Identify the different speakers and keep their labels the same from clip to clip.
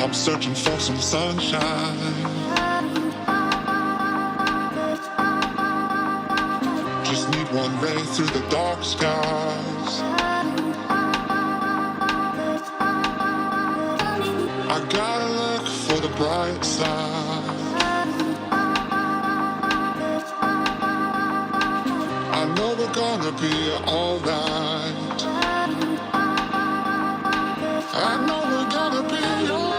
Speaker 1: I'm searching for some sunshine. Just need one ray through the dark skies. I gotta look for the bright side. I know we're gonna be alright. I know we're gonna be alright.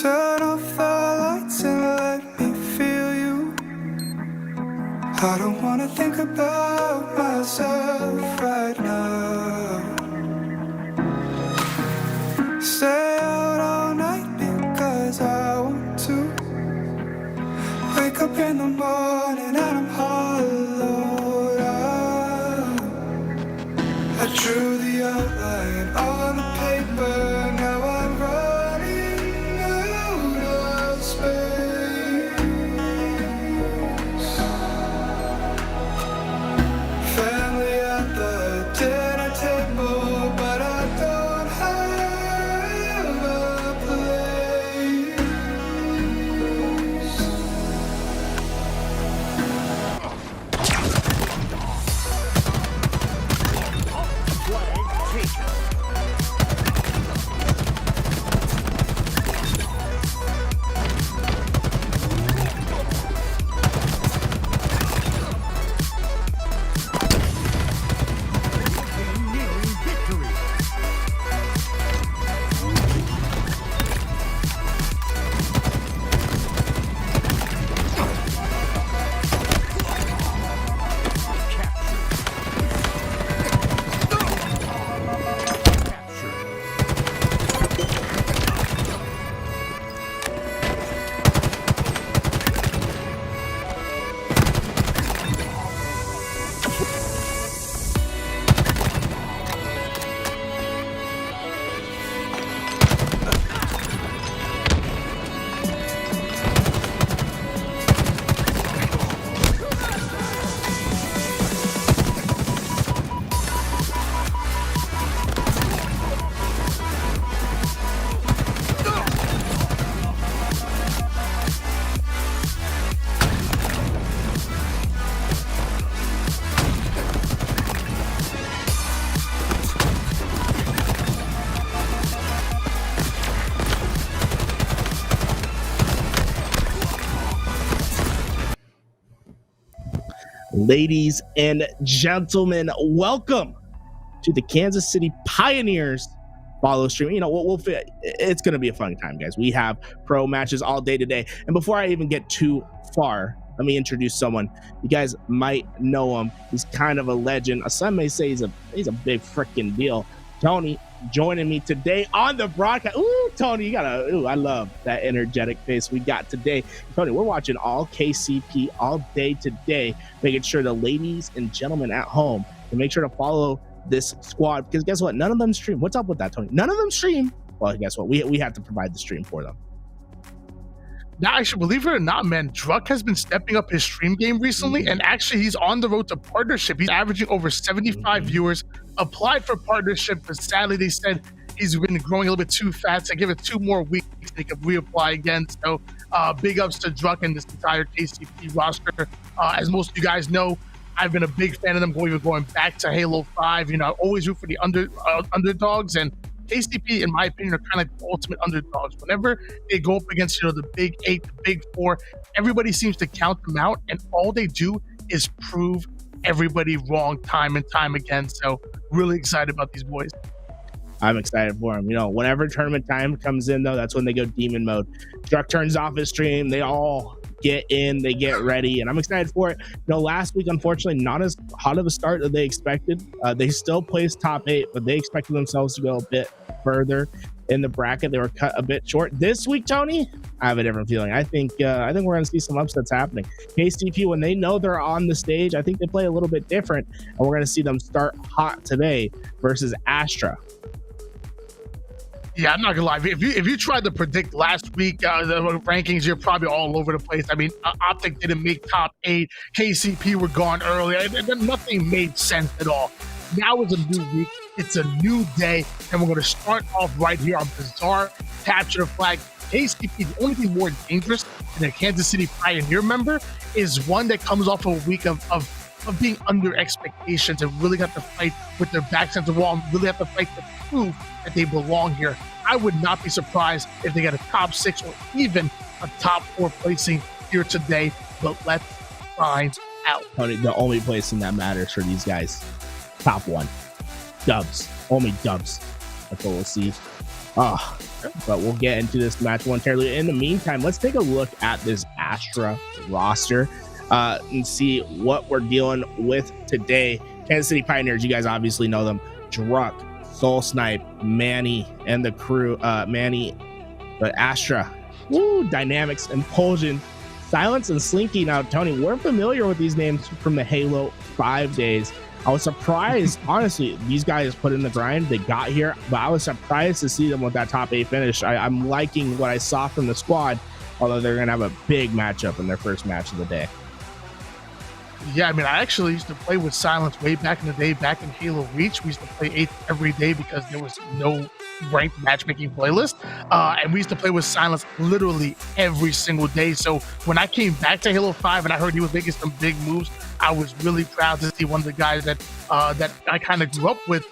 Speaker 2: Turn off the lights and let me feel you. I don't wanna think about myself right now. Stay out all night because I want to. Wake up in the morning and I'm hollowed out. I drew the outline on the paper. Now I'm running out of space. Family at the dinner table, but I don't have a place.
Speaker 3: Ladies and gentlemen, welcome to the Kansas City Pioneers follow stream. You know, it's going to be a fun time, guys. We have pro matches all day today. And before I even get too far, let me introduce someone. You guys might know him. He's kind of a legend. Some may say he's a big freaking deal. Tony joining me today on the broadcast. Ooh, Tony, I love that energetic face we got today. Tony, we're watching all KCP all day today, making sure the ladies and gentlemen at home can make sure to follow this squad, because guess what? None of them stream. What's up with that, Tony? None of them stream. Well, guess what? We have to provide the stream for them.
Speaker 4: Now, actually, believe it or not, man, Druck has been stepping up his stream game recently, and actually, he's on the road to partnership. He's averaging over 75 viewers, applied for partnership, but sadly, they said he's been growing a little bit too fast. I give it 2 more weeks, they could reapply again. So, big ups to Druck and this entire KCP roster. As most of you guys know, I've been a big fan of them going back to Halo 5. You know, I always root for the underdogs, and KCP, in my opinion, are kind of like the ultimate underdogs. Whenever they go up against, you know, the big 8, the big 4, everybody seems to count them out, and all they do is prove everybody wrong time and time again. So really excited about these boys.
Speaker 3: I'm excited for them. You know, whenever tournament time comes in, though, that's when they go demon mode. Druck turns off his stream. They all get in, they get ready, and I'm excited for it. You know, last week, unfortunately, not as hot of a start that they expected. They still placed top 8, but they expected themselves to go a bit further in the bracket. They were cut a bit short. This week, Tony, I have a different feeling. I think we're going to see some upsets happening. KCP, when they know they're on the stage, I think they play a little bit different, and we're going to see them start hot today versus Astra.
Speaker 4: Yeah, I'm not gonna lie. If you tried to predict last week the rankings, you're probably all over the place. I mean, Optic didn't make top 8. KCP were gone early. Nothing made sense at all. Now is a new week. It's a new day, and we're going to start off right here on Bizarre Capture the Flag. KCP, the only thing more dangerous than a Kansas City Pioneer member is one that comes off a week of being under expectations and really got to fight with their backs against the wall and really have to fight to prove that they belong here. I would not be surprised if they get a top 6 or even a top 4 placing here today, but let's find out.
Speaker 3: Tony, the only placing that matters for these guys, top 1. Dubs. Only dubs. That's what we'll see. Oh, but we'll get into this match momentarily. In the meantime, let's take a look at this Astra roster and see what we're dealing with today. Kansas City Pioneers, you guys obviously know them. Druck, Soul Snipe, Manny, and the crew. Manny, but Astra, woo, Dynamics, Impulsion, Silence, and Slinky. Now, Tony, we're familiar with these names from the Halo 5 days. I was surprised, honestly, these guys put in the grind. They got here, but I was surprised to see them with that top 8 finish. I'm liking what I saw from the squad, although they're going to have a big matchup in their first match of the day.
Speaker 4: Yeah, I mean, I actually used to play with Silence way back in the day, back in Halo Reach. We used to play 8th every day because there was no ranked matchmaking playlist. And we used to play with Silence literally every single day. So when I came back to Halo 5 and I heard he was making some big moves, I was really proud to see one of the guys that I kind of grew up with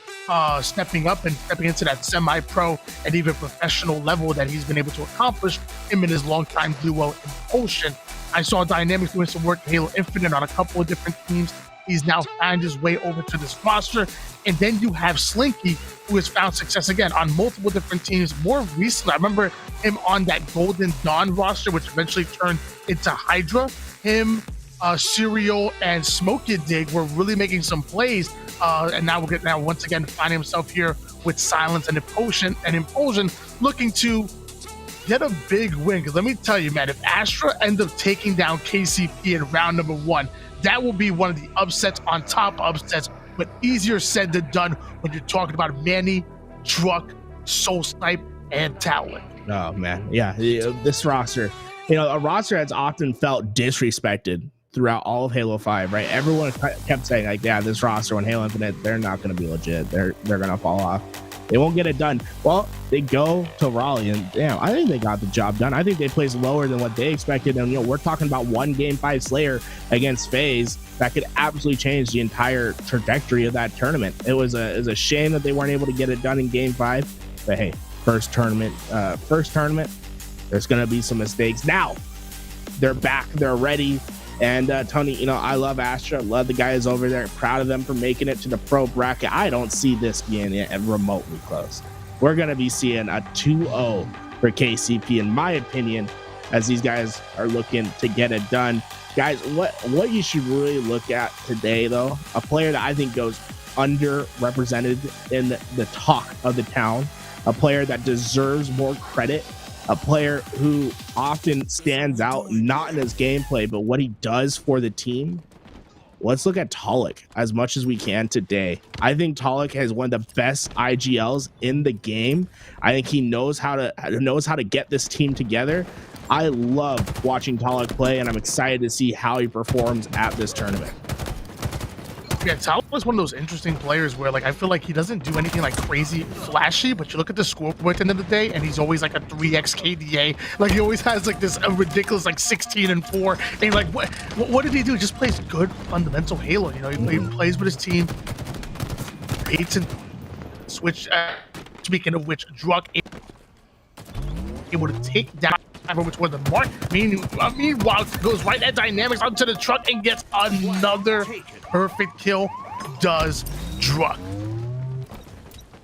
Speaker 4: stepping up and stepping into that semi-pro and even professional level that he's been able to accomplish, him and his longtime duo Impulsion. I saw Dynamics doing some work in Halo Infinite on a couple of different teams. He's now found his way over to this roster. And then you have Slinky, who has found success again on multiple different teams. More recently, I remember him on that Golden Dawn roster, which eventually turned into Hydra. Him, Serial, and Smokey Dig were really making some plays. And now once again finding himself here with Silence and Impulsion looking to get a big win. Because let me tell you, man, if Astra ends up taking down KCP in round number 1, that will be one of the upsets on top of upsets, but easier said than done when you're talking about Manny, Druck, Soul Snipe, and Talon.
Speaker 3: Oh, man. Yeah, this roster, a roster that's often felt disrespected throughout all of Halo 5, right? Everyone kept saying, like, yeah, this roster on Halo Infinite, they're not going to be legit. They're going to fall off. They won't get it done. Well, they go to Raleigh, and damn, I think they got the job done. I think they placed lower than what they expected. And we're talking about 1 Game 5 Slayer against FaZe that could absolutely change the entire trajectory of that tournament. It was a shame that they weren't able to get it done in Game 5. But hey, first tournament, there's gonna be some mistakes. Now they're back, they're ready. And Tony, I love Astra, love the guys over there, proud of them for making it to the pro bracket. I don't see this being remotely close. We're going to be seeing a 2-0 for KCP, in my opinion, as these guys are looking to get it done. Guys, what you should really look at today, though, a player that I think goes underrepresented in the talk of the town, a player that deserves more credit, a player who often stands out, not in his gameplay, but what he does for the team. Let's look at Talik as much as we can today. I think Talik has one of the best IGLs in the game. I think he knows how to get this team together. I love watching Talik play, and I'm excited to see how he performs at this tournament.
Speaker 4: Yeah, Talon was one of those interesting players where, like, I feel like he doesn't do anything like crazy flashy, but you look at the scoreboard at the end of the day, and he's always like a 3x KDA. Like, he always has like this ridiculous like 16 and 4. And you're like, what did he do? He just plays good fundamental Halo. He plays with his team, creates and switch. Speaking of which, Druck able to take down over toward the mark. Meanwhile, goes right at Dynamics onto the truck and gets another perfect kill. Does Druck.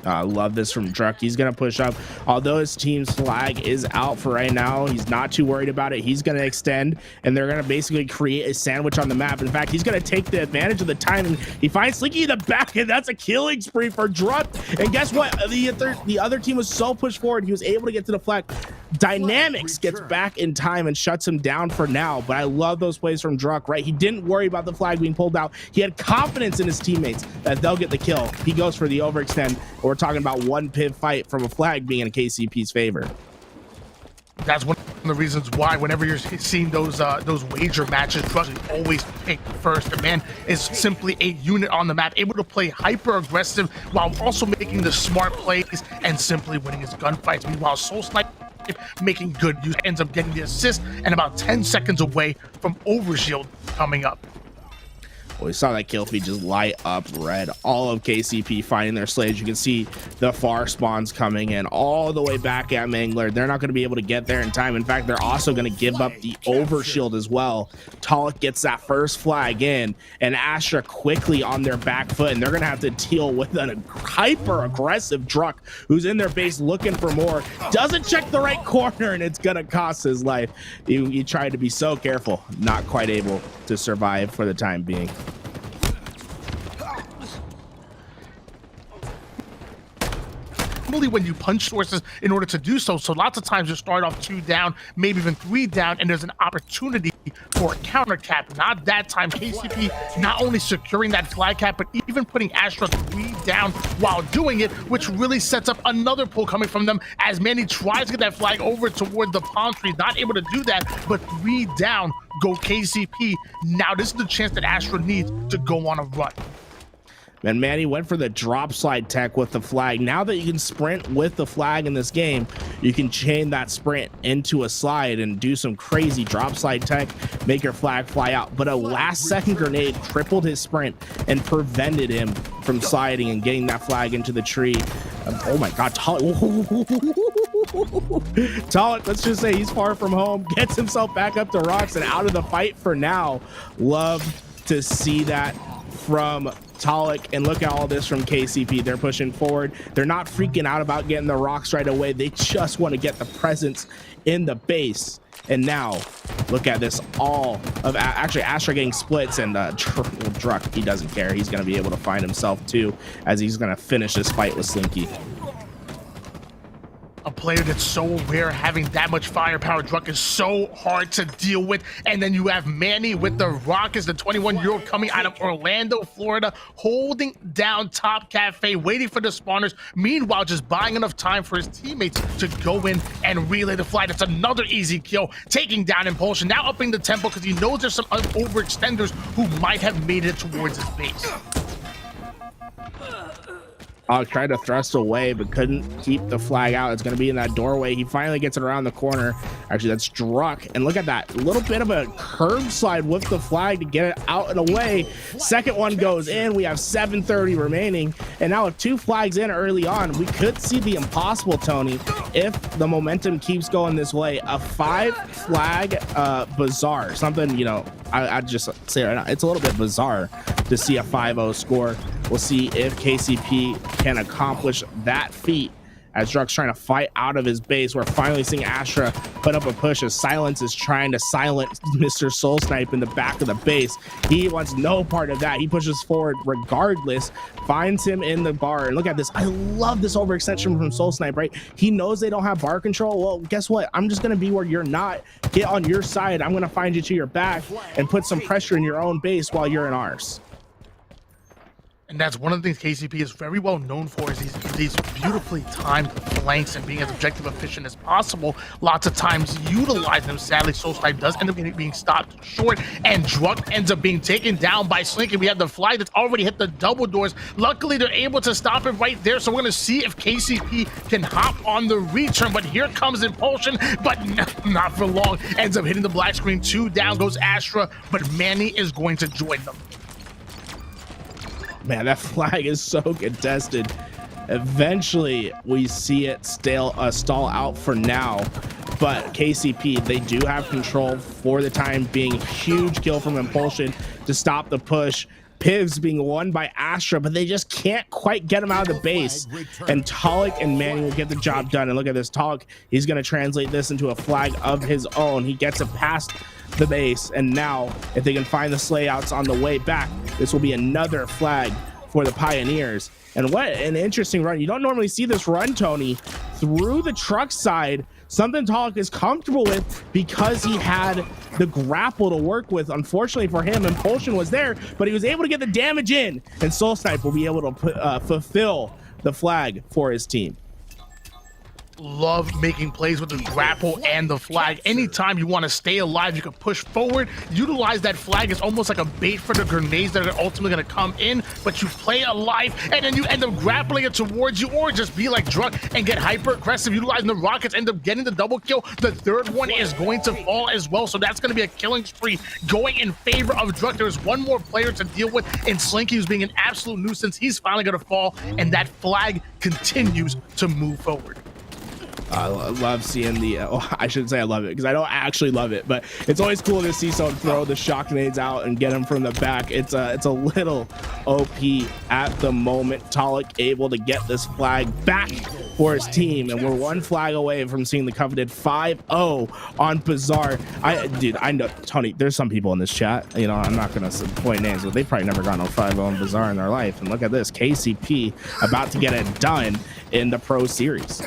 Speaker 3: I love this from Druck. He's going to push up. Although his team's flag is out for right now, he's not too worried about it. He's going to extend, and they're going to basically create a sandwich on the map. In fact, he's going to take the advantage of the time, and he finds Slinky in the back, and that's a killing spree for Druck. And guess what? The other team was so pushed forward, he was able to get to the flag. Dynamics gets back in time and shuts him down for now, but I love those plays from Druck, right? He didn't worry about the flag being pulled out. He had confidence in his teammates that they'll get the kill. He goes for the overextend. We're talking about one piv fight from a flag being in KCP's favor.
Speaker 4: That's one of the reasons why whenever you're seeing those wager matches, Druck is always picked first. The man is simply a unit on the map, able to play hyper aggressive while also making the smart plays and simply winning his gunfights. Meanwhile, Soul Snipe making good use, ends up getting the assist and about 10 seconds away from Overshield coming up.
Speaker 3: We saw that kill feed just light up red. All of KCP finding their slaves. You can see the far spawns coming in all the way back at Mangler. They're not going to be able to get there in time. In fact, they're also going to give up the overshield as well. Talik gets that first flag in, and Astra quickly on their back foot, and they're going to have to deal with an hyper aggressive Druck who's in their base looking for more. Doesn't check the right corner, and it's going to cost his life. He tried to be so careful, not quite able to survive for the time being.
Speaker 4: When you punch sources in order to do so. So lots of times you start off 2 down, maybe even 3 down, and there's an opportunity for a counter cap. Not that time. KCP not only securing that flag cap, but even putting Astra 3 down while doing it, which really sets up another pull coming from them as Manny tries to get that flag over toward the palm tree. Not able to do that, but 3 down go KCP. Now this is the chance that Astra needs to go on a run.
Speaker 3: And Manny went for the drop slide tech with the flag. Now that you can sprint with the flag in this game, you can chain that sprint into a slide and do some crazy drop slide tech, make your flag fly out. But a last second grenade tripled his sprint and prevented him from sliding and getting that flag into the tree. Oh my God, Talik. Talik, let's just say he's far from home, gets himself back up to rocks and out of the fight for now. Love to see that from Talik, and look at all this from KCP. They're pushing forward. They're not freaking out about getting the rocks right away. They just want to get the presence in the base. And now look at this, all of actually Astra getting splits, and Druck, he doesn't care. He's going to be able to find himself too, as he's going to finish this fight with Slinky.
Speaker 4: A player that's so aware, having that much firepower. Druck is so hard to deal with. And then you have Manny with the Rockets, the 21-year-old coming out of Orlando, Florida, holding down Top Cafe, waiting for the spawners. Meanwhile, just buying enough time for his teammates to go in and relay the flag. That's another easy kill, taking down Impulsion. Now upping the tempo because he knows there's some overextenders who might have made it towards his base.
Speaker 3: Tried to thrust away, but couldn't keep the flag out. It's going to be in that doorway. He finally gets it around the corner. Actually, that's Druck. And look at that. A little bit of a curb slide with the flag to get it out and away. Second one goes in. We have 7:30 remaining. And now with 2 flags in early on, we could see the impossible, Tony, if the momentum keeps going this way. A 5-flag bazaar. Something, you know, I just say right now, it's a little bit bizarre to see a 5-0 score. We'll see if KCP can accomplish that feat as Druck's trying to fight out of his base. We're finally seeing Astra put up a push as Silence is trying to silence Mr. Soul Snipe in the back of the base. He wants no part of that. He pushes forward regardless, finds him in the bar. And look at this. I love this overextension from Soul Snipe, right? He knows they don't have bar control. Well, guess what? I'm just going to be where you're not. Get on your side. I'm going to find you to your back and put some pressure in your own base while you're in ours.
Speaker 4: And that's one of the things KCP is very well known for, is these beautifully timed flanks and being as objective efficient as possible. Lots of times utilizing them. Sadly, Soul Snipe does end up being stopped short, and Druck ends up being taken down by Slink. And we have the flag that's already hit the double doors. Luckily, they're able to stop it right there. So we're going to see if KCP can hop on the return. But here comes Impulsion, but not for long. Ends up hitting the black screen. 2 down goes Astra, but Manny is going to join them.
Speaker 3: Man, that flag is so contested. Eventually, we see it stall out for now. But KCP, they do have control for the time being. Huge kill from Impulsion to stop the push. Pivs being won by Astra, but they just can't quite get him out of the base. And Talik and Manny will get the job done. And look at this. Talik, he's going to translate this into a flag of his own. He gets it past the base, and now if they can find the slayouts on the way back, this will be another flag for the Pioneers. And what an interesting run. You don't normally see this run, Tony, through the truck side. Something Talik is comfortable with because he had the grapple to work with. Unfortunately for him, Impulsion was there, but he was able to get the damage in, and Soul Snipe will be able to fulfill the flag for his team.
Speaker 4: love making plays with the grapple and the flag. Anytime you want to stay alive, you can push forward, utilize that flag as almost like a bait for the grenades that are ultimately going to come in, but you play alive and then you end up grappling it towards you, or just be like Druk and get hyper aggressive, utilizing the rockets, end up getting the double kill. The third one is going to fall as well, so that's going to be a killing spree going in favor of Druk. There's one more player to deal with in Slinky, who's being an absolute nuisance. He's finally going to fall, and that flag continues to move forward.
Speaker 3: I love seeing the I shouldn't say I love it, because I don't actually love it, but it's always cool to see someone throw the shock grenades out and get them from the back. It's a little OP at the moment. Talik able to get this flag back for his team, and we're one flag away from seeing the coveted 5-0 on Bazaar. I know, Tony, there's some people in this chat, you know, I'm not gonna point names, but they've probably never gotten a 5-0 on Bazaar in their life. And look at this, KCP about to get it done in the Pro Series.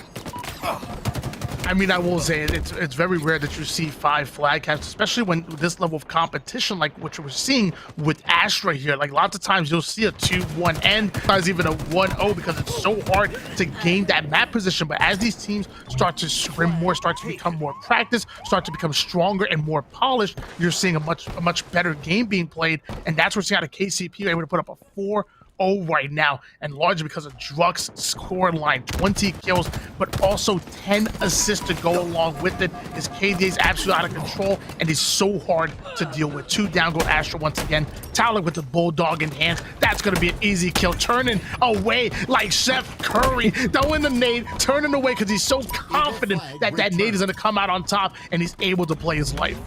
Speaker 4: I mean, I will say it's very rare that you see 5 flag caps, especially when this level of competition, like what we're seeing with Astra here. Like lots of times you'll see a 2-1 end, sometimes even a 1-0, because it's so hard to gain that map position. But as these teams start to scrim more, start to become more practiced, start to become stronger and more polished, you're seeing a much better game being played. And that's what we're seeing out of KCP, able to put up a 4-0 right now, and largely because of Druk's score line, 20 kills, but also 10 assists to go along with it. His KDA is absolutely out of control, and he's so hard to deal with. 2 down go Astra once again. Talik with the bulldog in hand. That's going to be an easy kill. Turning away like Chef Curry, throwing the nade, turning away because he's so confident that that nade is going to come out on top, and he's able to play his life.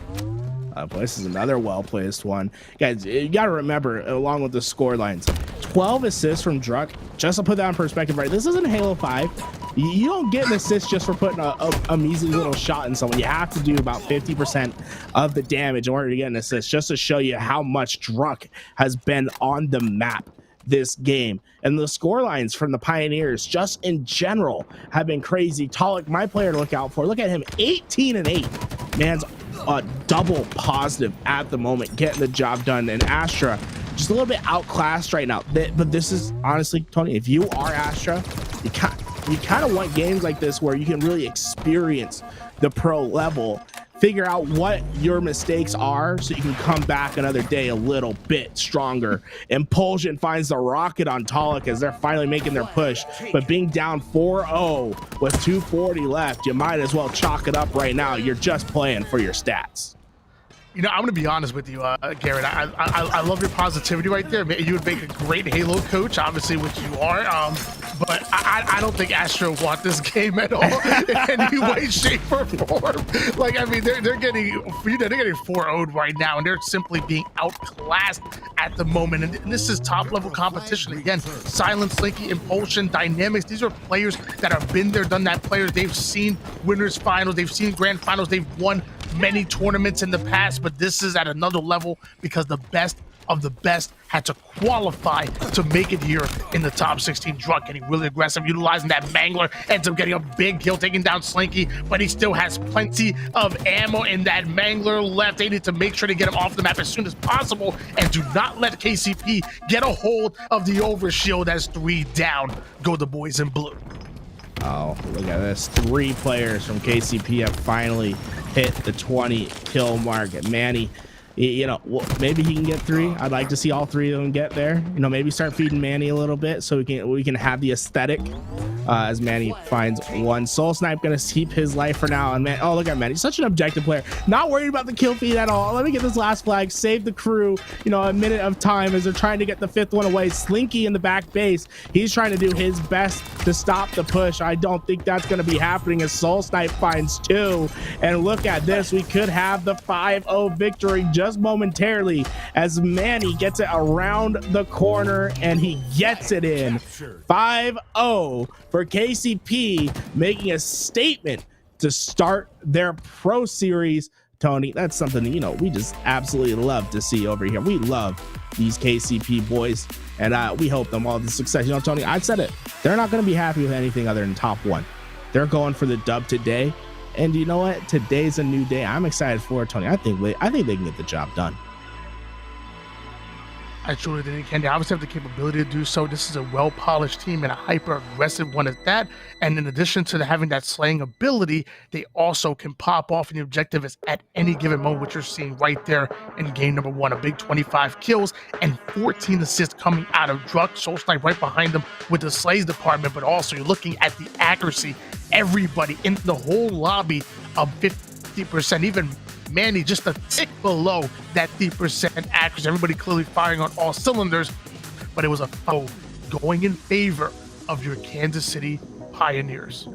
Speaker 3: This is another well-placed one. Guys, you got to remember, along with the score lines, 12 assists from Druk. Just to put that in perspective, right? This isn't Halo 5. You don't get an assist just for putting a measly little shot in someone. You have to do about 50% of the damage in order to get an assist, just to show you how much Druk has been on the map this game. And the score lines from the Pioneers just in general have been crazy. Talik, my player to look out for. Look at him, 18-8. Man's double positive at the moment, getting the job done. And Astra just a little bit outclassed right now, but this is honestly, Tony, if you are Astra, you kind of want games like this where you can really experience the pro level, figure out what your mistakes are, so you can come back another day a little bit stronger. Impulsion finds the rocket on Talik as they're finally making their push, but being down 4-0 with 240 left, you might as well chalk it up right now. You're just playing for your stats.
Speaker 4: You know, I'm going to be honest with you, Garrett. I love your positivity right there. You would make a great Halo coach, obviously, which you are. But I don't think Astro want this game at all in any way, shape, or form. Like, I mean, they're getting 4-0'd right now, and they're simply being outclassed at the moment. And this is top-level competition. Again, Silent, Slinky, Impulsion, Dynamics. These are players that have been there, done that. Players, they've seen winners finals, they've seen grand finals, they've won many tournaments in the past, but this is at another level because the best of the best had to qualify to make it here in the top 16. Druk getting really aggressive, utilizing that mangler, ends up getting a big kill, taking down Slinky, but he still has plenty of ammo in that mangler left. They need to make sure to get him off the map as soon as possible and do not let KCP get a hold of the overshield. As 3 down go the boys in blue.
Speaker 3: Oh, look at this. 3 players from KCP have finally hit the 20 kill mark. Manny, you know, well, maybe he can get 3. I'd like to see all 3 of them get there. You know, maybe start feeding Manny a little bit so we can have the aesthetic as Manny finds 1. Soul Snipe gonna keep his life for now. And man, oh, look at Manny, such an objective player, not worried about the kill feed at all. Let me get this last flag, save the crew, you know, a minute of time as they're trying to get the 5th one away. Slinky in the back base, he's trying to do his best to stop the push. I don't think that's gonna be happening as Soul Snipe finds 2. And look at this, we could have the 5-0 victory just momentarily as Manny gets it around the corner and he gets it in. 5-0 for KCP, making a statement to start their pro series. Tony, that's something, you know, we just absolutely love to see over here. We love these KCP boys, and we hope them all the success. You know, Tony, I said it, they're not going to be happy with anything other than top 1. They're going for the dub today. And you know what? Today's a new day. I'm excited for it, Tony. I think they can get the job done.
Speaker 4: I truly think they can. They obviously have the capability to do so. This is a well-polished team and a hyper-aggressive one at that. And in addition to having that slaying ability, they also can pop off, and the objective is at any given moment, which you're seeing right there in game number 1, a big 25 kills and 14 assists coming out of Druck. Soul Snipe right behind them with the slays department, but also you're looking at the accuracy. Everybody in the whole lobby of 50%, even Manny just a tick below that 50% accuracy. Everybody clearly firing on all cylinders, but it was a foul going in favor of your Kansas City Pioneers.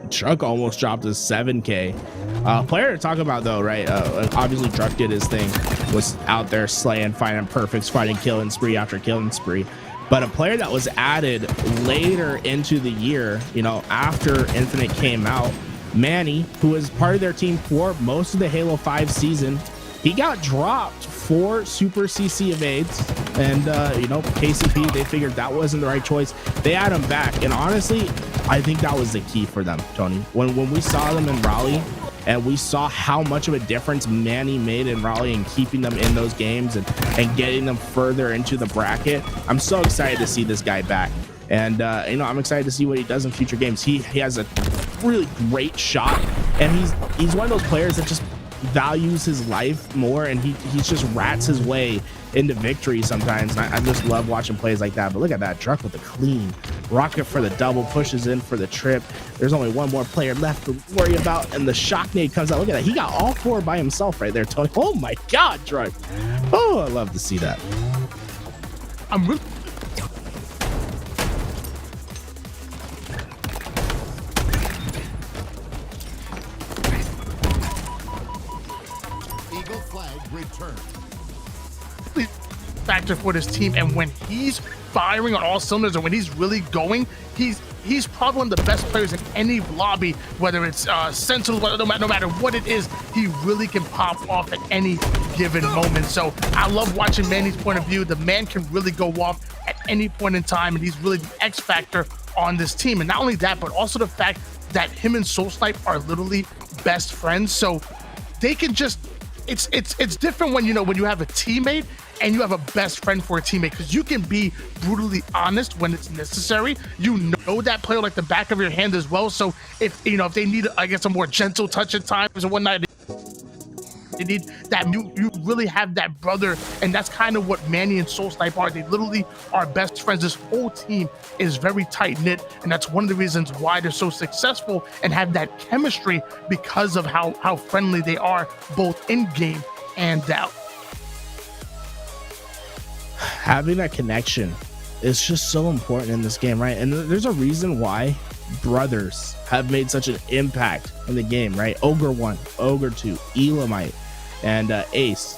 Speaker 3: Druck almost dropped a 7K. Player to talk about though, right? Obviously Druck did his thing, was out there slaying, finding perfects, fighting killing spree after killing spree. But a player that was added later into the year, you know, after Infinite came out, Manny, who was part of their team for most of the Halo 5 season, he got dropped for Super CC evades, and you know, KCP, they figured that wasn't the right choice. They had him back, and honestly, I think that was the key for them, Tony. When we saw them in Raleigh, and we saw how much of a difference Manny made in Raleigh and keeping them in those games and getting them further into the bracket, I'm so excited to see this guy back. And you know, I'm excited to see what he does in future games. He has a really great shot, and he's one of those players that just values his life more, and he just rats his way into victory sometimes. And I just love watching plays like that. But look at that, Druck with the clean rocket for the double, pushes in for the trip. There's only one more player left to worry about, and the shock nade comes out. Look at that, he got all 4 by himself right there, Tony. Oh my god, Druck. Oh, I love to see that.
Speaker 4: I'm really factor for this team, and when he's firing on all cylinders and when he's really going, he's probably one of the best players in any lobby, whether it's Sentinel, no matter what it is, he really can pop off at any given moment. So I love watching Manny's point of view. The man can really go off at any point in time, and he's really the X factor on this team. And not only that, but also the fact that him and Soul Snipe are literally best friends, so they can just it's different when, you know, when you have a teammate and you have a best friend for a teammate, because you can be brutally honest when it's necessary. You know that player like the back of your hand as well. So if, you know, if they need, I guess, a more gentle touch at times or whatnot, they need that, you really have that brother, and that's kind of what Manny and Soul Snipe are. They literally are best friends. This whole team is very tight knit, and that's one of the reasons why they're so successful and have that chemistry, because of how friendly they are both in game and out.
Speaker 3: Having that connection is just so important in this game, right? And there's a reason why brothers have made such an impact in the game, right? Ogre 1, Ogre 2, Elamite, and Ace.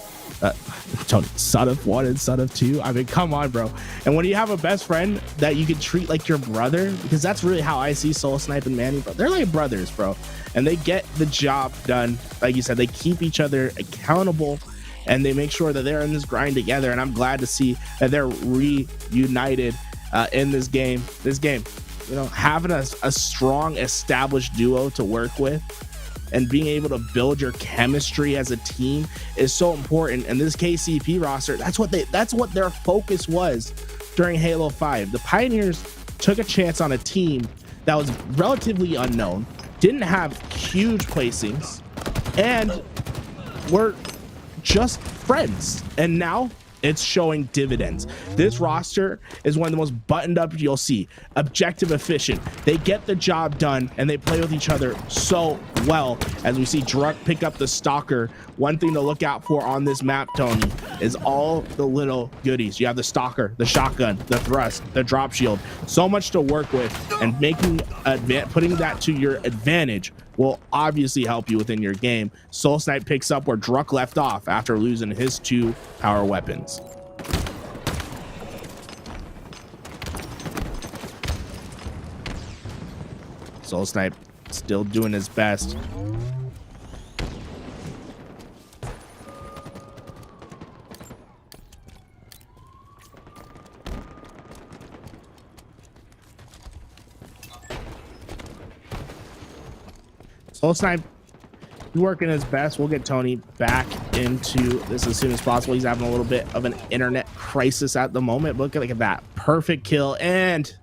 Speaker 3: Tony, son of 1 and son of 2. I mean, come on, bro. And when you have a best friend that you can treat like your brother, because that's really how I see Soul Snipe and Manny, but they're like brothers, bro. And they get the job done. Like you said, they keep each other accountable, and they make sure that they're in this grind together. And I'm glad to see that they're reunited in this game. You know, having a strong established duo to work with and being able to build your chemistry as a team is so important. And this KCP roster, that's what their focus was during Halo 5. The Pioneers took a chance on a team that was relatively unknown, didn't have huge placings, and were just friends. And now it's showing dividends. This roster is one of the most buttoned up you'll see. Objective, efficient. They get the job done, and they play with each other so well. As we see Druck pick up the Stalker. One thing to look out for on this map, Tony, is all the little goodies. You have the Stalker, the shotgun, the thrust, the drop shield. So much to work with, and putting that to your advantage will obviously help you within your game. Soul Snipe picks up where Druck left off after losing his 2 power weapons. Soul Snipe still doing his best. Soul Snipe working his best. We'll get Tony back into this as soon as possible. He's having a little bit of an internet crisis at the moment. Look at that perfect kill. And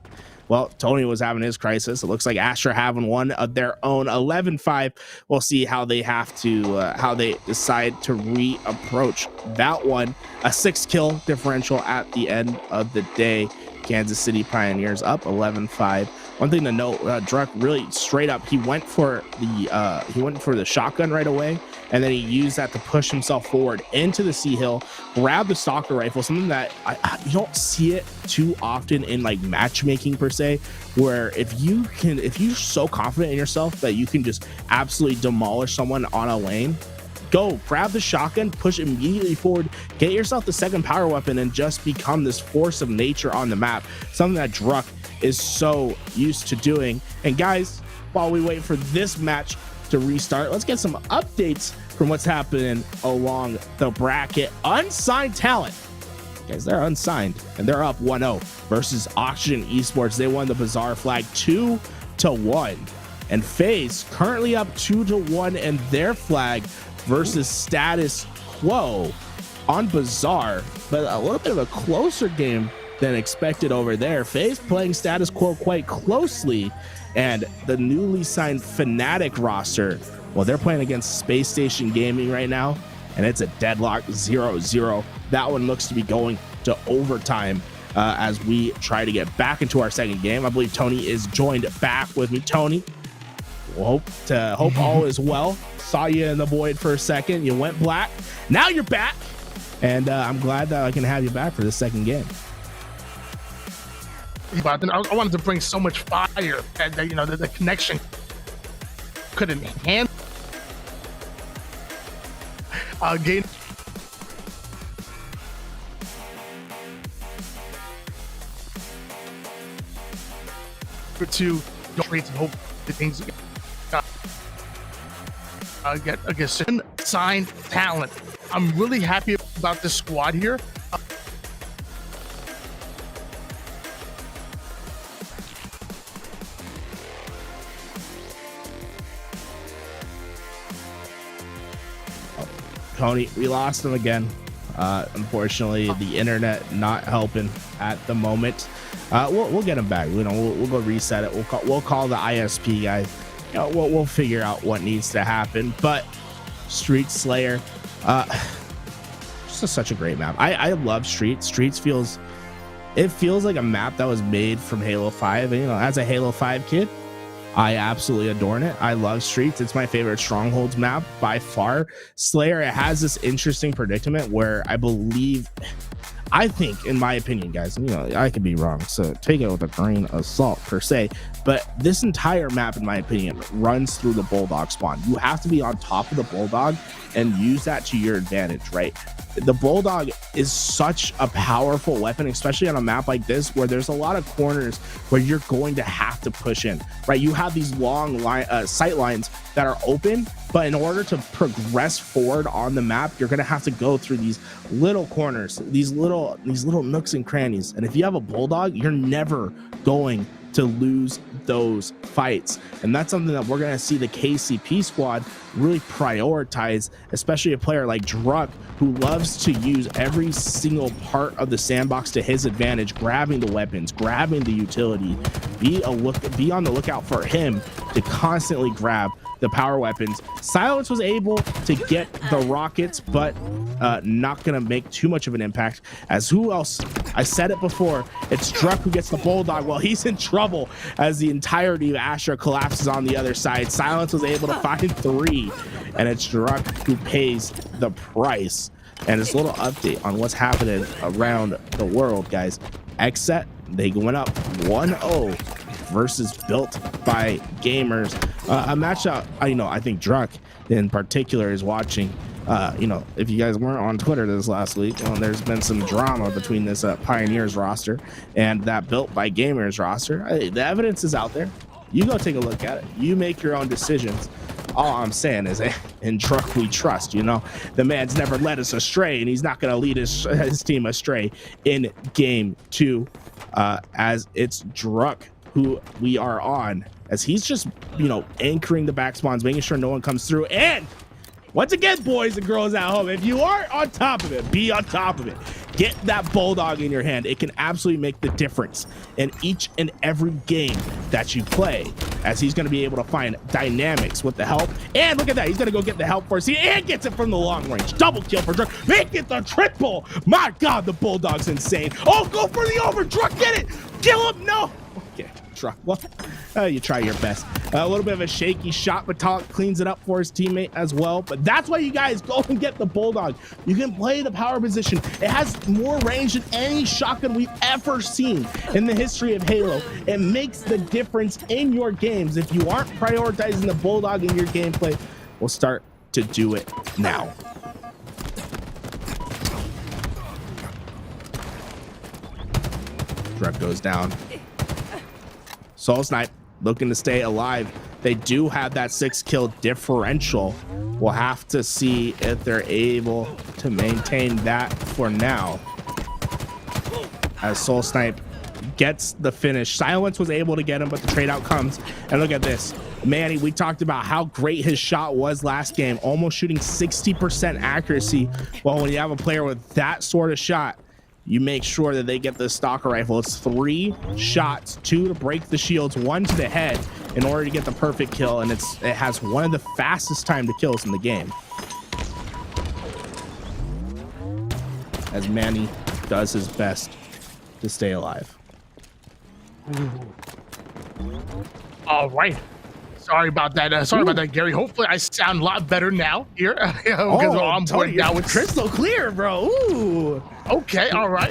Speaker 3: well, Tony was having his crisis. It looks like Astra having one of their own. 11-5. We'll see how they have to, how they decide to reapproach that one. A 6-kill differential at the end of the day. Kansas City Pioneers up 11-5. One thing to note, Druck really straight up, he went for the shotgun right away, and then he used that to push himself forward into the Sea Hill, grab the stalker rifle, something that you don't see it too often in like matchmaking per se, where if you're so confident in yourself that you can just absolutely demolish someone on a lane, go grab the shotgun, push immediately forward, get yourself the second power weapon, and just become this force of nature on the map, something that Druck is so used to doing. And guys, while we wait for this match to restart, let's get some updates from what's happening along the bracket. Unsigned talent, guys, they're unsigned and they're up 1-0 versus Oxygen Esports. They won the Bazaar flag 2-1, and FaZe currently up 2-1 in their flag versus Status Quo on Bazaar, but a little bit of a closer game than expected over there. FaZe playing Status Quo quite closely, and the newly signed Fnatic roster, well, they're playing against Space Station Gaming right now, and it's a deadlock 0-0. That one looks to be going to overtime as we try to get back into our second game. I believe Tony is joined back with me. Tony, we'll hope all is well. Saw you in the void for a second. You went black. Now you're back, and I'm glad that I can have you back for this second game.
Speaker 4: But then I wanted to bring so much fire that the connection couldn't handle. Again, to trades and hope that things get signed talent. I'm really happy about this squad here.
Speaker 3: Tony, we lost him again. Unfortunately, the internet not helping at the moment. We'll get him back. We'll go reset it. We'll call the ISP guys. We'll figure out what needs to happen. But Street Slayer, just such a great map. I love Streets. Streets feels like a map that was made from Halo 5. And, as a Halo 5 kid, I absolutely adore it. I love Streets. It's my favorite Strongholds map by far. Slayer, it has this interesting predicament where I think, in my opinion, guys, I could be wrong, so take it with a grain of salt per se, but this entire map, in my opinion, runs through the Bulldog spawn. You have to be on top of the Bulldog and use that to your advantage, right? The Bulldog is such a powerful weapon, especially on a map like this where there's a lot of corners where you're going to have to push in, right? You have these long sight lines that are open, but in order to progress forward on the map, you're going to have to go through these little corners, these little nooks and crannies. And if you have a Bulldog, you're never going to lose those fights. And that's something that we're going to see the KCP squad really prioritize, especially a player like Druck, who loves to use every single part of the sandbox to his advantage, grabbing the weapons, grabbing the utility. Be on the lookout for him to constantly grab the power weapons. Silence was able to get the rockets, but not gonna make too much of an impact, as who else? I said it before, it's Druck who gets the Bulldog. Well, he's in trouble as the entirety of Astra collapses on the other side. Silence was able to find 3, and it's Druck who pays the price. And it's a little update on what's happening around the world, guys. XSET, they went up 1-0 versus Built by Gamers. A matchup I think Druck in particular is watching. If you guys weren't on Twitter this last week, there's been some drama between this Pioneers roster and that Built by Gamers roster. The evidence is out there. You go take a look at it. You make your own decisions. All I'm saying is, in Druck we trust. The man's never led us astray, and he's not going to lead his team astray in game 2, as it's Druck who we are on, as he's just anchoring the back spawns, making sure no one comes through. And Once again, boys and girls at home, if you aren't on top of it, be on top of it. Get that bulldog in your hand. It can absolutely make the difference in each and every game that you play, as he's going to be able to find dynamics with the help. And look at that. He's going to go get the help for us. And gets it from the long range. Double kill for Druk. Make it the triple. My God, the bulldog's insane. Oh, go for the over. Druk, get it. Kill him. No. Okay, Druk. Well, you try your best. A little bit of a shaky shot, but Talk cleans it up for his teammate as well. But that's why you guys go and get the bulldog. You can play the power position. It has more range than any shotgun we've ever seen in the history of Halo. It makes the difference in your games. If you aren't prioritizing the bulldog in your gameplay, we'll start to do it now. Druk goes down. Soul Snipe looking to stay alive. They do have that 6-kill differential. We'll have to see if they're able to maintain that for now, as Soul Snipe gets the finish. Silence was able to get him, but the trade out comes. And look at this. Manny, we talked about how great his shot was last game, almost shooting 60% accuracy. Well, when you have a player with that sort of shot, you make sure that they get the stalker rifle. It's 3 shots, 2 to break the shields, 1 to the head in order to get the perfect kill. And it has one of the fastest time to kills in the game, as Manny does his best to stay alive.
Speaker 4: All right. Sorry about that. Sorry about that, Gary. Hopefully I sound a lot better now here. Because I'm board now with
Speaker 3: crystal clear, bro. Ooh.
Speaker 4: Okay, all right.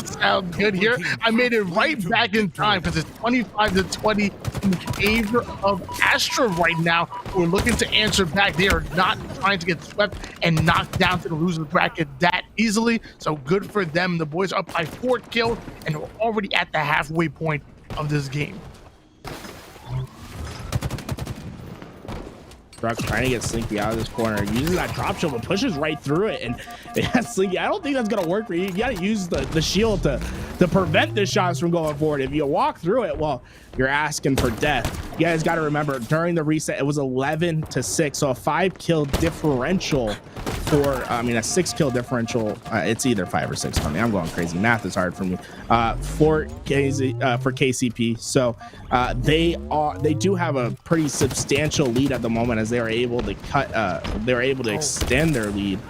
Speaker 4: Sounds good here. I made it right back in time because it's 25-20 in favor of Astra right now. We're looking to answer back. They are not trying to get swept and knocked down to the loser bracket that easily. So good for them. The boys are up by 4 kills and we're already at the halfway point of this game.
Speaker 3: Druk's trying to get Slinky out of this corner, uses that drop shield, but pushes right through it. And yeah, Slinky, I don't think that's gonna work for you. You gotta use the shield to prevent the shots from going forward. If you walk through it, well, you're asking for death. You guys got to remember, during the reset, it was 11-6, so a 5-kill differential for, a 6-kill differential. It's either 5 or 6 for me. I'm going crazy. Math is hard for me. For KCP, so they do have a pretty substantial lead at the moment, as they are able to extend their lead.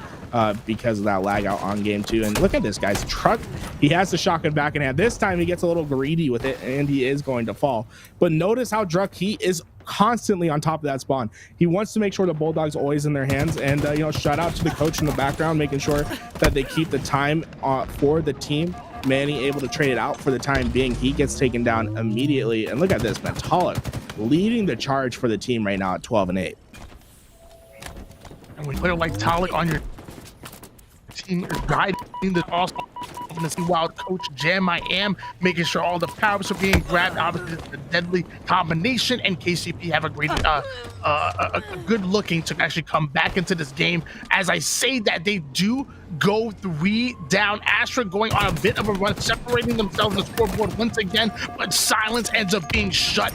Speaker 3: Because of that lag out on game 2. And look at this, guys. Truck, he has the shotgun back in hand. This time he gets a little greedy with it, and he is going to fall. But notice how Druk, he is constantly on top of that spawn. He wants to make sure the bulldog's always in their hands. And shout out to the coach in the background, making sure that they keep the time for the team. Manny able to trade it out for the time being. He gets taken down immediately. And look at this, man. Talik leading the charge for the team right now at 12-8.
Speaker 4: And when you put it like Talik on your team, guiding the awesome wild coach Jam I am, making sure all the powers are being grabbed. Obviously, it's a deadly combination, and KCP have a great, a good looking to actually come back into this game. As I say that, they do go 3 down. Astra going on a bit of a run, separating themselves on the scoreboard once again, but Silence ends up being shut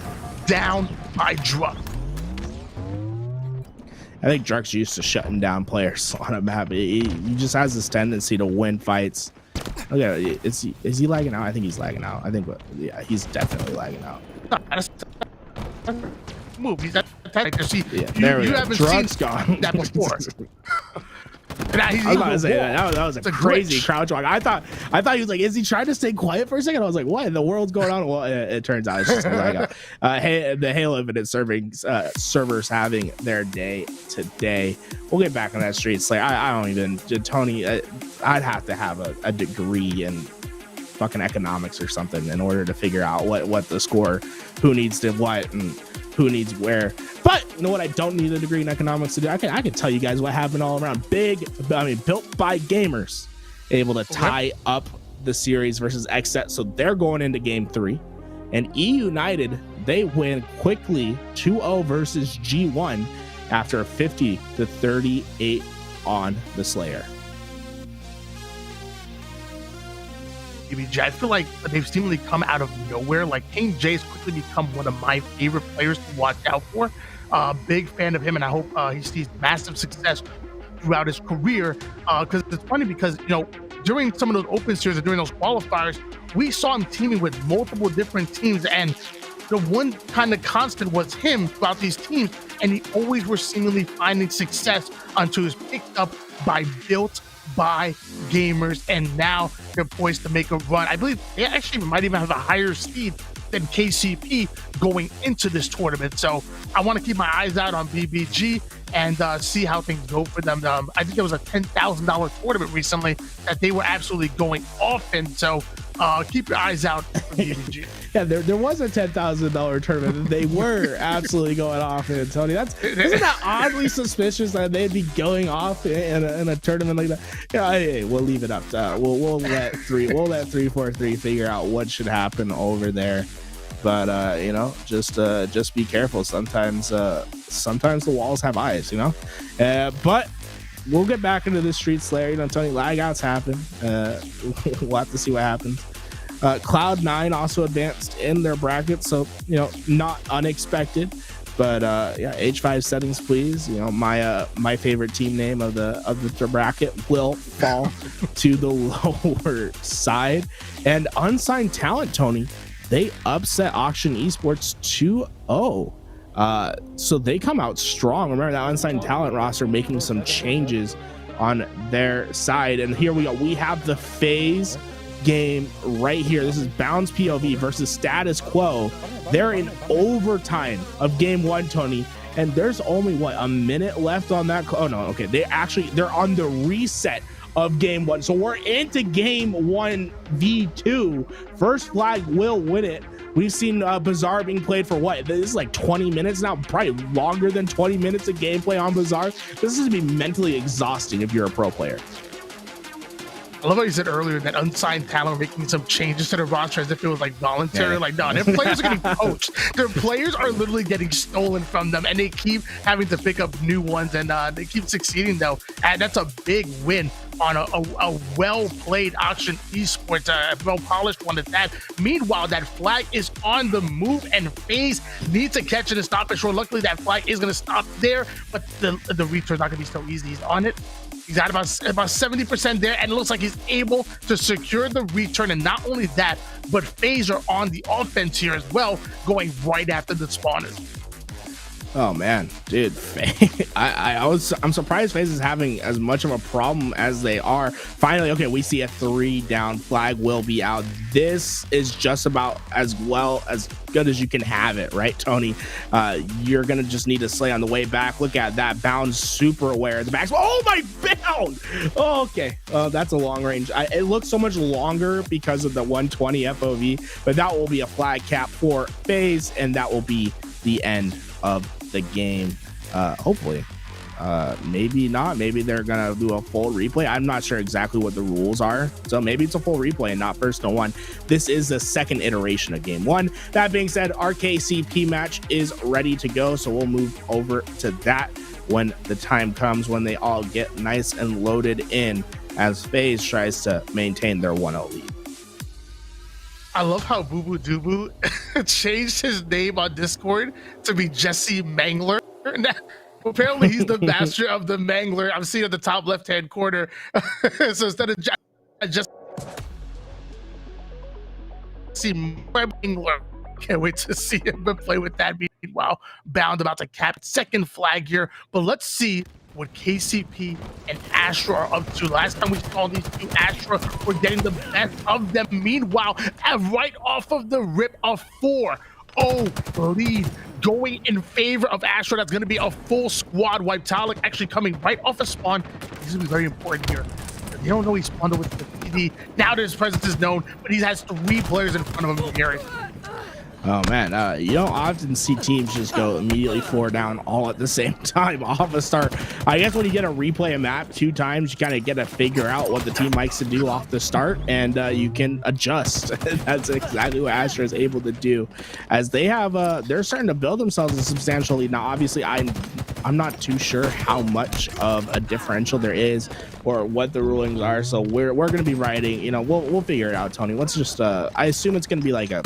Speaker 4: down by Druk.
Speaker 3: I think Druk's used to shutting down players on a map. He just has this tendency to win fights. Look at it. Is he lagging out? I think he's lagging out. Yeah, he's definitely lagging out.
Speaker 4: Move. He's
Speaker 3: there we go.
Speaker 4: Haven't
Speaker 3: Druk's
Speaker 4: seen
Speaker 3: gone.
Speaker 4: that before.
Speaker 3: I was about to say that was a crazy crouch walk. I thought he was like, is he trying to stay quiet for a second? I was like, what in the world's going on? Well, it turns out it's just like the Halo Infinite servers having their day today. We'll get back on that street. It's like I don't even, Tony. I'd have to have a degree in fucking economics or something in order to figure out what the score, who needs to what, and who needs where. But you know what? I don't need a degree in economics to do. I can tell you guys what happened all around. Built by gamers, able to tie up the series versus XSET. So they're going into game 3. And E United, they win quickly 2-0 versus G1 after a 50-38 on the Slayer.
Speaker 4: BBG. I feel like they've seemingly come out of nowhere. Like King J has quickly become one of my favorite players to watch out for. Big fan of him, and I hope he sees massive success throughout his career. Because it's funny because, you know, during some of those open series and during those qualifiers, we saw him teaming with multiple different teams, and the one kind of constant was him throughout these teams, and he always was seemingly finding success until he was picked up by Built by Gamers, and now they're poised to make a run. I believe they actually might even have a higher seed than KCP going into this tournament. So I want to keep my eyes out on BBG and see how things go for them. I think there was a $10,000 tournament recently that they were absolutely going off in. So keep your eyes out for BBG.
Speaker 3: Yeah, there was a $10,000 tournament that they were absolutely going off in, Tony. Isn't that oddly suspicious that they'd be going off in a tournament like that? Yeah, hey, we'll leave it up. We'll let 343 figure out what should happen over there. But you know, just be careful. Sometimes the walls have eyes, you know. But we'll get back into the Street Slayer. You know, Tony, lag outs happen. We'll have to see what happens. Cloud9 also advanced in their bracket, so you know, not unexpected. But yeah, H5 settings, please. You know, my favorite team name of the bracket will fall to the lower side. And unsigned talent, Tony, they upset Auction Esports 2-0. So they come out strong. Remember that unsigned talent roster making some changes on their side. And here we go. We have the FaZe game right here. This is Bounds POV versus Status Quo. They're in overtime of game one, Tony. And there's only, what, a minute left on that? Oh, no. Okay. They're on the reset of game one. So we're into game 1v2. First flag will win it. We've seen Bazaar being played for what? This is like 20 minutes now, probably longer than 20 minutes of gameplay on Bazaar. This is gonna be mentally exhausting if you're a pro player.
Speaker 4: I love how you said earlier that unsigned talent are making some changes to the roster as if it was like voluntary.
Speaker 3: Yeah.
Speaker 4: Like, no, their players are getting poached. Their players are literally getting stolen from them, and they keep having to pick up new ones, and they keep succeeding though. And that's a big win on a well-played Auction Esports, a well-polished one at that. Meanwhile, that flag is on the move, and FaZe needs to catch it and stop it short. Luckily, that flag is going to stop there, but the return's not going to be so easy. He's on it. He's at about 70% there, and it looks like he's able to secure the return. And not only that, but FaZe are on the offense here as well, going right after the spawners.
Speaker 3: Oh man, dude, I'm surprised FaZe is having as much of a problem as they are. Finally, okay, we see a 3 down. Flag will be out. This is just about as good as you can have it, right, Tony? You're gonna just need to slay on the way back. Look at that Bound, super aware. The back. Oh my Bound. Oh, okay, that's a long range. It looks so much longer because of the 120 FOV, but that will be a flag cap for FaZe, and that will be the end of the game. Hopefully, maybe not. Maybe they're gonna do a full replay. I'm not sure exactly what the rules are, so maybe it's a full replay and not first to one. This is the second iteration of game one. That being said, our KCP match is ready to go, so we'll move over to that when the time comes, when they all get nice and loaded in, as FaZe tries to maintain their 1-0 lead.
Speaker 4: I love how Boo Boo Doo changed his name on Discord to be Jesse Mangler. Now, apparently, he's the master of the Mangler. I'm seeing at the top left-hand corner. So instead of Jesse Mangler, can't wait to see him play with that. Meanwhile, Bound about to cap second flag here. But let's see what KCP and Astra are up to. Last time we saw these two, Astra were getting the best of them. Meanwhile, right off of the rip, a 4-0 lead going in favor of Astra. That's going to be a full squad wipe. Talik actually coming right off a spawn. This is going to be very important here. They don't know he spawned with the PD. Now that his presence is known, but he has 3 players in front of him, Gary.
Speaker 3: Oh man, you don't often see teams just go immediately 4 down all at the same time off a start. I guess when you get a replay a map 2 times, you kind of get to figure out what the team likes to do off the start, and you can adjust. That's exactly what Astra is able to do, as they have they're starting to build themselves a substantial lead. Now obviously I'm I'm not too sure how much of a differential there is or what the rulings are. So we're gonna be writing. You know, we'll figure it out, Tony. Let's just I assume it's gonna be like a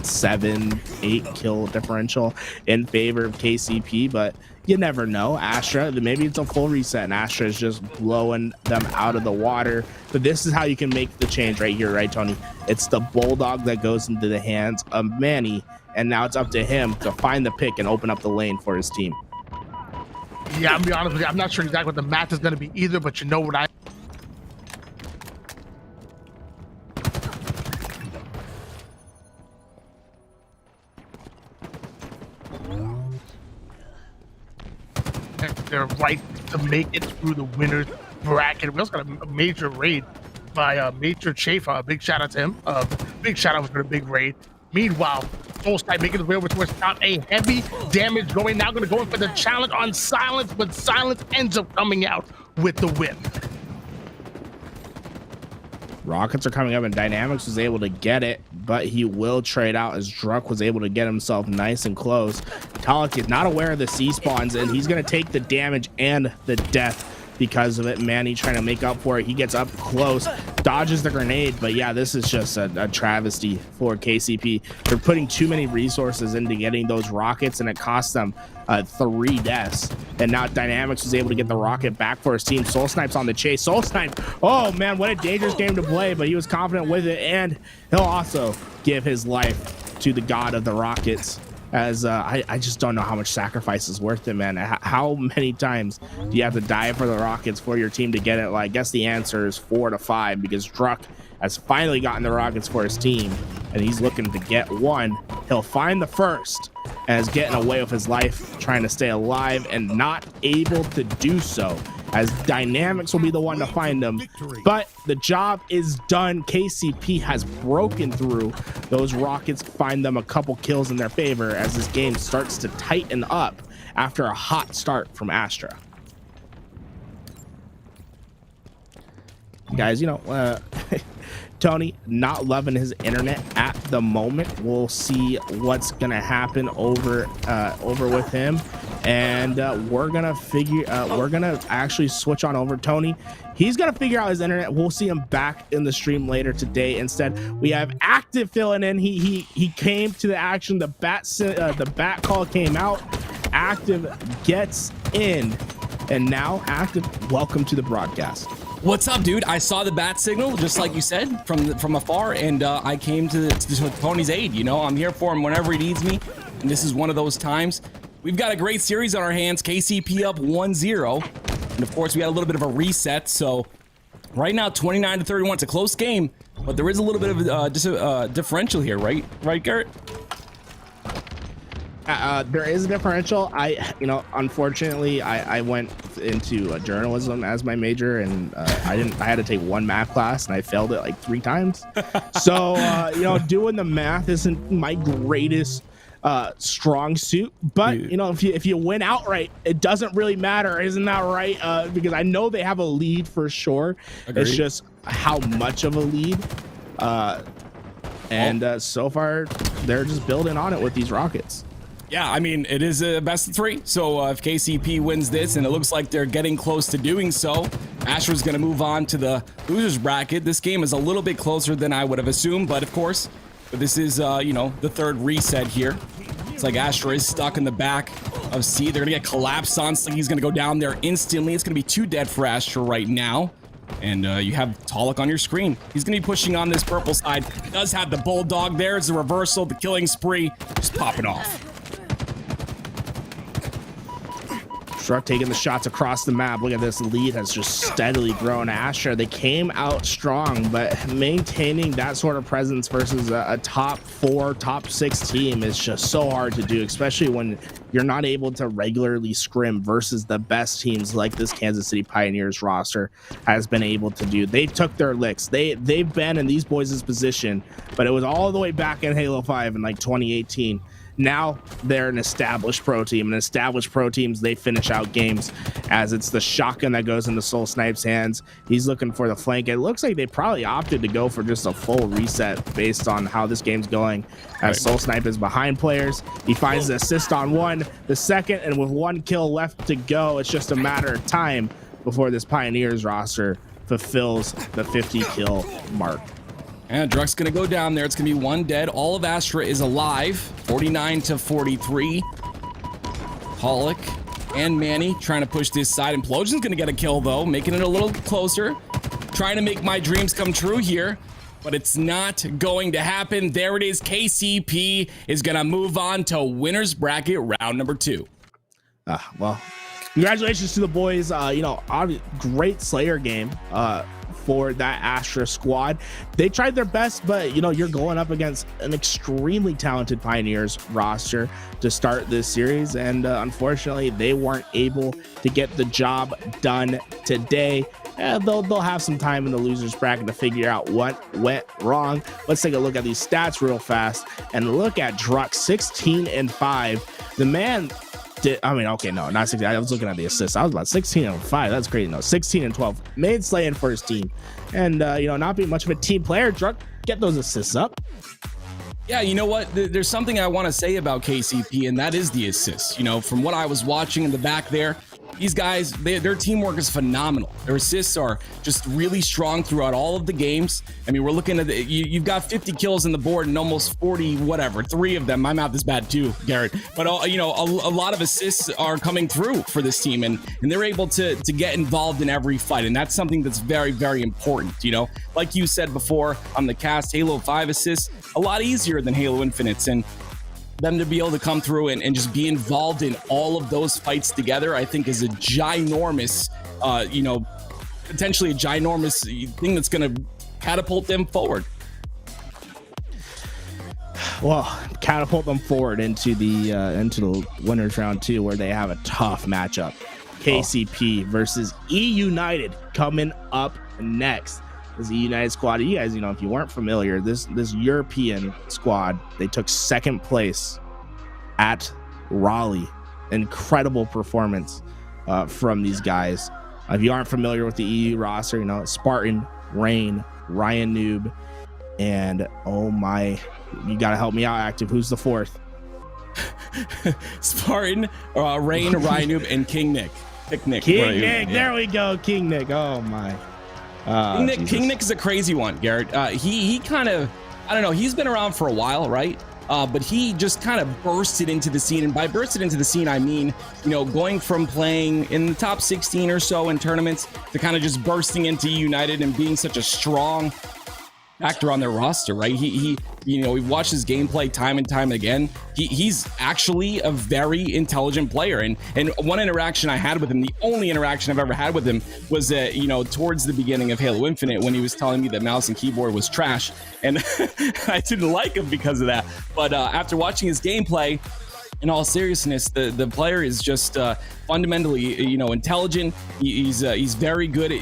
Speaker 3: 7-8 kill differential in favor of KCP, but you never know. Astra, maybe it's a full reset and Astra is just blowing them out of the water. But this is how you can make the change right here, right, Tony? It's the bulldog that goes into the hands of Manny, and now it's up to him to find the pick and open up the lane for his team.
Speaker 4: Yeah, I'm be honest with you, I'm not sure exactly what the math is going to be either, but you know what they're right to make it through the winner's bracket. We also got a major raid by Major Chafa. A big shout out to him. Big shout out for the big raid. Meanwhile, Soulsnipe making his way over towards top. A heavy damage going. Now going to go in for the challenge on Silence, but Silence ends up coming out with the whip.
Speaker 3: Rockets are coming up and Dynamics was able to get it, but he will trade out as Druck was able to get himself nice and close. Talik is not aware of the C spawns and he's going to take the damage and the death because of it. Manny trying to make up for it. He gets up close, dodges the grenade, but yeah, this is just a travesty for KCP. They're putting too many resources into getting those rockets and it costs them 3 deaths. And now Dynamics was able to get the rocket back for his team. Soulsnipe's on the chase. Soulsnipe, oh man, what a dangerous game to play, but he was confident with it, and he'll also give his life to the god of the rockets. As I just don't know how much sacrifice is worth it, man. How many times do you have to die for the rockets for your team to get it? Well, I guess the answer is 4 to 5 because Druck has finally gotten the rockets for his team and he's looking to get one. He'll find the first as getting away with his life, trying to stay alive and not able to do so, as Dynamics will be the one to find them. But the job is done. KCP has broken through those rockets, find them a couple kills in their favor as this game starts to tighten up after a hot start from Astra. Guys, you know, Tony not loving his internet at the moment. We'll see what's gonna happen over with him, and we're gonna actually switch on over. Tony, he's gonna figure out his internet. We'll see him back in the stream later today. Instead, we have Active filling in. He came to the action. The bat call came out. Active gets in, and now Active, welcome to the broadcast.
Speaker 5: What's up, dude? I saw the bat signal, just like you said, from afar, and I came to Tony's aid. You know, I'm here for him whenever he needs me, and this is one of those times. We've got a great series on our hands. KCP up 1-0, and of course, we had a little bit of a reset. So right now, 29 to 31. It's a close game, but there is a little bit of differential here, right, Garrett?
Speaker 3: There is a differential. Unfortunately, I went into journalism as my major, and I had to take one math class, and I failed it like 3 times. So, doing the math isn't my greatest strong suit. But
Speaker 5: Dude.
Speaker 3: If you win outright, it doesn't really matter, isn't that right? Because I know they have a lead for sure.
Speaker 5: Agreed.
Speaker 3: It's just how much of a lead. So far, they're just building on it with these rockets.
Speaker 5: Yeah, I mean, it is a best of 3. So if KCP wins this, and it looks like they're getting close to doing so, Astra's going to move on to the losers bracket. This game is a little bit closer than I would have assumed, but of course, this is, the third reset here. It's like Astra is stuck in the back of C. They're going to get collapsed on. Slinky's going to go down there instantly. It's going to be 2 dead for Astra right now. And you have Talik on your screen. He's going to be pushing on this purple side. He does have the bulldog there. It's a reversal. The killing spree just popping off.
Speaker 3: Druck taking the shots across the map. Look at this lead has just steadily grown. Astra, they came out strong, but maintaining that sort of presence versus a top 4, top 6 team is just so hard to do, especially when you're not able to regularly scrim versus the best teams like this Kansas City Pioneers roster has been able to do. They took their licks. They've been in these boys' position, but it was all the way back in Halo 5 in like 2018. Now they're an established pro team, and established pro teams, they finish out games, as it's the shotgun that goes into Soul Snipe's hands. He's looking for the flank. It looks like they probably opted to go for just a full reset based on how this game's going, as Soul Snipe is behind players. He finds the assist on one, the second, and with 1 kill left to go, it's just a matter of time before this Pioneers roster fulfills the 50 kill mark.
Speaker 5: And Druck's gonna go down there. It's gonna be 1 dead. All of Astra is alive. 49 to 43. Pollock and Manny trying to push this side. Implosion's gonna get a kill though, making it a little closer. Trying to make my dreams come true here, but it's not going to happen. There it is. KCP is gonna move on to winners bracket round number 2.
Speaker 3: Well, congratulations to the boys. Great Slayer game for that Astra squad. They tried their best, but you're going up against an extremely talented Pioneers roster to start this series, and unfortunately they weren't able to get the job done today. They'll have some time in the losers bracket to figure out what went wrong. Let's take a look at these stats real fast and look at Druck. 16 and 5. The man not 16. I was looking at the assists. I was about 16 and 5. That's crazy. No, 16 and 12. Made slaying for his team, and not being much of a team player. Druck, get those assists up.
Speaker 5: Yeah, you know what? There's something I want to say about KCP, and that is the assists. From what I was watching in the back there, these guys, their teamwork is phenomenal. Their assists are just really strong throughout all of the games. I mean, we're looking at you've got 50 kills on the board and almost 40, whatever. 3 of them. My mouth is bad too, Garrett. But a lot of assists are coming through for this team, and they're able to get involved in every fight, and that's something that's very, very important. Like you said before on the cast, Halo 5 assists a lot easier than Halo Infinite's, and them to be able to come through and just be involved in all of those fights together, I think is a ginormous, potentially a ginormous thing that's going to catapult them forward.
Speaker 3: Well, catapult them forward into the winners round 2, where they have a tough matchup. KCP versus E United coming up next. This E United squad, you guys, if you weren't familiar, this European squad, they took 2nd place at Raleigh. Incredible performance from these guys. If you aren't familiar with the EU roster, Spartan, Rain, Ryan Noob, and you gotta help me out, Active. Who's the 4th?
Speaker 5: Spartan, Rain, Ryan Noob, and King Nick. Nick.
Speaker 3: There we go, King Nick. Oh my.
Speaker 5: King Nick is a crazy one, Garrett. He kind of, I don't know, he's been around for a while, right? But he just kind of bursted into the scene, and by bursted into the scene, I mean, going from playing in the top 16 or so in tournaments to kind of just bursting into United and being such a strong actor on their roster, right? We've watched his gameplay time and time again. He's actually a very intelligent player, and one interaction I had with him, the only interaction I've ever had with him, was towards the beginning of Halo Infinite, when he was telling me that mouse and keyboard was trash, and I didn't like him because of that. But after watching his gameplay, in all seriousness, the player is just fundamentally, intelligent. He's very good at,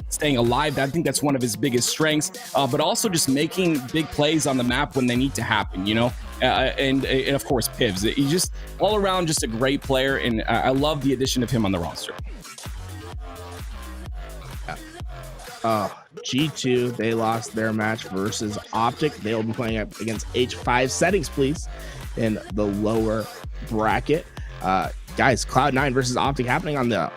Speaker 5: staying alive. I think that's one of his biggest strengths. But also just making big plays on the map when they need to happen. And of course Pivs. He's just all around just a great player, and I love the addition of him on the roster.
Speaker 3: G2, they lost their match versus Optic. They will be playing up against H5. Settings, please, in the lower bracket. Guys, Cloud9 versus Optic happening on the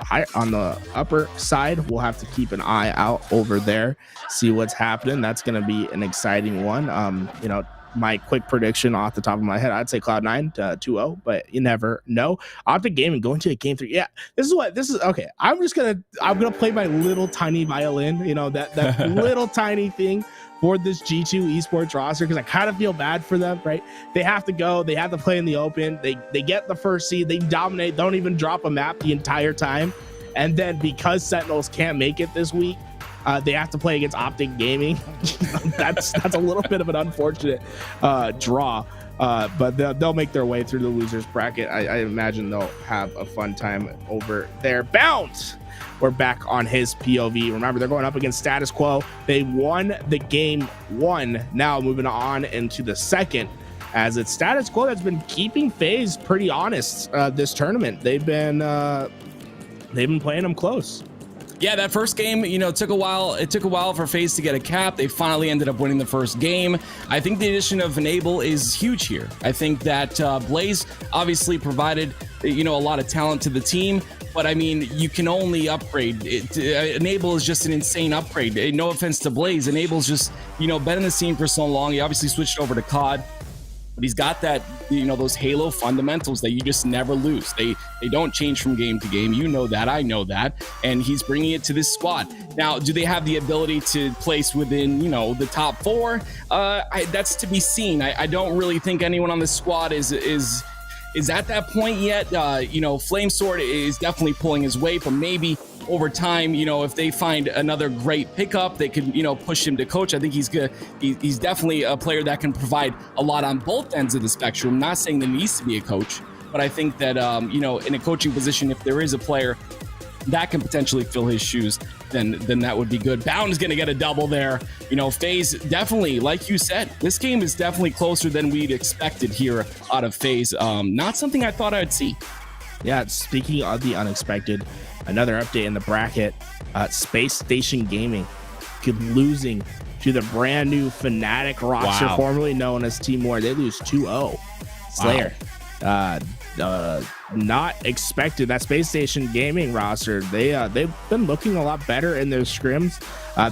Speaker 3: upper side. We'll have to keep an eye out over there, see what's happening. That's going to be an exciting one. My quick prediction off the top of my head, I'd say Cloud9 2-0, but you never know. Optic Gaming going to a game 3. Yeah, this is okay. I'm gonna play my little tiny violin, that little tiny thing for this G2 esports roster, because I kind of feel bad for them, right? They have to play in the open. They get the first seed, they dominate, don't even drop a map the entire time, and then because Sentinels can't make it this week, they have to play against Optic Gaming. That's a little bit of an unfortunate draw, but they'll make their way through the losers bracket. I imagine they'll have a fun time over there. Bounce. We're back on his POV. Remember, they're going up against Status Quo. They won the game 1. Now moving on into the second, as it's status quo that's been keeping FaZe pretty honest this tournament. They've been playing them close.
Speaker 5: Yeah, that first game, you know, it took a while for FaZe to get a cap. They finally ended up winning the first game. I think the addition of Enable is huge here. I think that Blaze obviously provided, you know, a lot of talent to the team, but I mean, you can only upgrade. Enable is just an insane upgrade. No offense to Blaze, Enable's just, you know, been in the scene for so long. He obviously switched over to COD. But he's got that, you know, those Halo fundamentals that you just never lose. They don't change from game to game. You know that. I know that. And he's bringing it to this squad. Now, do they have the ability to place within, you know, the top 4? That's to be seen. I don't really think anyone on this squad is at that point yet. You know, Flamesword is definitely pulling his weight, but maybe over time, you know, if they find another great pickup, they could, you know, push him to coach. I think he's good. He's definitely a player that can provide a lot on both ends of the spectrum. Not saying there needs to be a coach, but I think that, you know, in a coaching position, if there is a player that can potentially fill his shoes, then that would be good. Bound is going to get a double there. You know, FaZe definitely, like you said, this game is definitely closer than we'd expected here out of FaZe. Not something I thought I'd see.
Speaker 3: Yeah, speaking of the unexpected, another update in the bracket, Space Station Gaming losing to the brand new Fnatic roster, formerly known as Team War. They lose 2-0. Slayer. Not expected. That Space Station Gaming roster, they've been looking a lot better in their scrims.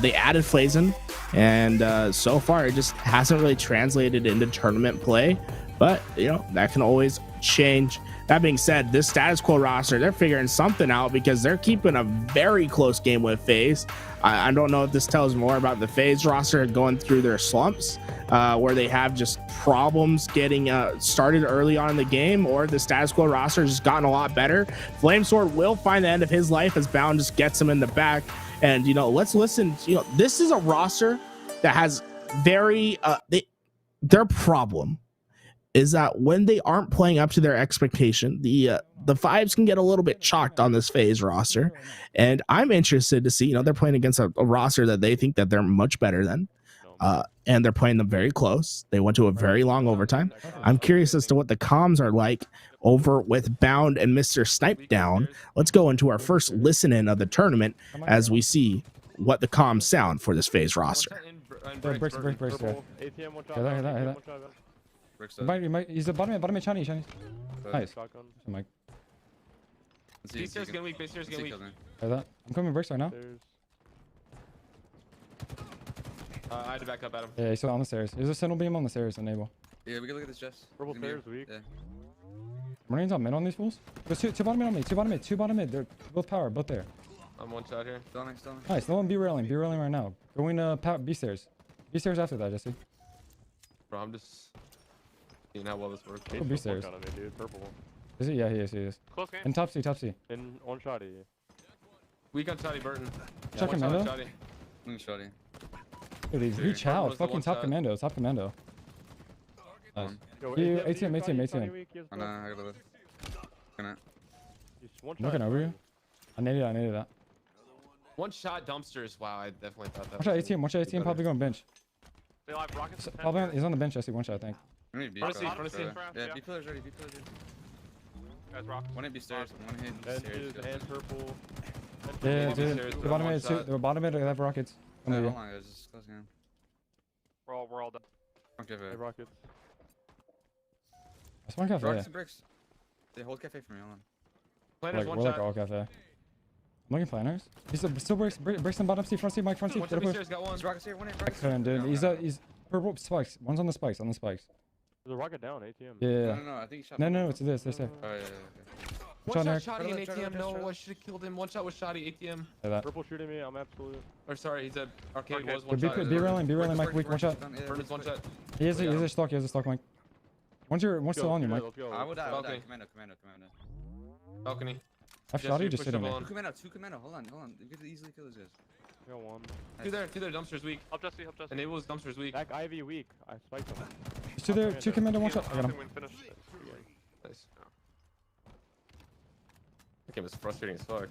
Speaker 3: They added Flazen, and so far it just hasn't really translated into tournament play, but you know, that can always change. That being said, this status quo roster, they're figuring something out because they're keeping a very close game with FaZe. I don't know if this tells more about the FaZe roster going through their slumps, where they have just problems getting started early on in the game, or the status quo roster has just gotten a lot better. Flamesword will find the end of his life as Bound just gets him in the back. And, you know, let's listen. You know, this is a roster that has very, their problem is that when they aren't playing up to their expectation, the vibes can get a little bit chalked on this FaZe roster. And I'm interested to see, you know, they're playing against a roster that they think that they're much better than, and they're playing them very close. They went to a very long overtime. I'm curious as to what the comms are like over with Bound and Mr. Snipe down. Let's go into our first listen in of the tournament as we see what the comms sound for this FaZe roster.
Speaker 6: Bricks there. Hit that. He's the bottom of Chinese. Nice. Mike.
Speaker 7: Base stairs getting weak.
Speaker 6: I'm coming bricks right now.
Speaker 7: I had to back up at him.
Speaker 6: Yeah, he's still on the stairs. There's a sentinel beam on the stairs, Enable.
Speaker 8: Yeah, we can look at this, Jess.
Speaker 9: Purple stairs weak.
Speaker 8: Yeah.
Speaker 6: Marines on mid on these fools. There's two bottom mid on me. Two bottom mid. They're both power, both there.
Speaker 7: I'm one shot here.
Speaker 8: Still on.
Speaker 6: Nice. No one be railing right now. Going B stairs. B stairs after that, Jesse.
Speaker 7: Bro, I'm just seeing how well this works.
Speaker 6: Go B stairs.
Speaker 9: Dude, purple.
Speaker 6: Is he? Yeah, he is.
Speaker 9: Close game.
Speaker 6: And top C.
Speaker 9: In one shotty.
Speaker 7: Weak on Shotty Burton.
Speaker 6: Check
Speaker 7: One shot on
Speaker 6: commando.
Speaker 7: Shotty.
Speaker 6: Dude, he's reach out.
Speaker 7: was the
Speaker 6: Fucking
Speaker 7: one
Speaker 6: top
Speaker 7: shot.
Speaker 6: commando. Nice.
Speaker 9: Yo,
Speaker 6: You,
Speaker 9: ATM,
Speaker 6: 18.
Speaker 8: Oh, no, I gotta look. Gonna.
Speaker 9: One
Speaker 6: I'm looking over you. I needed that.
Speaker 7: One shot dumpsters. Wow, I definitely thought that.
Speaker 6: Watch out ATM. Probably going bench.
Speaker 9: They live rockets.
Speaker 6: Probably he's on the bench. Jesse. One shot, I think.
Speaker 8: I need B
Speaker 7: Front seat,
Speaker 8: pillars.
Speaker 7: front seat.
Speaker 8: Yeah, B pillars ready.
Speaker 9: Guys, rock.
Speaker 8: One hit B stairs. One hit B
Speaker 9: Benches
Speaker 8: stairs.
Speaker 9: and purple.
Speaker 6: Yeah,
Speaker 7: Maybe
Speaker 6: dude.
Speaker 7: stairs,
Speaker 6: The
Speaker 7: but
Speaker 6: bottom
Speaker 7: one
Speaker 6: mid.
Speaker 7: shot.
Speaker 6: The bottom mid. They have rockets.
Speaker 8: Yeah, hold on, guys. Just close game.
Speaker 9: We're all done.
Speaker 8: Okay,
Speaker 9: Hey, rockets.
Speaker 6: That's one cafe.
Speaker 8: Rocks and bricks. They hold cafe for me. Hold on.
Speaker 7: Planners,
Speaker 6: We're
Speaker 7: one
Speaker 6: like
Speaker 7: shot.
Speaker 6: all cafe. I'm looking planners. He's still bricks and bottom C, front C, Mike, front C.
Speaker 7: One shot stairs, got one.
Speaker 8: There's rockets here. One hit.
Speaker 6: I
Speaker 8: Rockets.
Speaker 6: couldn't, dude. He's purple spikes. One's on the spikes.
Speaker 9: There's a rocket down, ATM.
Speaker 6: Yeah.
Speaker 8: No, I think he shot.
Speaker 6: No, it's this.
Speaker 8: Oh, yeah.
Speaker 7: One
Speaker 6: Eric.
Speaker 7: shot Shotty in
Speaker 8: Try to
Speaker 7: ATM.
Speaker 8: look,
Speaker 7: No,
Speaker 8: try to
Speaker 7: I
Speaker 8: look.
Speaker 7: should have killed him. One shot with Shotty ATM.
Speaker 9: Purple shooting me. I'm absolute.
Speaker 7: Or sorry, he's at arcade.
Speaker 9: Arcade.
Speaker 7: Was one
Speaker 6: Be
Speaker 7: shot.
Speaker 6: railing, Mike. Weak. One shot.
Speaker 7: Burton's one shot.
Speaker 6: He has a stock, Mike. One's still on you, Mike.
Speaker 9: Let's go.
Speaker 8: I would die.
Speaker 7: Balcony.
Speaker 8: Commando.
Speaker 7: Balcony.
Speaker 6: I've
Speaker 7: Jesse,
Speaker 6: shot you,
Speaker 7: push
Speaker 6: just sitting
Speaker 7: up
Speaker 6: there.
Speaker 7: on.
Speaker 8: Two commando. Hold on. You could easily kill those guys.
Speaker 9: Got one.
Speaker 7: Two there. Dumpsters weak.
Speaker 9: Help Jesse.
Speaker 7: Enables dumpsters weak.
Speaker 9: Back Ivy weak. I spiked him.
Speaker 6: There's two there, two commando, one shot. I got him.
Speaker 7: Nice. That game was frustrating as fuck.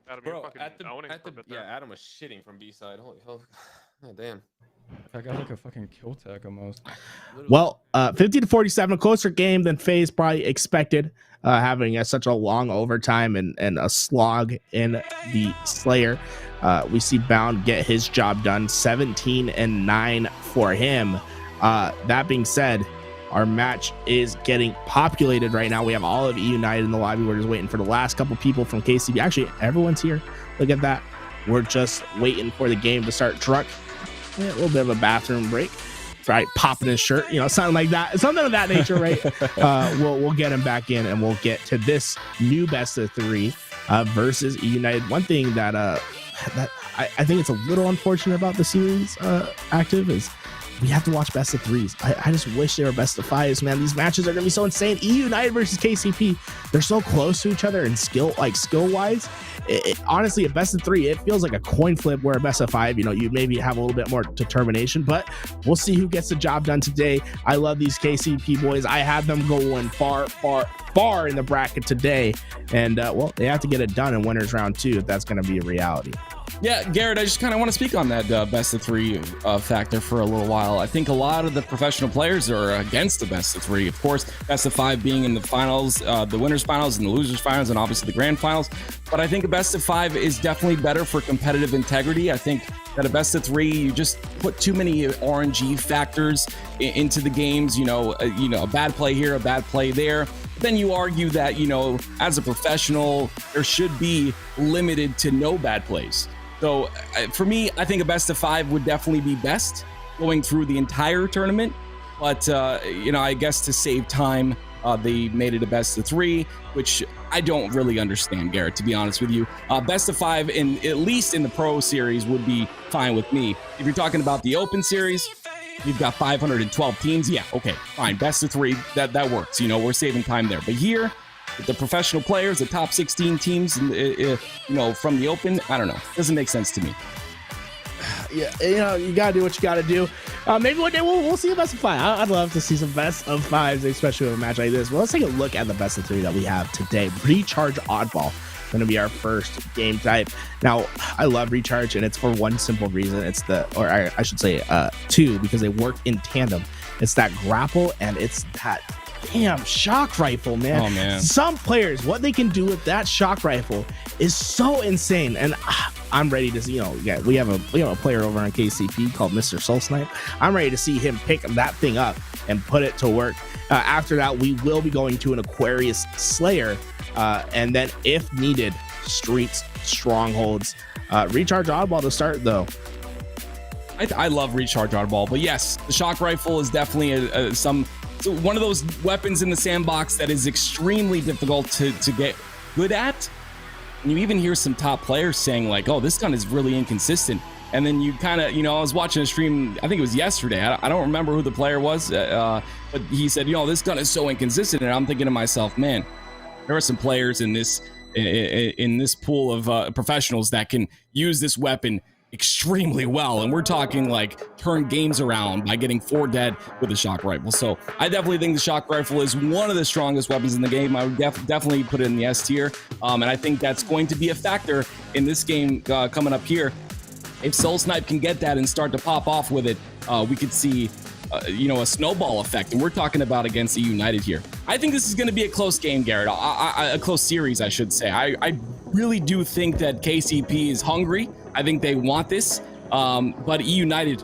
Speaker 9: Adam, you're
Speaker 7: Bro,
Speaker 9: fucking
Speaker 7: at the
Speaker 9: owning for a bit there.
Speaker 7: Adam was shitting from B side. Holy hell. Oh, damn.
Speaker 6: That got like a fucking kill tag almost.
Speaker 3: Well, 50-47, a closer game than FaZe probably expected, having such a long overtime and a slog in the Slayer. We see Bound get his job done, 17-9 for him. That being said, our match is getting populated right now. We have all of E United in the lobby. We're just waiting for the last couple people from KCP. Actually, everyone's here. Look at that. We're just waiting for the game to start. Drunk. Yeah, a little bit of a bathroom break, right? Popping his shirt, something like that, something of that nature, right? We'll get him back in, and we'll get to this new best of three versus E United. One thing that I think it's a little unfortunate about the series active is we have to watch best of threes. I just wish they were best of fives, man. These matches are gonna be so insane. E United versus KCP, they're so close to each other in skill wise. Honestly, a best of three, it feels like a coin flip, where a best of five, you maybe have a little bit more determination, but we'll see who gets the job done today. I love these KCP boys. I had them going far in the bracket today, and well, they have to get it done in winners round 2 if that's going to be a reality.
Speaker 5: Yeah, Garrett, I just kind of want to speak on that best of three factor for a little while. I think a lot of the professional players are against the best of three. Of course, best of five being in the finals, the winners finals and the losers finals, and obviously the grand finals. But I think a best of five is definitely better for competitive integrity. I think that a best of three, you just put too many RNG factors into the games. A bad play here, a bad play there. Then you argue that, as a professional, there should be limited to no bad plays. So for me, I think a best of five would definitely be best going through the entire tournament. But, I guess to save time, they made it a best of three, which I don't really understand, Garrett, to be honest with you. Best of five, at least in the pro series, would be fine with me. If you're talking about the open series, you've got 512 teams. Yeah, okay, fine. Best of three, that works. We're saving time there. But here, the professional players, the top 16 teams, from the open, I don't know. Doesn't make sense to me.
Speaker 3: Yeah, you gotta do what you gotta do. Maybe one day we'll see a best of five. I'd love to see some best of fives, especially with a match like this. Well, let's take a look at the best of three that we have today. Recharge Oddball going to be our first game type. Now, I love Recharge, and it's for one simple reason. I should say two, because they work in tandem. It's that grapple, and it's that damn shock rifle, man.
Speaker 5: Oh, man.
Speaker 3: Some players, what they can do with that shock rifle is so insane. And I'm ready to see, we have a player over on KCP called Mr. Soul Snipe. I'm ready to see him pick that thing up and put it to work. After that, we will be going to an Aquarius Slayer, and then if needed, Streets, Strongholds. Recharge Oddball to start, though.
Speaker 5: I love Recharge Oddball, but yes, the shock rifle is definitely one of those weapons in the sandbox that is extremely difficult to get good at. And you even hear some top players saying like, oh, this gun is really inconsistent. And then you kind of, I was watching a stream, I think it was yesterday. I don't remember who the player was, but he said, this gun is so inconsistent. And I'm thinking to myself, man, there are some players in this pool of professionals that can use this weapon extremely well, and we're talking like turn games around by getting 4 dead with a shock rifle. So I definitely think the shock rifle is one of the strongest weapons in the game. I would definitely put it in the S tier, and I think that's going to be a factor in this game coming up here. If Soul Snipe can get that and start to pop off with it, we could see a snowball effect, and we're talking about against E United here. I think this is going to be a close game, Garrett, a close series, I should say. I really do think that KCP is hungry. I think they want this, but E United,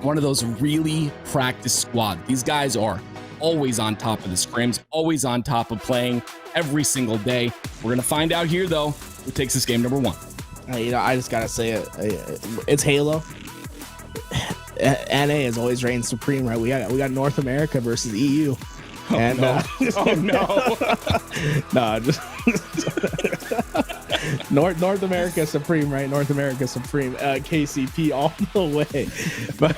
Speaker 5: one of those really practiced squad. These guys are always on top of the scrims, always on top of playing every single day. We're going to find out here, though, who takes this game number 1.
Speaker 3: I just got to say it. It's Halo. NA has always reigned supreme, right? We got North America versus EU.
Speaker 5: Oh,
Speaker 3: and
Speaker 5: no. Oh, no.
Speaker 3: No, just North America supreme, right? North America supreme. KCP all the way. But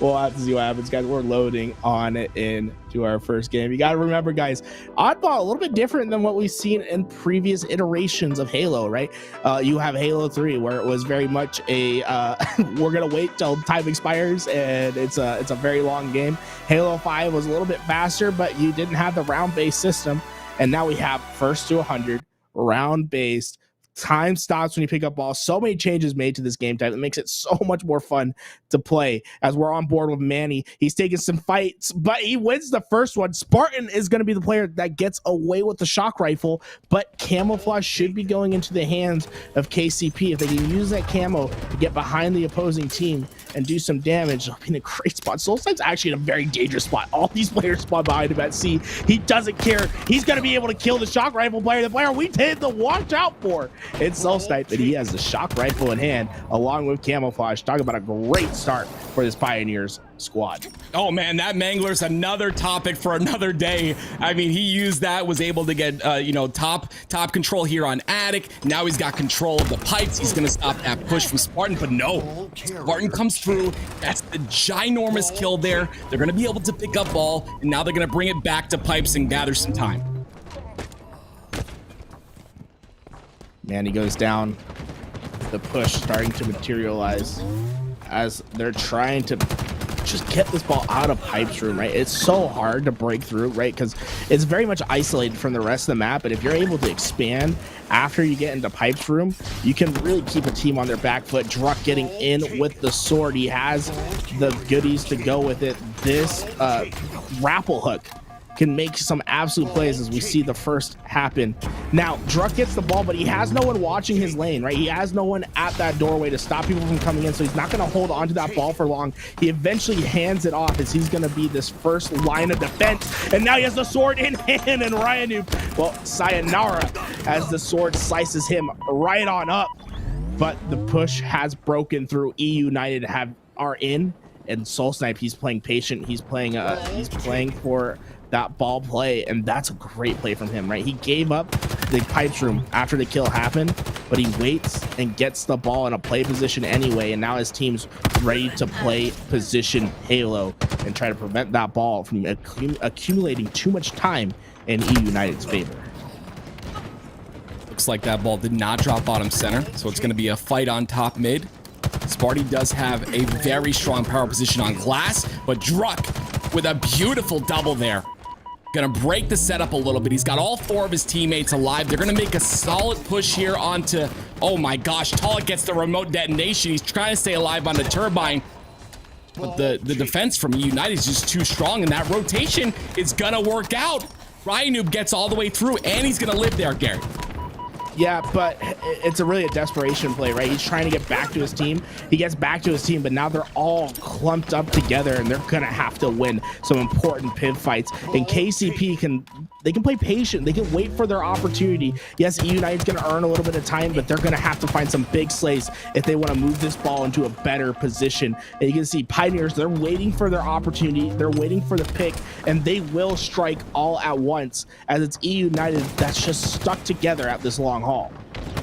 Speaker 3: we'll have to see what happens, guys. We're loading on into our first game. You got to remember, guys, Oddball a little bit different than what we've seen in previous iterations of Halo, right? You have Halo 3, where it was very much a we're gonna wait till time expires, and it's a very long game. Halo 5 was a little bit faster, but you didn't have the round-based system. And now we have first to 100 round-based Time stops when you pick up ball. So many changes made to this game type. It makes it so much more fun to play as we're on board with Manny. He's taking some fights, but he wins the first one. Spartan is going to be the player that gets away with the shock rifle, but camouflage should be going into the hands of KCP. If they can use that camo to get behind the opposing team and do some damage, it'll be in a great spot. Soulside's actually in a very dangerous spot. All these players spawn behind him at C. He doesn't care. He's going to be able to kill the shock rifle player. The player we did the watch out for. It's Soulside, but he has the shock rifle in hand along with camouflage. Talk about a great start for this Pioneers squad.
Speaker 5: Oh man, that Mangler's another topic for another day. I mean, he used that, was able to get top control here on Attic. Now he's got control of the pipes. He's gonna stop that push from Spartan, but no, Spartan comes through. That's the ginormous kill there. They're gonna be able to pick up ball, and now they're gonna bring it back to pipes and gather some time.
Speaker 3: Man, he goes down. The push starting to materialize as they're trying to just get this ball out of Pipes room, right? It's so hard to break through, right? Because it's very much isolated from the rest of the map. But if you're able to expand after you get into Pipes room, you can really keep a team on their back foot. Druck getting in with the sword. He has the goodies to go with it. This grapple hook can make some absolute plays as we see the first happen. Now, Druck gets the ball, but he has no one watching his lane, right? He has no one at that doorway to stop people from coming in, so he's not going to hold onto that ball for long. He eventually hands it off as he's going to be this first line of defense, and now he has the sword in hand, and Ryanu, well, sayonara, as the sword slices him right on up. But the push has broken through. E United are in, and Soul Snipe, he's playing patient. He's playing for that ball play, and that's a great play from him, right? He gave up the Pipes room after the kill happened, but he waits and gets the ball in a play position anyway, and now his team's ready to play position Halo and try to prevent that ball from accumulating too much time in E United's favor.
Speaker 5: Looks like that ball did not drop bottom center, so it's going to be a fight on top mid. Sparty does have a very strong power position on glass, but Druck with a beautiful double there. Gonna break the setup a little bit. He's got all four of his teammates alive. They're gonna make a solid push here onto, oh my gosh, Talik gets the remote detonation. He's trying to stay alive on the turbine, but the defense from United is just too strong, and that rotation is gonna work out. Ryanoob gets all the way through, and he's gonna live there, Gary.
Speaker 3: Yeah, but it's really a desperation play, right? He's trying to get back to his team. He gets back to his team, but now they're all clumped up together, and they're gonna have to win some important piv fights. And KCP can play patient. They can wait for their opportunity. Yes, E United's gonna earn a little bit of time, but they're gonna have to find some big slays if they want to move this ball into a better position. And you can see Pioneers, they're waiting for their opportunity. They're waiting for the pick, and they will strike all at once, as it's E United that's just stuck together at this long haul.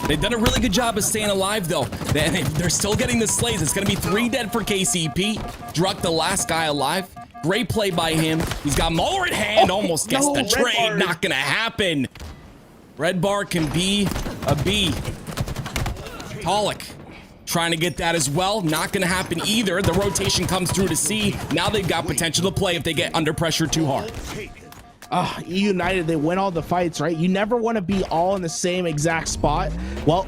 Speaker 5: They've done a really good job of staying alive, though. They're still getting the slays. It's going to be 3 dead for KCP. Druck, the last guy alive. Great play by him. He's got Muller in hand. Almost gets the trade. Not going to happen. Red bar can be a B. Talik trying to get that as well. Not going to happen either. The rotation comes through to C. Now they've got potential to play if they get under pressure too hard.
Speaker 3: E United, they win all the fights, right? You never want to be all in the same exact spot. Well,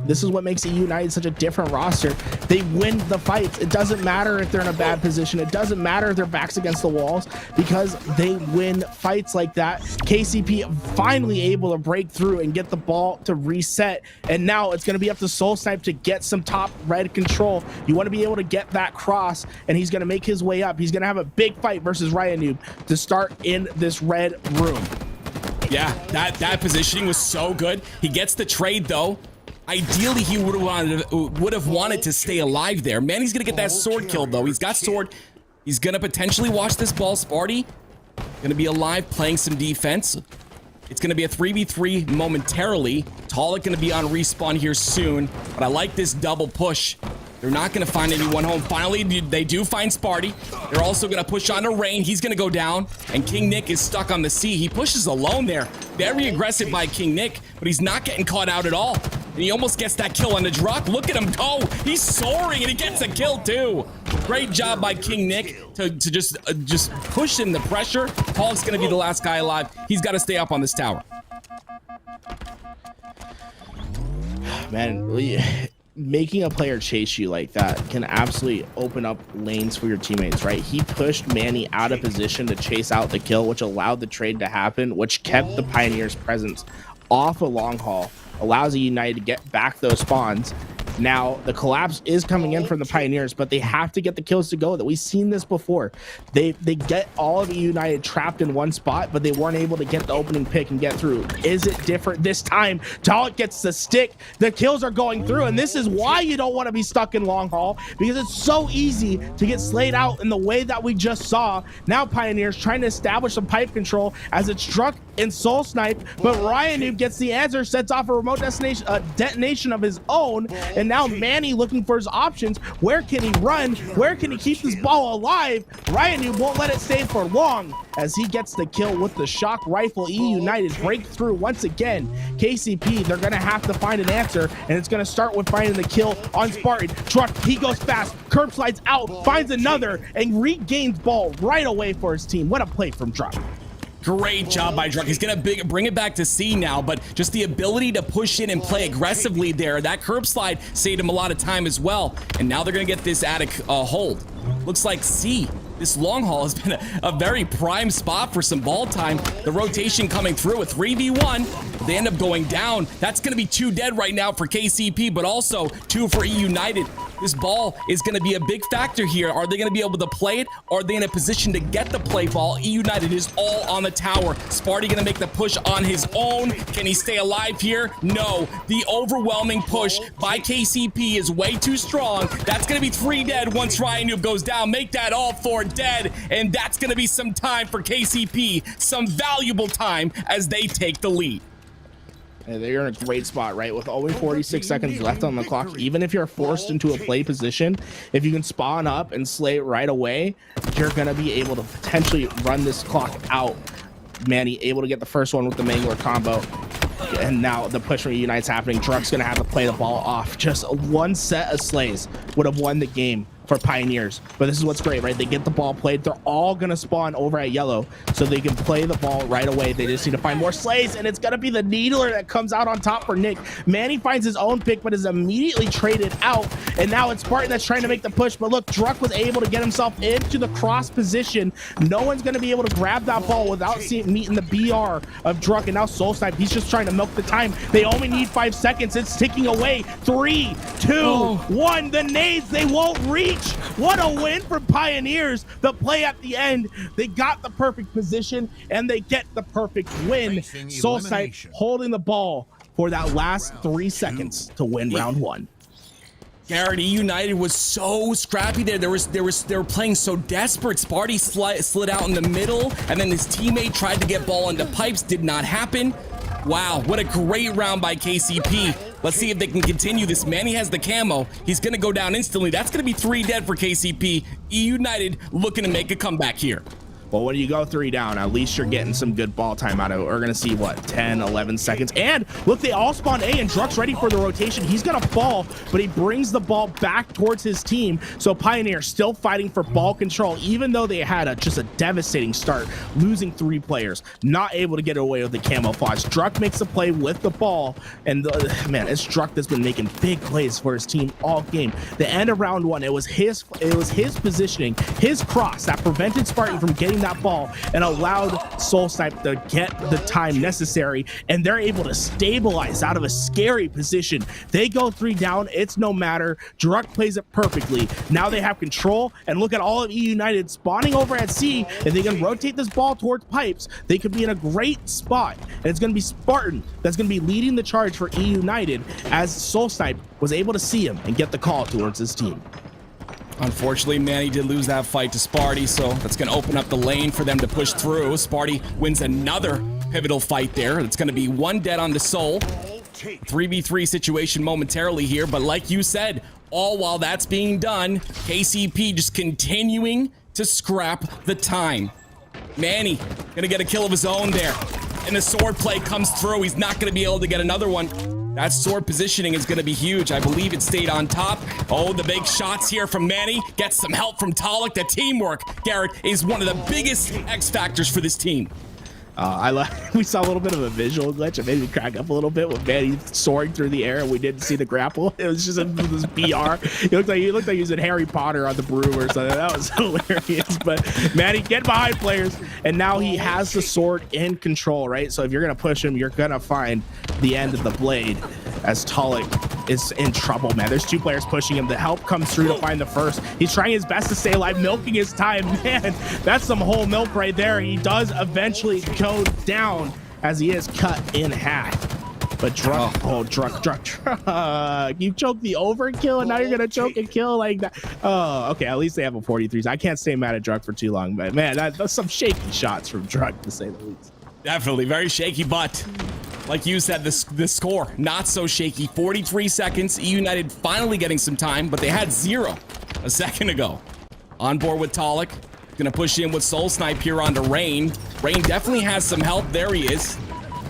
Speaker 3: this is what makes E United such a different roster. They win the fights. It doesn't matter if they're in a bad position. It doesn't matter if their back's against the walls, because they win fights like that. KCP finally able to break through and get the ball to reset. And now it's going to be up to Soul Snipe to get some top red control. You want to be able to get that cross, and he's going to make his way up. He's going to have a big fight versus Ryanoop to start in this red room.
Speaker 5: Yeah, that positioning was so good. He gets the trade, though. Ideally, he would have wanted to stay alive there. Man, he's gonna get that sword kill, though. He's got sword. He's gonna potentially watch this ball. Sparty gonna be alive, playing some defense. It's gonna be a 3v3 momentarily. Talik gonna be on respawn here soon, but I like this double push. They're not going to find anyone home. Finally, they do find Sparty. They're also going to push on to Rain. He's going to go down, and King Nick is stuck on the C. He pushes alone there. Very aggressive by King Nick, but he's not getting caught out at all. And he almost gets that kill on the Druck. Look at him go. He's soaring, and he gets a kill, too. Great job by King Nick to just push in the pressure. Paul's going to be the last guy alive. He's got to stay up on this tower.
Speaker 3: Man, making a player chase you like that can absolutely open up lanes for your teammates, right? He pushed Manny out of position to chase out the kill, which allowed the trade to happen, which kept the Pioneers' presence off a long haul, allows the United to get back those spawns. Now the collapse is coming in from the Pioneers, but they have to get the kills to go. That we've seen this before. They get all of United trapped in one spot, but they weren't able to get the opening pick and get through. Is it different this time? Talik gets the stick. The kills are going through, and this is why you don't want to be stuck in long haul, because it's so easy to get slayed out in the way that we just saw. Now Pioneers trying to establish some pipe control as it's struck and soul snipe, but Ryan Noob gets the answer, sets off a remote destination, detonation of his own. And now Manny looking for his options. Where can he run? Where can he keep this ball alive? Ryan Noob won't let it stay for long as he gets the kill with the shock rifle. E United break through once again. KCP, they're gonna have to find an answer, and it's gonna start with finding the kill on Spartan. Truck, he goes fast, curb slides out, finds another, and regains ball right away for his team. What a play from Truck.
Speaker 5: Great job by Drunk. He's gonna bring it back to C now, but just the ability to push in and play aggressively there, that curb slide saved him a lot of time as well. And now they're gonna get this attic hold. Looks like C. This long haul has been a very prime spot for some ball time. The rotation coming through with 3v1. They end up going down. That's going to be 2 dead right now for KCP, but also 2 for E United. This ball is going to be a big factor here. Are they going to be able to play it? Are they in a position to get the play ball? E United is all on the tower. Sparty going to make the push on his own. Can he stay alive here? No. The overwhelming push by KCP is way too strong. That's going to be 3 dead once Ryan Noob goes down. Make that all 4 dead, and that's going to be some time for KCP. Some valuable time as they take the lead.
Speaker 3: They're in a great spot, right? With only 46 seconds left on the clock, even if you're forced into a play position, if you can spawn up and slay it right away, you're going to be able to potentially run this clock out. Manny able to get the first one with the Mangler combo. And now the push from Unite's happening. Truck's going to have to play the ball off. Just one set of slays would have won the game for Pioneers. But this is what's great, right? They get the ball played. They're all going to spawn over at yellow so they can play the ball right away. They just need to find more slays, and it's going to be the Needler that comes out on top for Nick. Manny finds his own pick, but is immediately traded out. And now it's Spartan that's trying to make the push. But look, Druck was able to get himself into the cross position. No one's going to be able to grab that ball without meeting the BR of Druck. And now Soul Snipe, he's just trying to milk the time. They only need 5 seconds. It's ticking away. 3, 2, 1. The nades, they won't reach. What a win for Pioneers. The play at the end, they got the perfect position and they get the perfect win. Soul Snipe holding the ball for that last 3 seconds to win round 1.
Speaker 5: Garrett, E United was so scrappy there. They were playing so desperate. Sparty slid out in the middle, and then his teammate tried to get ball into pipes. Did not happen. Wow, what a great round by KCP. Let's see if they can continue this. Manny has the camo. He's going to go down instantly. That's going to be 3 dead for KCP. E United looking to make a comeback here.
Speaker 3: Well, when you go 3 down, at least you're getting some good ball time out of it. We're going to see, what, 10, 11 seconds. And look, they all spawn A, and Druck's ready for the rotation. He's going to fall, but he brings the ball back towards his team. So Pioneer still fighting for ball control, even though they had just a devastating start, losing 3 players, not able to get away with the camouflage. Druck makes a play with the ball, and man, it's Druck that's been making big plays for his team all game. The end of round 1, it was his positioning, his cross that prevented Spartan from getting that ball and allowed Soul Snipe to get the time necessary, and they're able to stabilize out of a scary position. They go 3 down. It's no matter. Druck plays it perfectly. Now they have control, and look at all of E United spawning over at C. If they can rotate this ball towards pipes, they could be in a great spot, and it's going to be Spartan that's going to be leading the charge for E United as Soul Snipe was able to see him and get the call towards his team.
Speaker 5: Unfortunately, Manny did lose that fight to Sparty, so that's going to open up the lane for them to push through. Sparty wins another pivotal fight there. It's going to be 1 dead on the Soul. 3v3 situation momentarily here, but like you said, all while that's being done, KCP just continuing to scrap the time. Manny going to get a kill of his own there, and the sword play comes through. He's not going to be able to get another one. That sword positioning is going to be huge. I believe it stayed on top. Oh, the big shots here from Manny. Gets some help from Talik. The teamwork, Garrett, is one of the biggest X factors for this team.
Speaker 3: We saw a little bit of a visual glitch. It made me crack up a little bit with Manny soaring through the air and we didn't see the grapple. It was just this BR. He looked like he was using Harry Potter on the broom or something. That was hilarious. But Manny, get behind players, and now he has the sword in control, right? So if you're gonna push him, you're gonna find the end of the blade. As Talik is in trouble, man. There's 2 players pushing him. The help comes through to find the first. He's trying his best to stay alive, milking his time. Man, that's some whole milk right there. He does eventually go down as he is cut in half. But Drunk, you choked the overkill and now you're gonna choke a kill like that. Oh, okay, at least they have a 43. I can't stay mad at Drunk for too long, but man, that's some shaky shots from Drunk to say the least.
Speaker 5: Definitely very shaky, but like you said, the score not so shaky. 43 seconds. E United finally getting some time, but they had 0 a second ago. On board with Talik. Gonna push in with Soul Snipe here onto Rain. Rain definitely has some help. There he is.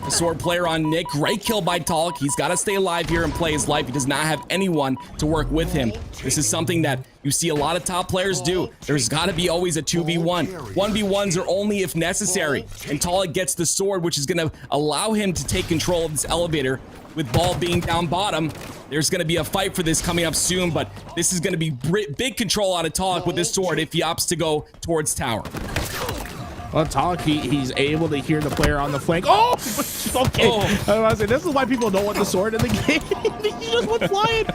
Speaker 5: A sword player on Nick. Great kill by Talik. He's got to stay alive here and play his life. He does not have anyone to work with him. This is something that you see a lot of top players do. There's got to be always a 2v1. 1v1s are only if necessary. And Talik gets the sword, which is going to allow him to take control of this elevator. With ball being down bottom, there's going to be a fight for this coming up soon, but this is going to be big control out of Talik with this sword if he opts to go towards tower.
Speaker 3: Well, Talik, he's able to hear the player on the flank. Oh, okay. I was gonna say, this is why people don't want the sword in the game. He just went flying.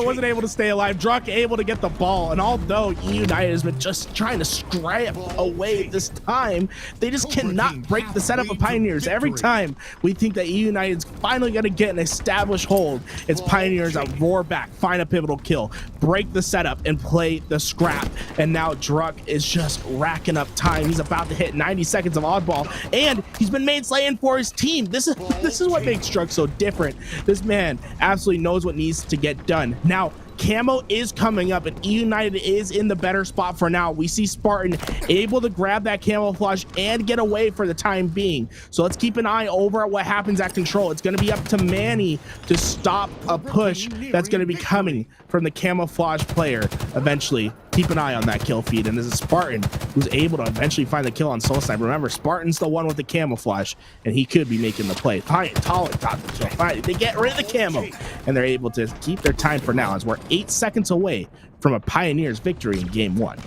Speaker 3: Wasn't able to stay alive. Drunk able to get the ball. And although E United has been just trying to scrap away this time, they just cannot break the setup of Pioneers. Every time we think that E United's finally gonna get an established hold, it's Pioneers that roar back, find a pivotal kill, break the setup, and play the scrap. And now Drunk is just racking up time. He's about to hit 90 seconds of oddball, and he's been main slaying for his team. This is what makes Drunk so different. This man absolutely knows what needs to get done. Now, Camo is coming up, and E United is in the better spot for now. We see Spartan able to grab that camouflage and get away for the time being. So let's keep an eye over at what happens at control. It's going to be up to Manny to stop a push that's going to be coming from the camouflage player eventually. Keep an eye on that kill feed, and this is Spartan who's able to eventually find the kill on Soul Snipe. Remember, Spartan's the one with the camouflage, and he could be making the play. Talik got the kill. Fine. They get rid of the camo, and they're able to keep their time for now as we're 8 seconds away from a Pioneers victory in game 1.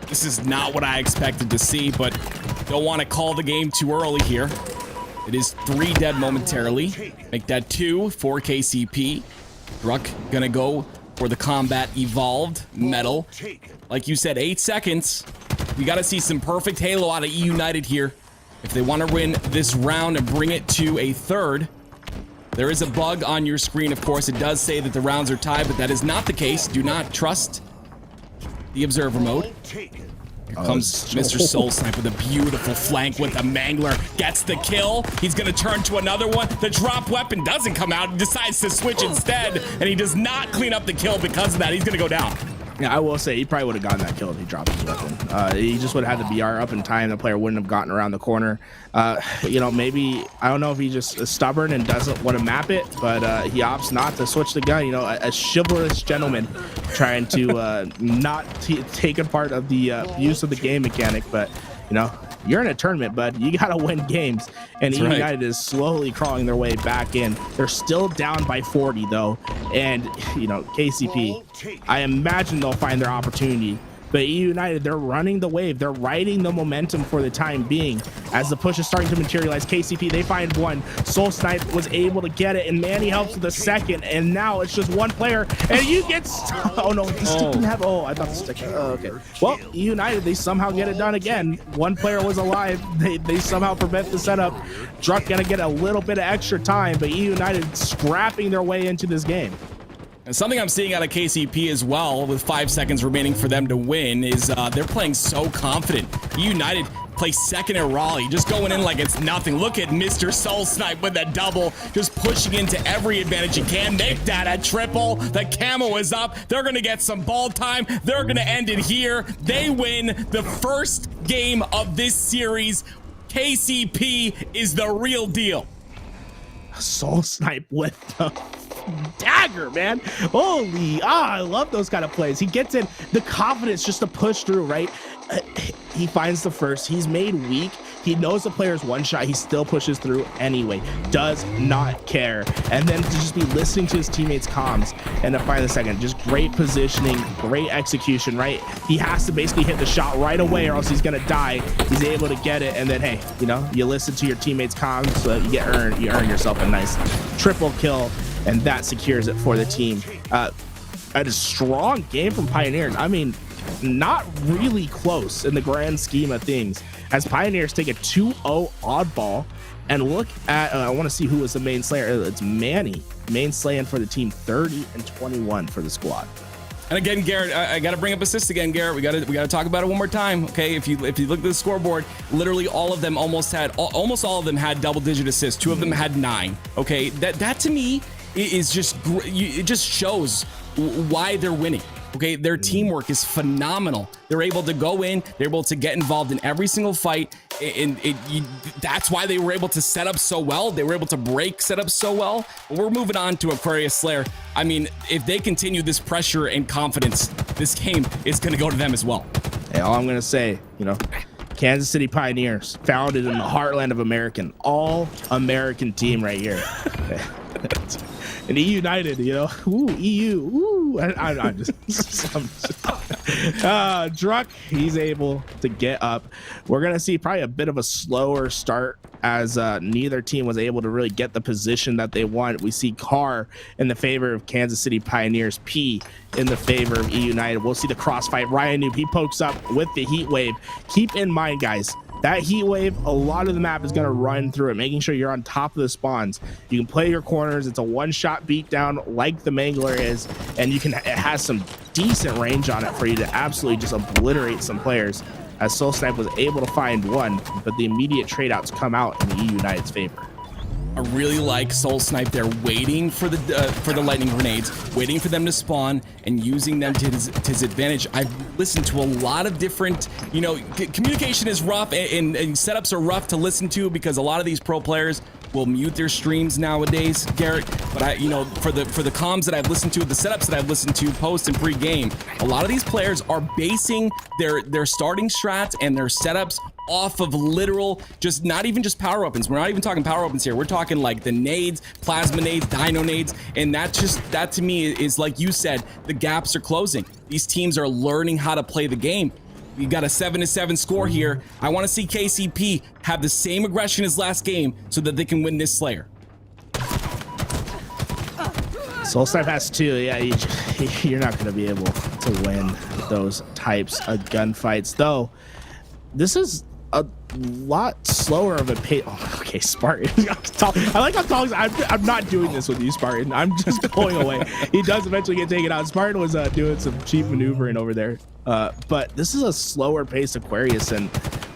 Speaker 5: This is not what I expected to see, but don't want to call the game too early here. It is 3 dead momentarily. Make that 2 for KCP. Druck gonna go for the combat evolved medal. Like you said, 8 seconds. We got to see some perfect halo out of E United here if they want to win this round and bring it to a 3rd. There is a bug on your screen, of course. It does say that the rounds are tied, but that is not the case. Do not trust the observer mode. Here comes Mr. Soul Snipe with a beautiful flank with a Mangler. Gets the kill. He's going to turn to another one. The drop weapon doesn't come out. He decides to switch instead, and he does not clean up the kill because of that. He's going to go down.
Speaker 3: Yeah, I will say he probably would have gotten that kill if he dropped his weapon. He just would have had the BR up in time. The player wouldn't have gotten around the corner. You know, maybe, I don't know if he just is stubborn and doesn't want to map it, but he opts not to switch the gun. You know, a chivalrous gentleman trying to not take a part of the use of the game mechanic. But, you know, you're in a tournament, bud. You got to win games. And E United is slowly crawling their way back in. They're still down by 40, though. And, you know, KCP, I imagine they'll find their opportunity. But E United, they're running the wave. They're riding the momentum for the time being. As the push is starting to materialize, KCP, they find one. Soul Snipe was able to get it, and Manny helps with the second. And now it's just one player, and you get... Oh, no, the stick didn't have... Oh, I thought the stick... Oh, okay. Well, E United, they somehow get it done again. One player was alive. They somehow prevent the setup. Druck gonna get a little bit of extra time, but E United scrapping their way into this game.
Speaker 5: And something I'm seeing out of KCP as well, with 5 seconds remaining for them to win, is they're playing so confident. United play second in Raleigh, just going in like it's nothing. Look at Mr. Soul Snipe with that double, just pushing into every advantage he can. Make that a triple. The camo is up. They're going to get some ball time. They're going to end it here. They win the first game of this series. KCP is the real deal.
Speaker 3: Soul Snipe with the dagger, man. Holy, I love those kind of plays. He gets in the confidence just to push through, right? he finds the first. He's made weak. He knows the player's one shot. He still pushes through anyway. Does not care. And then to just be listening to his teammates' comms and to find the second. Just great positioning, great execution, right? He has to basically hit the shot right away or else he's gonna die. He's able to get it, and then hey, you know, you listen to your teammates' comms, so you earn yourself a nice triple kill, and that secures it for the team. A strong game from Pioneers. I mean, not really close in the grand scheme of things, as Pioneers take a 2-0 oddball. And look at I want to see who was the main slayer. It's Manny, main slaying for the team, 30 and 21 for the squad.
Speaker 5: And again, Garrett, I got to bring up assists again, Garrett. We got to talk about it one more time, okay? If you look at the scoreboard, literally all of them almost all of them had double-digit assists. 2 of them had 9. Okay, that to me is just it just shows why they're winning. Okay, their teamwork is phenomenal. They're able to go in, they're able to get involved in every single fight, and that's why they were able to set up so well. They were able to break setups so well. But we're moving on to Aquarius Slayer. I mean, if they continue this pressure and confidence, this game is going to go to them as well.
Speaker 3: Hey, all I'm going to say, you know, Kansas City Pioneers, founded in the heartland of American, all-American team right here. And EU United, you know, ooh, EU, ooh, I'm just Druck, he's able to get up. We're gonna see probably a bit of a slower start as neither team was able to really get the position that they want. We see Carr in the favor of Kansas City Pioneers, P in the favor of EU United. We'll see the crossfight. Ryan Noob, he pokes up with the heat wave. Keep in mind, guys, that heat wave, a lot of the map is going to run through it, making sure you're on top of the spawns. You can play your corners. It's a one-shot beatdown like the Mangler is, and it has some decent range on it for you to absolutely just obliterate some players, as Soul Snipe was able to find one, but the immediate trade-outs come out in the EU United's favor.
Speaker 5: I really like Soul Snipe. They're waiting for the lightning grenades, waiting for them to spawn and using them to his advantage. I've listened to a lot of different, you know, communication is rough and setups are rough to listen to because a lot of these pro players will mute their streams nowadays, Garrett. But you know, for the comms that I've listened to, the setups that I've listened to post and pre-game, a lot of these players are basing their starting strats and their setups off of literal, just not even just power weapons. We're not even talking power weapons here. We're talking like the nades, plasma nades, dino nades, and that to me is, like you said, the gaps are closing. These teams are learning how to play the game. We got a 7-7 score here. I want to see KCP have the same aggression as last game so that they can win this Slayer.
Speaker 3: Soul Snipe has 2. Yeah, you're not going to be able to win those types of gunfights, though. This is a lot slower of a pace. Oh, okay, Spartan. I like how talking. I'm not doing this with you, Spartan. I'm just going away. He does eventually get taken out. Spartan was doing some cheap maneuvering over there. But this is a slower pace Aquarius than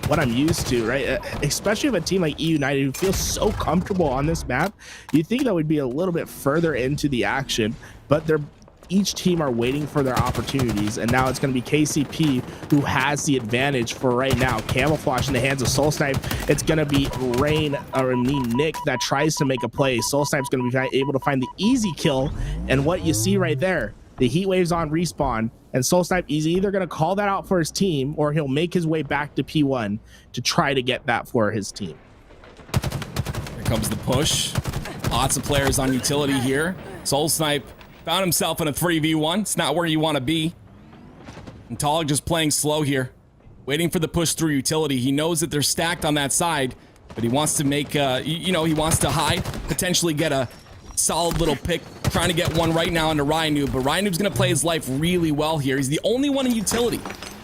Speaker 3: what I'm used to, right? Especially of a team like EU United who feels so comfortable on this map. You'd think that would be a little bit further into the action, but each team are waiting for their opportunities, and now it's going to be KCP who has the advantage for right now. Camouflage in the hands of Soul Snipe. It's going to be Nick that tries to make a play. Soul Snipe's going to be able to find the easy kill, and what you see right there, the heat waves on respawn, and Soul Snipe is either going to call that out for his team or he'll make his way back to P1 to try to get that for his team.
Speaker 5: Here comes the push. Lots of players on utility here. Soul Snipe found himself in a 3v1. It's not where you want to be. And Tog just playing slow here, waiting for the push through utility. He knows that they're stacked on that side, but he wants to make, he wants to hide, potentially get a solid little pick, trying to get one right now into Ryan Noob, but Ryan Noob's going to play his life really well here. He's the only one in utility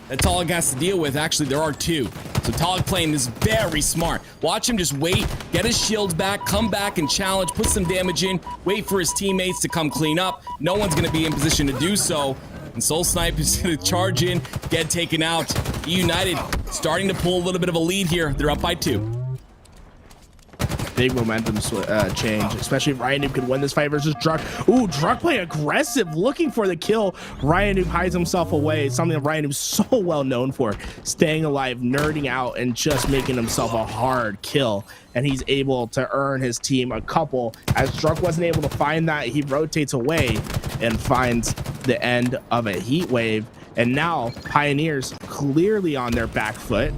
Speaker 5: that Tog has to deal with. Actually, there are 2. So Tog playing this very smart. Watch him just wait, get his shields back, come back and challenge, put some damage in, wait for his teammates to come clean up. No one's going to be in position to do so. And Soul Snipe is going to charge in, get taken out. United starting to pull a little bit of a lead here. They're up by 2.
Speaker 3: Big momentum change, especially if Ryan Noob could win this fight versus Druck. Ooh, Druck playing aggressive, looking for the kill. Ryan Noob hides himself away, something that Ryan Noob's so well known for, staying alive, nerding out, and just making himself a hard kill. And he's able to earn his team a couple. As Druck wasn't able to find that, he rotates away and finds the end of a heat wave. And now Pioneers clearly on their back foot.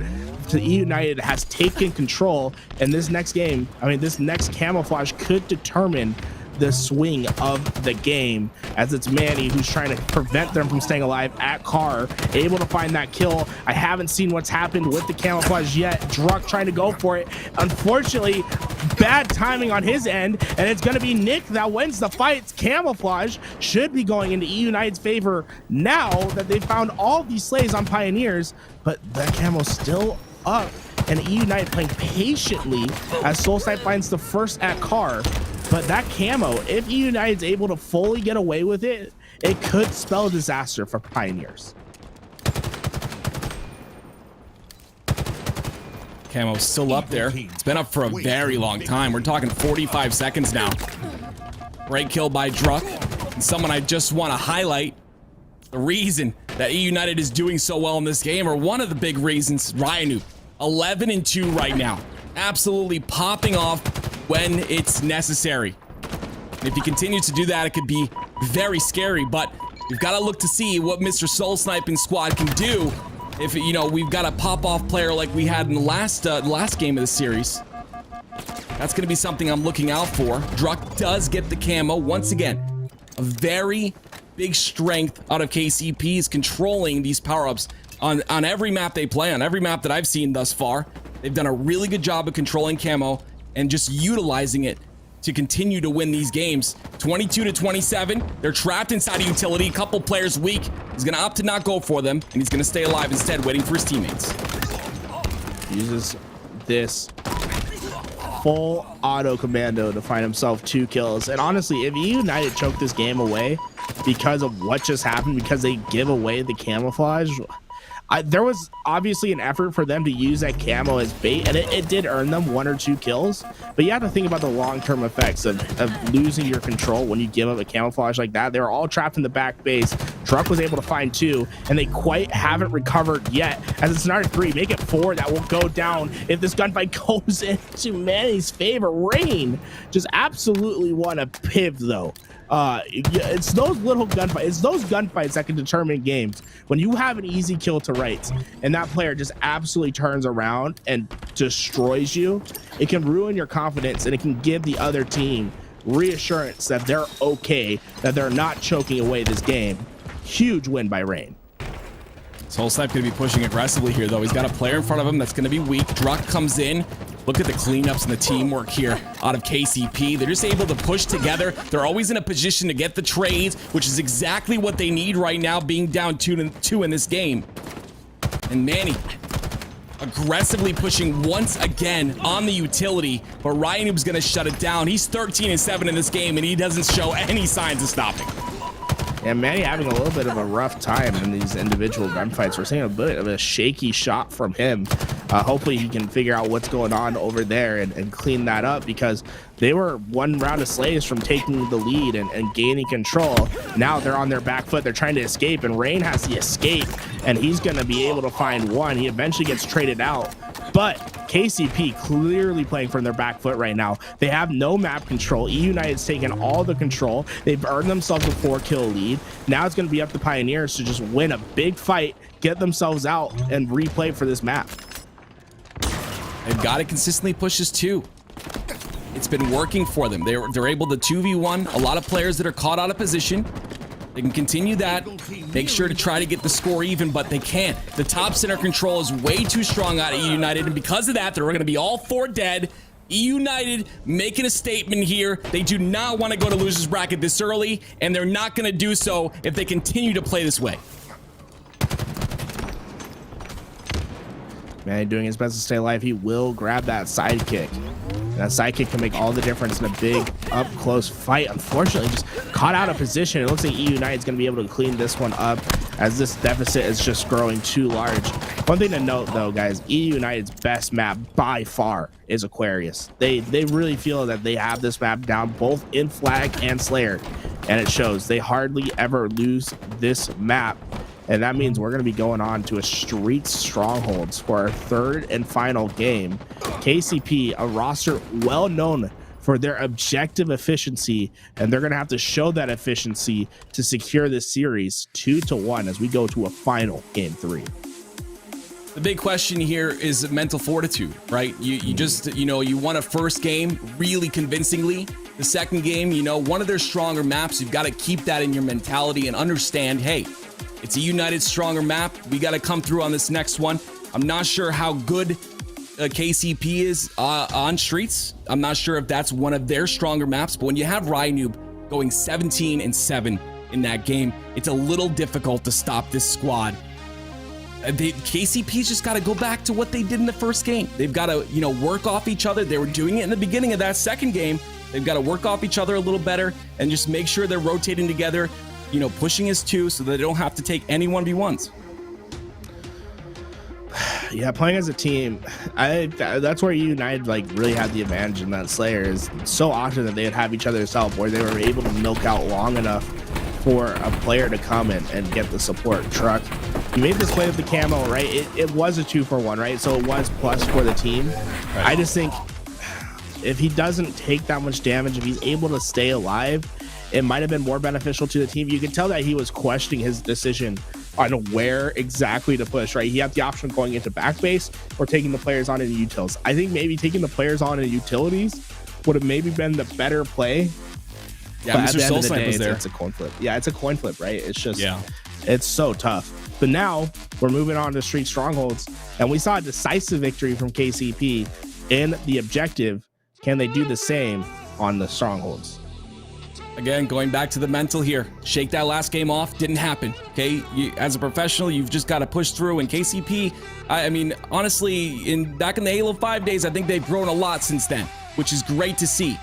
Speaker 3: E United has taken control, and this next game, this next camouflage could determine the swing of the game, as it's Manny who's trying to prevent them from staying alive at car, able to find that kill. I haven't seen what's happened with the camouflage yet. Druck trying to go for it. Unfortunately, bad timing on his end, and it's going to be Nick that wins the fight. Camouflage should be going into E United's favor now that they've found all these slays on Pioneers, but that camo's still up, and E United playing patiently as Soulsnipe finds the first at car. But that camo, if E United's able to fully get away with it, it could spell disaster for Pioneers.
Speaker 5: Camo's still up there. It's been up for a very long time. We're talking 45 seconds now. Great kill by Druck. And someone I just want to highlight, the reason that E United is doing so well in this game, or one of the big reasons, Ryanu. 11-2 right now. Absolutely popping off when it's necessary. And if he continues to do that, it could be very scary, but we've got to look to see what Mr. Soul Sniping Squad can do if, you know, we've got a pop-off player like we had in the last game of the series. That's going to be something I'm looking out for. Druck does get the camo. Once again, a very big strength out of KCP is controlling these power-ups on every map they play, on every map that I've seen thus far. They've done a really good job of controlling camo and just utilizing it to continue to win these games. 22-27. They're trapped inside a utility. A couple players weak. He's going to opt to not go for them, and he's going to stay alive instead, waiting for his teammates.
Speaker 3: Uses this full auto commando to find himself 2 kills. And honestly, if E United choke this game away because of what just happened, because they give away the camouflage, there was obviously an effort for them to use that camo as bait, and it did earn them 1 or 2 kills. But you have to think about the long-term effects of losing your control when you give up a camouflage like that. They were all trapped in the back base. Druck was able to find 2, and they quite haven't recovered yet. As it's another 3, make it 4 that will go down if this gunfight goes into Manny's favor. Rain just absolutely won a piv, though. It's those little gunfights. It's those gunfights that can determine games. When you have an easy kill to rights and that player just absolutely turns around and destroys you, it can ruin your confidence, and it can give the other team reassurance that they're okay, that they're not choking away this game. Huge win by Rain.
Speaker 5: Soulsnipe going to be pushing aggressively here, though. He's got a player in front of him that's going to be weak. Druck comes in. Look at the cleanups and the teamwork here out of KCP. They're just able to push together. They're always in a position to get the trades, which is exactly what they need right now, being down 2-2 in this game. And Manny aggressively pushing once again on the utility, but Ryanub's going to shut it down. He's 13-7 in this game, and he doesn't show any signs of stopping.
Speaker 3: And Manny having a little bit of a rough time in these individual gunfights. We're seeing a bit of a shaky shot from him. Hopefully he can figure out what's going on over there and clean that up, because they were 1 round of slays from taking the lead and gaining control. Now they're on their back foot. They're trying to escape, and Rain has the escape, and he's going to be able to find 1. He eventually gets traded out, but KCP clearly playing from their back foot right now. They have no map control. E United's taken all the control. They've earned themselves a 4-kill lead. Now it's going to be up to Pioneers to just win a big fight, get themselves out, and replay for this map.
Speaker 5: They've got to consistently push this 2. It's been working for them. They're able to 2v1 a lot of players that are caught out of position. They can continue that, make sure to try to get the score even, but they can't. The top center control is way too strong out of E United, and because of that, they're going to be all 4 dead. E United making a statement here. They do not want to go to losers bracket this early, and they're not going to do so if they continue to play this way.
Speaker 3: Man, doing his best to stay alive. He will grab that sidekick. That sidekick can make all the difference in a big up-close fight. Unfortunately, just caught out of position. It looks like E United's going to be able to clean this one up, as this deficit is just growing too large. One thing to note, though, guys, E United's best map by far is Aquarius. They really feel that they have this map down, both in Flag and Slayer, and it shows. They hardly ever lose this map. And that means we're going to be going on to a Street Strongholds for our 3rd and final game. KCP, a roster well known for their objective efficiency, and they're going to have to show that efficiency to secure this series 2-1 as we go to a final game 3.
Speaker 5: The big question here is mental fortitude, right? You just, you won a first game really convincingly. The second game, one of their stronger maps, you've got to keep that in your mentality and understand, hey, it's a United stronger map. We got to come through on this next one. I'm not sure how good KCP is on streets. I'm not sure if that's one of their stronger maps, but when you have Rynoob going 17-7 in that game, it's a little difficult to stop this squad. KCP's just got to go back to what they did in the first game. They've got to, work off each other. They were doing it in the beginning of that second game. They've got to work off each other a little better and just make sure they're rotating together, pushing as 2 so that they don't have to take any 1v1s.
Speaker 3: Yeah, playing as a team, that's where United really had the advantage in that Slayer. Is so often that they would have each other's help, where they were able to milk out long enough for a player to come in and get the support. Truck, you made this play with the camo, right? It was a 2-for-1, right? So it was plus for the team. Right. I just think if he doesn't take that much damage, if he's able to stay alive, it might have been more beneficial to the team. You can tell that he was questioning his decision on where exactly to push, right? He had the option of going into back base or taking the players on in utils. I think maybe taking the players on in utilities would have maybe been the better play.
Speaker 5: Yeah,
Speaker 3: but
Speaker 5: Mr.
Speaker 3: at the end of the day,
Speaker 5: was there.
Speaker 3: it's a coin flip. Yeah, it's a coin flip, right? It's just, it's so tough. But now we're moving on to Street Strongholds, and we saw a decisive victory from KCP in the objective. Can they do the same on the Strongholds?
Speaker 5: Again, going back to the mental here. Shake that last game off. Didn't happen. Okay, as a professional, you've just got to push through. And KCP, I mean, honestly, back in the Halo 5 days, I think they've grown a lot since then, which is great to see.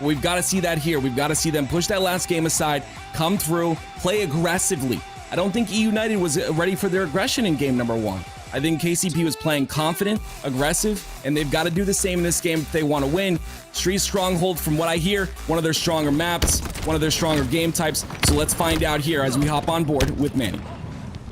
Speaker 5: We've got to see that here. We've got to see them push that last game aside, come through, play aggressively. I don't think E United was ready for their aggression in game number 1. I think KCP was playing confident, aggressive, and they've got to do the same in this game if they want to win. Street Stronghold, from what I hear, one of their stronger maps, one of their stronger game types. So let's find out here as we hop on board with Manny.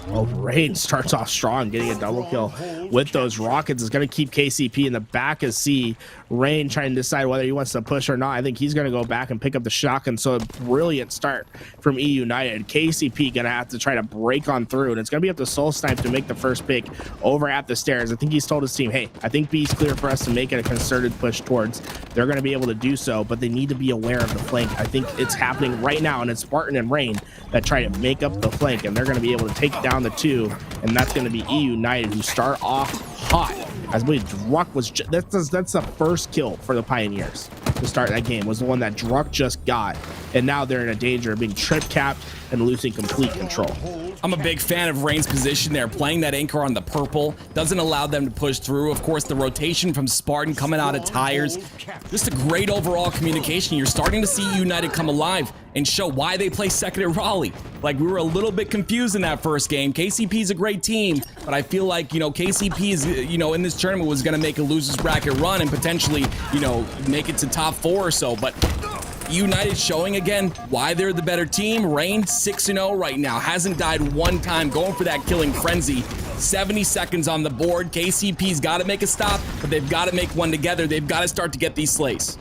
Speaker 3: Well, Rain starts off strong, getting a double kill with those rockets. Is going to keep KCP in the back of C. Rain trying to decide whether he wants to push or not. I think he's going to go back and pick up the shotgun. So a brilliant start from E United. KCP going to have to try to break on through, and it's going to be up to Soul Snipe to make the first pick over at the stairs. I think he's told his team, hey, I think B's clear for us to make it a concerted push towards. They're going to be able to do so, but they need to be aware of the flank. I think it's happening right now, and it's Spartan and Rain that try to make up the flank, and they're going to be able to take down the 2, and that's going to be E United, who start off hot. I believe Druck was that's the first kill for the Pioneers to start that game, was the one that Druck just got, and now they're in a danger of being trip capped and losing complete control.
Speaker 5: I'm a big fan of Rain's position there, playing that anchor on the purple. Doesn't allow them to push through. Of course, the rotation from Spartan coming out of tires. Just a great overall communication. You're starting to see United come alive and show why they play second at Raleigh. Like, we were a little bit confused in that first game. KCP is a great team, but I feel like, KCP is, in this tournament was going to make a loser's bracket run and potentially, make it to top 4 or so. But United showing again why they're the better team. Rain 6-0 right now, hasn't died one time, going for that killing frenzy. 70 seconds on the board. KCP's got to make a stop, but they've got to make one together. They've got to start to get these slays.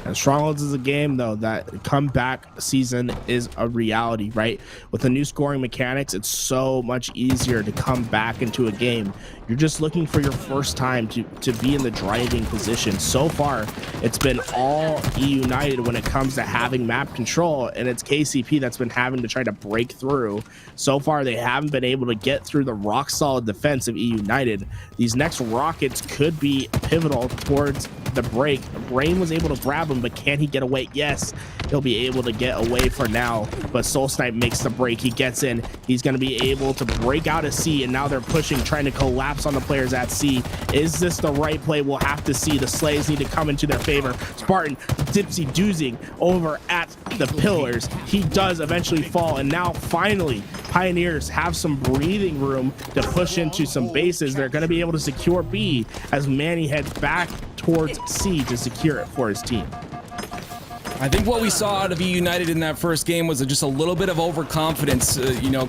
Speaker 3: And Strongholds is a game, though, that comeback season is a reality, right? With the new scoring mechanics, it's so much easier to come back into a game. You're just looking for your first time to be in the driving position. So far, it's been all E United when it comes to having map control, and it's KCP that's been having to try to break through. So far, they haven't been able to get through the rock-solid defense of E United. These next rockets could be pivotal towards the break. Rain was able to grab him, but can he get away? Yes, he'll be able to get away for now, but Soul Snipe makes the break. He gets in. He's going to be able to break out of C, and now they're pushing, trying to collapse on the players at C. Is this the right play? We'll have to see. The Slays need to come into their favor. Spartan dipsy doozing over at the pillars. He does eventually fall, and now finally Pioneers have some breathing room to push into some bases. They're going to be able to secure B as Manny heads back towards C to secure it for his team.
Speaker 5: I think what we saw out of E United in that first game was just a little bit of overconfidence,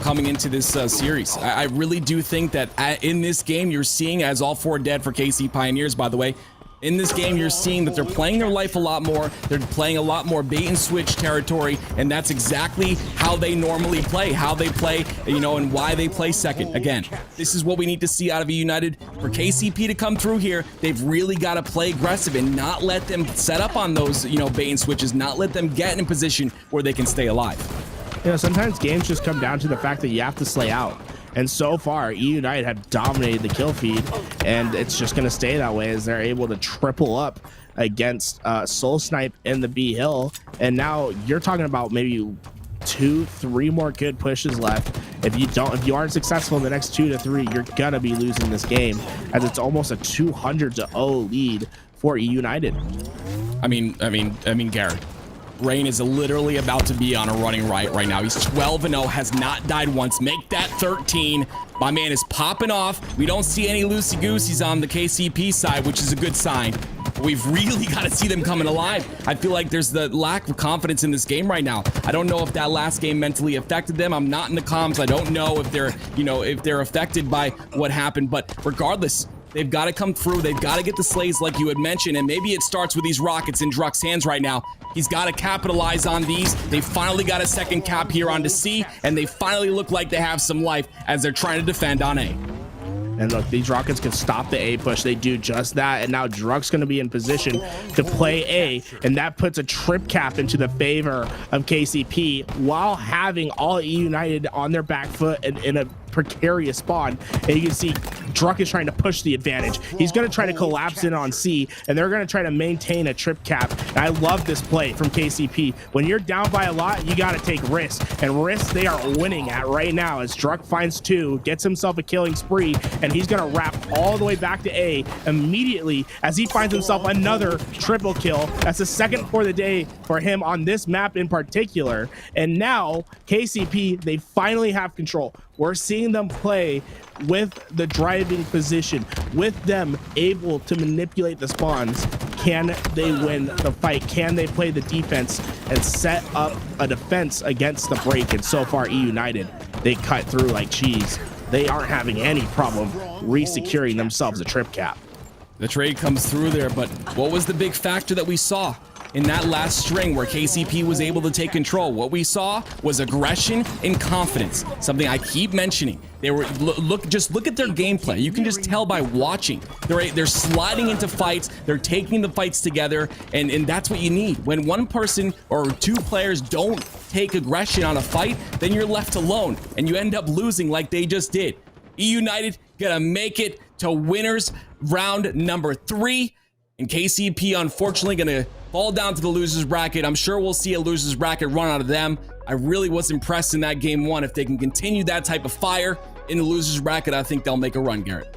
Speaker 5: coming into this series. I really do think that in this game, you're seeing, as all 4 dead for KC Pioneers, by the way, In this game, you're seeing that they're playing their life a lot more. They're playing a lot more bait and switch territory, and that's exactly how they normally play, and why they play second. Again, this is what we need to see out of United. For KCP to come through here, they've really got to play aggressive and not let them set up on those, bait and switches, not let them get in a position where they can stay alive.
Speaker 3: Sometimes games just come down to the fact that you have to slay out. And so far, United have dominated the kill feed, and it's just going to stay that way as they're able to triple up against Soul Snipe in the B Hill. And now you're talking about maybe 2-3 more good pushes left. If you aren't successful in the next 2 to 3, you're gonna be losing this game, as it's almost a 200-0 lead for United.
Speaker 5: I mean, Garrett. Rain is literally about to be on a running right now. He's 12-0, has not died once. Make that 13. My man is popping off. We don't see any loosey-gooseys on the KCP side, which is a good sign. We've really got to see them coming alive. I feel like there's the lack of confidence in this game right now. I don't know if that last game mentally affected them. I'm not in the comms. I don't know if they're affected by what happened, but regardless, they've got to come through. They've got to get the slays like you had mentioned, and maybe it starts with these rockets in Druck's hands right now. He's got to capitalize on these. They finally got a second cap here onto C, and they finally look like they have some life as they're trying to defend on A.
Speaker 3: And look, these rockets can stop the A push. They do just that. And now Druck's going to be in position to play A. And that puts a trip cap into the favor of KCP while having all E United on their back foot and in a precarious spawn. And you can see Druck is trying to push the advantage. He's going to try to collapse in on C, and they're going to try to maintain a trip cap. And I love this play from KCP. When you're down by a lot, you got to take risks. And risks they are winning at right now as Druck finds 2, gets himself a killing spree, and he's going to wrap all the way back to A immediately as he finds himself another triple kill. That's the second for the day for him on this map in particular. And now KCP, they finally have control. We're seeing them play with the driving position, with them able to manipulate the spawns. Can they win the fight? Can they play the defense and set up a defense against the break? And so far, E United, they cut through like cheese. They aren't having any problem re-securing themselves a trip cap.
Speaker 5: The trade comes through there, but what was the big factor that we saw in that last string where KCP was able to take control? What we saw was aggression and confidence, something I keep mentioning. They were look at their gameplay. You can just tell by watching. They're sliding into fights. They're taking the fights together, and that's what you need. When one person or 2 players don't take aggression on a fight, then you're left alone, and you end up losing like they just did. E United gonna make it to winners round number 3, and KCP unfortunately gonna fall down to the losers bracket. I'm sure we'll see a losers bracket run out of them. I really was impressed in that game 1. If they can continue that type of fire in the losers bracket, I think they'll make a run, Garrett.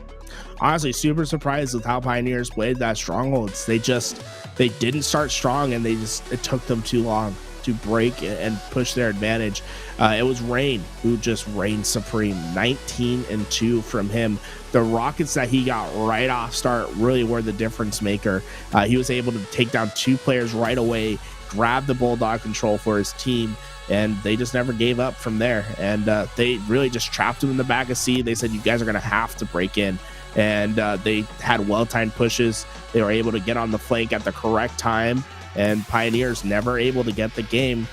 Speaker 3: Honestly, super surprised with how Pioneers played that strongholds. They didn't start strong, and it took them too long to break and push their advantage. It was Rain who just reigned supreme. 19-2 from him. The rockets that he got right off start really were the difference maker. He was able to take down 2 players right away, grab the Bulldog control for his team, and they just never gave up from there. And they really just trapped him in the back of C. They said, you guys are going to have to break in. And they had well-timed pushes. They were able to get on the flank at the correct time, and Pioneers never able to get the game,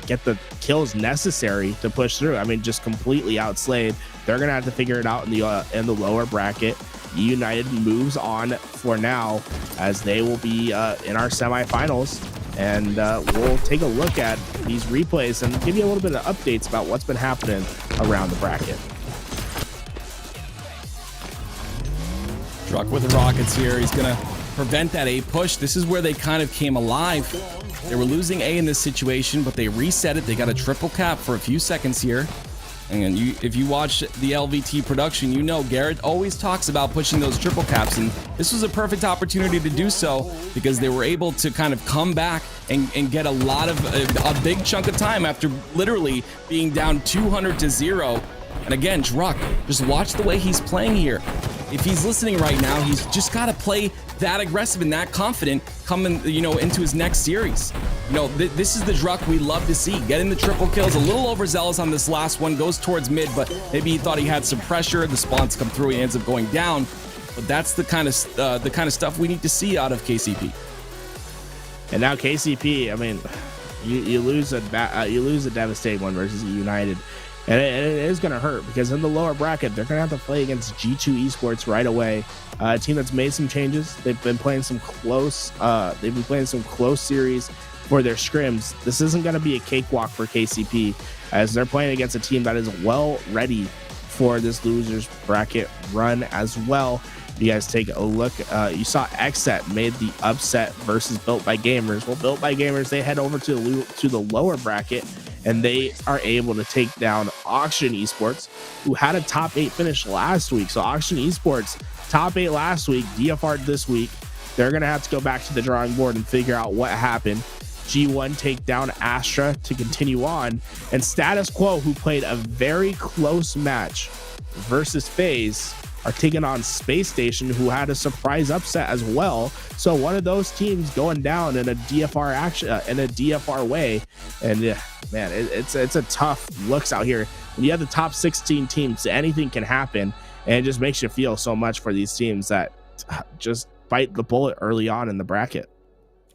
Speaker 3: get the kills necessary to push through. I mean, just completely outslayed. They're gonna have to figure it out in the lower bracket. United moves on for now, as they will be in our semifinals, and we'll take a look at these replays and give you a little bit of updates about what's been happening around the bracket.
Speaker 5: Druck with the rockets here. He's gonna prevent that A push. This is where they kind of came alive. They were losing A in this situation, but they reset it. They got a triple cap for a few seconds here. And if you watch the LVT production, you know Garrett always talks about pushing those triple caps, and this was a perfect opportunity to do so because they were able to kind of come back and get a big chunk of time after literally being down 200-0. And again, Druck, just watch the way he's playing here. If he's listening right now, he's just got to play that aggressive and that confident coming, into his next series. This is the Druck we love to see. Getting the triple kills, a little overzealous on this last one, goes towards mid, but maybe he thought he had some pressure. The spawns come through, he ends up going down. but that's the kind of stuff we need to see out of KCP.
Speaker 3: And now KCP, I mean, you lose a devastating one versus United, and it is going to hurt because in the lower bracket they're going to have to play against G2 Esports right away, a team that's made some changes. They've been playing some close series for their scrims. This isn't going to be a cakewalk for KCP as they're playing against a team that is well ready for this losers bracket run as well. You guys take a look. You saw XSET made the upset versus Built by Gamers. Well, Built by Gamers, they head over to the lower bracket and they are able to take down Auction Esports, who had a top 8 finish last week. So Auction Esports, top 8 last week, DFR'd this week. They're going to have to go back to the drawing board and figure out what happened. G1 take down Astra to continue on, and Status Quo, who played a very close match versus FaZe, are taking on Space Station, who had a surprise upset as well. So one of those teams going down in a DFR action, in a DFR way. And man, it's a tough looks out here. When you have the top 16 teams, anything can happen, and it just makes you feel so much for these teams that just bite the bullet early on in the bracket.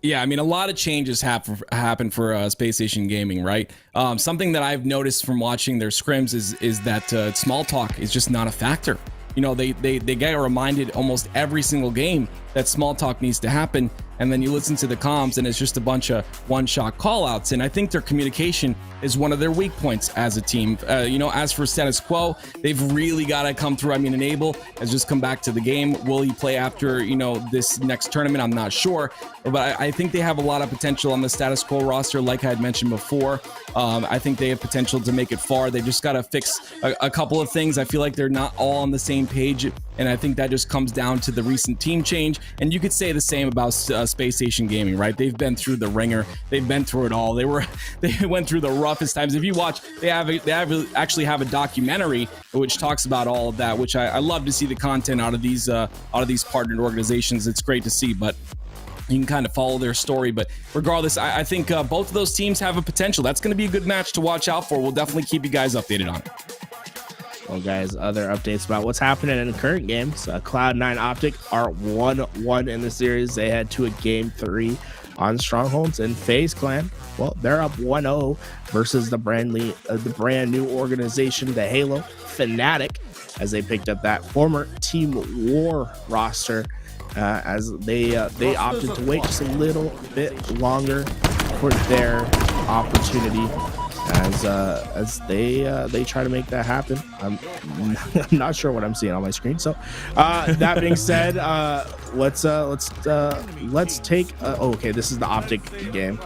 Speaker 5: Yeah, I mean, a lot of changes happen for Space Station Gaming, right? Something that I've noticed from watching their scrims is that small talk is just not a factor. You know, they get reminded almost every single game that small talk needs to happen, and then you listen to the comms and it's just a bunch of one-shot call-outs. And I think their communication is one of their weak points as a team. You know, as for Status Quo, they've really got to come through. I mean, Enable has just come back to the game. Will he play after, you know, this next tournament? I'm not sure, but I think they have a lot of potential on the Status Quo roster, like I had mentioned before. I think they have potential to make it far. They just got to fix a couple of things. I feel like they're not all on the same page, and I think that just comes down to the recent team change. And you could say the same about Space Station Gaming, right? They've been through the ringer. They've been through it all. They went through the roughest times. If you watch, they actually have a documentary which talks about all of that, which I love to see the content out of these partnered organizations. It's great to see, but you can kind of follow their story. But regardless, I think both of those teams have a potential. That's going to be a good match to watch out for. We'll definitely keep you guys updated on it.
Speaker 3: Well, guys, other updates about what's happening in the current games. Cloud9 Optic are 1-1 in the series. They head to a game 3 on Strongholds, and FaZe Clan, well, they're up 1-0 versus the brand new organization, the Halo Fnatic, as they picked up that former Team War roster, as they opted to wait just a little bit longer for their opportunity. As they try to make that happen. I'm not sure what I'm seeing on my screen. So that being said, let's take okay, this is the Optic game.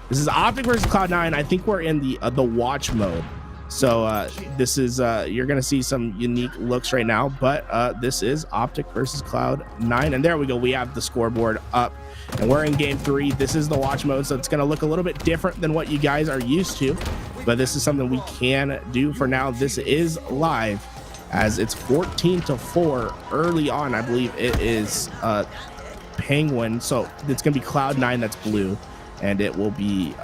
Speaker 3: This is Optic versus Cloud9. I think we're in the watch mode. So this is you're gonna see some unique looks right now, but this is Optic versus Cloud9, and there we go. We have the scoreboard up, and we're in game 3. This is the watch mode, so it's gonna look a little bit different than what you guys are used to, but this is something we can do for now. This is live, as it's 14-4 early on. I believe it is Penguin, so it's gonna be Cloud9 that's blue, and it will be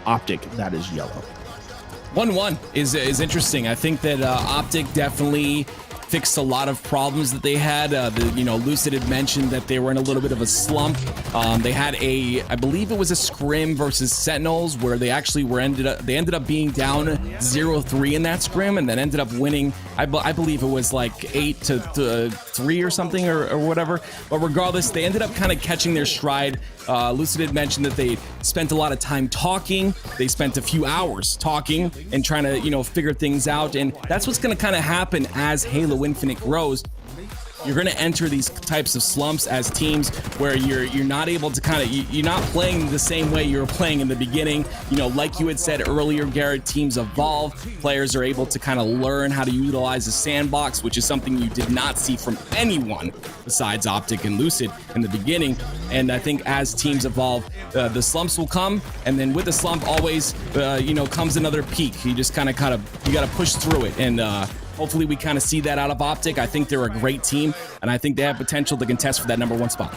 Speaker 3: Optic that is yellow.
Speaker 5: 1-1 is interesting. I think that Optic definitely fixed a lot of problems that they had. Lucid had mentioned that they were in a little bit of a slump. They had I believe it was a scrim versus Sentinels, where they actually ended up being down 0-3 in that scrim, and then ended up winning. I believe it was like 8-3 or something or whatever. But regardless, they ended up kind of catching their stride. Lucid had mentioned that they spent a lot of time talking. They spent a few hours talking and trying to, figure things out. And that's what's going to kind of happen as Halo Infinite grows. You're going to enter these types of slumps as teams where you're not able to you're not playing the same way you were playing in the beginning. Like you had said earlier, Garrett, teams evolve. Players are able to kind of learn how to utilize the sandbox, which is something you did not see from anyone besides Optic and Lucid in the beginning. And I think as teams evolve, the slumps will come, and then with the slump always comes another peak. You just you got to push through it, and hopefully we kind of see that out of Optic. I think they're a great team, and I think they have potential to contest for that #1 spot.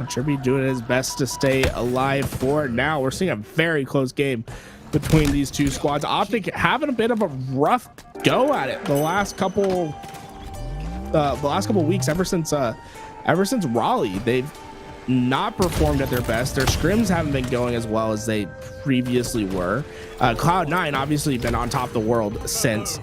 Speaker 3: Trippy doing his best to stay alive for now. We're seeing a very close game between these two squads. Optic having a bit of a rough go at it the last couple weeks, ever since Raleigh. They've not performed at their best. Their scrims haven't been going as well as they previously were. Cloud9 obviously been on top of the world since.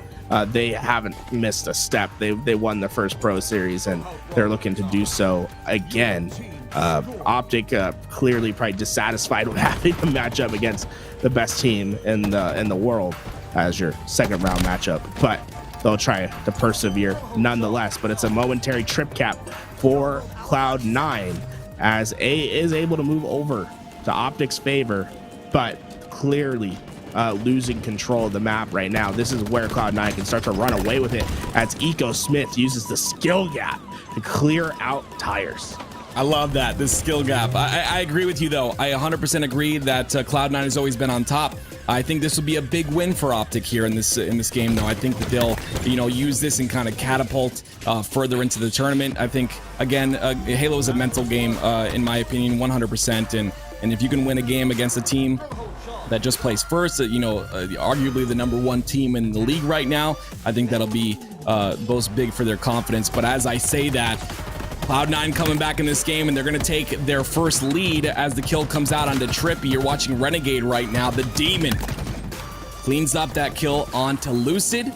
Speaker 3: They haven't missed a step. They won the first Pro Series, and they're looking to do so again. Optic clearly probably dissatisfied with having to match up against the best team in the world as your second round matchup, but they'll try to persevere nonetheless. But it's a momentary trip cap for Cloud9 as A is able to move over to Optic's favor, but clearly losing control of the map right now. This is where Cloud9 can start to run away with it as Eco Smith uses the skill gap to clear out tires.
Speaker 5: I love that, this skill gap. I agree with you though. I 100% agree that Cloud9 has always been on top. I think this will be a big win for Optic here in this game though. I think that they'll use this and kind of catapult further into the tournament. I think again, Halo is a mental game in my opinion, 100%. And if you can win a game against a team that just plays first, arguably the #1 team in the league right now, I think that'll be both big for their confidence. But as I say that, Cloud9 coming back in this game, and they're going to take their first lead as the kill comes out onto Trippy. You're watching Renegade right now. The Demon cleans up that kill onto Lucid.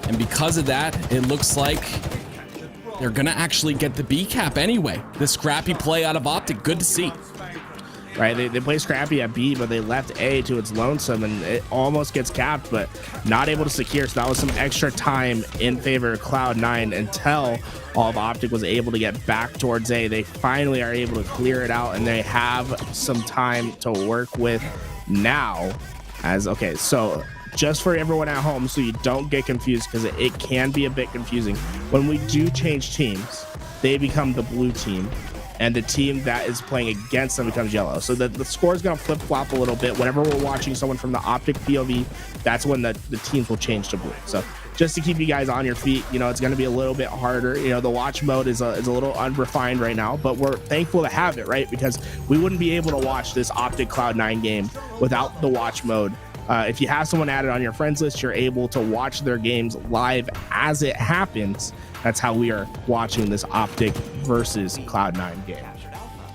Speaker 5: And because of that, it looks like they're going to actually get the B cap anyway. The scrappy play out of Optic. Good to see.
Speaker 3: Right, they play scrappy at B, but they left A to its lonesome, and it almost gets capped, but not able to secure. So that was some extra time in favor of Cloud9 until all of Optic was able to get back towards A. They finally are able to clear it out, and they have some time to work with now. Okay, so just for everyone at home, so you don't get confused, because it can be a bit confusing. When we do change teams, they become the blue team, and the team that is playing against them becomes yellow. So the score is going to flip-flop a little bit. Whenever we're watching someone from the Optic POV, that's when the teams will change to blue. So just to keep you guys on your feet, it's going to be a little bit harder. The watch mode is a little unrefined right now, but we're thankful to have it, right? Because we wouldn't be able to watch this Optic Cloud9 game without the watch mode. If you have someone added on your friends list, you're able to watch their games live as it happens. That's how we are watching this Optic versus Cloud9 game.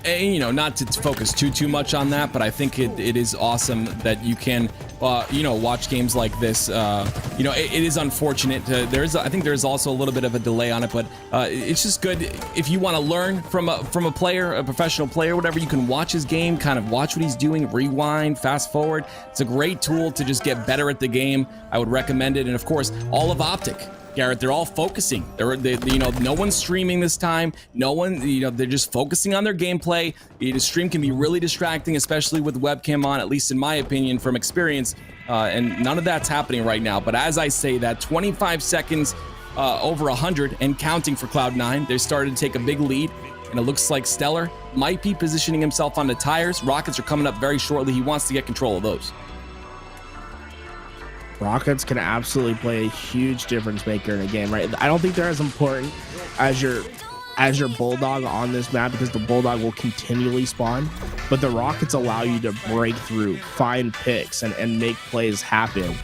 Speaker 5: And, not to focus too much on that, but I think it is awesome that you can, watch games like this. It is unfortunate. I think there's also a little bit of a delay on it, but it's just good if you want to learn from a player, a professional player, whatever. You can watch his game, kind of watch what he's doing, rewind, fast forward. It's a great tool to just get better at the game. I would recommend it, and of course, all of Optic. Garrett, they're all focusing. No one's streaming this time. No one, they're just focusing on their gameplay. The stream can be really distracting, especially with webcam on, at least in my opinion, from experience. And none of that's happening right now. But as I say that, 25 seconds over 100 and counting for Cloud9. They started to take a big lead, and it looks like Stellar might be positioning himself on the tires. Rockets are coming up very shortly. He wants to get control of those.
Speaker 3: Rockets can absolutely play a huge difference maker in a game, right? I don't think they're as important as your Bulldog on this map, because the Bulldog will continually spawn, but the Rockets allow you to break through, find picks, and make plays happen.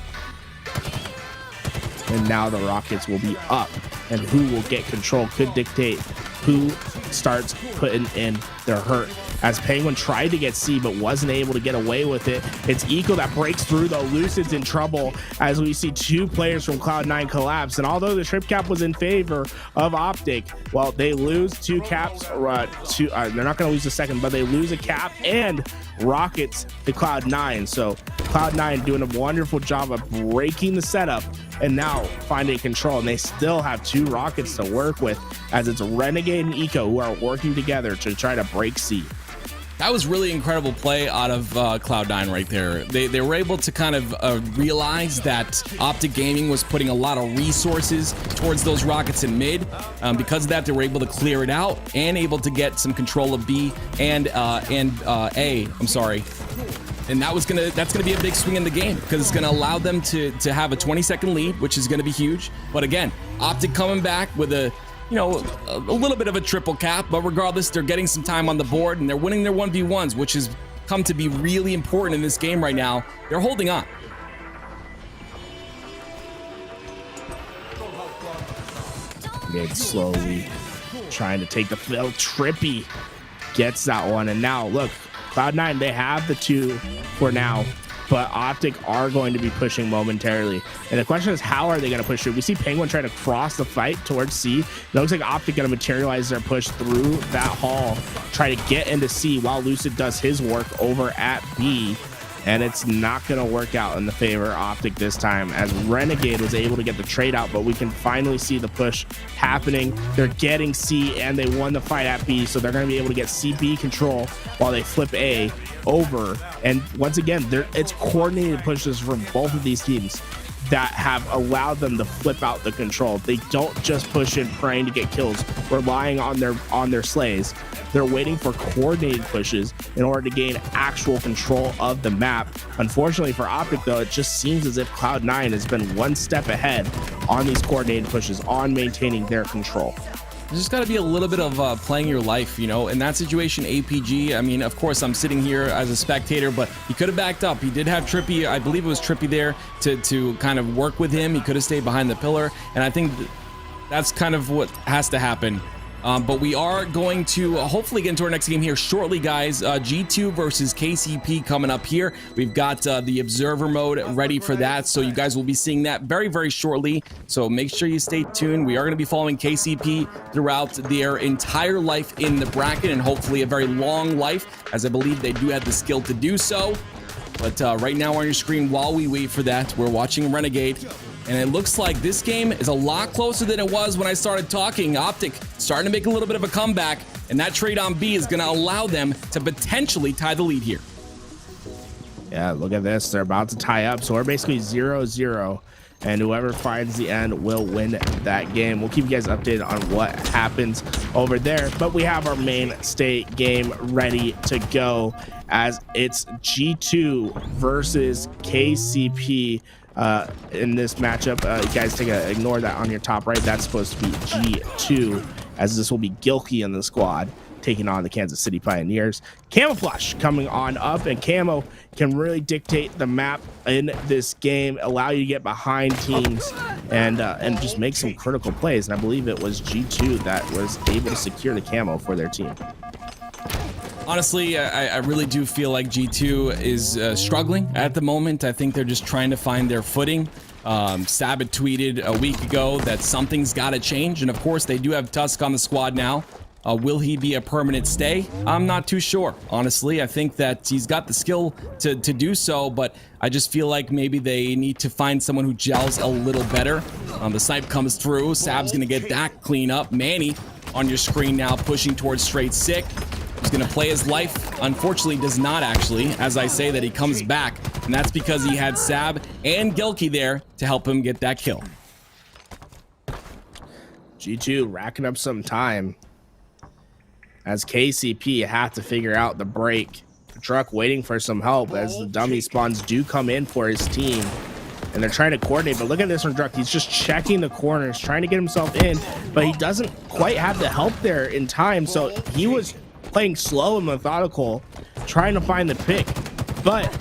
Speaker 3: And now the Rockets will be up, and who will get control could dictate who starts putting in their hurt. As Penguin tried to get C but wasn't able to get away with it. It's Eco that breaks through, though. Lucid's in trouble as we see two players from Cloud9 collapse. And although the trip cap was in favor of Optic, well, they lose two caps. They're not going to lose the second, but they lose a cap and Rockets to Cloud9. So Cloud9 doing a wonderful job of breaking the setup and now finding control. And they still have two Rockets to work with, as it's Renegade and Eco who are working together to try to break C.
Speaker 5: That was really incredible play out of Cloud9 right there. They were able to kind of realize that Optic Gaming was putting a lot of resources towards those Rockets in mid. Because of that, they were able to clear it out and able to get some control of B and A. I'm sorry. And that's gonna be a big swing in the game, because it's gonna allow them to have a 20-second lead, which is gonna be huge. But again, Optic coming back with a little bit of a triple cap, but regardless, they're getting some time on the board and they're winning their 1v1s, which has come to be really important in this game right now. They're holding on.
Speaker 3: Mid slowly trying to take the fill. Trippy gets that one. And now look, Cloud9, they have the 2 for now, but Optic are going to be pushing momentarily. And the question is, how are they going to push through? We see Penguin trying to cross the fight towards C. It looks like Optic going to materialize their push through that hall, try to get into C while Lucid does his work over at B. And it's not going to work out in the favor of Optic this time, as Renegade was able to get the trade out, but we can finally see the push happening. They're getting C, and they won the fight at B, so they're going to be able to get CB control while they flip A over. And once again, it's coordinated pushes from both of these teams that have allowed them to flip out the control. They don't just push in praying to get kills, relying on their slays. They're waiting for coordinated pushes in order to gain actual control of the map. Unfortunately for Optic, though, it just seems as if Cloud9 has been one step ahead on these coordinated pushes, on maintaining their control.
Speaker 5: There's just got to be a little bit of playing your life, you know. In that situation, APG, I mean, of course, I'm sitting here as a spectator, but he could have backed up. He did have Trippy, I believe it was Trippy there to kind of work with him. He could have stayed behind the pillar, and I think that's kind of what has to happen. But we are going to hopefully get into our next game here shortly, guys. G2 versus KCP coming up here. We've got the observer mode ready for that, so you guys will be seeing that very, very shortly. So make sure you stay tuned. We are going to be following KCP throughout their entire life in the bracket, and hopefully a very long life, as I believe they do have the skill to do so. But right now on your screen, while we wait for that, we're watching Renegade. And it looks like this game is a lot closer than it was when I started talking. Optic starting to make a little bit of a comeback, and that trade on B is going to allow them to potentially tie the lead here.
Speaker 3: Yeah, look at this. They're about to tie up. So we're basically 0-0. And whoever finds the end will win that game. We'll keep you guys updated on what happens over there. But we have our main state game ready to go, as it's G2 versus KCP. In this matchup, you guys ignore that on your top right. That's supposed to be G2, as this will be Gilkey in the squad taking on the Kansas City Pioneers. Camouflage coming on up, and Camo can really dictate the map in this game, allow you to get behind teams and just make some critical plays. And I believe it was G2 that was able to secure the camo for their team.
Speaker 5: Honestly, I really do feel like G2 is struggling at the moment. I think they're just trying to find their footing. Sabbath tweeted a week ago that something's got to change. And of course, they do have Tusk on the squad now. Will he be a permanent stay? I'm not too sure. Honestly, I think that he's got the skill to do so, but I just feel like maybe they need to find someone who gels a little better. The snipe comes through. Sab's going to get that clean up. Manny on your screen now pushing towards straight sick. He's going to play his life. Unfortunately, does not actually, as I say that he comes back. And that's because he had Sab and Gilkey there to help him get that kill.
Speaker 3: G2 racking up some time, as KCP have to figure out the break. Druck waiting for some help, as the dummy spawns do come in for his team. And they're trying to coordinate, but look at this from Druck. He's just checking the corners, trying to get himself in, but he doesn't quite have the help there in time. So he was playing slow and methodical, trying to find the pick. But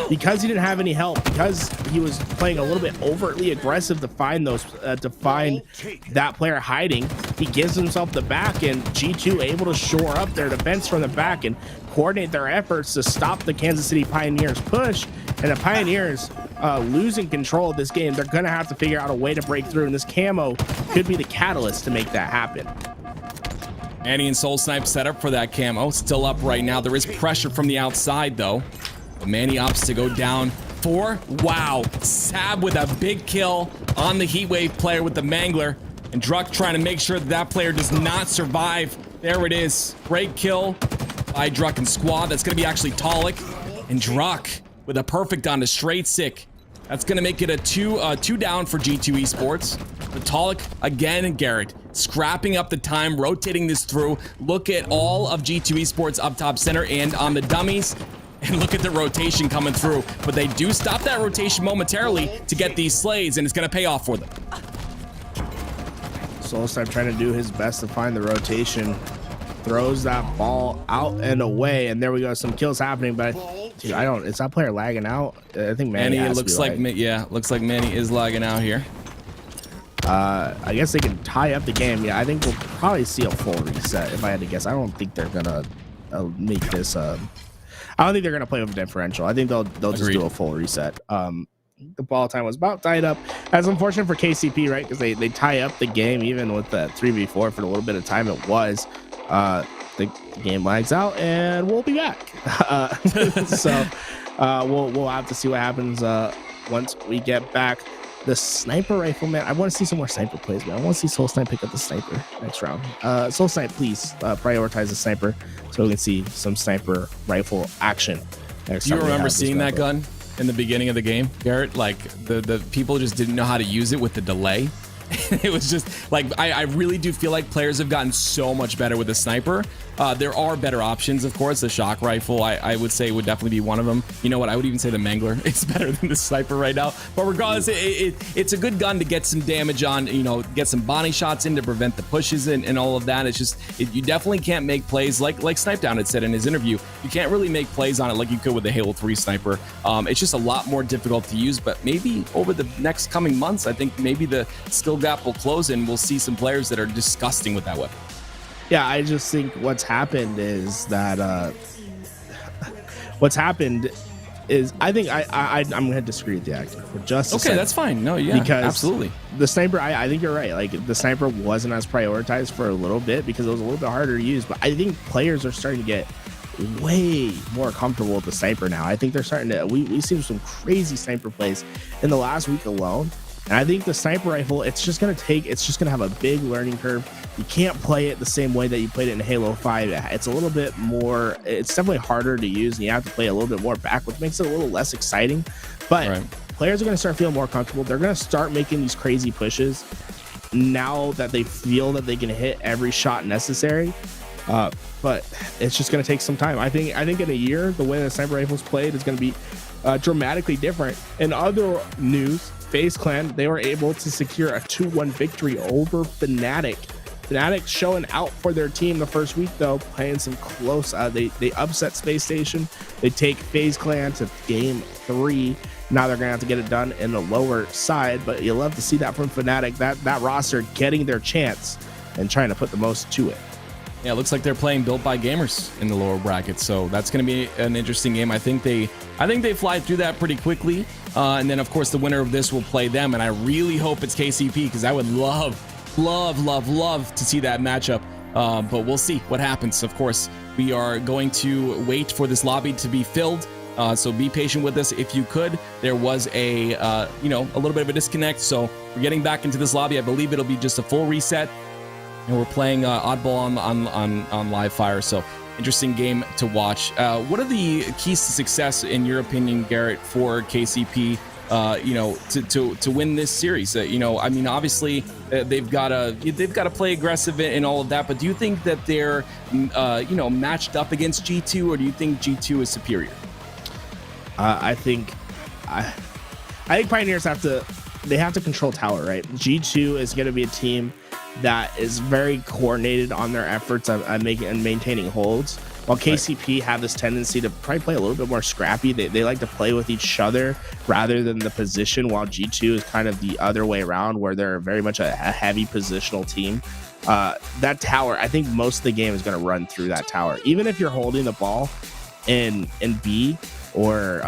Speaker 3: because he didn't have any help, because he was playing a little bit overtly aggressive to find those, that player hiding, he gives himself the back, and G2 able to shore up their defense from the back and coordinate their efforts to stop the Kansas City Pioneers push. And the Pioneers losing control of this game, they're gonna have to figure out a way to break through, and this camo could be the catalyst to make that happen.
Speaker 5: Annie and Soul Snipe set up for that camo, still up right now. There is pressure from the outside though. But Manny opts to go down 4. Wow, Sab with a big kill on the Heatwave player with the Mangler, and Druck trying to make sure that that player does not survive. There it is, great kill by Druck and squad. That's gonna be actually Talik, and Druck with a perfect on the straight sick. That's gonna make it a 2 down for G2 Esports. But Talik again, and Garrett scrapping up the time, rotating this through. Look at all of G2 Esports up top center and on the dummies. And look at the rotation coming through. But they do stop that rotation momentarily to get these slays, and it's going to pay off for them.
Speaker 3: Soulsnipe trying to do his best to find the rotation. Throws that ball out and away, and there we go. Some kills happening, but dude, is that player lagging out? I think Manny
Speaker 5: it looks like, yeah, looks like Manny is lagging out here.
Speaker 3: I guess they can tie up the game. Yeah, I think we'll probably see a full reset if I had to guess. I don't think they're gonna make this. I don't think they're gonna play with a differential. I think they'll just
Speaker 5: Agreed.
Speaker 3: do a full reset. The ball time was about tied up. That's unfortunate for KCP, right? Because they tie up the game even with the 3v4 for the little bit of time it was. The game lags out and we'll be back. So we'll have to see what happens once we get back. The sniper rifle, man. I want to see some more sniper plays, man. I want to see Soul Snipe pick up the sniper next round. Soul Snipe, please prioritize the sniper so we can see some sniper rifle action.
Speaker 5: Do you remember seeing that gun in the beginning of the game, Garrett? Like the people just didn't know how to use it with the delay. It was just like I really do feel like players have gotten so much better with the sniper. There are better options, of course. The shock rifle, I would say, would definitely be one of them. You know what? I would even say the Mangler is better than the sniper right now. But regardless, it's a good gun to get some damage on. You know, get some body shots in to prevent the pushes and all of that. It's just you definitely can't make plays like Snipe Down had said in his interview. You can't really make plays on it like you could with the Halo 3 sniper. It's just a lot more difficult to use. But maybe over the next coming months, I think maybe the skill gap will close and we'll see some players that are disgusting with that weapon.
Speaker 3: Yeah, I just think what's happened is that I think I'm going to disagree with the actor for just a second.
Speaker 5: That's fine. No, yeah,
Speaker 3: because
Speaker 5: absolutely.
Speaker 3: The sniper, I think you're right. Like the sniper wasn't as prioritized for a little bit because it was a little bit harder to use. But I think players are starting to get way more comfortable with the sniper now. I think they're starting to. We've seen some crazy sniper plays in the last week alone. And I think the sniper rifle, it's just going to have a big learning curve. You can't play it the same way that you played it in Halo 5. It's a little bit more, it's definitely harder to use, and you have to play a little bit more back, which makes it a little less exciting. But players are going to start feeling more comfortable. They're going to start making these crazy pushes now that they feel that they can hit every shot necessary. But it's just going to take some time. I think in a year, the way the sniper rifle's played is going to be dramatically different. In other news, FaZe Clan, they were able to secure a 2-1 victory over Fnatic. Fnatic showing out for their team the first week, though, playing some close. They upset Space Station. They take FaZe Clan to game 3. Now they're gonna have to get it done in the lower side, but you love to see that from Fnatic. That roster getting their chance and trying to put the most to it.
Speaker 5: Yeah, it looks like they're playing Built by Gamers in the lower bracket, so that's going to be an interesting game. I think they fly through that pretty quickly, and then of course the winner of this will play them. And I really hope it's KCP because I would love to see that matchup. But we'll see what happens. Of course, we are going to wait for this lobby to be filled. So be patient with us if you could. There was a little bit of a disconnect, so we're getting back into this lobby. I believe it'll be just a full reset. And we're playing Oddball on live fire, so interesting game to watch. What are the keys to success, in your opinion, Garrett, for KCP? To win this series. I mean, obviously they've got to play aggressive and all of that. But do you think that they're matched up against G2, or do you think G2 is superior?
Speaker 3: I think Pioneers have to control tower, right? G2 is going to be a team that is very coordinated on their efforts on making and maintaining holds, while KCP have this tendency to probably play a little bit more scrappy. They like to play with each other rather than the position, while G2 is kind of the other way around, where they're very much a heavy positional team. That tower, I think most of the game is going to run through that tower. Even if you're holding the ball in B or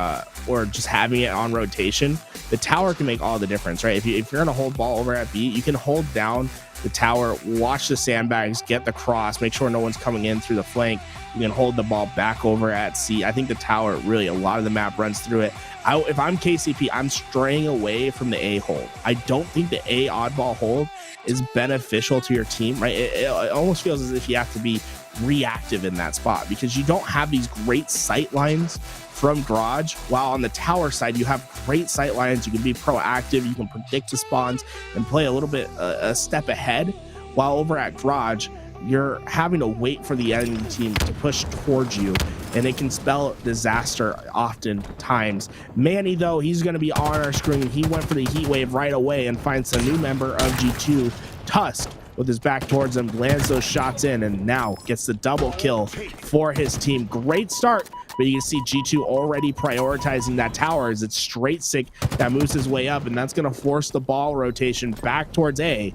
Speaker 3: just having it on rotation, the tower can make all the difference, right? If you're going to hold ball over at B, you can hold down the tower, watch the sandbags, get the cross, make sure no one's coming in through the flank. You can hold the ball back over at C. I think the tower, really, a lot of the map runs through it. If I'm KCP, I'm straying away from the A hold. I don't think the A oddball hold is beneficial to your team, right? It almost feels as if you have to be reactive in that spot because you don't have these great sight lines from Garage, while on the tower side you have great sight lines. You can be proactive, you can predict the spawns and play a little bit a step ahead, while over at Garage you're having to wait for the enemy team to push towards you, and it can spell disaster oftentimes. Manny, though, he's going to be on our screen. He went for the heat wave right away and finds a new member of G2, Tusk, with his back towards him, lands those shots in, and now gets the double kill for his team. Great start but you can see G2 already prioritizing that tower as it's straight sick that moves his way up, and that's going to force the ball rotation back towards A.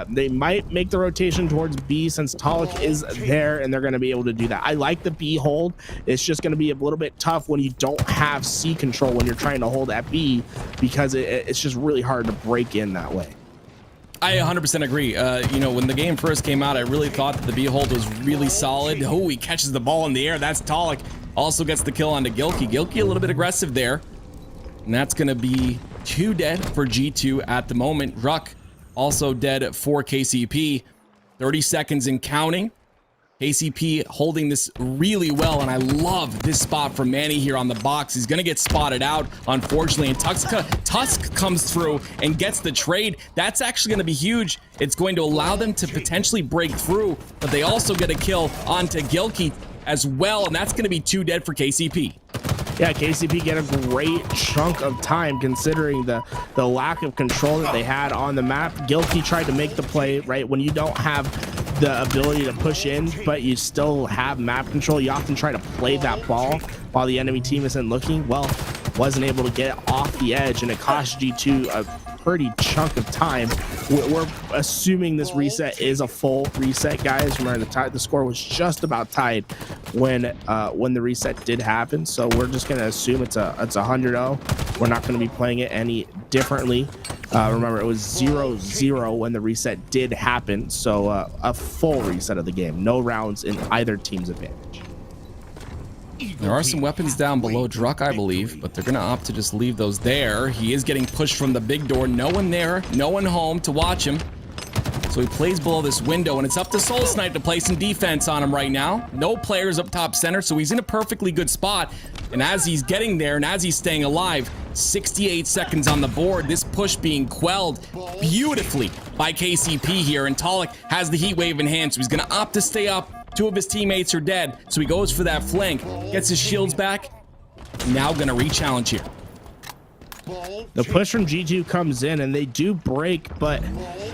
Speaker 3: They might make the rotation towards B since Talik is there, and they're going to be able to do that. I like the B hold. It's just going to be a little bit tough when you don't have C control when you're trying to hold at B, because it's just really hard to break in that way.
Speaker 5: I 100% agree. You know, when the game first came out, I really thought that the B hold was really solid. Oh, he catches the ball in the air. That's Talik. Also gets the kill onto Gilkey. Gilkey a little bit aggressive there. And that's going to be 2 dead for G2 at the moment. Ruck also dead for KCP. 30 seconds and counting. KCP holding this really well, and I love this spot from Manny here on the box. He's gonna get spotted out, unfortunately, and Tusk comes through and gets the trade. That's actually gonna be huge. It's going to allow them to potentially break through, but they also get a kill onto Gilkey as well, and that's gonna be 2 dead for KCP.
Speaker 3: Yeah, KCP get a great chunk of time considering the lack of control that they had on the map. Gilkey tried to make the play, right? When you don't have the ability to push in, but you still have map control, you often try to play that ball while the enemy team isn't looking. Well, wasn't able to get off the edge, and it cost G2 a pretty chunk of time. We're assuming this reset is a full reset, guys. Remember, the score was just about tied when the reset did happen, so we're just going to assume it's a 100-0. We're not going to be playing it any differently. Remember, it was 0-0 when the reset did happen, so a full reset of the game. No rounds in either team's advantage.
Speaker 5: There are some weapons down below Druck, I believe, but they're going to opt to just leave those there. He is getting pushed from the big door. No one there, no one home to watch him. So he plays below this window, and it's up to Soul Snipe to play some defense on him right now. No players up top center, so he's in a perfectly good spot. And as he's getting there and as he's staying alive, 68 seconds on the board, this push being quelled beautifully by KCP here, and Talik has the heat wave in hand, so he's going to opt to stay up. 2 of his teammates are dead, so he goes for that flank, gets his shields back. Now gonna re-challenge here.
Speaker 3: The push from G2 comes in, and they do break, but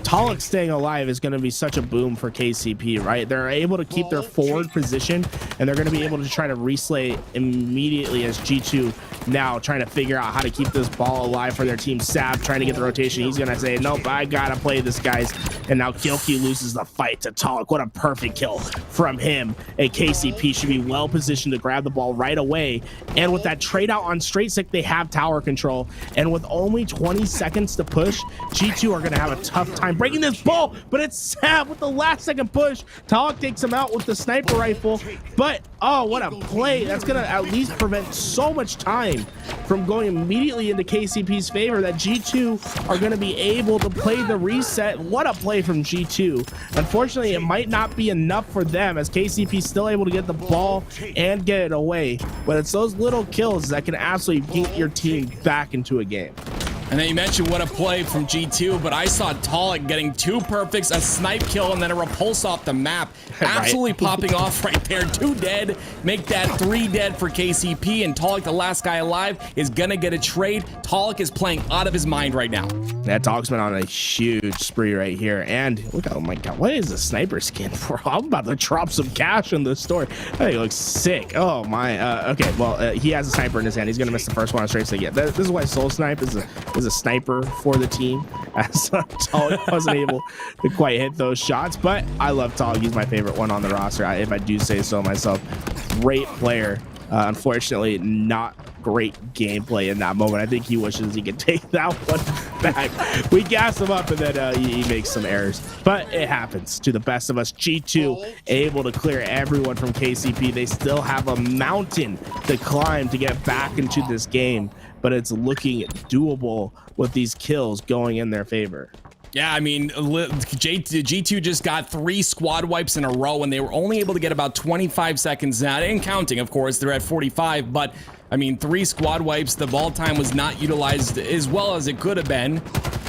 Speaker 3: Talik staying alive is going to be such a boom for KCP, right? They're able to keep their forward position, and they're going to be able to try to reslay immediately as G2 now trying to figure out how to keep this ball alive for their team. Sab trying to get the rotation. He's going to say, nope, I got to play this, guys. And now Gilkey loses the fight to Talik. What a perfect kill from him. And KCP should be well positioned to grab the ball right away. And with that trade out on straight sick, they have tower control. And with only 20 seconds to push, G2 are going to have a tough time breaking this ball, but it's Sab with the last second push. Talik takes him out with the sniper rifle, but oh, what a play. That's going to at least prevent so much time from going immediately into KCP's favor that G2 are going to be able to play the reset. What a play from G2. Unfortunately, it might not be enough for them as KCP is still able to get the ball and get it away, but it's those little kills that can absolutely get your team back into a game.
Speaker 5: And then you mentioned what a play from G2, but I saw Talik getting 2 perfects, a snipe kill, and then a repulse off the map. Absolutely popping off right there. 2 dead, make that 3 dead for KCP, and Talik, the last guy alive, is gonna get a trade. Talik is playing out of his mind right now.
Speaker 3: That Talik's been on a huge spree right here, and look, oh my god, what is the sniper skin for? I'm about to drop some cash in the store. That looks sick. Oh my, okay, well, he has a sniper in his hand. He's gonna miss the first one on straight, so yeah, this is why Soul Snipe is a sniper for the team, as Talik wasn't able to quite hit those shots. But I love Talik. He's my favorite one on the roster, if I do say so myself. Great player. Unfortunately, not great gameplay in that moment. I think he wishes he could take that one back. We gas him up, and then he makes some errors, but it happens to the best of us. G2 able to clear everyone from KCP. They still have a mountain to climb to get back into this game, but it's looking doable with these kills going in their favor.
Speaker 5: Yeah, I mean, G2 just got 3 squad wipes in a row, and they were only able to get about 25 seconds now, and counting, of course. They're at 45, but I mean, 3 squad wipes. The ball time was not utilized as well as it could have been,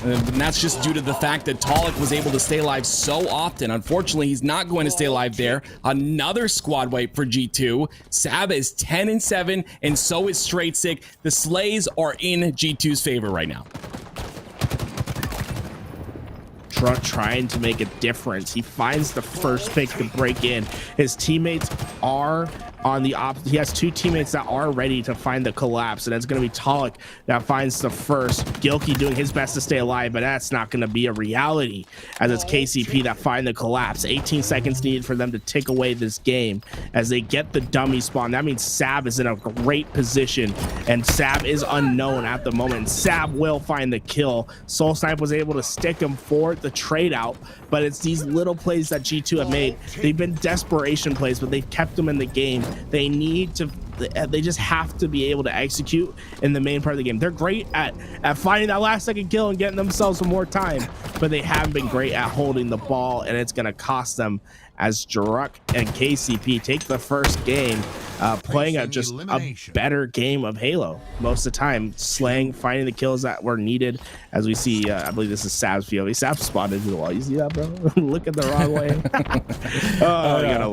Speaker 5: and that's just due to the fact that Talik was able to stay alive so often. Unfortunately, he's not going to stay alive there. Another squad wipe for G2. Sab is 10-7, and so is Straight Sick. The slays are in G2's favor right now.
Speaker 3: Trying to make a difference. He finds the first pick to break in. His teammates are on the he has two teammates that are ready to find the collapse, and it's going to be Talik that finds the first. Gilkey doing his best to stay alive, but that's not going to be a reality, as it's KCP that find the collapse. 18 seconds needed for them to take away this game as they get the dummy spawn. That means Sab is in a great position, and Sab is unknown at the moment. Sab will find the kill. Soul Snipe was able to stick him for the trade out, but it's these little plays that G2 have made. They've been desperation plays, but they've kept them in the game. They need to, they just have to be able to execute in the main part of the game. They're great at finding that last second kill and getting themselves some more time, but they haven't been great at holding the ball, and it's going to cost them as Druck and KCP take the first game, playing just a better game of Halo most of the time, slaying, finding the kills that were needed. As we see, I believe this is Sab's POV. Sab spawned into the wall. You see that, bro? Looking the wrong way.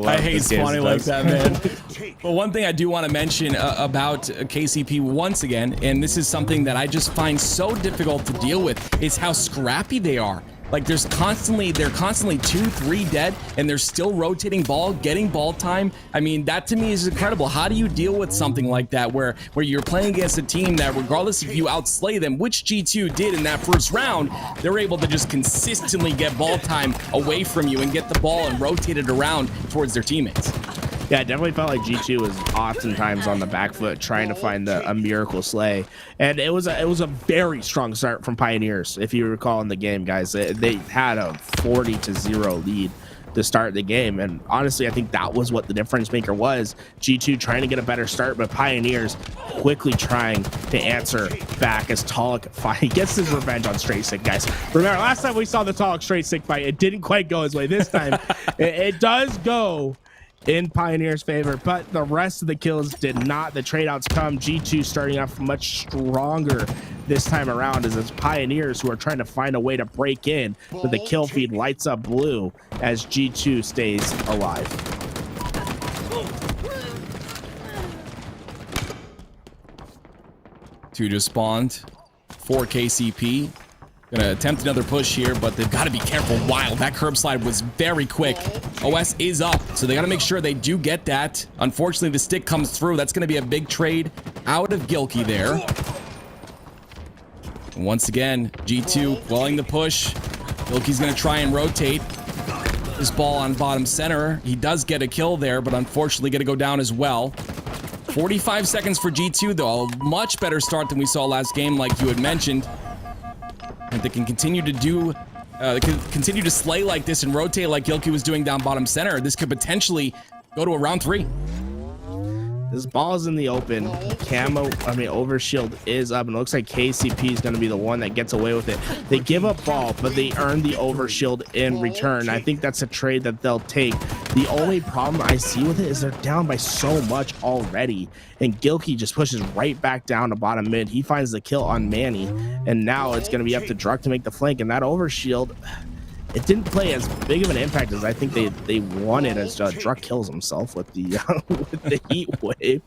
Speaker 5: I hate spawning like that, man. But one thing I do want to mention about KCP once again, and this is something that I just find so difficult to deal with, is how scrappy they are. Like they're constantly 2-3 dead, and they're still rotating ball, getting ball time. I mean, that to me is incredible. How do you deal with something like that, where you're playing against a team that, regardless if you outslay them, which G2 did in that first round, they're able to just consistently get ball time away from you and get the ball and rotate it around towards their teammates.
Speaker 3: Yeah, it definitely felt like G2 was oftentimes on the back foot trying to find a miracle slay, and it was a very strong start from Pioneers. If you recall in the game, guys, they had a 40-0 lead to start the game, and honestly, I think that was what the difference maker was. G2 trying to get a better start, but Pioneers quickly trying to answer back as Talik he gets his revenge on Straight Sick, guys. Remember, last time we saw the Talik Straight Sick fight, it didn't quite go his way. This time, it does go in Pioneer's favor, but the rest of the kills did not. The trade outs come. G2 starting off much stronger this time around, as it's Pioneers who are trying to find a way to break in, but the kill feed lights up blue as G2 stays alive.
Speaker 5: Two just spawned for KCP. Gonna attempt another push here, but they've got to be careful. Wow, that curb slide was very quick. OS is up, so they got to make sure they do get that. Unfortunately, the stick comes through. That's going to be a big trade out of Gilkey there. And once again, G2 welling the push. Gilkey's going to try and rotate this ball on bottom center. He does get a kill there, but unfortunately going to go down as well. 45 seconds for G2, though. A much better start than we saw last game, like you had mentioned. And they can continue to do, they can continue to slay like this and rotate like Gilkey was doing down bottom center. This could potentially go to a round 3.
Speaker 3: This ball's in the open. Overshield is up, and it looks like KCP is going to be the one that gets away with it. They give up ball, but they earn the overshield in return. I think that's a trade that they'll take. The only problem I see with it is they're down by so much already, and Gilkey just pushes right back down to bottom mid. He finds the kill on Manny, and now it's going to be up to Druck to make the flank, and that overshield, it didn't play as big of an impact as I think they wanted, as Druck kills himself with the with the heat wave.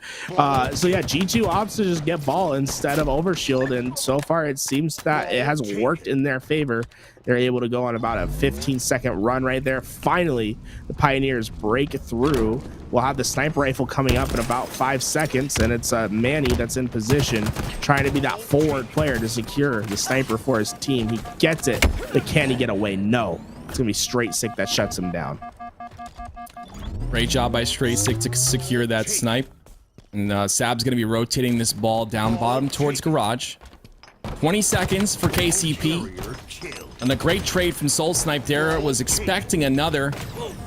Speaker 3: So yeah, G2 opts to just get ball instead of overshield, and so far it seems that it has worked in their favor. They're able to go on about a 15-second run right there. Finally, the Pioneers break through. We'll have the sniper rifle coming up in about 5 seconds, and it's Manny that's in position, trying to be that forward player to secure the sniper for his team. He gets it, but can he get away? No. It's going to be Straight Sick that shuts him down.
Speaker 5: Great job by Straight Sick to secure that snipe. And Sab's going to be rotating this ball down bottom towards garage. 20 seconds for KCP. And a great trade from Soul Snipe there. Was expecting another,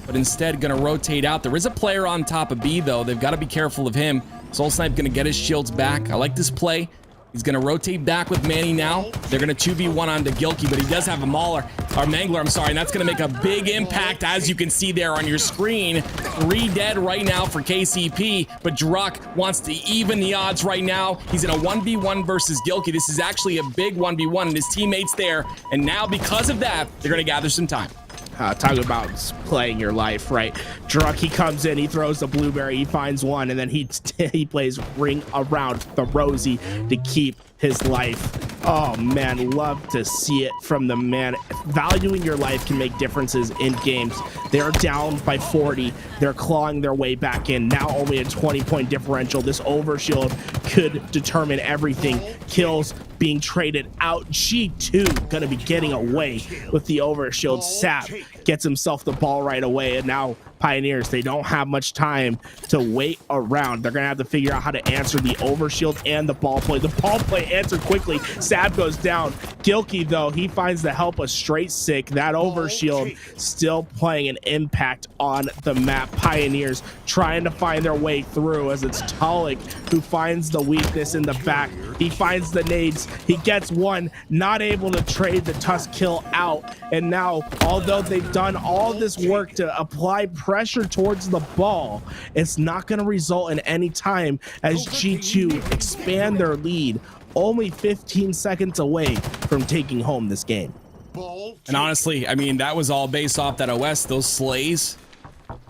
Speaker 5: but instead going to rotate out. There is a player on top of B, though. They've got to be careful of him. Soul Snipe going to get his shields back. I like this play. He's going to rotate back with Manny now. They're going to 2v1 onto Gilkey, but he does have a Mangler, I'm sorry, and that's going to make a big impact, as you can see there on your screen. 3 dead right now for KCP, but Druck wants to even the odds right now. He's in a 1v1 versus Gilkey. This is actually a big 1v1, and his teammates there, and now because of that, they're going to gather some time.
Speaker 3: Talk about playing your life, right? Druck, he comes in, he throws the blueberry, he finds one, and then he plays ring around the rosy to keep his life. Oh man, love to see it from the man. Valuing your life can make differences in games. They're down by 40. They're clawing their way back in. Now only a 20-point differential. This overshield could determine everything. Kills being traded out. G2 gonna be getting away with the overshield. Sap gets himself the ball right away, and now Pioneers, they don't have much time to wait around. They're gonna have to figure out how to answer the overshield and the ball play. The ball play answered quickly. Sab goes down. Gilkey, though, he finds the help of Straight Sick. That overshield still playing an impact on the map. Pioneers trying to find their way through, as it's Talik who finds the weakness in the back. He finds the nades. He gets one, not able to trade the Tusk kill out. And now, although they've done all this work to apply pressure towards the ball, it's not going to result in any time as G2 expand their lead, only 15 seconds away from taking home this game.
Speaker 5: And honestly, I mean, that was all based off that OS. Those slays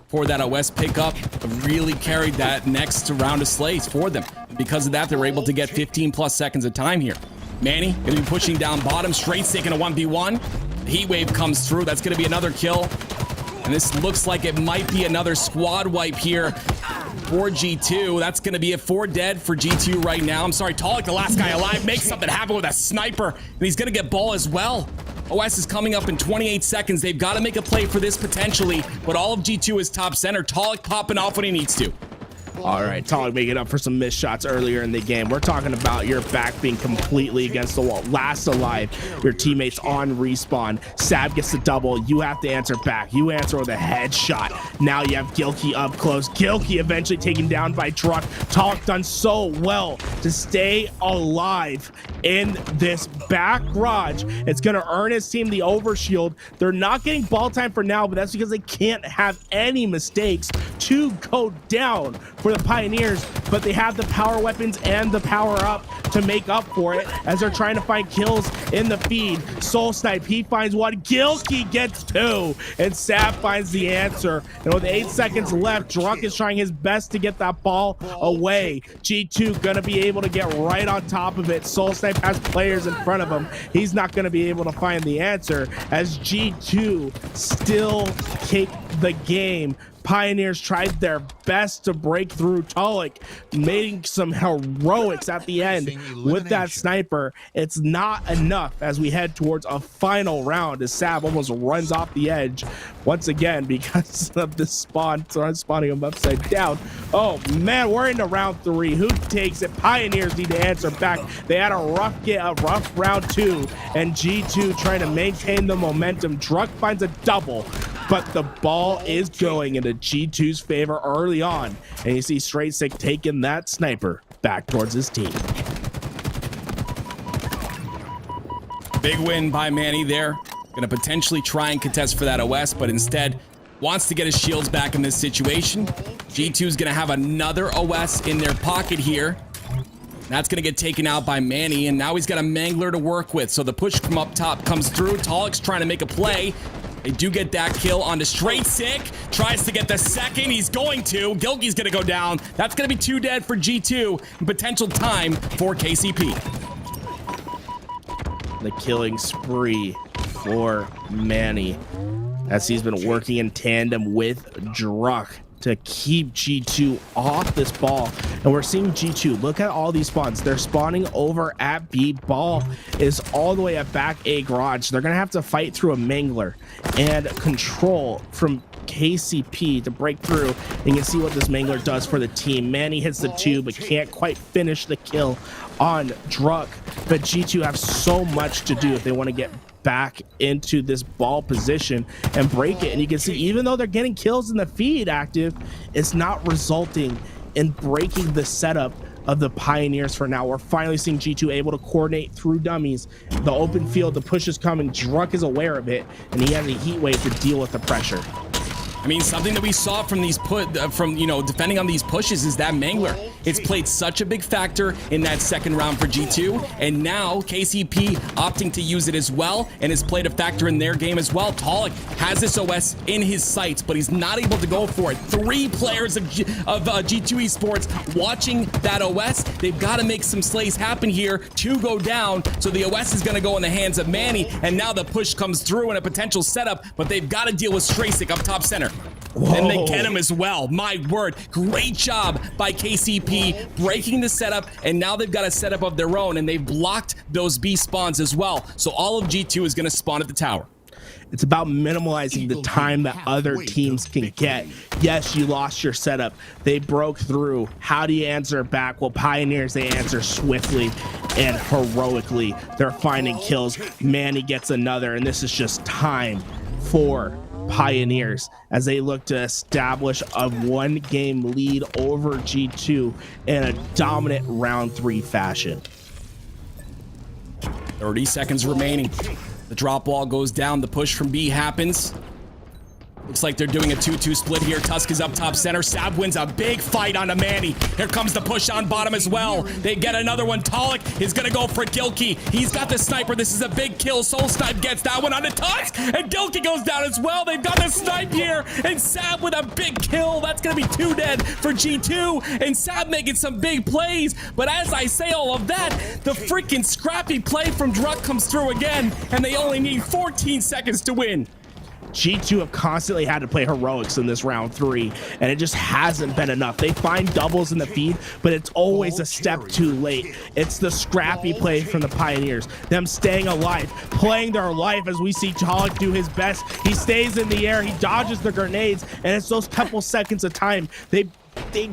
Speaker 5: for that OS pickup really carried that next round of slays for them. Because of that, they were able to get 15 plus seconds of time here. Manny gonna be pushing down bottom, Straight Stick in a 1v1. Heat wave comes through. That's gonna be another kill. And this looks like it might be another squad wipe here for G2. That's going to be a 4 dead for G2 right now. I'm sorry, Talik, the last guy alive, makes something happen with a sniper, and he's going to get ball as well. OS is coming up in 28 seconds. They've got to make a play for this potentially, but all of G2 is top center. Talik popping off when he needs to.
Speaker 3: All right, Talik making up for some missed shots earlier in the game. We're talking about your back being completely against the wall. Last alive, your teammates on respawn. Sab gets the double. You have to answer back. You answer with a headshot. Now you have Gilkey up close. Gilkey eventually taken down by Druck. Talik done so well to stay alive in this back garage. It's going to earn his team the overshield. They're not getting ball time for now, but that's because they can't have any mistakes to go down for the Pioneers, but they have the power weapons and the power up to make up for it as they're trying to find kills in the feed. Soul Snipe, he finds one. Gilkey gets 2, and Sab finds the answer. And with 8 seconds left, Druck is trying his best to get that ball away. G2 gonna be able to get right on top of it. Soul Snipe has players in front of him. He's not gonna be able to find the answer as G2 still take the game. Pioneers tried their best to break through. Talik making some heroics at the end with that sniper. It's not enough as we head towards a final round as Sab almost runs off the edge once again because of the spawning him upside down. Oh man, we're into round 3. Who takes it? Pioneers need to answer back. They had a rough round 2, and G2 trying to maintain the momentum. Druck finds a double, but the ball is going into G2's favor early on, and you see Straight Sick taking that sniper back towards his team.
Speaker 5: Big win by Manny there. Gonna potentially try and contest for that OS, but instead wants to get his shields back in this situation. G2's gonna have another OS in their pocket here. That's gonna get taken out by Manny, and now he's got a Mangler to work with. So the push from up top comes through. Talik's trying to make a play. They do get that kill onto Straight Sick. Tries to get the second. He's going to. Gilkey's going to go down. That's going to be 2 dead for G2. And potential time for KCP.
Speaker 3: The killing spree for Manny as he's been working in tandem with Druck to keep G2 off this ball. And we're seeing G2, look at all these spawns. They're spawning over at B. Ball is all the way at back A garage. They're gonna have to fight through a Mangler and control from KCP to break through. You can see what this Mangler does for the team. Manny hits the 2, but can't quite finish the kill on Druck. But G2 have so much to do if they want to get back into this ball position and break it. And you can see, even though they're getting kills in the feed active, it's not resulting in breaking the setup of the Pioneers for now. We're finally seeing G2 able to coordinate through dummies. The open field, the push is coming. Druck is aware of it, and he has a heat wave to deal with the pressure.
Speaker 5: I mean, something that we saw from these defending on these pushes is that Mangler. It's played such a big factor in that second round for G2, and now KCP opting to use it as well, and has played a factor in their game as well. Talik has this OS in his sights, but he's not able to go for it. 3 players of G2 Esports watching that OS. They've got to make some slays happen here. 2 go down, so the OS is going to go in the hands of Manny, and now the push comes through in a potential setup, but they've got to deal with Strasic up top center. Whoa. And they get him as well. My word. Great job by KCP breaking the setup, and now they've got a setup of their own, and they've blocked those B spawns as well. So all of G2 is going to spawn at the tower.
Speaker 3: It's about minimalizing the time that other teams can get. Yes, you lost your setup. They broke through. How do you answer back? Well, Pioneers, they answer swiftly and heroically. They're finding kills. Manny gets another, and this is just time for Pioneers as they look to establish a 1-game lead over G2 in a dominant round 3 fashion.
Speaker 5: 30 seconds remaining. The drop wall goes down. The push from B happens. Looks like they're doing a 2-2 split here. Tusk is up top center. Sab wins a big fight onto Manny. Here comes the push on bottom as well. They get another one. Talik is going to go for Gilkey. He's got the sniper. This is a big kill. Soul Snipe gets that one onto Tusk. And Gilkey goes down as well. They've got the snipe here. And Sab with a big kill. That's going to be 2 dead for G2. And Sab making some big plays. But as I say all of that, the freaking scrappy play from Druck comes through again. And they only need 14 seconds to win.
Speaker 3: G2 have constantly had to play heroics in this round 3, and it just hasn't been enough. They find doubles in the feed, but it's always a step too late. It's the scrappy play from the Pioneers, them staying alive, playing their life as we see Talik do his best. He stays in the air, he dodges the grenades, and it's those couple seconds of time. They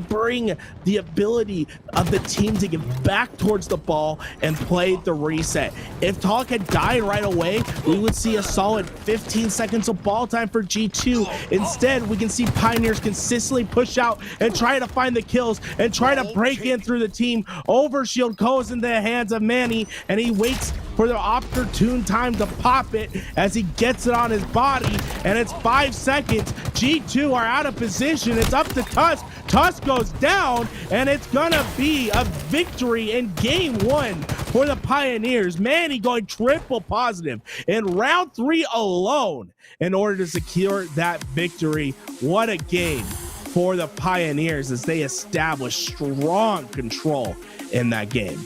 Speaker 3: bring the ability of the team to get back towards the ball and play the reset. If Talik had died right away, we would see a solid 15 seconds of ball time for G2. Instead, we can see Pioneers consistently push out and try to find the kills and try to break in through the team. Overshield goes into the hands of Manny, and he waits for the opportune time to pop it as he gets it on his body, and it's 5 seconds. G2 are out of position. It's up to Tusk. Tusk goes down, and it's gonna be a victory in game 1 for the Pioneers. Manny going triple positive in round 3 alone in order to secure that victory. What a game for the Pioneers as they establish strong control in that game.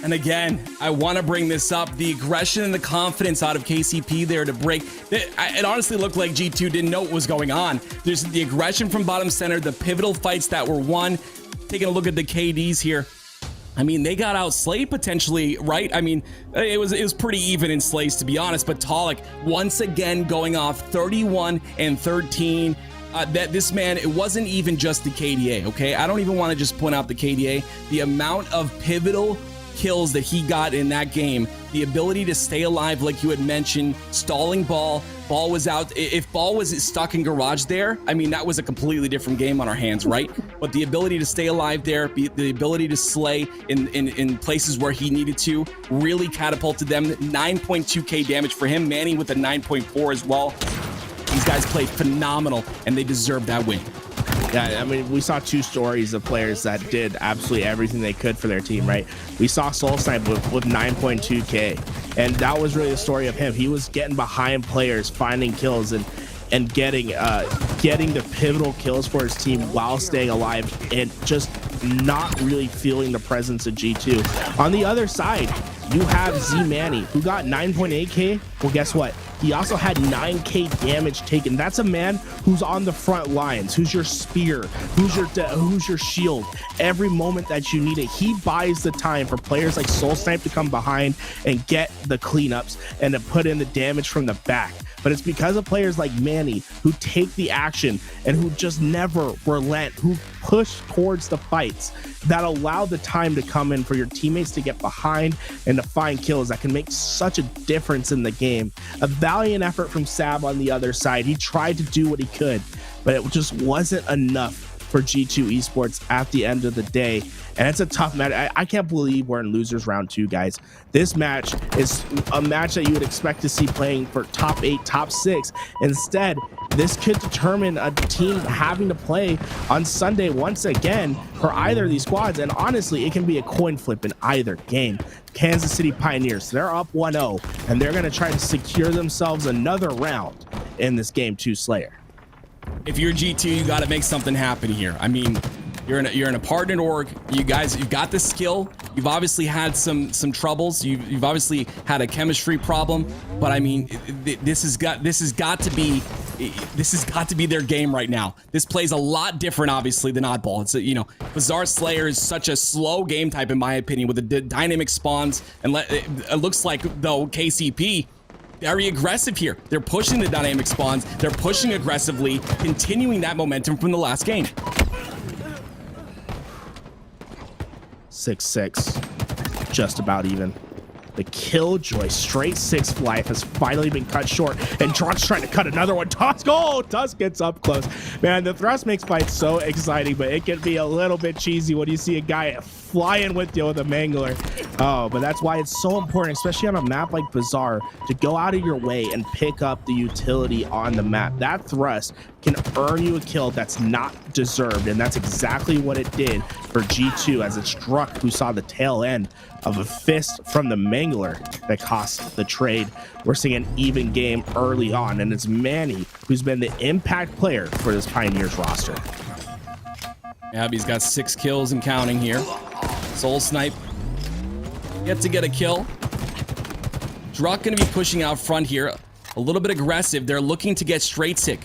Speaker 5: And again, I want to bring this up. The aggression and the confidence out of KCP there to break. It honestly looked like G2 didn't know what was going on. There's the aggression from bottom center, the pivotal fights that were won. Taking a look at the KDs here. I mean, they got outslayed potentially, right? I mean, it was pretty even in slays, to be honest. But Talik, once again, going off 31 and 13. That this man, it wasn't even just the KDA, okay? I don't even want to just point out the KDA. The amount of pivotal kills that he got in that game, the ability to stay alive, like you had mentioned, stalling ball was out. If ball was stuck in garage there, I mean, that was a completely different game on our hands, right? But the ability to stay alive there, the ability to slay in places where he needed to, really catapulted them. 9.2k damage for him. Manny with a 9.4 as well. These guys played phenomenal, and they deserve that win.
Speaker 3: Yeah, I mean, we saw 2 stories of players that did absolutely everything they could for their team, right? We saw Soul Snipe with 9.2k, and that was really the story of him. He was getting behind players, finding kills, and getting the pivotal kills for his team while staying alive and just not really feeling the presence of G2. On the other side, you have Z Manny, who got 9.8k. Well, guess what? He also had 9k damage taken. That's a man who's on the front lines, who's your spear, who's your shield. Every moment that you need it, he buys the time for players like Soul Snipe to come behind and get the cleanups and to put in the damage from the back. But it's because of players like Manny who take the action and who just never relent, who push towards the fights, that allow the time to come in for your teammates to get behind and to find kills that can make such a difference in the game. A valiant effort from Sab on the other side. He tried to do what he could, but it just wasn't enough for G2 Esports at the end of the day. And it's a tough match. I can't believe we're in losers round 2, guys. This match is a match that you would expect to see playing for top 8, top 6. Instead, this could determine a team having to play on Sunday once again for either of these squads. And honestly, it can be a coin flip in either game. Kansas City Pioneers, they're up 1-0, and they're going to try to secure themselves another round in this game 2 Slayer.
Speaker 5: If you're G2, you got to make something happen here. I mean, you're in a partnered org. You guys, you've got the skill. You've obviously had some troubles. You've obviously had a chemistry problem. But I mean, this has got to be their game right now. This plays a lot different, obviously, than Oddball. It's you know, Bizarre Slayer is such a slow game type, in my opinion, with the dynamic spawns. And it looks like though KCP. Very aggressive here. They're pushing the dynamic spawns. They're pushing aggressively, continuing that momentum from the last game.
Speaker 3: 6-6, just about even. The Killjoy straight 6th life has finally been cut short, and Druck's trying to cut another one. Tusk, oh, Tusk gets up close. Man, the thrust makes fights so exciting, but it can be a little bit cheesy when you see a guy flying with you with a mangler. Oh, but that's why it's so important, especially on a map like Bizarre, to go out of your way and pick up the utility on the map. That thrust can earn you a kill that's not deserved, and that's exactly what it did for G2 as it's Druck who saw the tail end of a fist from the mangler that cost the trade. We're seeing an even game early on, and it's Manny who's been the impact player for this Pioneers roster.
Speaker 5: Abby's got 6 kills and counting here. Soul Snipe yet to get a kill. Druck gonna be pushing out front here, a little bit aggressive. They're looking to get straight sick.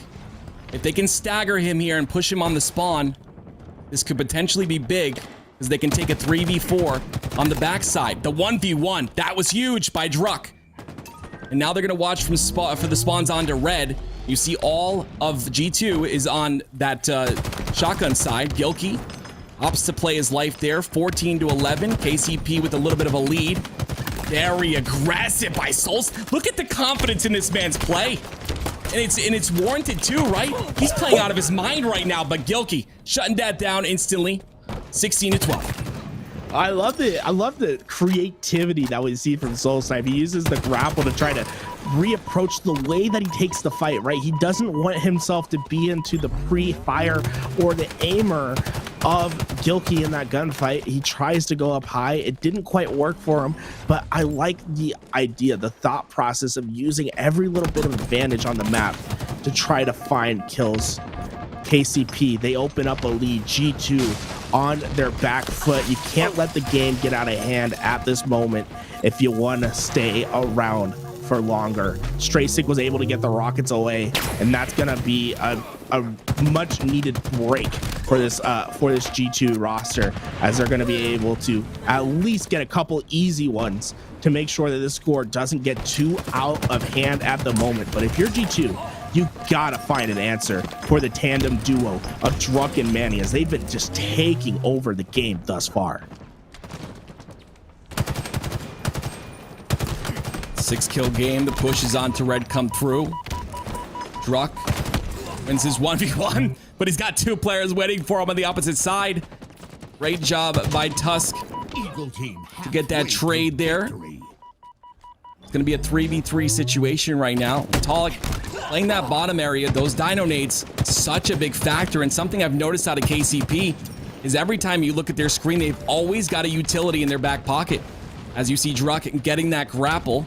Speaker 5: If they can stagger him here and push him on the spawn, this could potentially be big, because they can take a 3v4 on the backside. The 1v1, that was huge by Druck. And now they're gonna watch for the spawns onto red. You see all of G2 is on that shotgun side. Gilkey opts to play his life there, 14-11. KCP with a little bit of a lead. Very aggressive by Souls. Look at the confidence in this man's play. And it's warranted too, right? He's playing out of his mind right now, but Gilkey shutting that down instantly. 16-12.
Speaker 3: I love the creativity that we see from Soul Snipe. He uses the grapple to try to reapproach the way that he takes the fight, right? He doesn't want himself to be into the pre-fire or the aimer of Gilkey in that gunfight. He tries to go up high. It didn't quite work for him, but I like the idea, the thought process of using every little bit of advantage on the map to try to find kills. KCP, they open up a lead. G2 on their back foot. You can't let the game get out of hand at this moment if you want to stay around for longer. Straysick was able to get the rockets away, and that's gonna be a much needed break for this G2 roster, as they're gonna be able to at least get a couple easy ones to make sure that this score doesn't get too out of hand at the moment. But if you're G2, you gotta find an answer for the tandem duo of Druck and Manny, as they've been just taking over the game thus far.
Speaker 5: 6-kill game. The push is on to red come through. Druck wins his 1v1, but he's got 2 players waiting for him on the opposite side. Great job by Tusk to get that trade there. It's going to be a 3v3 situation right now. Talik playing that bottom area, those dino nades, such a big factor. And something I've noticed out of KCP is every time you look at their screen, they've always got a utility in their back pocket. As you see Druck getting that grapple.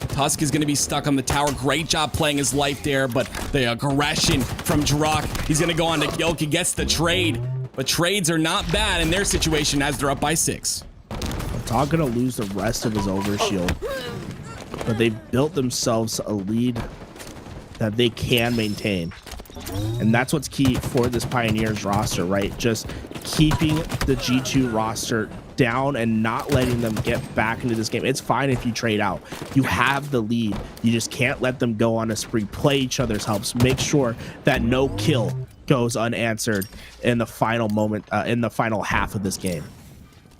Speaker 5: Tusk is going to be stuck on the tower. Great job playing his life there, but the aggression from Druck. He's going to go on to Gilkey, gets the trade. But trades are not bad in their situation as they're up by 6.
Speaker 3: Talk gonna lose the rest of his overshield, but they've built themselves a lead that they can maintain, and that's what's key for this Pioneers roster, right? Just keeping the G2 roster down and not letting them get back into this game. It's fine if you trade out. You have the lead. You just can't let them go on a spree. Play each other's helps. Make sure that no kill goes unanswered in the final moment, in the final half of this game.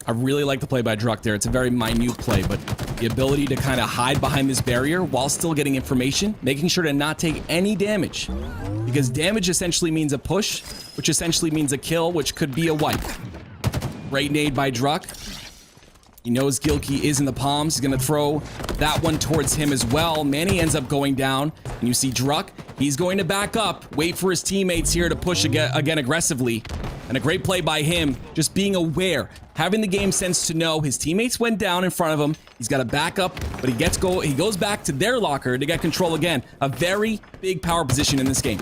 Speaker 5: I really like the play by Druck there. It's a very minute play, but the ability to kind of hide behind this barrier while still getting information, making sure to not take any damage, because damage essentially means a push, which essentially means a kill, which could be a wipe. Great nade by Druck. He knows Gilkey is in the palms. He's going to throw that one towards him as well. Manny ends up going down. And you see Druck. He's going to back up, wait for his teammates here to push again aggressively. And a great play by him, just being aware, having the game sense to know his teammates went down in front of him. He's got to back up, but he goes back to their locker to get control again. A very big power position in this game.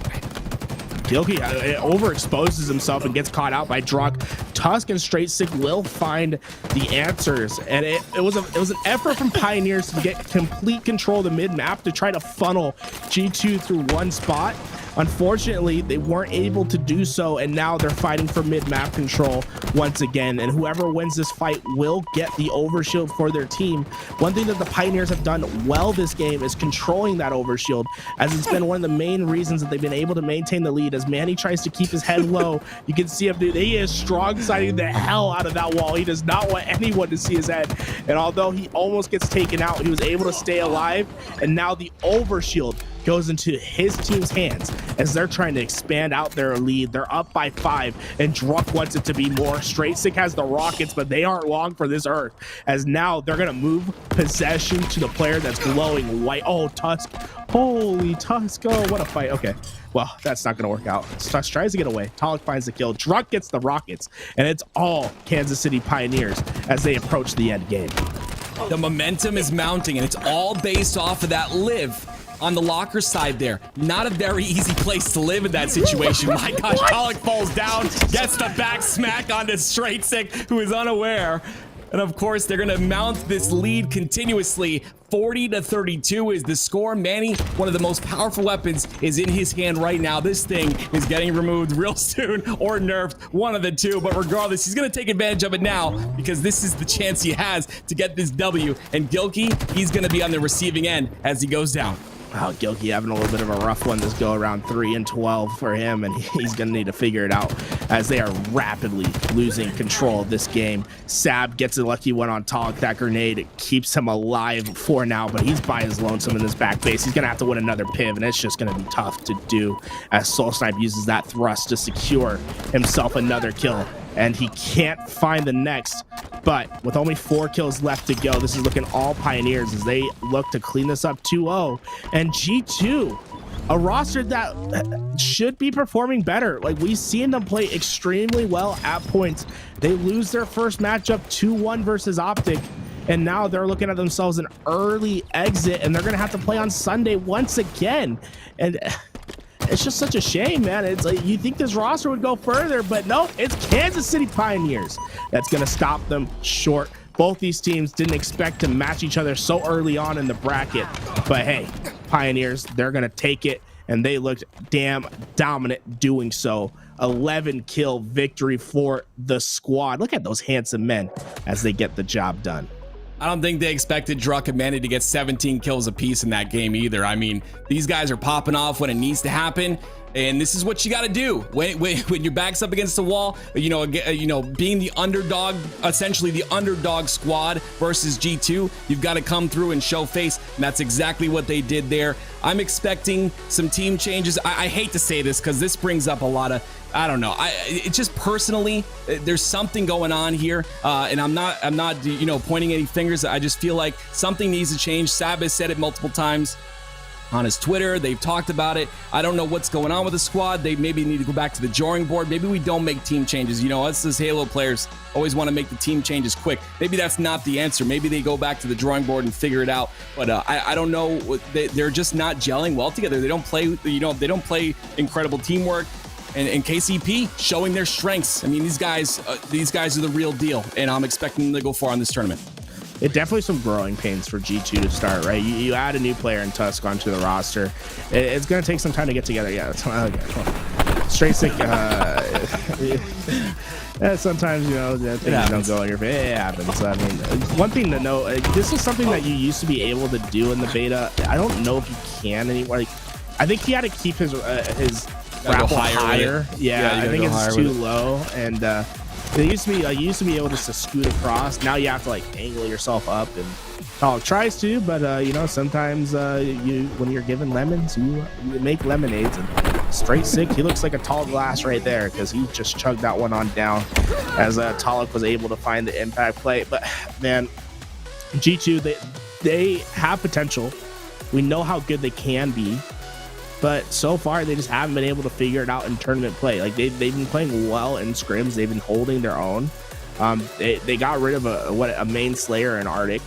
Speaker 3: Gilkey overexposes himself and gets caught out by Druck. Tusk and Straight Sick will find the answers, and it was an effort from Pioneers to get complete control of the mid map to try to funnel G2 through one spot. Unfortunately, they weren't able to do so, and now they're fighting for mid-map control once again, and whoever wins this fight will get the overshield for their team. One thing that the Pioneers have done well this game is controlling that overshield, as it's been one of the main reasons that they've been able to maintain the lead. As Manny tries to keep his head low, you can see him, dude, he is strong siding the hell out of that wall. He does not want anyone to see his head, and although he almost gets taken out, he was able to stay alive, and now the overshield goes into his team's hands as they're trying to expand out their lead. They're up by 5, and Druck wants it to be more. Straight Sick has the rockets, but they aren't long for this earth, as now they're gonna move possession to the player that's glowing white. Oh, Tusk. Holy Tusk. Oh, what a fight. Okay, well, that's not gonna work out. Tusk tries to get away. Talik finds the kill. Druck gets the rockets, and it's all Kansas City Pioneers as they approach the end game.
Speaker 5: The momentum is mounting, and it's all based off of that live on the locker side there. Not a very easy place to live in that situation. My gosh, Talik falls down, gets the back smack onto Straight Sick, who is unaware. And of course, they're gonna mount this lead continuously. 40-32 is the score. Manny, one of the most powerful weapons, is in his hand right now. This thing is getting removed real soon or nerfed, one of the two. But regardless, he's gonna take advantage of it now because this is the chance he has to get this W. And Gilkey, he's gonna be on the receiving end as he goes down.
Speaker 3: Wow, Gilkey having a little bit of a rough one this go around. 3-12 for him, and he's gonna need to figure it out as they are rapidly losing control of this game. Sab gets a lucky one on Talik. That grenade keeps him alive for now, but he's by his lonesome in this back base. He's gonna have to win another piv, and it's just gonna be tough to do as Soul Snipe uses that thrust to secure himself another kill, and he can't find the next. But with only 4 kills left to go, this is looking all Pioneers as they look to clean this up 2-0. And G2, a roster that should be performing better. Like, we've seen them play extremely well at points. They lose their first matchup 2-1 versus Optic, and now they're looking at themselves an early exit, and they're gonna have to play on Sunday once again. And it's just such a shame, man. It's like you think this roster would go further, but no, it's Kansas City Pioneers that's going to stop them short. Both these teams didn't expect to match each other so early on in the bracket, but hey, Pioneers, they're going to take it, and they looked damn dominant doing so. 11 kill victory for the squad. Look at those handsome men as they get the job done.
Speaker 5: I don't think they expected Druck and Manny to get 17 kills apiece in that game either. I mean, these guys are popping off when it needs to happen, and this is what you got to do when your back's up against the wall. You know, being the underdog, essentially the underdog squad versus G2, you've got to come through and show face, and that's exactly what they did there. I'm expecting some team changes. I hate to say this because this brings up a lot of, I don't know. It's just personally, there's something going on here, and I'm not, pointing any fingers. I just feel like something needs to change. Sab has said it multiple times on his Twitter. They've talked about it. I don't know what's going on with the squad. They maybe need to go back to the drawing board. Maybe we don't make team changes. You know, us as Halo players always want to make the team changes quick. Maybe that's not the answer. Maybe they go back to the drawing board and figure it out. But I don't know. They're just not gelling well together. They don't play. They don't play incredible teamwork. And KCP showing their strengths. I mean, these guys are the real deal, and I'm expecting them to go far in this tournament.
Speaker 3: It definitely some growing pains for G2 to start, right? You add a new player in Tusk onto the roster. It's going to take some time to get together. Yeah, that's okay. Straight Sick. Sometimes, things don't go in your favor. It happens. I mean, one thing to know, this is something that you used to be able to do in the beta. I don't know if you can anymore. Like, I think he had to keep his grapple higher. Yeah, I think it's too low, and it used to be able just to scoot across. Now you have to like angle yourself up, and Talik tries to, but sometimes when you're given lemons, you make lemonades, and straight sick. He looks like a tall glass right there because he just chugged that one on down as Talik was able to find the impact play. But man, G2, they have potential. We know how good they can be, but so far they just haven't been able to figure it out in tournament play. Like they've been playing well in scrims. They've been holding their own. They got rid of a main slayer in Arctic.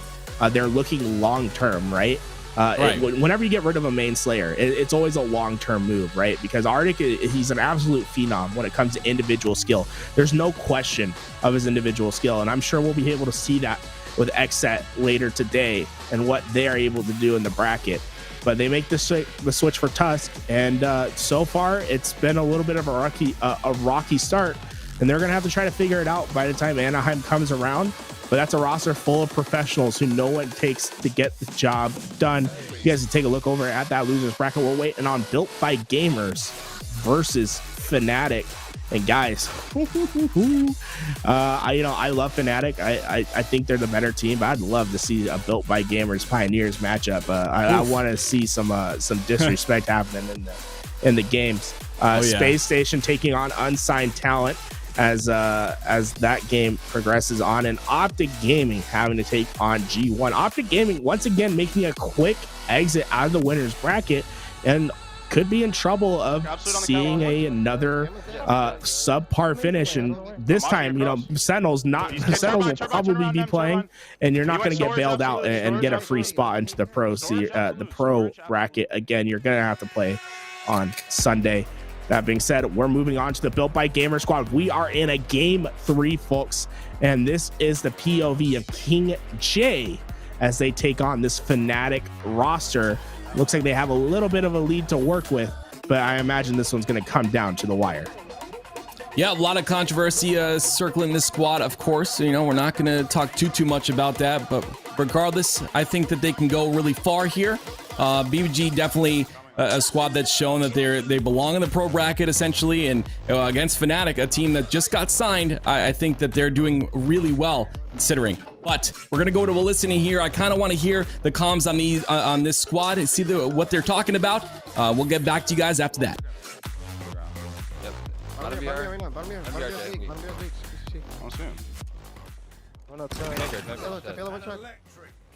Speaker 3: They're looking long term, right?
Speaker 5: Right.
Speaker 3: Whenever you get rid of a main slayer, it's always a long-term move, right? Because Arctic, he's an absolute phenom when it comes to individual skill. There's no question of his individual skill, and I'm sure we'll be able to see that with XSET later today and what they're able to do in the bracket. But they make the switch for Tusk, and so far it's been a little bit of a rocky start, and they're gonna have to try to figure it out by the time Anaheim comes around. But that's a roster full of professionals who know what it takes to get the job done. You guys can take a look over at that losers bracket. We're waiting on Built by Gamers versus Fnatic. And guys, I love Fnatic. I think they're the better team, but I'd love to see a Built by Gamers Pioneers matchup. I want to see some disrespect happening in the games. Space Station taking on Unsigned Talent as that game progresses on, and Optic Gaming having to take on G1. Optic Gaming once again making a quick exit out of the winners bracket and could be in trouble of seeing another subpar finish. And this time, Sentinels will probably be playing, and you're not going to get bailed out and get a free spot into the pro bracket again. You're going to have to play on Sunday. That being said, we're moving on to the Built by Gamer squad. We are in a game 3, folks, and this is the POV of King J as they take on this Fnatic roster. Looks like they have a little bit of a lead to work with, but I imagine this one's going to come down to the wire.
Speaker 5: Yeah, a lot of controversy circling this squad, of course. We're not going to talk too much about that, but regardless, I think that they can go really far here. BBG definitely a squad that's shown that they belong in the pro bracket essentially, and against Fnatic, a team that just got signed, I think that they're doing really well considering. But we're gonna go to a listening here. I kind of want to hear the comms on this squad and see what they're talking about. We'll get back to you guys after that.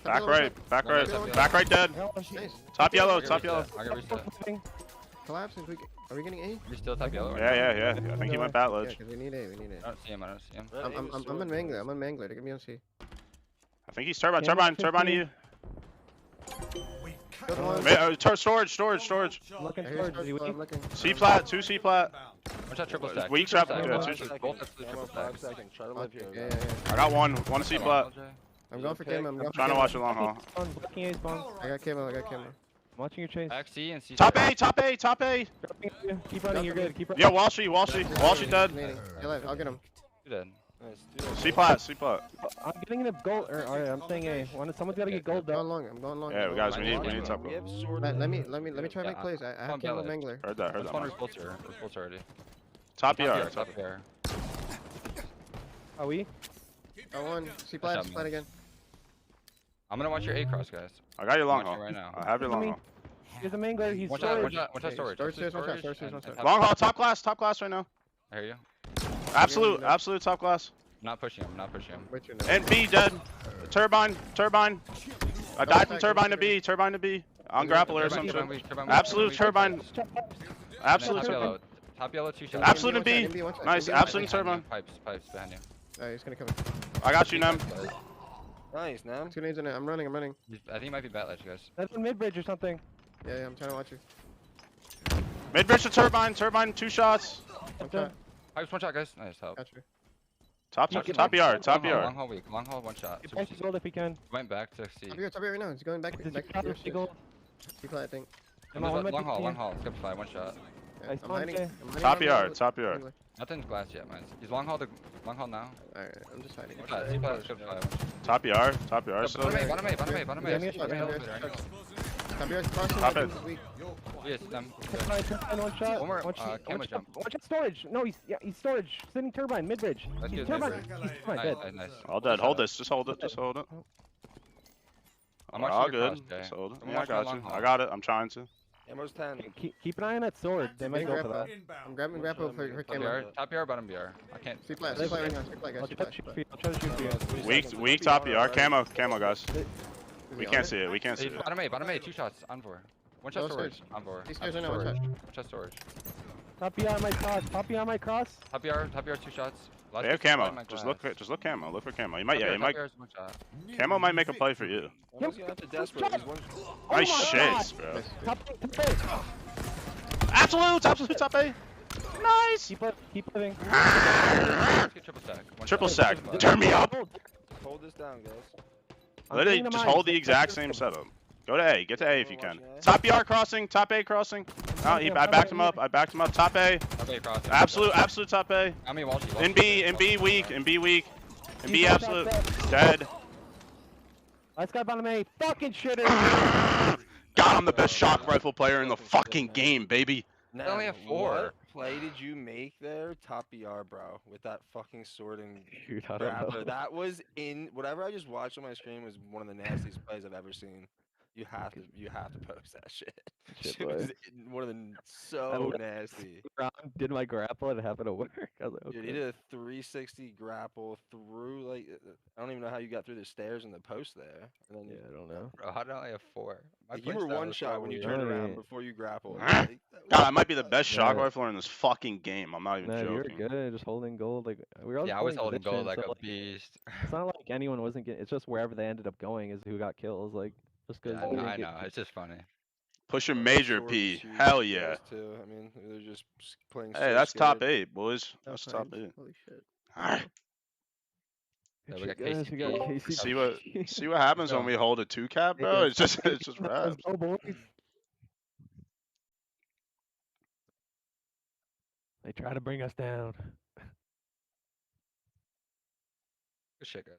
Speaker 10: Back right dead. Top yellow.
Speaker 7: Collapse. Are we getting A?
Speaker 10: We're still top yellow. Yeah. I think he went bat ledge.
Speaker 7: We need A.
Speaker 8: I don't see him.
Speaker 7: I'm on Mangler. They're gonna be on C.
Speaker 10: I think he's turbine to you. Storage.
Speaker 9: Looking towards you.
Speaker 10: C plat, 2 C plat.
Speaker 8: Watch out, triple stack.
Speaker 10: Weak trap.
Speaker 8: Both
Speaker 10: Yeah,
Speaker 8: have triple stacks.
Speaker 7: Yeah.
Speaker 10: I got one C plat.
Speaker 7: I'm going for camera. I'm
Speaker 10: Trying to watch the long haul.
Speaker 7: I got camera.
Speaker 9: Watching your chase.
Speaker 8: Back C and C.
Speaker 10: Top A.
Speaker 9: Keep running, you're good. Keep running.
Speaker 10: Yeah, Wall Street dead.
Speaker 7: I'll get him.
Speaker 8: Dead.
Speaker 10: C plat.
Speaker 9: I'm getting the gold. I'm saying A. Someone's gotta get gold
Speaker 7: I'm
Speaker 9: though.
Speaker 7: going long.
Speaker 10: Yeah, guys, we need top.
Speaker 7: Let me try to make plays. I have camera Mangler.
Speaker 10: Heard that.
Speaker 8: We're full already.
Speaker 10: Top ER.
Speaker 8: Top here.
Speaker 9: Are we?
Speaker 7: I won. C plat again.
Speaker 8: I'm gonna watch your A cross, guys.
Speaker 10: I got your long
Speaker 8: Watch it
Speaker 10: haul.
Speaker 8: right now.
Speaker 10: I have your long haul.
Speaker 9: Here's a mangler. He's
Speaker 8: Watch
Speaker 9: storage.
Speaker 8: out storage.
Speaker 7: Storage.
Speaker 10: Long haul, top class right now.
Speaker 8: I hear you.
Speaker 10: Absolute top class.
Speaker 8: I'm not pushing him.
Speaker 10: And B dead. Turbine. I died from turbine to B. On grappler or some shit. Absolute turbine.
Speaker 8: Top yellow, 2 shots.
Speaker 10: Absolute and B. Nice. Absolute and turbine.
Speaker 8: Pipes behind you.
Speaker 7: Alright, he's gonna come.
Speaker 10: I got you, Nem.
Speaker 7: Nice, man. 2 nades in it. I'm running.
Speaker 8: I think he might be bat ledge, guys.
Speaker 9: That's a mid bridge or something.
Speaker 7: Yeah, I'm trying to watch you.
Speaker 10: Mid-bridge to turbine. 2 shots.
Speaker 7: Okay.
Speaker 8: Pipes 1 shot, guys. Nice help.
Speaker 7: Got you.
Speaker 10: Top ER.
Speaker 8: Long haul weak. Long haul 1 shot.
Speaker 9: Get back to gold if you can.
Speaker 8: Went back to C.
Speaker 7: Top here right now. He's going back to
Speaker 9: Gold.
Speaker 7: C plat, I think.
Speaker 8: Long haul. Skip fly 1 shot.
Speaker 7: Yeah, I'm hiding.
Speaker 10: Top ER.
Speaker 8: Nothing's glass yet, man. He's long haul now.
Speaker 7: Alright, I'm just hiding.
Speaker 8: C plat, skip fly.
Speaker 10: Top ER. So.
Speaker 8: Bottom A.
Speaker 7: Top here's crossing.
Speaker 10: Top it.
Speaker 8: Yes, them.
Speaker 9: One shot.
Speaker 8: One more,
Speaker 9: One
Speaker 8: jump.
Speaker 9: shot storage. No, he's storage. Sitting turbine, mid bridge.
Speaker 8: That's
Speaker 9: He's
Speaker 8: good,
Speaker 9: turbine.
Speaker 8: mid-bridge.
Speaker 9: He's turbine, dead.
Speaker 8: Nice.
Speaker 10: All dead. Hold this. Just hold it.
Speaker 8: I'm watching
Speaker 10: All
Speaker 8: your
Speaker 10: good.
Speaker 8: cross, Jay.
Speaker 10: Just hold it.
Speaker 8: I'm
Speaker 10: Yeah, I
Speaker 8: watching
Speaker 10: got
Speaker 8: the
Speaker 10: you.
Speaker 8: long haul.
Speaker 10: I got it. I'm trying to.
Speaker 9: Ammo's 10. Keep an eye on that sword. They might go for that.
Speaker 11: I'm grabbing grapple for
Speaker 8: Top
Speaker 11: camera.
Speaker 8: BR, top BR, bottom BR. I can't.
Speaker 11: Sleep light right now. Sleep light, guys.
Speaker 9: I'll
Speaker 11: Sleep
Speaker 9: try
Speaker 11: light.
Speaker 9: to shoot for you. I'll try to shoot for you.
Speaker 10: Weak top BR. Camo, guys. We can't see it. We can't see
Speaker 8: Hey,
Speaker 10: it.
Speaker 8: bottom A, 2 shots. On 4. One shot
Speaker 11: Low
Speaker 8: storage.
Speaker 11: stairs.
Speaker 8: On 4.
Speaker 11: These guys are now
Speaker 8: storage.
Speaker 11: one shot.
Speaker 8: One shot storage.
Speaker 9: Top behind my cross. Top behind my cross.
Speaker 8: Top BR, 2 shots. Last
Speaker 10: They have
Speaker 8: two
Speaker 10: camo.
Speaker 8: behind my
Speaker 10: Just
Speaker 8: glass.
Speaker 10: look camo. Look for camo. You might,
Speaker 8: Top
Speaker 10: yeah,
Speaker 8: BR,
Speaker 10: you might.
Speaker 8: top BR is 1 shot.
Speaker 10: Camo might make a play for you.
Speaker 9: Almost gonna have to desperate. He's one.
Speaker 10: Nice
Speaker 9: God.
Speaker 10: shits, bro.
Speaker 9: Top
Speaker 10: Absolute top A. Nice.
Speaker 9: Keep living.
Speaker 8: Let's get triple stack. One
Speaker 10: Triple
Speaker 8: shot.
Speaker 10: stack. Turn me up.
Speaker 9: Hold this down, guys.
Speaker 10: Literally, just hold the exact same setup. Go to A. Get to A if you can. Top BR crossing. Top A crossing. Oh, I backed him up. Top A.
Speaker 8: Top A crossing.
Speaker 10: Absolute top A.
Speaker 8: I mean, Walshy.
Speaker 10: In B weak. In B absolute. Dead.
Speaker 9: Last guy bottom A. Fucking shitter.
Speaker 10: God, I'm the best shock rifle player in the fucking game, baby.
Speaker 8: I only have 4.
Speaker 12: What play did you make there? Top BR, bro, with that fucking sword and
Speaker 9: Dude, I don't know.
Speaker 12: grappler. That was in whatever I just watched on my screen was one of the nastiest plays I've ever seen. You have to post that shit.
Speaker 9: Shit,
Speaker 12: It was
Speaker 9: boy.
Speaker 12: one of the so nasty.
Speaker 9: Did my grapple and it happened to work. I was like,
Speaker 12: Dude,
Speaker 9: okay.
Speaker 12: he did a 360 grapple through like I don't even know how you got through the stairs and the post there. And then
Speaker 9: Yeah, I don't know.
Speaker 8: Bro, how did I only have 4? My
Speaker 12: like, you
Speaker 8: point
Speaker 12: were
Speaker 8: style
Speaker 12: one
Speaker 8: was
Speaker 12: shot when you
Speaker 8: probably-
Speaker 12: turned around
Speaker 9: Right.
Speaker 12: before you grappled.
Speaker 10: Ah.
Speaker 12: Like,
Speaker 10: God, I might be the best shock
Speaker 9: Yeah.
Speaker 10: rifler in this fucking game. I'm not even
Speaker 9: No, you're
Speaker 10: joking.
Speaker 9: good. Just holding gold. Like we were all
Speaker 8: Yeah, I was holding gold like a beast.
Speaker 9: It's not like anyone wasn't getting. It's just wherever they ended up going is who got kills. Like just because.
Speaker 8: Yeah, I know. It's just funny.
Speaker 10: Push your
Speaker 12: Those
Speaker 10: major
Speaker 12: swords
Speaker 10: P.
Speaker 12: huge,
Speaker 10: Hell
Speaker 12: you
Speaker 10: yeah.
Speaker 12: guys, too. I mean, they're just playing.
Speaker 10: Hey,
Speaker 12: so
Speaker 10: that's top
Speaker 12: scared.
Speaker 10: 8, boys. That's top 8.
Speaker 11: Holy shit.
Speaker 10: Alright.
Speaker 8: Yeah, we got KCP.
Speaker 10: See what happens when we hold a 2 cap, bro? It's just raps.
Speaker 9: Oh boys. They try to bring us down.
Speaker 8: Good shit, guys.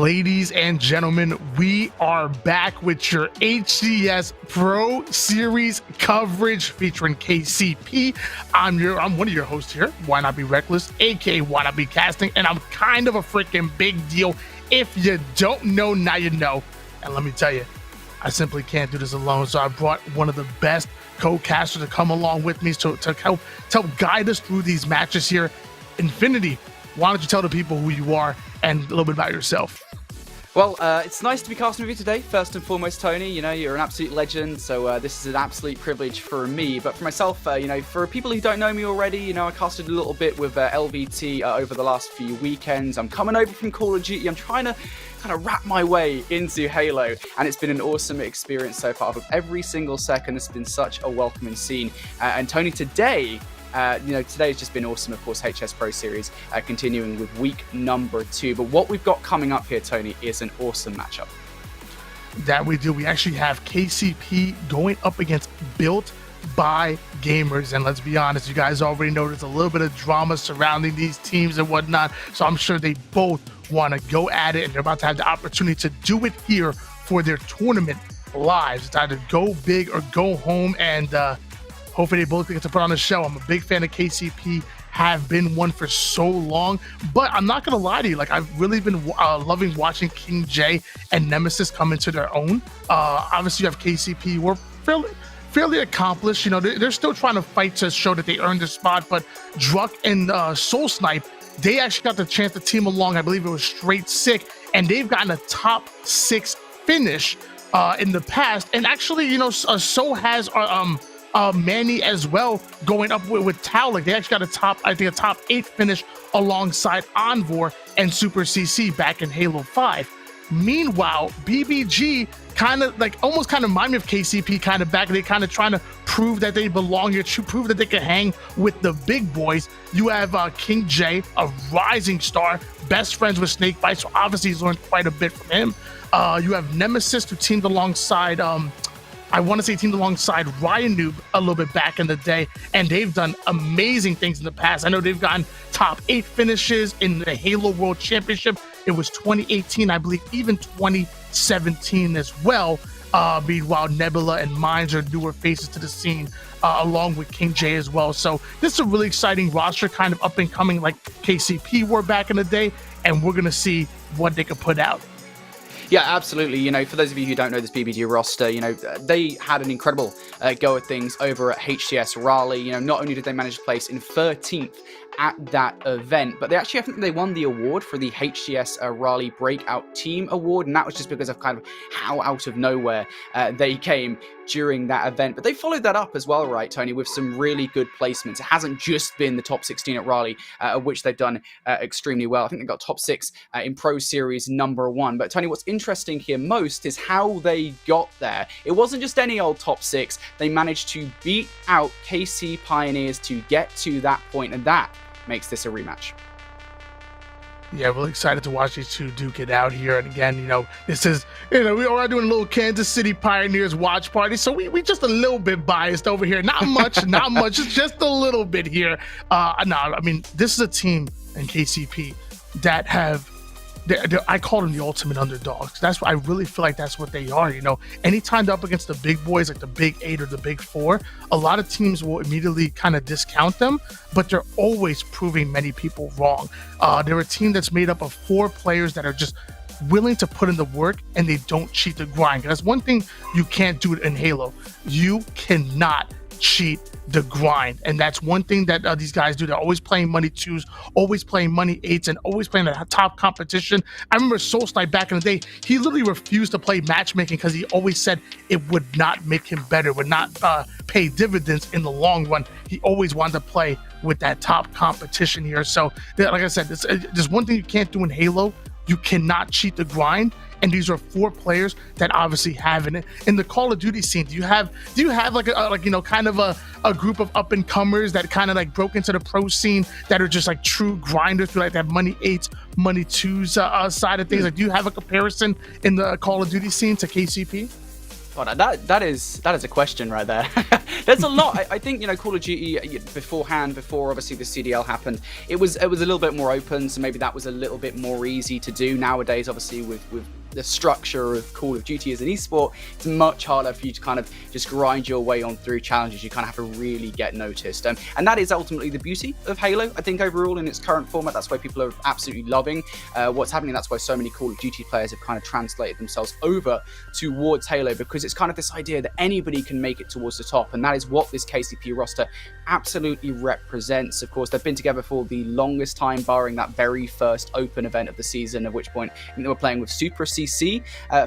Speaker 4: Ladies and gentlemen, we are back with your HCS Pro Series coverage featuring KCP. I'm one of your hosts here, Why Not Be Reckless, aka Why Not Be Casting, and I'm kind of a freaking big deal. If you don't know, now you know. And let me tell you, I simply can't do this alone, so I brought one of the best co-casters to come along with me to help guide us through these matches here. Infinity, why don't you tell the people who you are and a little bit about yourself?
Speaker 13: Well, it's nice to be casting with you today. First and foremost, Tony, you know, you're an absolute legend, so this is an absolute privilege for me. But for myself, you know, for people who don't know me already, you know, I casted a little bit with LVT over the last few weekends. I'm coming over from Call of Duty. I'm trying to kind of wrap my way into Halo, and it's been an awesome experience so far. With every single second, it's been such a welcoming scene. And Tony, today, you know, today has just been awesome. Of course, HS Pro Series continuing with week number 2. But what we've got coming up here, Tony, is an awesome matchup.
Speaker 4: That we do. We actually have KCP going up against Built by Gamers. And let's be honest, you guys already know there's a little bit of drama surrounding these teams and whatnot. So I'm sure they both want to go at it, and they're about to have the opportunity to do it here for their tournament lives. It's either go big or go home, and hopefully they both get to put on a show. I'm a big fan of KCP, have been one for so long, but I'm not gonna lie to you, like I've really been loving watching King J and Nemesis come into their own. Obviously you have KCP, we're fairly accomplished, you know, they're still trying to fight to show that they earned their spot, but Druck and Soul Snipe, they actually got the chance to team along. I believe it was straight sick, and they've gotten a top 6 finish in the past, and actually, you know, so has Manny as well, going up with Tau. Like they actually got a top 8 finish alongside Envor and Super CC back in Halo 5. Meanwhile, BBG kind of like almost kind of remind me of KCP kind of back. They kind of trying to prove that they belong here, to prove that they can hang with the big boys. You have King J, a rising star, best friends with Snakebite, so obviously he's learned quite a bit from him. You have Nemesis, who teamed alongside I want to say teamed alongside Ryan Noob a little bit back in the day, and they've done amazing things in the past. I know they've gotten top 8 finishes in the Halo World Championship. It was 2018, I believe, even 2017 as well. Meanwhile, Nebula and Mines are newer faces to the scene, along with King J as well. So this is a really exciting roster, kind of up and coming like KCP were back in the day, and we're going to see what they can put out.
Speaker 13: Yeah, absolutely. You know, for those of you who don't know this BBG roster, you know, they had an incredible go at things over at HCS Raleigh. You know, not only did they manage to place in 13th at that event, but I think they won the award for the HCS Raleigh Breakout Team Award, and that was just because of kind of how out of nowhere they came during that event. But they followed that up as well, right, Tony, with some really good placements. It hasn't just been the top 16 at Raleigh, which they've done extremely well. I think they got top 6 in Pro Series number 1. But Tony, what's interesting here most is how they got there. It wasn't just any old top 6. They managed to beat out KC Pioneers to get to that point, and that makes this a rematch.
Speaker 4: Yeah, really excited to watch these two duke it out here. And again, you know, this is, you know, we are doing a little Kansas City Pioneers watch party, so we just a little bit biased over here. Not much, not much, just a little bit here. No, I mean, this is a team in KCP that have, I call them the ultimate underdogs. That's what I really feel like that's what they are. You know, anytime they're up against the big boys like the big 8 or the big 4, a lot of teams will immediately kind of discount them, but they're always proving many people wrong. They're a team that's made up of 4 players that are just willing to put in the work, and they don't cheat the grind. That's one thing you can't do in Halo. You cannot cheat the grind, and that's one thing that these guys do. They're always playing money 2s, always playing money 8s, and always playing the top competition. I remember Soul Snipe back in the day, he literally refused to play matchmaking because he always said it would not make him better, would not pay dividends in the long run. He always wanted to play with that top competition here. So like I said, there's one thing you can't do in Halo. You cannot cheat the grind, and these are 4 players that obviously have in it. In the Call of Duty scene, do you have like you know, kind of a group of up and comers that kind of like broke into the pro scene that are just like true grinders, like that money 8s, money 2s side of things? Like, do you have a comparison in the Call of Duty scene to KCP?
Speaker 13: Oh, that is a question right there. There's a lot. I think, you know, Call of Duty beforehand, before obviously the CDL happened, it was a little bit more open, so maybe that was a little bit more easy to do. Nowadays, obviously, with the structure of Call of Duty as an esport, it's much harder for you to kind of just grind your way on through challenges. You kind of have to really get noticed. And that is ultimately the beauty of Halo, I think, overall in its current format. That's why people are absolutely loving what's happening. That's why so many Call of Duty players have kind of translated themselves over towards Halo, because it's kind of this idea that anybody can make it towards the top. And that is what this KCP roster absolutely represents. Of course, they've been together for the longest time, barring that very first open event of the season, at which point I think they were playing with Super CC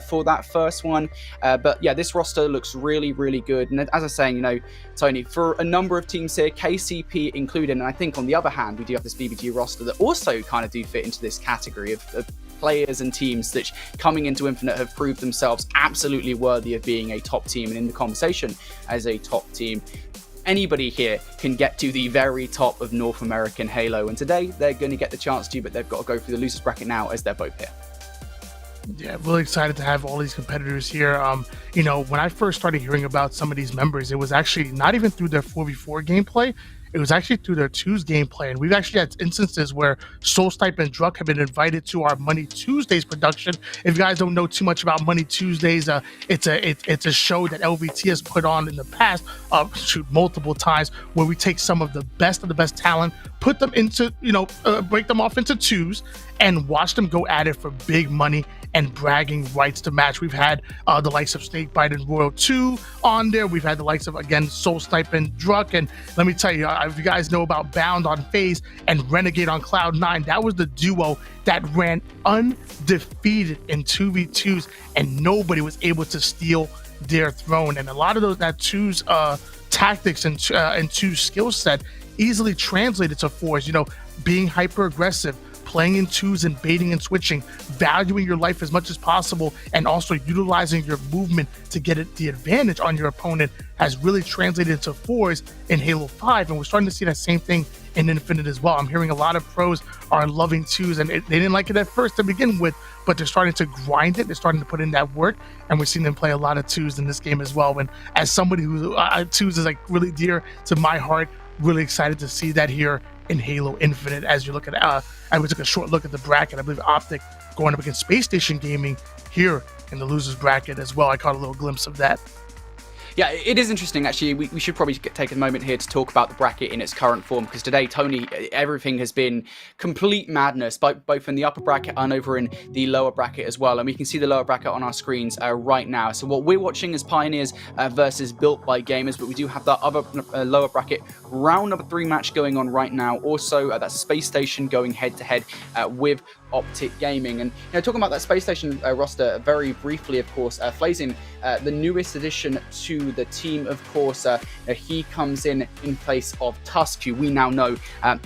Speaker 13: for that first one. But yeah, this roster looks really, really good. And as I was saying, you know, Tony, for a number of teams here, KCP included, and I think on the other hand, we do have this BBG roster that also kind of do fit into this category of players and teams that coming into Infinite have proved themselves absolutely worthy of being a top team and in the conversation as a top team. Anybody here can get to the very top of North American Halo, and today they're going to get the chance to, but they've got to go through the losers bracket now as they're both here.
Speaker 4: Yeah, really excited to have all these competitors here. You know, when I first started hearing about some of these members, it was actually not even through their 4v4 gameplay. It was actually through their 2s gameplay. And we've actually had instances where Soulstipe and Druck have been invited to our Money Tuesdays production. If you guys don't know too much about Money Tuesdays, it's a show that LVT has put on in the past, multiple times, where we take some of the best talent, put them into, break them off into 2s, and watch them go at it for big money and bragging rights to match. We've had the likes of Snakebite and Royal 2 on there. We've had the likes of, again, Soulstipe and Druck. And let me tell you, if you guys know about Bound on FaZe and Renegade on Cloud9, that was the duo that ran undefeated in 2v2s, and nobody was able to steal their throne. And a lot of that 2's tactics and 2's skill set easily translated to 4's, being hyper aggressive, playing in 2s and baiting and switching, valuing your life as much as possible, and also utilizing your movement to get the advantage on your opponent has really translated into 4's in Halo 5. And we're starting to see that same thing in Infinite as well. I'm hearing a lot of pros are loving 2s, and they didn't like it at first to begin with, but they're starting to grind it. They're starting to put in that work, and we're seeing them play a lot of 2s in this game as well. And as somebody who 2s is like really dear to my heart, really excited to see that here in Halo Infinite. As you look at and we took a short look at the bracket, I believe Optic going up against Space Station Gaming here in the losers bracket as well. I caught a little glimpse of that.
Speaker 13: Yeah, it is interesting, actually. We should probably take a moment here to talk about the bracket in its current form, because today, Tony, everything has been complete madness, both in the upper bracket and over in the lower bracket as well. And we can see the lower bracket on our screens right now. So what we're watching is Pioneers versus Built by Gamers, but we do have that other lower bracket round number 3 match going on right now. Also, that Space Station going head-to-head with Optic Gaming. And talking about that Space Station roster very briefly, of course, Flazing, the newest addition to the team, of course, he comes in place of Tusk, who we now know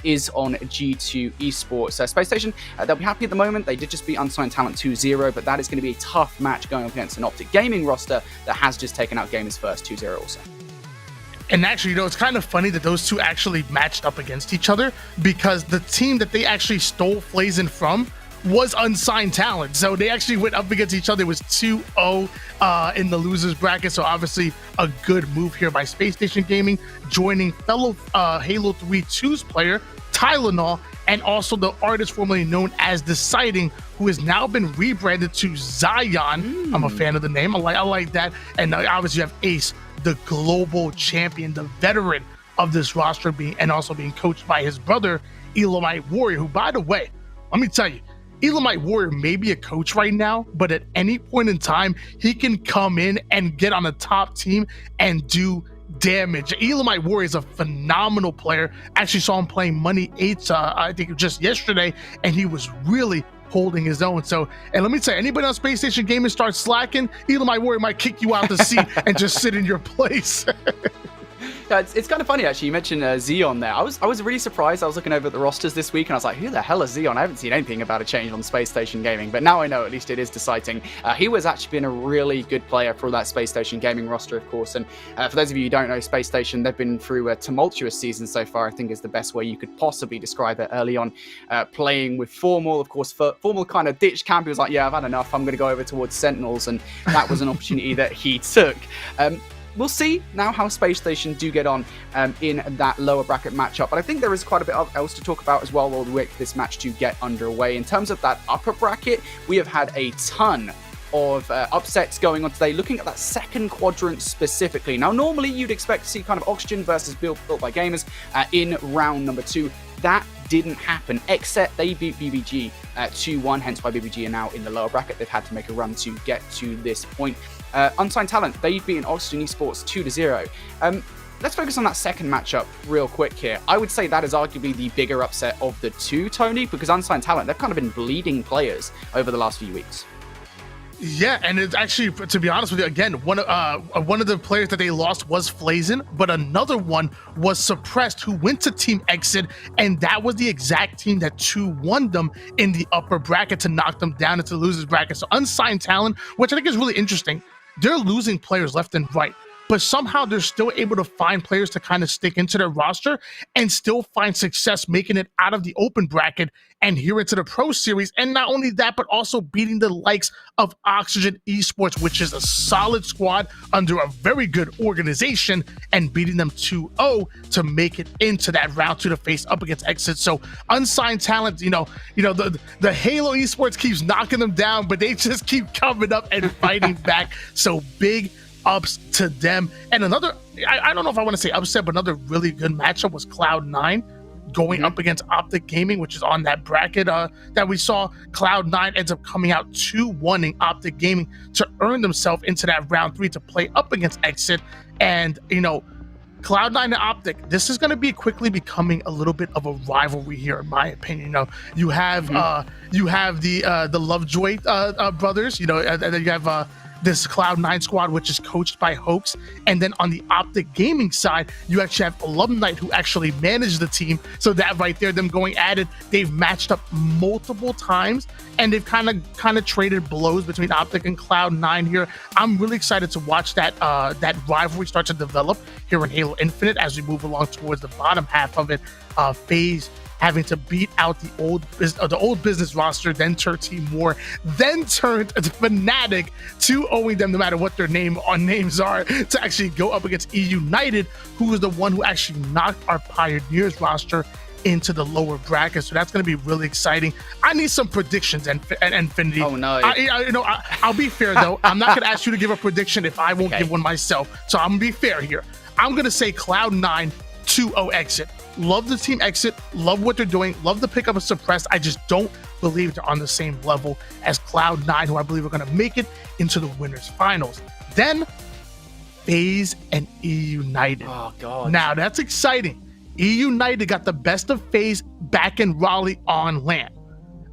Speaker 13: is on G2 Esports. Space Station, they'll be happy at the moment. They did just beat Unsigned Talent 2-0, but that is going to be a tough match going up against an Optic Gaming roster that has just taken out Gamers First 2-0 also.
Speaker 4: And actually, it's kind of funny that those two actually matched up against each other, because the team that they actually stole Flazing from was Unsigned Talent. So they actually went up against each other. It was 2-0 in the losers bracket. So obviously a good move here by Space Station Gaming, joining fellow Halo 3 2's player, Tylenol, and also the artist formerly known as The Sighting, who has now been rebranded to Zion. I'm a fan of the name. I like that. And obviously you have Ace, the global champion, the veteran of this roster, and also being coached by his brother, Elamite Warrior, who, by the way, let me tell you, Elamite Warrior may be a coach right now, but at any point in time, he can come in and get on a top team and do damage. Elamite Warrior is a phenomenal player. Actually saw him playing Money 8, I think just yesterday, and he was really holding his own. So, and let me tell you, anybody on Space Station Gaming starts slacking, Elamite Warrior might kick you out the seat and just sit in your place.
Speaker 13: Yeah, it's kind of funny actually. You mentioned Xeon there. I was really surprised. I was looking over at the rosters this week and I was like, who the hell is Xeon? I haven't seen anything about a change on Space Station Gaming, but now I know at least it is deciding. He was actually been a really good player for that Space Station Gaming roster, of course. And for those of you who don't know, Space Station, they've been through a tumultuous season so far. I think is the best way you could possibly describe it. Early on, playing with Formal, of course. Formal kind of ditched camp. He was like, yeah, I've had enough. I'm going to go over towards Sentinels, and that was an opportunity that he took. We'll see now how Space Station do get on in that lower bracket matchup. But I think there is quite a bit else to talk about as well while we wait for this match to get underway. In terms of that upper bracket, we have had a ton of upsets going on today, looking at that second quadrant specifically. Now, normally you'd expect to see kind of Oxygen versus Built by Gamers in round number 2. That didn't happen, except they beat BBG 2-1, hence why BBG are now in the lower bracket. They've had to make a run to get to this point. Unsigned Talent, they've beaten Oxygen Esports 2-0. Let's focus on that second matchup real quick here. I would say that is arguably the bigger upset of the two, Tony, because Unsigned Talent, they've kind of been bleeding players over the last few weeks.
Speaker 4: Yeah, and it's actually, to be honest with you, again, one of the players that they lost was Flazen, but another one was Suppressed, who went to Team Exit, and that was the exact team that 2-1 them in the upper bracket to knock them down into the losers bracket. So Unsigned Talent, which I think is really interesting, they're losing players left and right, but somehow they're still able to find players to kind of stick into their roster and still find success making it out of the open bracket and here into the Pro Series. And not only that, but also beating the likes of Oxygen Esports, which is a solid squad under a very good organization, and beating them 2-0 to make it into that round 2 to face up against Exit. So Unsigned Talent, the Halo Esports keeps knocking them down, but they just keep coming up and fighting back. So big ups to them. And another, I don't know if I want to say upset, but another really good matchup was Cloud9 going up against Optic Gaming, which is on that bracket that we saw. Cloud9 ends up coming out 2-1-ing Optic Gaming to earn themselves into that round 3 to play up against Exit. And, Cloud9 and Optic, this is going to be quickly becoming a little bit of a rivalry here, in my opinion. You have the Lovejoy brothers, and then you have this Cloud9 squad, which is coached by Hoax. And then on the Optic Gaming side, you actually have Alumni, who actually manage the team. So that right there, them going at it, they've matched up multiple times, and they've kind of traded blows between Optic and Cloud9 here. I'm really excited to watch that rivalry start to develop here in Halo Infinite as we move along towards the bottom half of it. FaZe having to beat out the old business roster, then turned Team War, then turned Fnatic, 2-0ing them no matter what their names are, to actually go up against E-United, who was the one who actually knocked our Pioneers roster into the lower bracket. So that's going to be really exciting. I need some predictions, and Infinity. Oh no! I'll be fair though. I'm not going to ask you to give a prediction if I won't give one myself. So I'm going to be fair here. I'm going to say Cloud9 2-0 Exit. Love the team Exit, love what they're doing, love the pickup of Suppressed. I just don't believe they're on the same level as Cloud9, who I believe are going to make it into the winners finals. Then FaZe and E-United. Oh God! Now that's exciting. E-United got the best of FaZe back in Raleigh on LAN.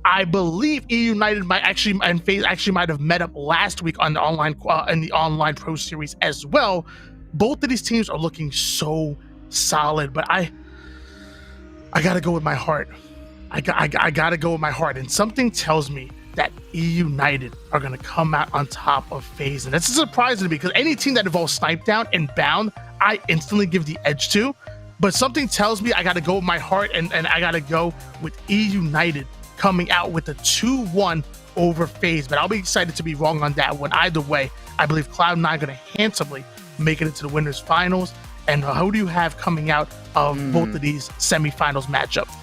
Speaker 4: I believe E-United and FaZe actually might have met up last week on the online Pro Series as well. Both of these teams are looking so solid, but I gotta go with my heart. I gotta go with my heart, and something tells me that E-United are gonna come out on top of FaZe, and that's a surprise to me because any team that involves Snipe Down and Bound, I instantly give the edge to. But something tells me I gotta go with my heart, and I gotta go with E-United coming out with a 2-1 over FaZe. But I'll be excited to be wrong on that one. Either way, I believe Cloud9 gonna handsomely make it into the winners finals. And who do you have coming out of both of these semifinals matchups?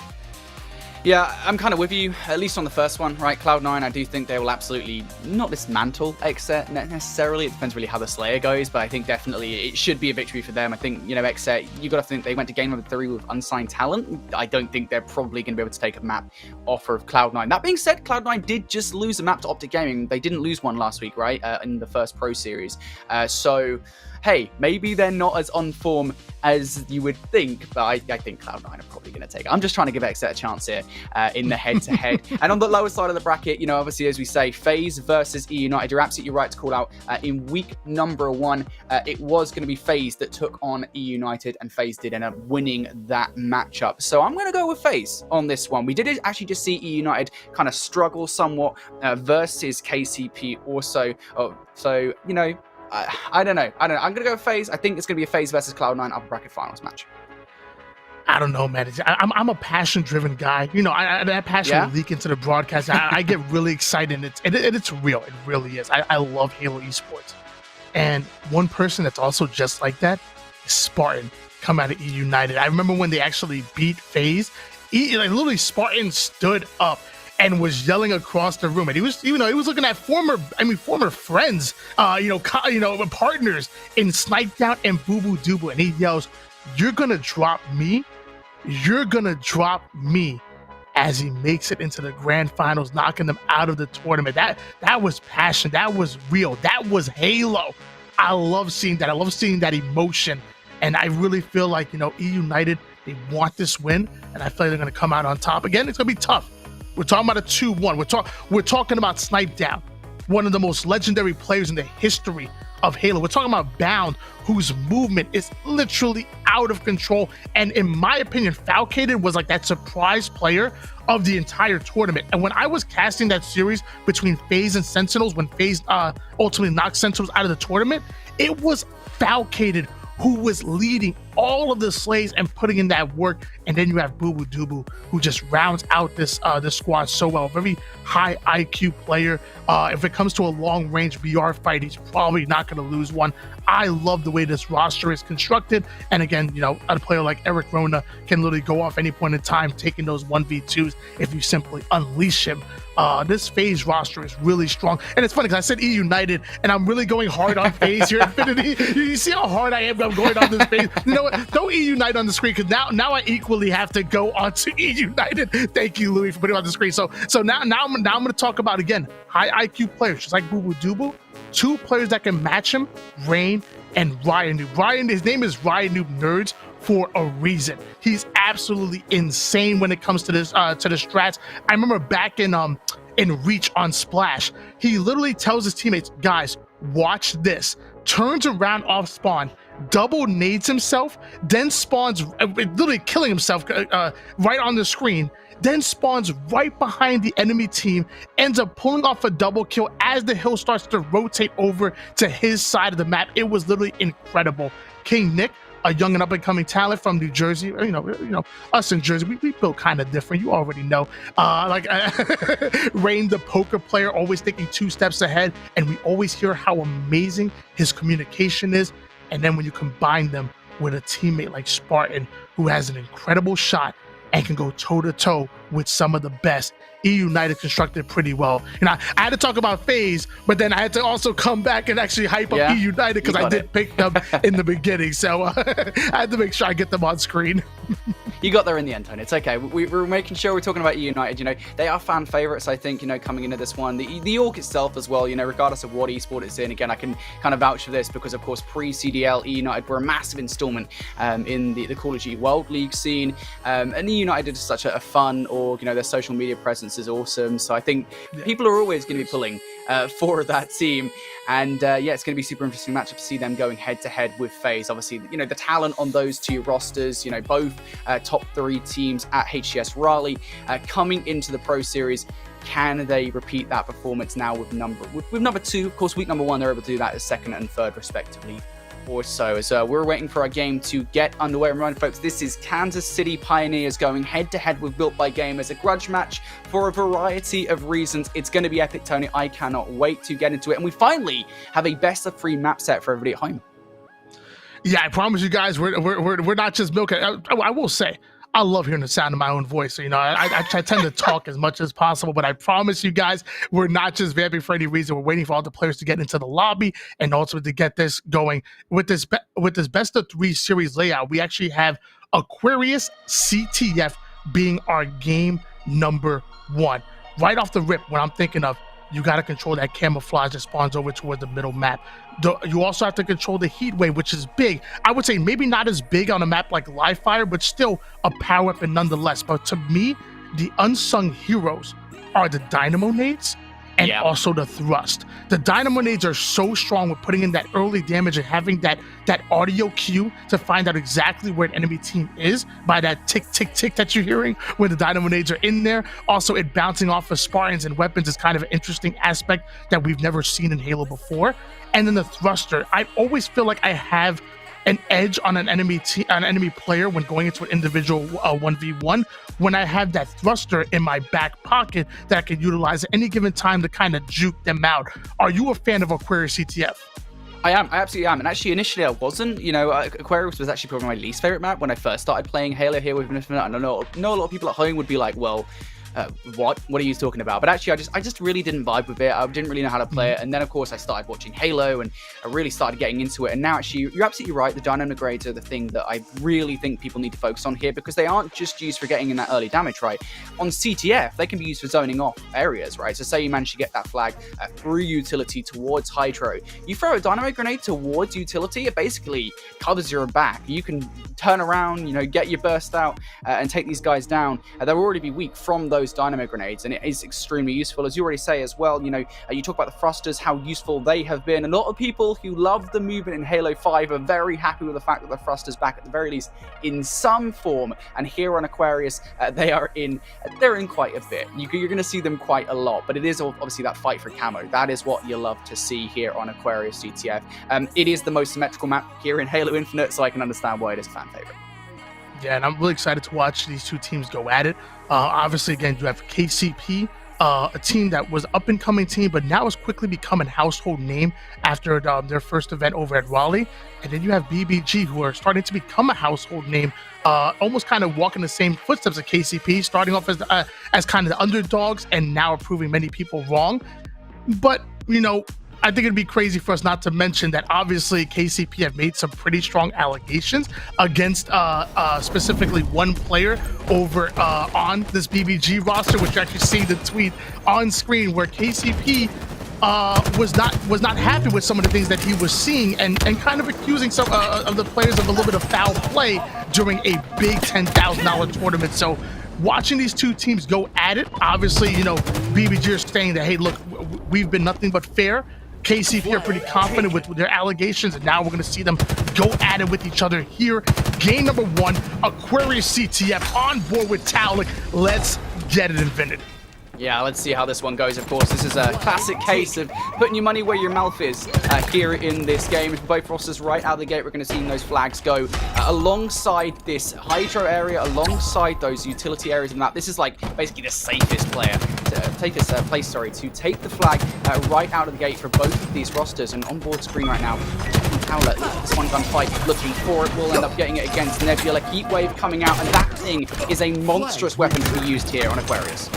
Speaker 13: Yeah, I'm kind of with you, at least on the first one, right? Cloud9, I do think they will absolutely not dismantle Exet necessarily. It depends really how the Slayer goes, but I think definitely it should be a victory for them. I think, Exet, you got to think they went to game number 3 with Unsigned Talent. I don't think they're probably going to be able to take a map off of Cloud9. That being said, Cloud9 did just lose a map to Optic Gaming. They didn't lose one last week, right? In the first Pro Series. So hey, maybe they're not as on form as you would think, but I think Cloud9 are probably going to take it. I'm just trying to give Xset a chance here in the head-to-head. And on the lower side of the bracket, you know, obviously, as we say, FaZe versus E United. You're absolutely right to call out in week number 1, it was going to be FaZe that took on E United, and FaZe did end up winning that matchup. So I'm going to go with FaZe on this one. We did actually just see E United kind of struggle somewhat versus KCP also. So, you know, I don't know. I'm going to go with FaZe. I think it's going to be a FaZe versus Cloud9 upper bracket finals match.
Speaker 4: I don't know, man. I'm a passion-driven guy. You know, that passion will leak into the broadcast. I get really excited, and it's real. It really is. I love Halo esports. And one person that's also just like that is Spartan, come out of E United. I remember when they actually beat FaZe. Literally, Spartan stood up and was yelling across the room, and he was looking at former friends, partners in Snipedown and Boo Boo Doobu, and he yells, "You're gonna drop me? You're gonna drop me," as he makes it into the grand finals, knocking them out of the tournament. That was passion. That was real. That was Halo. I love seeing that. I love seeing that emotion, and I really feel like, you know, E United, they want this win, and I feel like they're gonna come out on top. Again, it's gonna be tough. We're talking about a 2-1. We're talking about Snipedown, one of the most legendary players in the history of Halo. We're talking about Bound, whose movement is literally out of control. And in my opinion, Falcated was like that surprise player of the entire tournament. And when I was casting that series between FaZe and Sentinels, when FaZe ultimately knocked Sentinels out of the tournament, it was Falcated who was leading all of the slays and putting in that work. And then you have Boo Boo Doobu, who just rounds out this squad so well. Very high IQ player. If it comes to a long-range VR fight, he's probably not going to lose one. I love the way this roster is constructed. And again, you know, a player like Eric Rona can literally go off any point in time, taking those 1v2s if you simply unleash him. This FaZe roster is really strong. And it's funny because I said E United, and I'm really going hard on FaZe here, Infinity. You see how hard I am going on this FaZe? You know what? Don't E United on the screen, because now I equally have to go on to E United. Thank you, Louis, for putting it on the screen. So now I'm going to talk about, again, high IQ players, just like Boo Boo Doobu. 2 players that can match him, Rain and Ryan Noob. His name is Ryan Noob Nerds for a reason. He's absolutely insane when it comes to this to the strats. I remember back in Reach on Splash, he literally tells his teammates, "Guys, watch this." Turns around off spawn, double nades himself, then spawns, literally killing himself right on the screen, then spawns right behind the enemy team, ends up pulling off a double kill as the hill starts to rotate over to his side of the map. It was literally incredible. King Nick, a young and up-and-coming talent from New Jersey. You know, us in Jersey, we built kind of different. You already know. Rain, the poker player, always thinking 2 steps ahead, and we always hear how amazing his communication is. And then when you combine them with a teammate like Spartan, who has an incredible shot and can go toe-to-toe with some of the best, E United constructed pretty well. You know, I had to talk about FaZe, but then I had to also come back and actually hype up E United, because I did pick them in the beginning. So I had to make sure I get them on screen.
Speaker 13: You got there in the end, Tony. It's okay. We're making sure we're talking about E United. You know, they are fan favorites, I think, you know, coming into this one. The org itself as well, you know, regardless of what esport it's in. Again, I can kind of vouch for this because, of course, pre-CDL, E United were a massive installment in the Call of Duty World League scene. And E United is such a fun org. You know, their social media presence is awesome. So I think people are always going to be pulling for that team. And it's going to be super interesting matchup to see them going head-to-head with FaZe. Obviously, you know, the talent on those 2 rosters, you know, both top 3 teams at HCS Raleigh coming into the Pro Series. Can they repeat that performance now with number 2? Of course, week number 1, they're able to do that as 2nd and 3rd, respectively. Or so, as we're waiting for our game to get underway. Remember, folks, this is Kansas City Pioneers going head-to-head with Built by Gamers, a grudge match for a variety of reasons. It's going to be epic, Tony. I cannot wait to get into it. And we finally have a best-of-3 map set for everybody at home.
Speaker 4: Yeah, I promise you guys, we're not just milking. I will say, I love hearing the sound of my own voice. So, you know, I tend to talk as much as possible, but I promise you guys, we're not just vamping for any reason. We're waiting for all the players to get into the lobby and also to get this going. With this best of 3 series layout, we actually have Aquarius CTF being our game number 1. Right off the rip, what I'm thinking of, you got to control that camouflage that spawns over towards the middle map. You also have to control the heat wave, which is big. I would say maybe not as big on a map like Live Fire, but still a power weapon nonetheless. But to me, the unsung heroes are the dynamo nades and also the thrust. The dynamo nades are so strong with putting in that early damage and having that audio cue to find out exactly where an enemy team is by that tick, tick, tick that you're hearing when the dynamo nades are in there. Also, it bouncing off of Spartans and weapons is kind of an interesting aspect that we've never seen in Halo before. And then the thruster, I always feel like I have an edge on an enemy player when going into an individual 1v1 when I have that thruster in my back pocket that I can utilize at any given time to kind of juke them out. Are you a fan of Aquarius CTF?
Speaker 13: I absolutely am. And actually, initially I wasn't. You know, Aquarius was actually probably my least favorite map when I first started playing Halo here with Infinite. And I know a lot of people at home would be like, well, what are you talking about? But actually, I just really didn't vibe with it. I didn't really know how to play it. And then, of course, I started watching Halo and I really started getting into it. And now, actually, you're absolutely right. The dynamic grades are the thing that I really think people need to focus on here, because they aren't just used for getting in that early damage, right? On CTF, they can be used for zoning off areas, right? So say you manage to get that flag through utility towards Hydro. You throw a dynamic grenade towards utility, it basically covers your back. You can turn around, you know, get your burst out and take these guys down. They'll already be weak from those dynamo grenades, and it is extremely useful. As you already say as well, you know, you talk about the thrusters, how useful they have been. A lot of people who love the movement in Halo 5 are very happy with the fact that the thrusters back at the very least in some form, and here on Aquarius they're in quite a bit. You're going to see them quite a lot, but it is obviously that fight for camo. That is what you love to see here on Aquarius CTF. It is the most symmetrical map here in Halo Infinite, so I can understand why it is a fan favorite.
Speaker 4: Yeah, and I'm really excited to watch these two teams go at it. Obviously, again, you have KCP, a team that was up-and-coming team, but now has quickly become a household name after their first event over at Raleigh. And then you have BBG, who are starting to become a household name, almost kind of walking the same footsteps of KCP, starting off as kind of the underdogs and now proving many people wrong. But, you know, I think it'd be crazy for us not to mention that obviously KCP have made some pretty strong allegations against specifically one player over on this BBG roster, which you're actually seeing the tweet on screen, where KCP was not happy with some of the things that he was seeing and kind of accusing some of the players of a little bit of foul play during a big $10,000 tournament. So watching these two teams go at it, obviously, you know, BBG is saying that, hey, look, we've been nothing but fair. KCP are pretty confident with their allegations, and now we're going to see them go at it with each other here. Game number 1, Aquarius CTF on board with Taulik. Let's get it invented.
Speaker 13: Yeah, let's see how this one goes. Of course, this is a classic case of putting your money where your mouth is here in this game. For both rosters right out of the gate, we're going to see those flags go alongside this Hydro area, alongside those utility areas of the map. This is like basically the safest place to take the flag right out of the gate for both of these rosters. And on board screen right now, Towler, this one-gun fight, looking for it, will end up getting it against Nebula. Heat Wave coming out, and that thing is a monstrous weapon to be used here on Aquarius.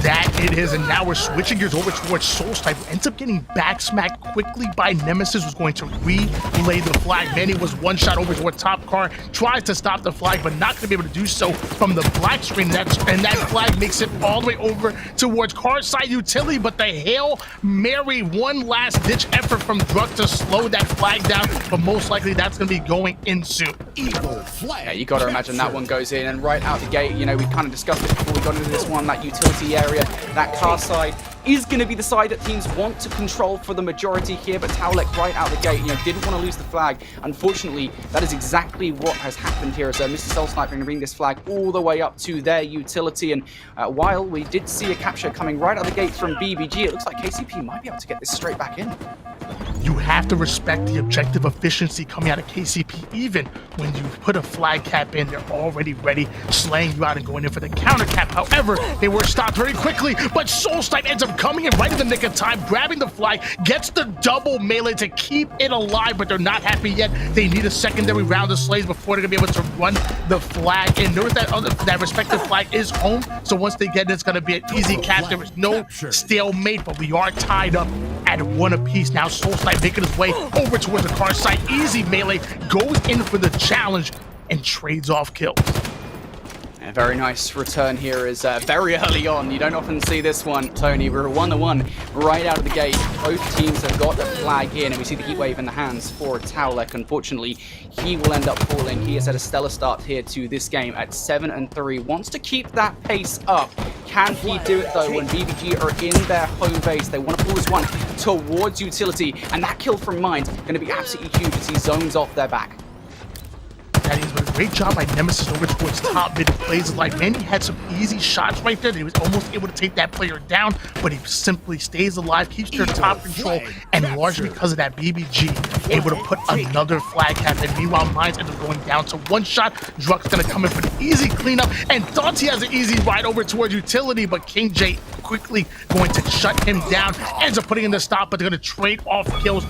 Speaker 4: That it is, and now we're switching gears over towards Soulstipe, who ends up getting backsmacked quickly by Nemesis, who's going to relay the flag. Manny was one shot over toward Top Car, tries to stop the flag, but not going to be able to do so from the black screen. And that flag makes it all the way over towards car side utility, but the Hail Mary, one last ditch effort from Druk to slow that flag down, but most likely that's going to be going in soon.
Speaker 13: Yeah, you got to imagine that one goes in, and right out the gate, you know, we kind of discussed it before we got into this one, that utility area, that car side is going to be the side that teams want to control for the majority here, but Towlek right out the gate, you know, didn't want to lose the flag. Unfortunately, that is exactly what has happened here, as Mr. Soulstipe going to bring this flag all the way up to their utility. And while we did see a capture coming right out the gate from BBG, it looks like KCP might be able to get this straight back in.
Speaker 4: You have to respect the objective efficiency coming out of KCP. Even when you put a flag cap in, they're already ready, slaying you out and going in for the counter cap. However, they were stopped very quickly, but Soulstipe ends up coming in right in the nick of time, grabbing the flag, gets the double melee to keep it alive, but they're not happy yet. They need a secondary round of slays before they're gonna be able to run the flag in. Notice that respective flag is home, so once they get it, it's gonna be an easy cap. There is no stalemate, but we are tied up at one apiece. Now Soulstipe making his way over towards the car side. Easy melee, goes in for the challenge and trades off kills.
Speaker 13: A very nice return here is very early on. You don't often see this one, Tony. We're 1-1 right out of the gate. Both teams have got the flag in, and we see the heat wave in the hands for Towlek. Unfortunately, he will end up falling. He has had a stellar start here to this game at 7-3. Wants to keep that pace up. Can he do it though when BBG are in their home base? They want to pull this one towards utility, and that kill from Mind going to be absolutely huge as he zones off their back.
Speaker 4: That is a great job by Nemesis over towards top mid. Plays like, man, he had some easy shots right there. He was almost able to take that player down, but he simply stays alive, keeps their top control, and largely because of that, BBG able to put another flag cap in. Meanwhile, Mines ends up going down to one shot. Druck's gonna come in for the easy cleanup, and thought he has an easy ride over towards utility, but King J quickly going to shut him down. Ends up putting in the stop, but they're gonna trade off kills.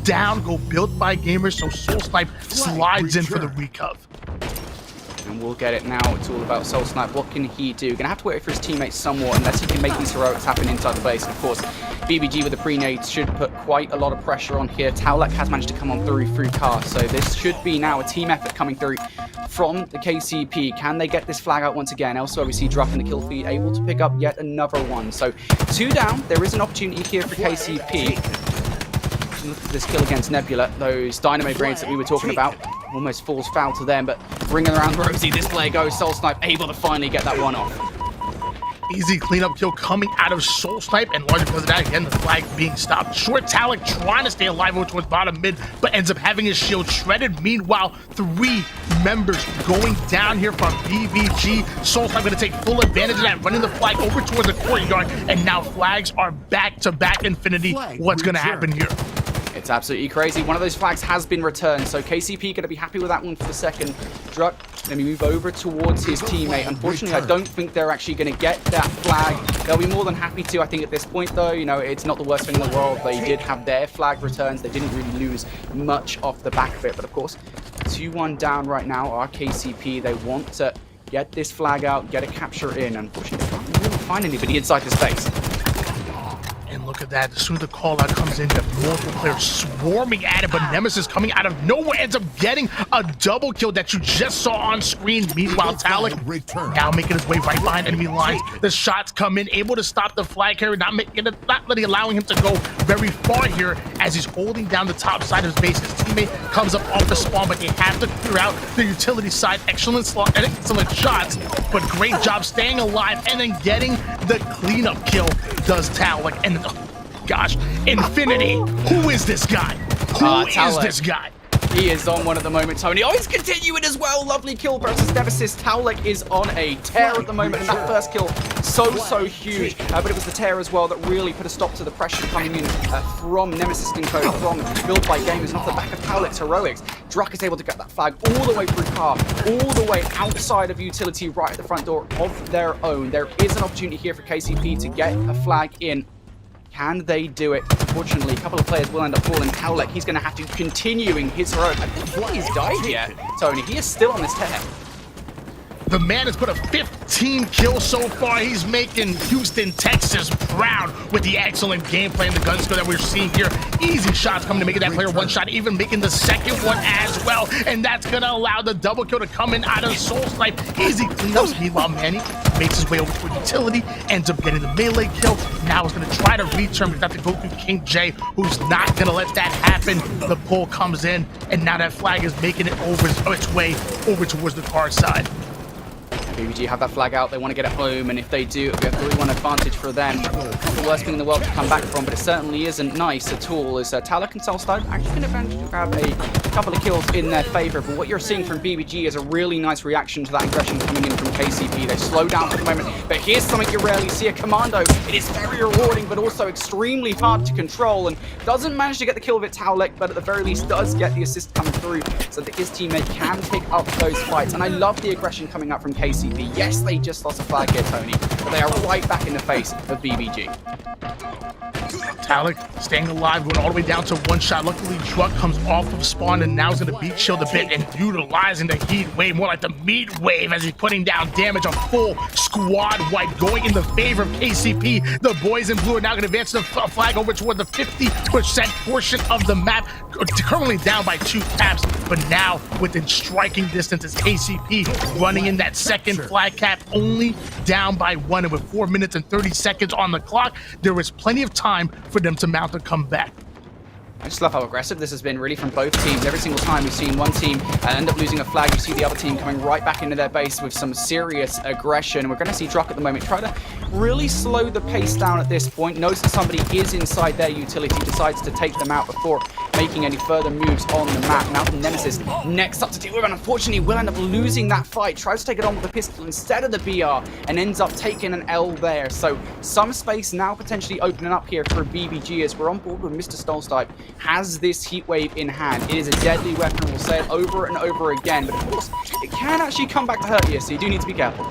Speaker 4: Down, go built by gamers, so Soul Snipe slides in for the recov.
Speaker 13: And we'll get it now. It's all about Soul Snipe. What can he do? Gonna have to wait for his teammates somewhat, unless he can make these heroics happen inside the base. And of course, BBG with the pre-nades should put quite a lot of pressure on here. Towlek has managed to come on through car, so this should be now a team effort coming through from the KCP. Can they get this flag out once again? Elsewhere, we see Druck in the kill feed, able to pick up yet another one. So 2 down. There is an opportunity here for KCP. Look at this kill against Nebula. Those dynamo grenades that we were talking about almost falls foul to them, but bringing around Rosie, this player goes. Soul Snipe able to finally get that one off.
Speaker 4: Easy cleanup kill coming out of Soul Snipe, and largely because of that, again, the flag being stopped. Short Towlek trying to stay alive over towards bottom mid, but ends up having his shield shredded. Meanwhile, 3 members going down here from BBG. Soul Snipe going to take full advantage of that, running the flag over towards the courtyard, and now flags are back-to-back infinity. What's going to happen here?
Speaker 13: It's absolutely crazy. One of those flags has been returned, so KCP going to be happy with that one for the second. Druck, let me move over towards his teammate. Unfortunately, I don't think they're actually going to get that flag. They'll be more than happy to, I think, at this point, though. You know, it's not the worst thing in the world. They did have their flag returns. They didn't really lose much off the back of it. But, of course, 2-1 down right now are KCP. They want to get this flag out, get a capture in. Unfortunately, they can't really find anybody inside the space.
Speaker 4: And look at that, as soon as the call out comes in, you have multiple players swarming at it, but Nemesis coming out of nowhere ends up getting a double kill that you just saw on screen. Meanwhile, Towlek now making his way right behind enemy lines. The shots come in, able to stop the flag carrier, not letting allowing him to go very far here as he's holding down the top side of his base. His teammate comes up off the spawn, but they have to clear out the utility side. Excellent shots, but great job staying alive and then getting the cleanup kill does Towlek. And gosh, Infinity, who is this guy? Who is this guy?
Speaker 13: He is on one at the moment, Tony. Oh, he's continuing as well. Lovely kill versus Nemesis. Towlek is on a tear at the moment, and that first kill, so huge. But it was the tear as well that really put a stop to the pressure coming in from Nemesis and Co. from Built by Gamers, and off the back of Towlek's heroics. Druck is able to get that flag all the way through car, all the way outside of utility, right at the front door of their own. There is an opportunity here for KCP to get a flag in. Can they do it? Unfortunately, a couple of players will end up falling. Towlek, he's going to have to continuing his heroic. I don't think he's died yet, Tony. He is still on this tear.
Speaker 4: The man has put a 15 kills so far. He's making Houston, Texas proud with the excellent gameplay and the gun skill that we're seeing here. Easy shots coming to making that player one shot, even making the second one as well. And that's going to allow the double kill to come in out of Soul Snipe. Easy cleanups. Meanwhile, Manny makes his way over to utility, ends up getting the melee kill. Now he's going to try to return, but have to go through King J, who's not going to let that happen. The pull comes in, and now that flag is making it over its way over towards the car side.
Speaker 13: BBG have that flag out, they want to get it home, and if they do, it'll be a 3-1 advantage for them. Not the worst thing in the world to come back from, but it certainly isn't nice at all, as Towlek and Soul Snipe actually can advantage to grab a couple of kills in their favor, but what you're seeing from BBG is a really nice reaction to that aggression coming in from KCP. They slow down for the moment, but here's something you rarely see, a commando. It is very rewarding, but also extremely hard to control, and doesn't manage to get the kill with Towlek, but at the very least does get the assist coming through, so that his teammate can pick up those fights, and I love the aggression coming up from KCP. Yes, they just lost a flag here, Tony, but they are right back in the face of BBG.
Speaker 4: Towlek staying alive, going all the way down to one shot. Luckily, Druck comes off of spawn and now is going to beat Shield a bit and utilizing the heat wave, more like the meat wave, as he's putting down damage. A full squad wipe going in the favor of KCP. The boys in blue are now going to advance the flag over toward the 50% portion of the map, currently down by 2 taps, but now within striking distance is KCP running in that second second flag cap, only down by 1, and with 4 minutes and 30 seconds on the clock, there is plenty of time for them to mount a comeback.
Speaker 13: I just love how aggressive this has been, really, from both teams. Every single time we've seen one team end up losing a flag, you see the other team coming right back into their base with some serious aggression. We're going to see Druck at the moment try to really slow the pace down at this point. Knows that somebody is inside their utility, decides to take them out before making any further moves on the map. Now the Nemesis next up to deal with, and unfortunately will end up losing that fight. Tries to take it on with the pistol instead of the BR, and ends up taking an L there. So some space now potentially opening up here for BBG as we're on board with Mr. Stolstipe. Has this heat wave in hand. It is a deadly weapon. We'll say it over and over again, but of course it can actually come back to hurt you, so you do need to be careful.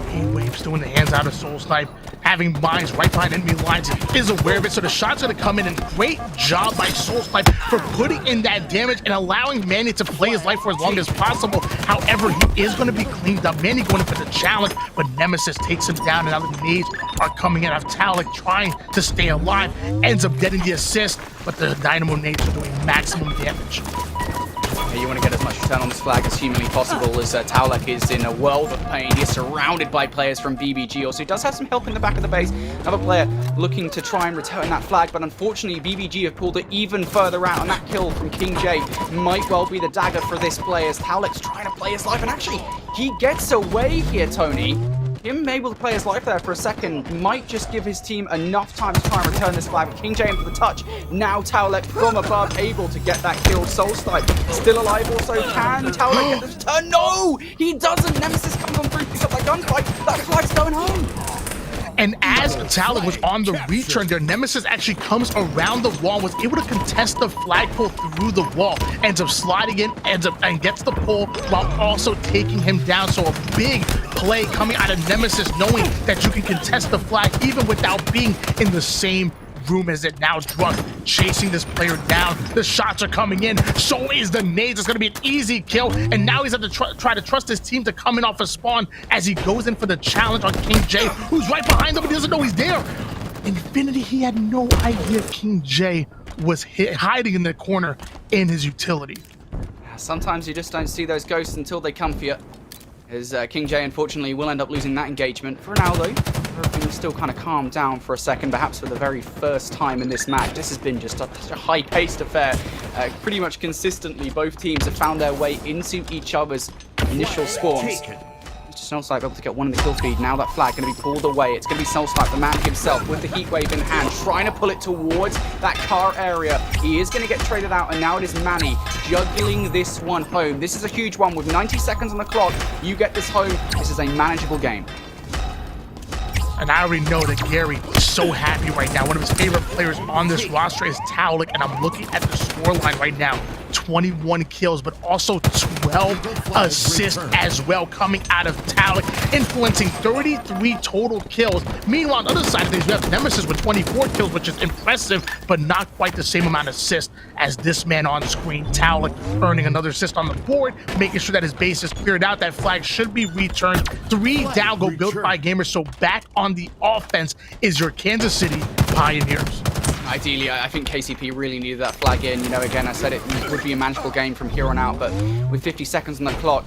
Speaker 4: Heat wave still in the hands out of Stolstipe, having mines right behind enemy lines, is aware of it, so the shot's gonna come in, and great job by Stolstipe for putting in that damage and allowing Manny to play his life for as long as possible. However, he is gonna be cleaned up. Manny going in for the challenge, but Nemesis takes him down, and now the nades are coming in. Talik trying to stay alive, ends up getting the assist, but the Dynamo nades are doing maximum damage.
Speaker 13: You want to get as much return on this flag as humanly possible, as Taulek is in a world of pain. He is surrounded by players from BBG. Also, he does have some help in the back of the base. Another player looking to try and return that flag, but unfortunately BBG have pulled it even further out, and that kill from King J might well be the dagger for this player, as Taulek's trying to play his life, and actually he gets away here, Tony. Him able to play his life there for a second might just give his team enough time to try and return this flag. King J in for the touch. Now Taulek from above able to get that kill. Stolstipe still alive also. Can Taulek get the return? No! He doesn't! Nemesis comes on through, picks up that gunfight. That flag's going home.
Speaker 4: And as Taulek was on the return there, Nemesis actually comes around the wall, was able to contest the flagpole through the wall, ends up sliding in, and gets the pull while also taking him down. So a big play coming out of Nemesis, knowing that you can contest the flag even without being in the same room as it. Now Druck chasing this player down. The shots are coming in. So is the nades. It's going to be an easy kill. And now he's at to try to trust his team to come in off a spawn as he goes in for the challenge on King J, who's right behind him, but he doesn't know he's there. Infinity, he had no idea King J was hiding in the corner in his utility.
Speaker 13: Sometimes you just don't see those ghosts until they come for you. As King J, unfortunately, will end up losing that engagement. For now, though, everything still kind of calmed down for a second, perhaps for the very first time in this match. This has been just such a high-paced affair. Pretty much consistently, both teams have found their way into each other's initial spawns. Stolstipe able to get one in the kill feed. Now that flag going to be pulled away. It's going to be Stolstipe, the man himself, with the heat wave in hand, trying to pull it towards that car area. He is going to get traded out, and now it is Manny juggling this one home. This is a huge one. With 90 seconds on the clock, you get this home. This is a manageable game.
Speaker 4: And I already know that Gary is so happy right now. One of his favorite players on this roster is Taulek, and I'm looking at the scoreline right now. 21 kills, but also 12 assists as well coming out of Taulek, influencing 33 total kills. Meanwhile, on the other side of things, we have Nemesis with 24 kills, which is impressive, but not quite the same amount of assists as this man on screen. Taulek earning another assist on the board, making sure that his base is cleared out. That flag should be returned. 3 down go built by gamers, so back on the offense is your Kansas City Pioneers.
Speaker 13: Ideally, I think KCP really needed that flag in. You know, again, I said it would be a manageable game from here on out, but with 50 seconds on the clock,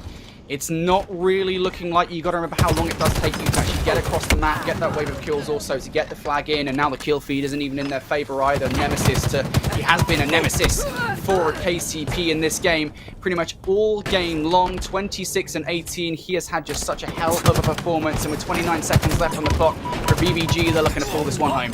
Speaker 13: it's not really looking like. You got to remember how long it does take you to actually get across the map, get that wave of kills also to get the flag in, and now the kill feed isn't even in their favor either. He has been a nemesis for KCP in this game, pretty much all game long, 26 and 18. He has had just such a hell of a performance, and with 29 seconds left on the clock for BBG, they're looking to pull this one home.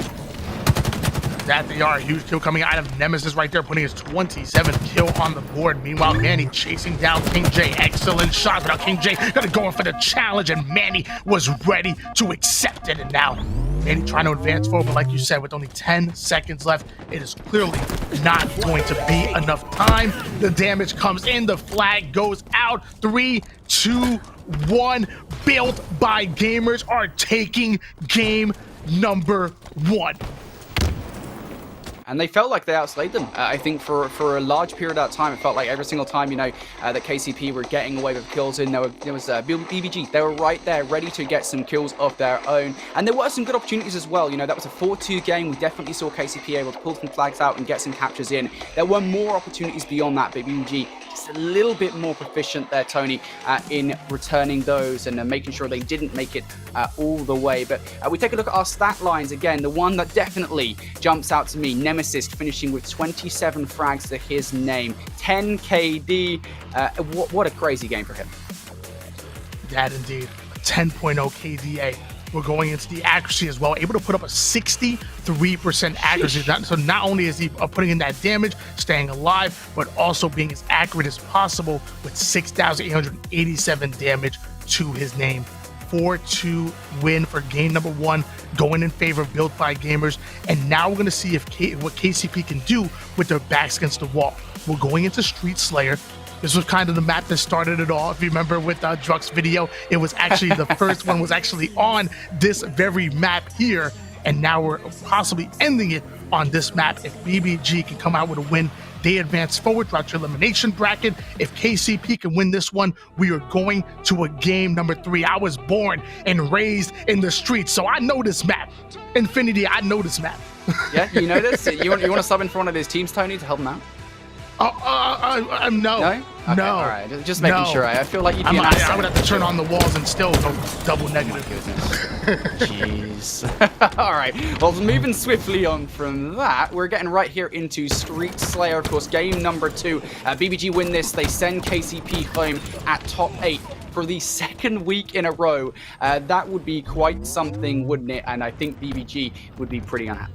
Speaker 4: That they are. A huge kill coming out of Nemesis right there, putting his 27th kill on the board. Meanwhile, Manny chasing down King J. Excellent shot, but now King J gonna go in for the challenge, and Manny was ready to accept it. And now Manny trying to advance forward, but like you said, with only 10 seconds left, it is clearly not going to be enough time. The damage comes in, the flag goes out. 3, 2, 1. Built by gamers are taking game number 1.
Speaker 13: And they felt like they outslayed them. I think for a large period of time, it felt like every single time, you know, that KCP were getting away with kills in, there was BBG. They were right there, ready to get some kills of their own. And there were some good opportunities as well. You know, that was a 4-2 game. We definitely saw KCP able to pull some flags out and get some captures in. There were more opportunities beyond that, but BBG just just a little bit more proficient there, Tony, in returning those and making sure they didn't make it all the way. But we take a look at our stat lines again. The one that definitely jumps out to me, Nemesis finishing with 27 frags to his name, 10 KD. What a crazy game for him.
Speaker 4: That indeed, 10.0 KDA. We're going into the accuracy as well, able to put up a 63% accuracy. So not only is he putting in that damage, staying alive, but also being as accurate as possible with 6,887 damage to his name. 4-2 win for game number 1, going in favor of Built by Gamers. And now we're going to see if what KCP can do with their backs against the wall. We're going into Street Slayer. This was kind of the map that started it all. If you remember with Druck's video, it was actually the first one was actually on this very map here. And now we're possibly ending it on this map. If BBG can come out with a win, they advance forward throughout your elimination bracket. If KCP can win this one, we are going to a game number 3. I was born and raised in the streets, so I know this map. Infinity, I know this map.
Speaker 13: Yeah, you know this? You want to sub in for one of his teams, Tony, to help him out?
Speaker 4: No.
Speaker 13: No? Okay,
Speaker 4: No.
Speaker 13: all right. Just making sure. I feel like you'd be an asset.
Speaker 4: I would have to turn on the walls and still go double negative.
Speaker 13: Jeez. All right. Well, moving swiftly on from that, we're getting right here into Street Slayer, of course, game number 2. BBG win this. They send KCP home at top 8 for the second week in a row. That would be quite something, wouldn't it? And I think BBG would be pretty unhappy.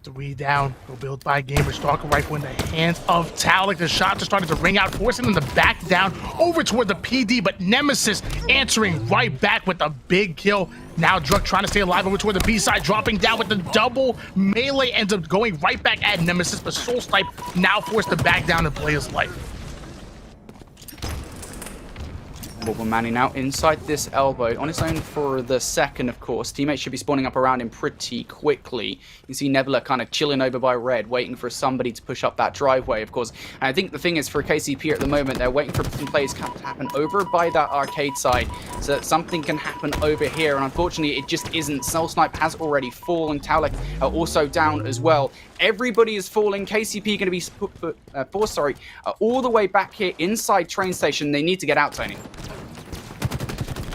Speaker 4: 3 down, go Built by Gamers. Stalker rifle in the hands of Talik. The shots are starting to ring out, forcing them to back down over toward the PD, but Nemesis answering right back with a big kill. Now Druck trying to stay alive over toward the B side, dropping down with the double melee, ends up going right back at Nemesis, but Soul Snipe now forced to back down and play his life.
Speaker 13: We're manning out inside this elbow on his own for the second, of course. Teammates should be spawning up around him pretty quickly. You see Nebula kind of chilling over by red, waiting for somebody to push up that driveway, of course. And I think the thing is for KCP at the moment, they're waiting for some plays to happen over by that arcade side so that something can happen over here. And unfortunately, it just isn't. Soul Snipe has already fallen. Talik also down as well. Everybody is falling. KCP going to be forced, all the way back here inside train station. They need to get out, Tony.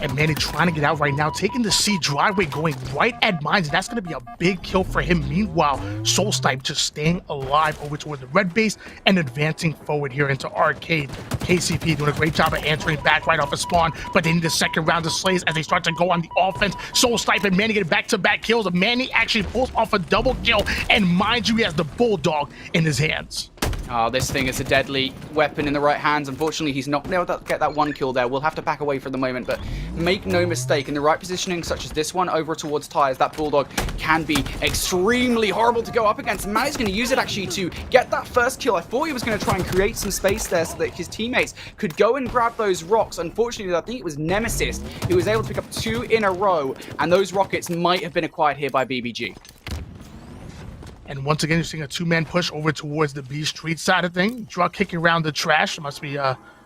Speaker 4: And Manny trying to get out right now, taking the C driveway, going right at Mines. That's going to be a big kill for him. Meanwhile, Soul Snipe just staying alive over toward the red base and advancing forward here into arcade. KCP doing a great job of answering back right off of spawn, but they need a second round of slays as they start to go on the offense. Soul Snipe and Manny get back-to-back kills. Manny actually pulls off a double kill, and mind you, he has the Bulldog in his hands.
Speaker 13: Oh, this thing is a deadly weapon in the right hands. Unfortunately, he's not able to get that one kill there. We'll have to back away for the moment, but make no mistake, in the right positioning, such as this one over towards Tires, that Bulldog can be extremely horrible to go up against. And Manny's going to use it actually to get that first kill. I thought he was going to try and create some space there so that his teammates could go and grab those rocks. Unfortunately, I think it was Nemesis who was able to pick up 2 in a row, and those rockets might have been acquired here by BBG.
Speaker 4: And once again, you're seeing a 2-man push over towards the B Street side of things. Druck kicking around the trash. It must be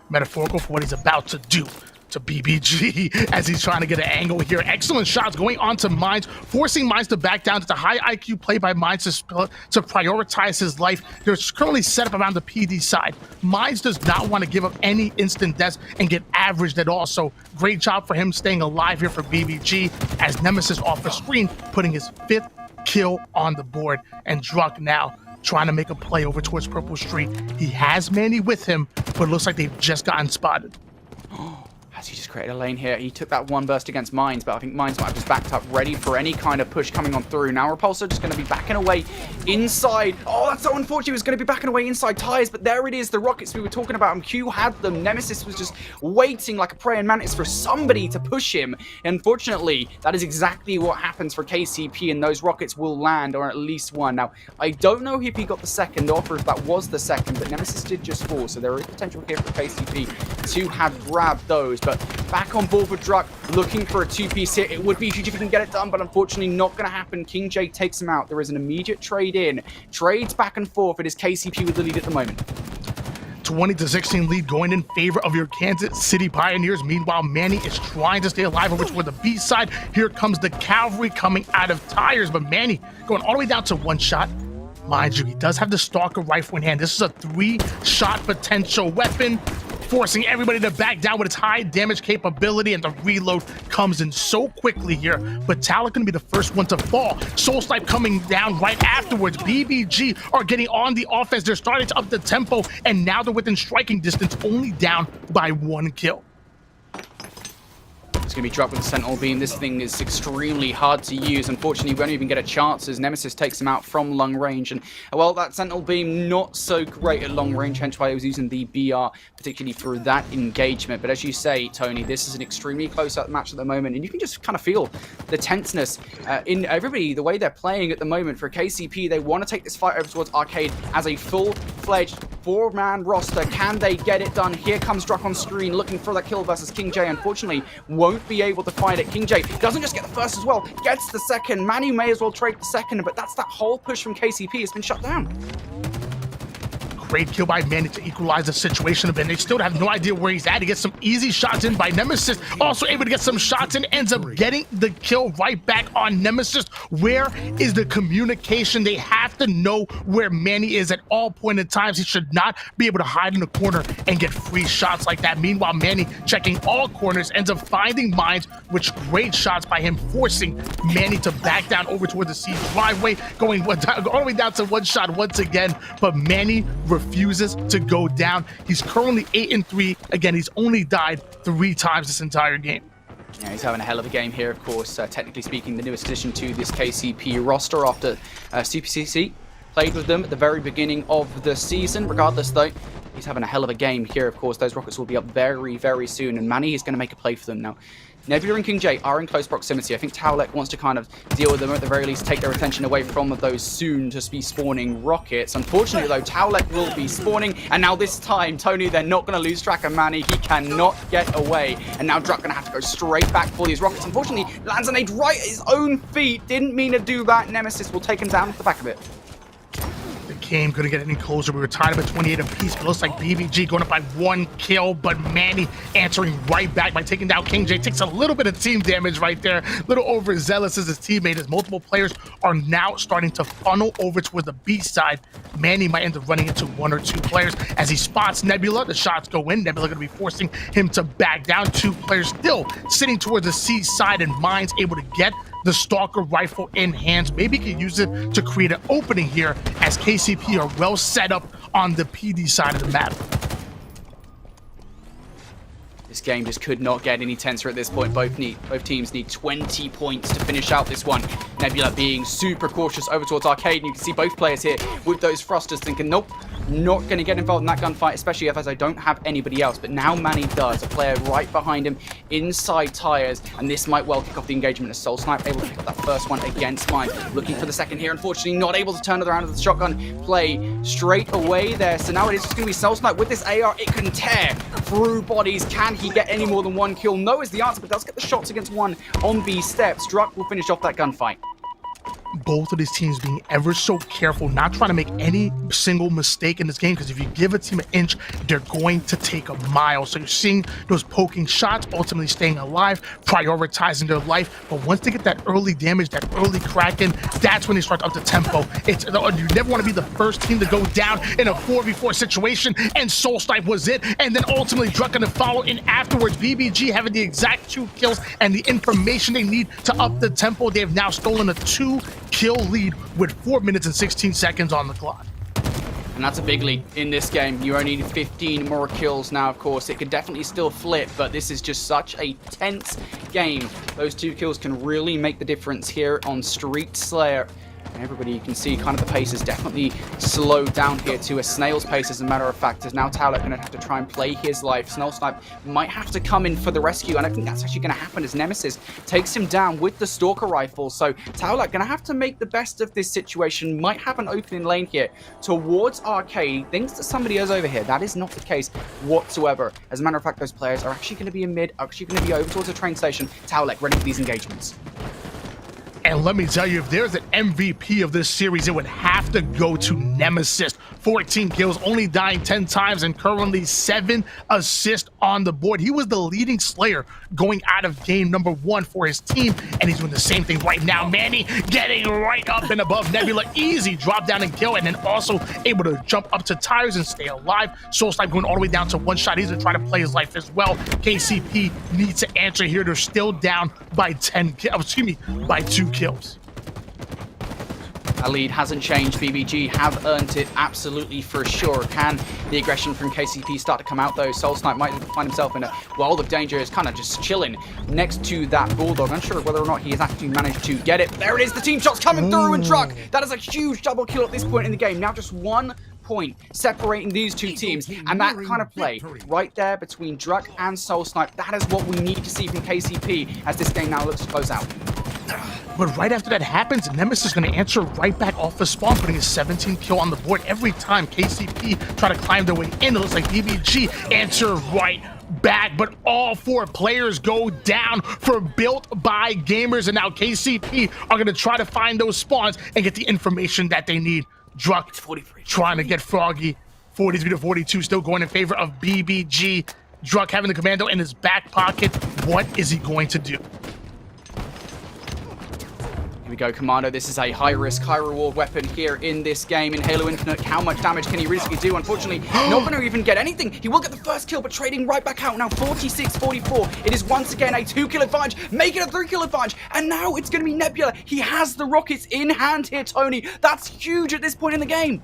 Speaker 4: metaphorical for what he's about to do to BBG as he's trying to get an angle here. Excellent shots going on to Mines, forcing Mines to back down. It's a high IQ play by Mines to prioritize his life. They're currently set up around the PD side. Mines does not want to give up any instant deaths and get averaged at all. So great job for him staying alive here for BBG as Nemesis off the screen, putting his 5th kill on the board. And Druck now trying to make a play over towards Purple Street. He has Manny with him, but it looks like they've just gotten spotted.
Speaker 13: As he just created a lane here, he took that one burst against Mines, but I think Mines might have just backed up, ready for any kind of push coming on through. Now Repulsor just going to be backing away inside. Oh, that's so unfortunate. He was going to be backing away inside Tires, but there it is, the rockets we were talking about, and Q had them. Nemesis was just waiting like a praying mantis for somebody to push him. Unfortunately, that is exactly what happens for KCP, and those rockets will land, or at least one. Now, I don't know if he got the second off, or if that was the second, but Nemesis did just fall, so there is potential here for KCP to have grabbed those. But back on board for Druck, looking for a 2-piece hit. It would be huge if he can get it done, but unfortunately not going to happen. King J takes him out. There is an immediate trade in. Trades back and forth. It is KCP with the lead at the moment.
Speaker 4: 20-16 lead going in favor of your Kansas City Pioneers. Meanwhile, Manny is trying to stay alive over toward the B side. Here comes the cavalry coming out of Tires, but Manny going all the way down to 1 shot. Mind you, he does have the Stalker rifle in hand. This is a 3-shot potential weapon, forcing everybody to back down with its high damage capability, and the reload comes in so quickly here. But Talek gonna be the first one to fall. Soul Snipe coming down right afterwards. BBG are getting on the offense. They're starting to up the tempo, and now they're within striking distance, only down by 1 kill.
Speaker 13: It's going to be dropped with the Sentinel Beam. This thing is extremely hard to use. Unfortunately, we don't even get a chance as Nemesis takes him out from long range. And, well, that Sentinel Beam not so great at long range, hence why he was using the BR, particularly for that engagement. But as you say, Tony, this is an extremely close-up match at the moment, and you can just kind of feel the tenseness in everybody, the way they're playing at the moment. For KCP, they want to take this fight over towards Arcade as a full-fledged 4-man roster. Can they get it done? Here comes Druck on screen, looking for that kill versus King J. Unfortunately, won't be able to find it. King J doesn't just get the first as well, gets the second. Manny may as well trade the second, but that's that whole push from KCP has been shut down.
Speaker 4: Great kill by Manny to equalize the situation a bit. They still have no idea where he's at. He gets some easy shots in by Nemesis. Also able to get some shots in. Ends up getting the kill right back on Nemesis. Where is the communication? They have to know where Manny is at all point in times. He should not be able to hide in the corner and get free shots like that. Meanwhile, Manny checking all corners, ends up finding mines, which great shots by him, forcing Manny to back down over toward the C driveway, going all the way down to 1 shot once again. But Manny refuses to go down. He's currently 8-3. Again, he's only died 3 times this entire game.
Speaker 13: Yeah, he's having a hell of a game here, of course. Technically speaking, the newest addition to this KCP roster after CPCC played with them at the very beginning of the season. Regardless, though, he's having a hell of a game here, of course. Those rockets will be up very, very soon, and Manny is going to make a play for them now. Nebula and King J are in close proximity. I think Talek wants to kind of deal with them, at the very least take their attention away from those soon to be spawning rockets. Unfortunately, though, Talek will be spawning, and now this time, Tony, they're not going to lose track of Manny. He cannot get away, and now Druck going to have to go straight back for these rockets. Unfortunately, lands an aid right at his own feet. Didn't mean to do that. Nemesis will take him down at the back of it.
Speaker 4: Game couldn't get any closer. We were tied up at 28 apiece, but it looks like BBG going up by 1 kill, but Manny answering right back by taking down King J. Takes a little bit of team damage right there. A little overzealous as his teammate, as multiple players are now starting to funnel over towards the B side. Manny might end up running into 1 or 2 players as he spots Nebula. The shots go in. Nebula going to be forcing him to back down. 2 players still sitting towards the C side, and Mind's able to get the Stalker rifle in hands. Maybe he can use it to create an opening here, as KCP are well set up on the PD side of the map.
Speaker 13: This game just could not get any tenser at this point. Both teams need 20 points to finish out this one. Nebula being super cautious over towards Arcade, and you can see both players here with those thrusters thinking, nope, not going to get involved in that gunfight, especially if as I don't have anybody else. But now Manny does, a player right behind him inside tires, and this might well kick off the engagement as Soul Snipe able to pick up that first one against Mine. Looking for the second here, unfortunately not able to turn it around with the shotgun play straight away there. So now it is just going to be Soul Snipe with this AR. It can tear through bodies. Can he get any more than 1 kill? No is the answer, but does get the shots against 1 on B steps. Druck will finish off that gunfight.
Speaker 4: Both of these teams being ever so careful, not trying to make any single mistake in this game, because if you give a team an inch, they're going to take a mile. So you're seeing those poking shots, ultimately staying alive, prioritizing their life. But once they get that early damage, that early cracking, that's when they start to up the tempo. You never want to be the first team to go down in a 4v4 situation, and Soul Snipe was it. And then ultimately Druck going to follow in afterwards. BBG having the exact 2 kills and the information they need to up the tempo. They have now stolen a 2-kill lead with 4 minutes and 16 seconds on the clock.
Speaker 13: And that's a big lead in this game. You only need 15 more kills now, of course. It could definitely still flip, but this is just such a tense game. Those 2 kills can really make the difference here on Street Slayer. And everybody, you can see kind of the pace is definitely slowed down here to a snail's pace, as a matter of fact, as now Talek going to have to try and play his life. Soul Snipe might have to come in for the rescue, and I think that's actually going to happen as Nemesis takes him down with the Stalker rifle. So Talek going to have to make the best of this situation. Might have an opening lane here towards Arcade. Thinks that somebody is over here. That is not the case whatsoever. As a matter of fact, those players are actually going to be in mid, actually going to be over towards the train station. Talek ready for these engagements.
Speaker 4: And let me tell you, if there's an MVP of this series, it would have to go to Nemesis. 14 kills, only dying 10 times, and currently 7 assists on the board. He was the leading slayer going out of game number 1 for his team, and he's doing the same thing right now. Manny getting right up and above Nebula. Easy drop down and kill, and then also able to jump up to tires and stay alive. Soulsnipe going all the way down to 1 shot. He's going to try to play his life as well. KCP needs to answer here. They're still down by 2 kills.
Speaker 13: Our lead hasn't changed. BBG have earned it absolutely for sure. Can the aggression from KCP start to come out though? Soulsnipe might find himself in a world of danger. Is kind of just chilling next to that Bulldog. Unsure whether or not he has actually managed to get it. There it is. The team shots coming through, and Druck. That is a huge double kill at this point in the game. Now just 1 point separating these 2 teams, and that kind of play right there between Druck and Soulsnipe, that is what we need to see from KCP as this game now looks to close out.
Speaker 4: But right after that happens, Nemesis is going to answer right back off the spawn, putting his 17th kill on the board. Every time KCP try to climb their way in, it looks like BBG answer right back, but all 4 players go down for Built by Gamers, and now KCP are going to try to find those spawns and get the information that they need. Druck trying to get Froggy. 43 to 42, still going in favor of BBG. Druck having the commando in his back pocket. What is he going to do?
Speaker 13: Here we go, Commando. This is a high-risk, high-reward weapon here in this game in Halo Infinite. How much damage can he really do? Unfortunately, not going to even get anything. He will get the first kill, but trading right back out. Now 46-44. It is once again a 2-kill advantage, making a 3-kill advantage. And now it's going to be Nebula. He has the rockets in hand here, Tony. That's huge at this point in the game.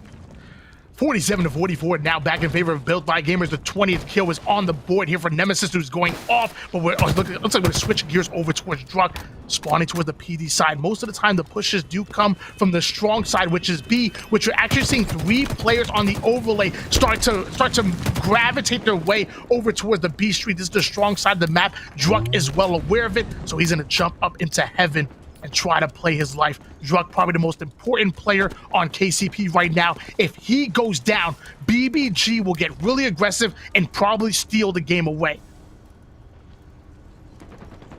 Speaker 4: 47 to 44, now back in favor of Built by Gamers. The 20th kill is on the board here for Nemesis, who's going off, but it looks like we're going to switch gears over towards Druck, spawning towards the PD side. Most of the time, the pushes do come from the strong side, which is B, which you're actually seeing 3 players on the overlay start to gravitate their way over towards the B street. This is the strong side of the map. Druck is well aware of it, so he's going to jump up into heaven and try to play his life. Druck, probably the most important player on KCP right now. If he goes down, BBG will get really aggressive and probably steal the game away.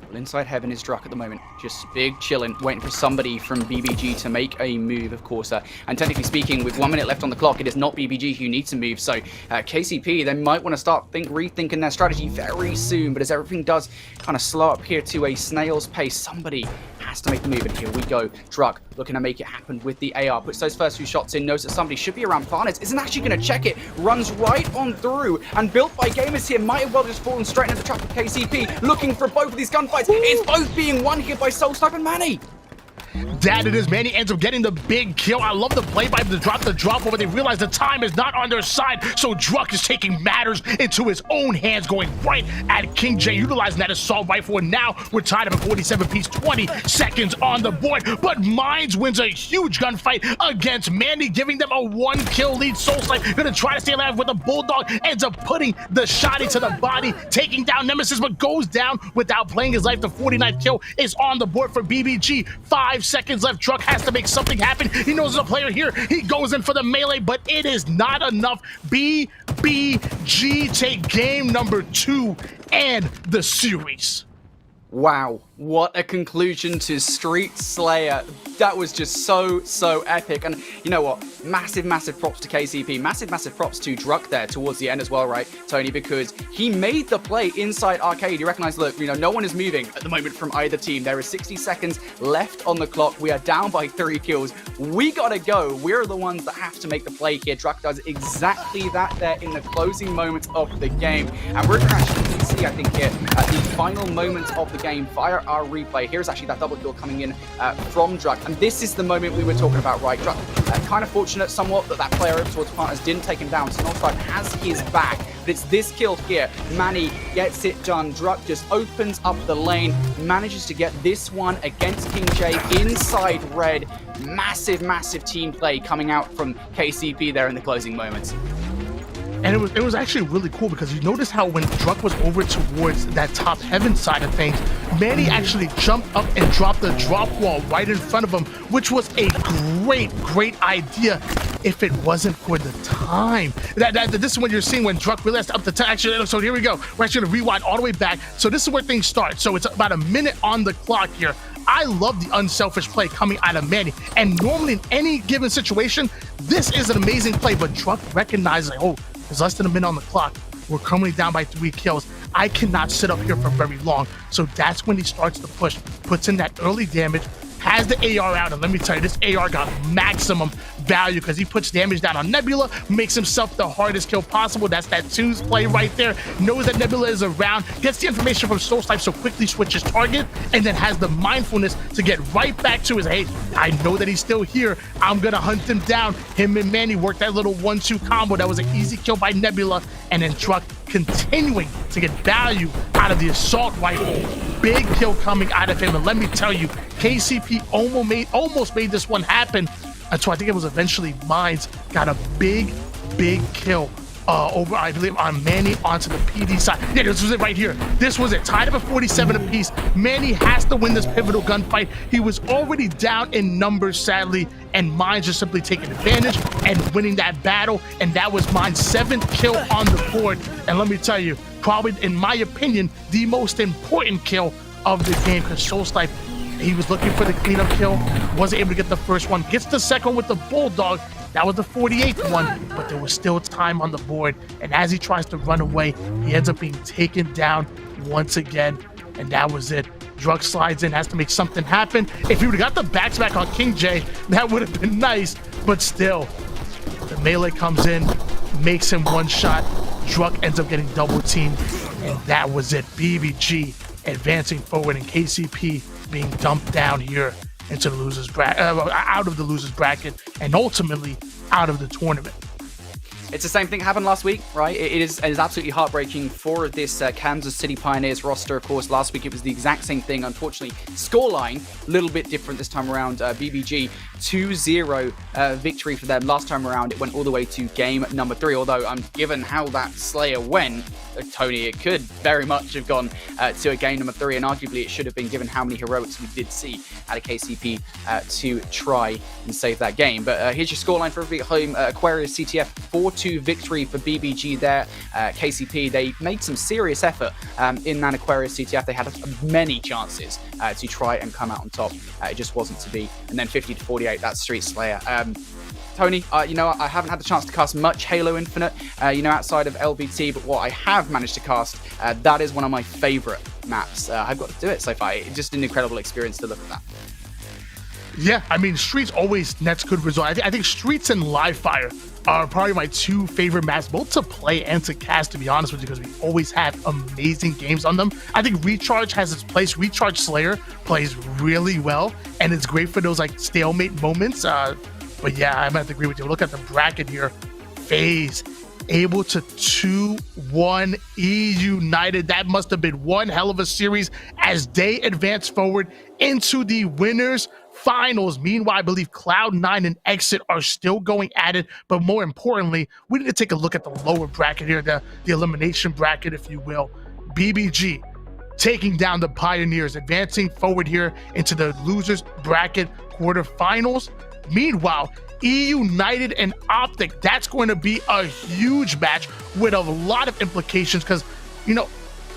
Speaker 13: Well, inside heaven is Druck at the moment. Just big chilling, waiting for somebody from BBG to make a move, of course. And technically speaking, with 1 minute left on the clock, it is not BBG who needs to move. So KCP, they might want to start rethinking their strategy very soon. But as everything does kind of slow up here to a snail's pace, somebody has to make the move. And here we go. Druck looking to make it happen with the AR. Puts those first 2 shots in, knows that somebody should be around Farnes. Isn't actually going to check it. Runs right on through. And Built by Gamers here might have well just fallen straight into the trap of KCP. Looking for both of these gunfights. It's both being won here by Soulsnipe and Manny.
Speaker 4: That it is. Manny ends up getting the big kill. I love the play by the drop over. They realize the time is not on their side, so Druck is taking matters into his own hands, going right at King J, utilizing that assault rifle. And now we're tied up at 47 piece, 20 seconds on the board. But Mines wins a huge gunfight against Manny, giving them a 1-kill lead. Soulsnipe gonna try to stay alive with a Bulldog, ends up putting the shotty to the body, taking down Nemesis, but goes down without playing his life. The 49th kill is on the board for BBG. 5 seconds left. Druck has to make something happen. He knows there's a player here. He goes in for the melee, but it is not enough. BBG take game number 2 and the series.
Speaker 13: Wow, what a conclusion to Street Slayer. That was just so epic. And you know what? Massive props to KCP. Massive props to Druck there towards the end as well, right, Tony? Because he made the play inside Arcade. You recognize, look, no one is moving at the moment from either team. There is 60 seconds left on the clock. We are down by 3 kills. We gotta go. We're the ones that have to make the play here. Druck does exactly that there in the closing moments of the game. And we're gonna actually see, I think, here at the final moments of the game via our replay. Here's actually that double kill coming in from Druck. And this is the moment we were talking about, right? Druck, kind of fortunate somewhat that player over towards Partners didn't take him down. So Northside has his back. But it's this kill here. Manny gets it done. Druck just opens up the lane, manages to get this one against King J inside red. Massive team play coming out from KCP there in the closing moments.
Speaker 4: And it was actually really cool because you notice how when Druck was over towards that top heaven side of things, Manny actually jumped up and dropped the drop wall right in front of him, which was a great idea if it wasn't for the time. This is what you're seeing when Druck realized up the time. Actually, so here we go. We're actually going to rewind all the way back. So this is where things start. So it's about a minute on the clock here. I love the unselfish play coming out of Manny. And normally in any given situation, this is an amazing play, but Druck recognizes, like, oh, there's less than a minute on the clock. We're currently down by 3 kills. I cannot sit up here for very long. So that's when he starts to push, puts in that early damage, has the AR out, and let me tell you, this AR got maximum value because he puts damage down on Nebula, makes himself the hardest kill possible. That's that Twos play right there. Knows that Nebula is around, gets the information from Soulslife, so quickly switches target, and then has the mindfulness to get right back to his, hey, I know that he's still here. I'm gonna hunt him down. Him and Manny worked that little 1-2 combo. That was an easy kill by Nebula, and then Druck continuing to get value out of the assault rifle. Big kill coming out of him, and let me tell you, KCP almost made this one happen until I think it was eventually Mines got a big kill over, I believe, on Manny onto the PD side. Yeah, this was it right here. This was it. Tied up at 47 apiece. Manny has to win this pivotal gunfight. He was already down in numbers, sadly, and Mines just simply taking advantage and winning that battle. And that was Mines' 7th kill on the board. And let me tell you, probably, in my opinion, the most important kill of the game, because Soulslife, he was looking for the cleanup kill, wasn't able to get the first one, gets the second with the Bulldog. That was the 48th one, but there was still time on the board. And as he tries to run away, he ends up being taken down once again. And that was it. Druck slides in, has to make something happen. If he would have got the back-to-back on King J, that would have been nice. But still, the melee comes in, makes him one shot. Druck ends up getting double teamed. And that was it. BBG advancing forward, and KCP being dumped down here into the losers bracket, out of the losers bracket, and ultimately out of the tournament.
Speaker 13: It's the same thing happened last week, right? It is absolutely heartbreaking for this Kansas City Pioneers roster. Of course, last week it was the exact same thing. Unfortunately, scoreline a little bit different this time around. BBG 2-0 victory for them. Last time around, it went all the way to game number 3. Although, given how that Slayer went, Tony, it could very much have gone to a game number 3, and arguably it should have been, given how many heroics we did see out of KCP to try and save that game. But here's your scoreline for everybody at home. Aquarius CTF 4-2 victory for BBG there. KCP, they made some serious effort in that Aquarius CTF. They had many chances to try and come out on top. It just wasn't to be. And then 50-48, that's Street Slayer. Tony, you know, I haven't had the chance to cast much Halo Infinite, you know, outside of LVT, but what I have managed to cast, that is one of my favorite maps. I've got to do it so far. It's just an incredible experience to look at that.
Speaker 4: Yeah, I mean, Streets always nets good results. I think Streets and Livefire are probably my 2 favorite maps, both to play and to cast, to be honest with you, because we always have amazing games on them. I think Recharge has its place. Recharge Slayer plays really well, and it's great for those, like, stalemate moments. But yeah, I'm going to agree with you. Look at the bracket here. FaZe able to 2-1 E United. That must have been one hell of a series as they advance forward into the winners finals. Meanwhile, I believe Cloud9 and Exit are still going at it. But more importantly, we need to take a look at the lower bracket here, the elimination bracket, if you will. BBG taking down the Pioneers, advancing forward here into the losers bracket quarterfinals. Meanwhile, E United and Optic, that's going to be a huge match with a lot of implications because, you know,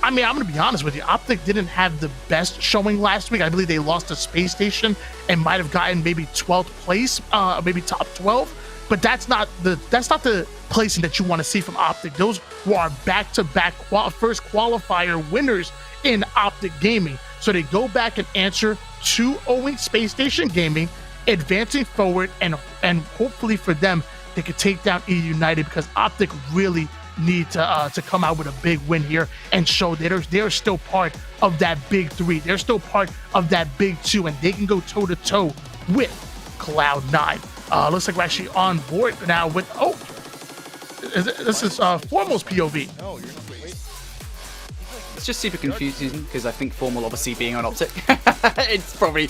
Speaker 4: I mean, I'm going to be honest with you. Optic didn't have the best showing last week. I believe they lost to Space Station and might have gotten maybe 12th place, maybe top 12. But that's not the placing that you want to see from Optic. Those were back-to-back first qualifier winners in Optic Gaming. So they go back and answer 2-0 Space Station Gaming, advancing forward, and hopefully for them, they could take down E United because Optic really need to come out with a big win here and show that they're still part of that big 3. They're still part of that big 2, and they can go toe-to-toe with Cloud9. Looks like we're actually on board now with, this is Formal's POV.
Speaker 11: No, you're not.
Speaker 13: It's just super confusing because I think Formal obviously being on Optic, it's probably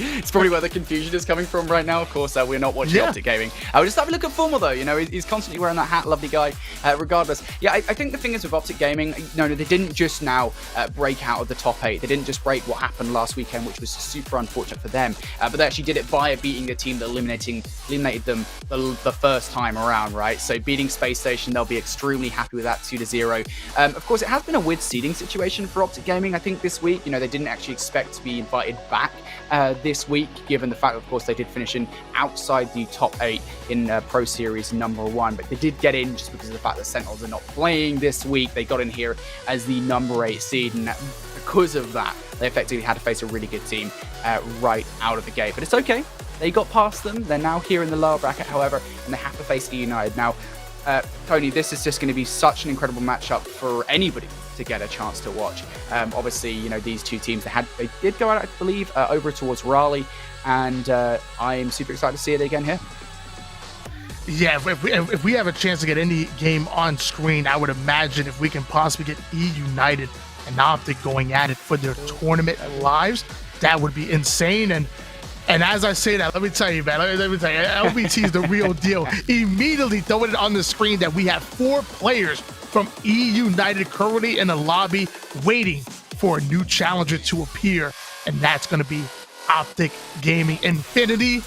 Speaker 13: where the confusion is coming from right now. Of course, we're not watching Optic Gaming. We'll just have a look at Formal though. You know, he's constantly wearing that hat, lovely guy. Regardless, yeah, I think the thing is with Optic Gaming, no, they didn't just now break out of the top 8. They didn't just break what happened last weekend, which was super unfortunate for them. But they actually did it via beating the team that eliminated them the first time around, right? So beating Space Station, they'll be extremely happy with that 2-0. Of course, it has been a weird seeding situation for Optic Gaming, I think this week, they didn't actually expect to be invited back this week, given the fact that, of course, they did finish in outside the top 8 in Pro Series #1, but they did get in just because of the fact that Sentinels are not playing this week. They got in here as the number 8 seed, and because of that, they effectively had to face a really good team right out of the gate. But it's okay. They got past them. They're now here in the lower bracket, however, and they have to face E United. Now, Tony, this is just going to be such an incredible matchup for anybody to get a chance to watch. Obviously, these two teams, they did go out, I believe, over towards Raleigh, and I'm super excited to see it again here.
Speaker 4: Yeah, if we have a chance to get any game on screen, I would imagine if we can possibly get E United and Optic going at it for their tournament lives, that would be insane. And as I say that, let me tell you, man, let me tell you, LVT is the real deal. Immediately throwing it on the screen that we have 4 players from E United currently in the lobby waiting for a new challenger to appear, and that's going to be Optic Gaming Infinity.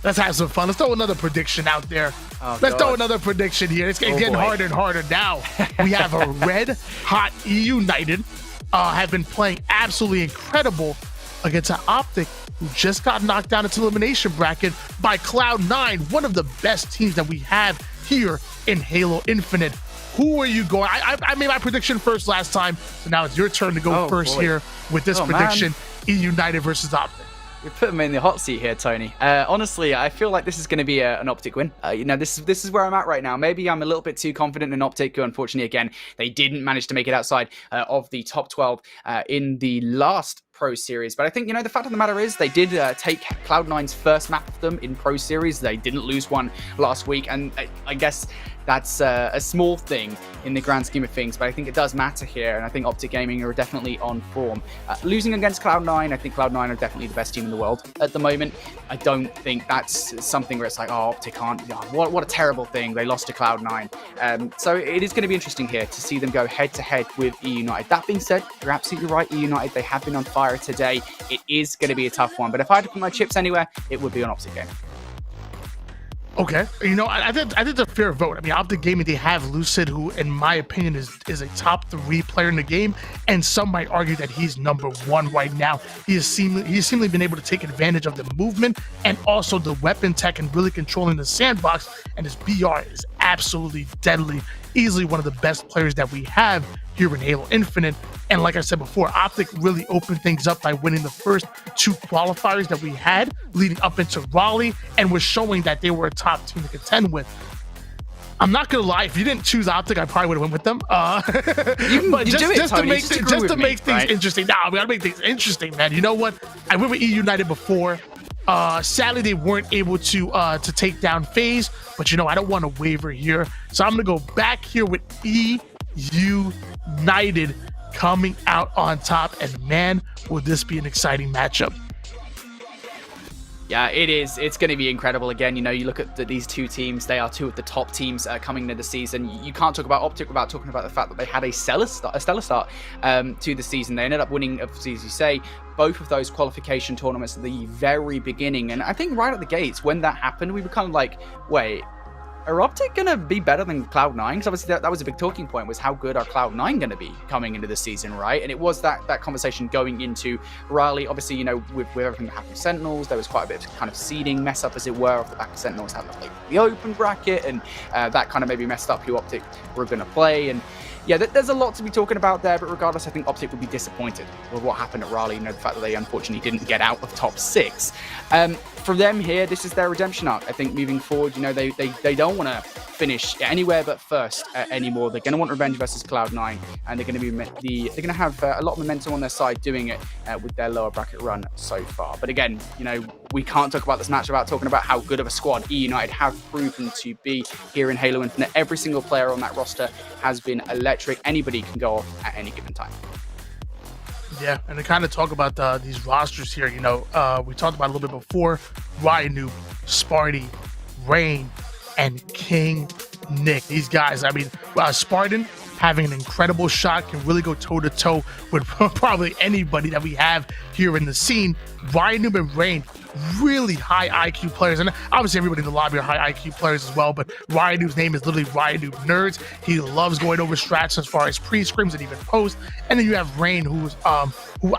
Speaker 4: Let's have some fun. Let's throw another prediction out there. Let's throw another prediction here. It's getting harder and harder now. We have a red hot E United have been playing absolutely incredible against an Optic who just got knocked down into elimination bracket by Cloud9, one of the best teams that we have here in Halo Infinite. Who are you going? I made my prediction first last time, so now it's your turn to go first here with this prediction. Man. E United versus Optic.
Speaker 13: You're putting me in the hot seat here, Tony. Honestly, I feel like this is going to be an Optic win. This is where I'm at right now. Maybe I'm a little bit too confident in Optic, who unfortunately, again, they didn't manage to make it outside of the top 12 in the last Pro Series. But I think, the fact of the matter is they did take Cloud9's first map of them in Pro Series. They didn't lose one last week, and I guess that's a small thing in the grand scheme of things, but I think it does matter here, and I think Optic Gaming are definitely on form. Losing against Cloud9, I think Cloud9 are definitely the best team in the world at the moment. I don't think that's something where it's like, oh, Optic aren't, what a terrible thing, they lost to Cloud9. So it is going to be interesting here to see them go head-to-head with E United. That being said, you're absolutely right, E United, they have been on fire today. It is going to be a tough one, but if I had to put my chips anywhere, it would be on Optic Gaming.
Speaker 4: Okay, I did the fair vote. I mean, Optic Gaming, they have Lucid, who, in my opinion, is a top 3 player in the game, and some might argue that he's #1 right now. He's seemingly been able to take advantage of the movement and also the weapon tech and really controlling the sandbox, and his BR is absolutely deadly. Easily one of the best players that we have here in Halo Infinite. And like I said before, Optic really opened things up by winning the first 2 qualifiers that we had leading up into Raleigh, and was showing that they were a top team to contend with. I'm not gonna lie, if you didn't choose Optic, I probably would have went with them. But just to make things interesting. Nah, we gotta make things interesting, man. You know what? I went with E United before. Sadly, they weren't able to take down FaZe, but I don't want to waver here, so I'm gonna go back here with E United coming out on top, and man, will this be an exciting matchup.
Speaker 13: Yeah, it is. It's going to be incredible. Again, you look at these two teams. They are 2 of the top teams coming into the season. You can't talk about Optic without talking about the fact that they had a stellar start to the season. They ended up winning, as you say, both of those qualification tournaments at the very beginning. And I think right at the gates, when that happened, we were kind of like, wait, are Optic going to be better than Cloud9? Because obviously that was a big talking point, was how good are Cloud9 going to be coming into the season, right? And it was that conversation going into Raleigh. Obviously, with everything that happened with Sentinels, there was quite a bit of kind of seeding mess up, as it were, off the back of Sentinels having to play the open bracket, and that kind of maybe messed up who Optic were going to play. And yeah, there's a lot to be talking about there, but regardless, I think Optic would be disappointed with what happened at Raleigh, the fact that they unfortunately didn't get out of top 6. For them here, this is their redemption arc. I think moving forward, they don't want to finish anywhere but first anymore. They're going to want revenge versus Cloud9, and they're going to have a lot of momentum on their side doing it with their lower bracket run so far. But again, we can't talk about this match without talking about how good of a squad E United have proven to be here in Halo Infinite. Every single player on that roster has been electric. Anybody can go off at any given time.
Speaker 4: Yeah, and to kind of talk about these rosters here, we talked about a little bit before. Ryan, Sparty, Rain, and King Nick. These guys, I mean, Spartan having an incredible shot, can really go toe-to-toe with probably anybody that we have here in the scene. Ryan and Rain really high IQ players, and obviously everybody in the lobby are high IQ players as well, but Ryanu's name is literally Ryanu Nerds. He loves going over strats as far as pre-scrims and even post. And then you have Rain, who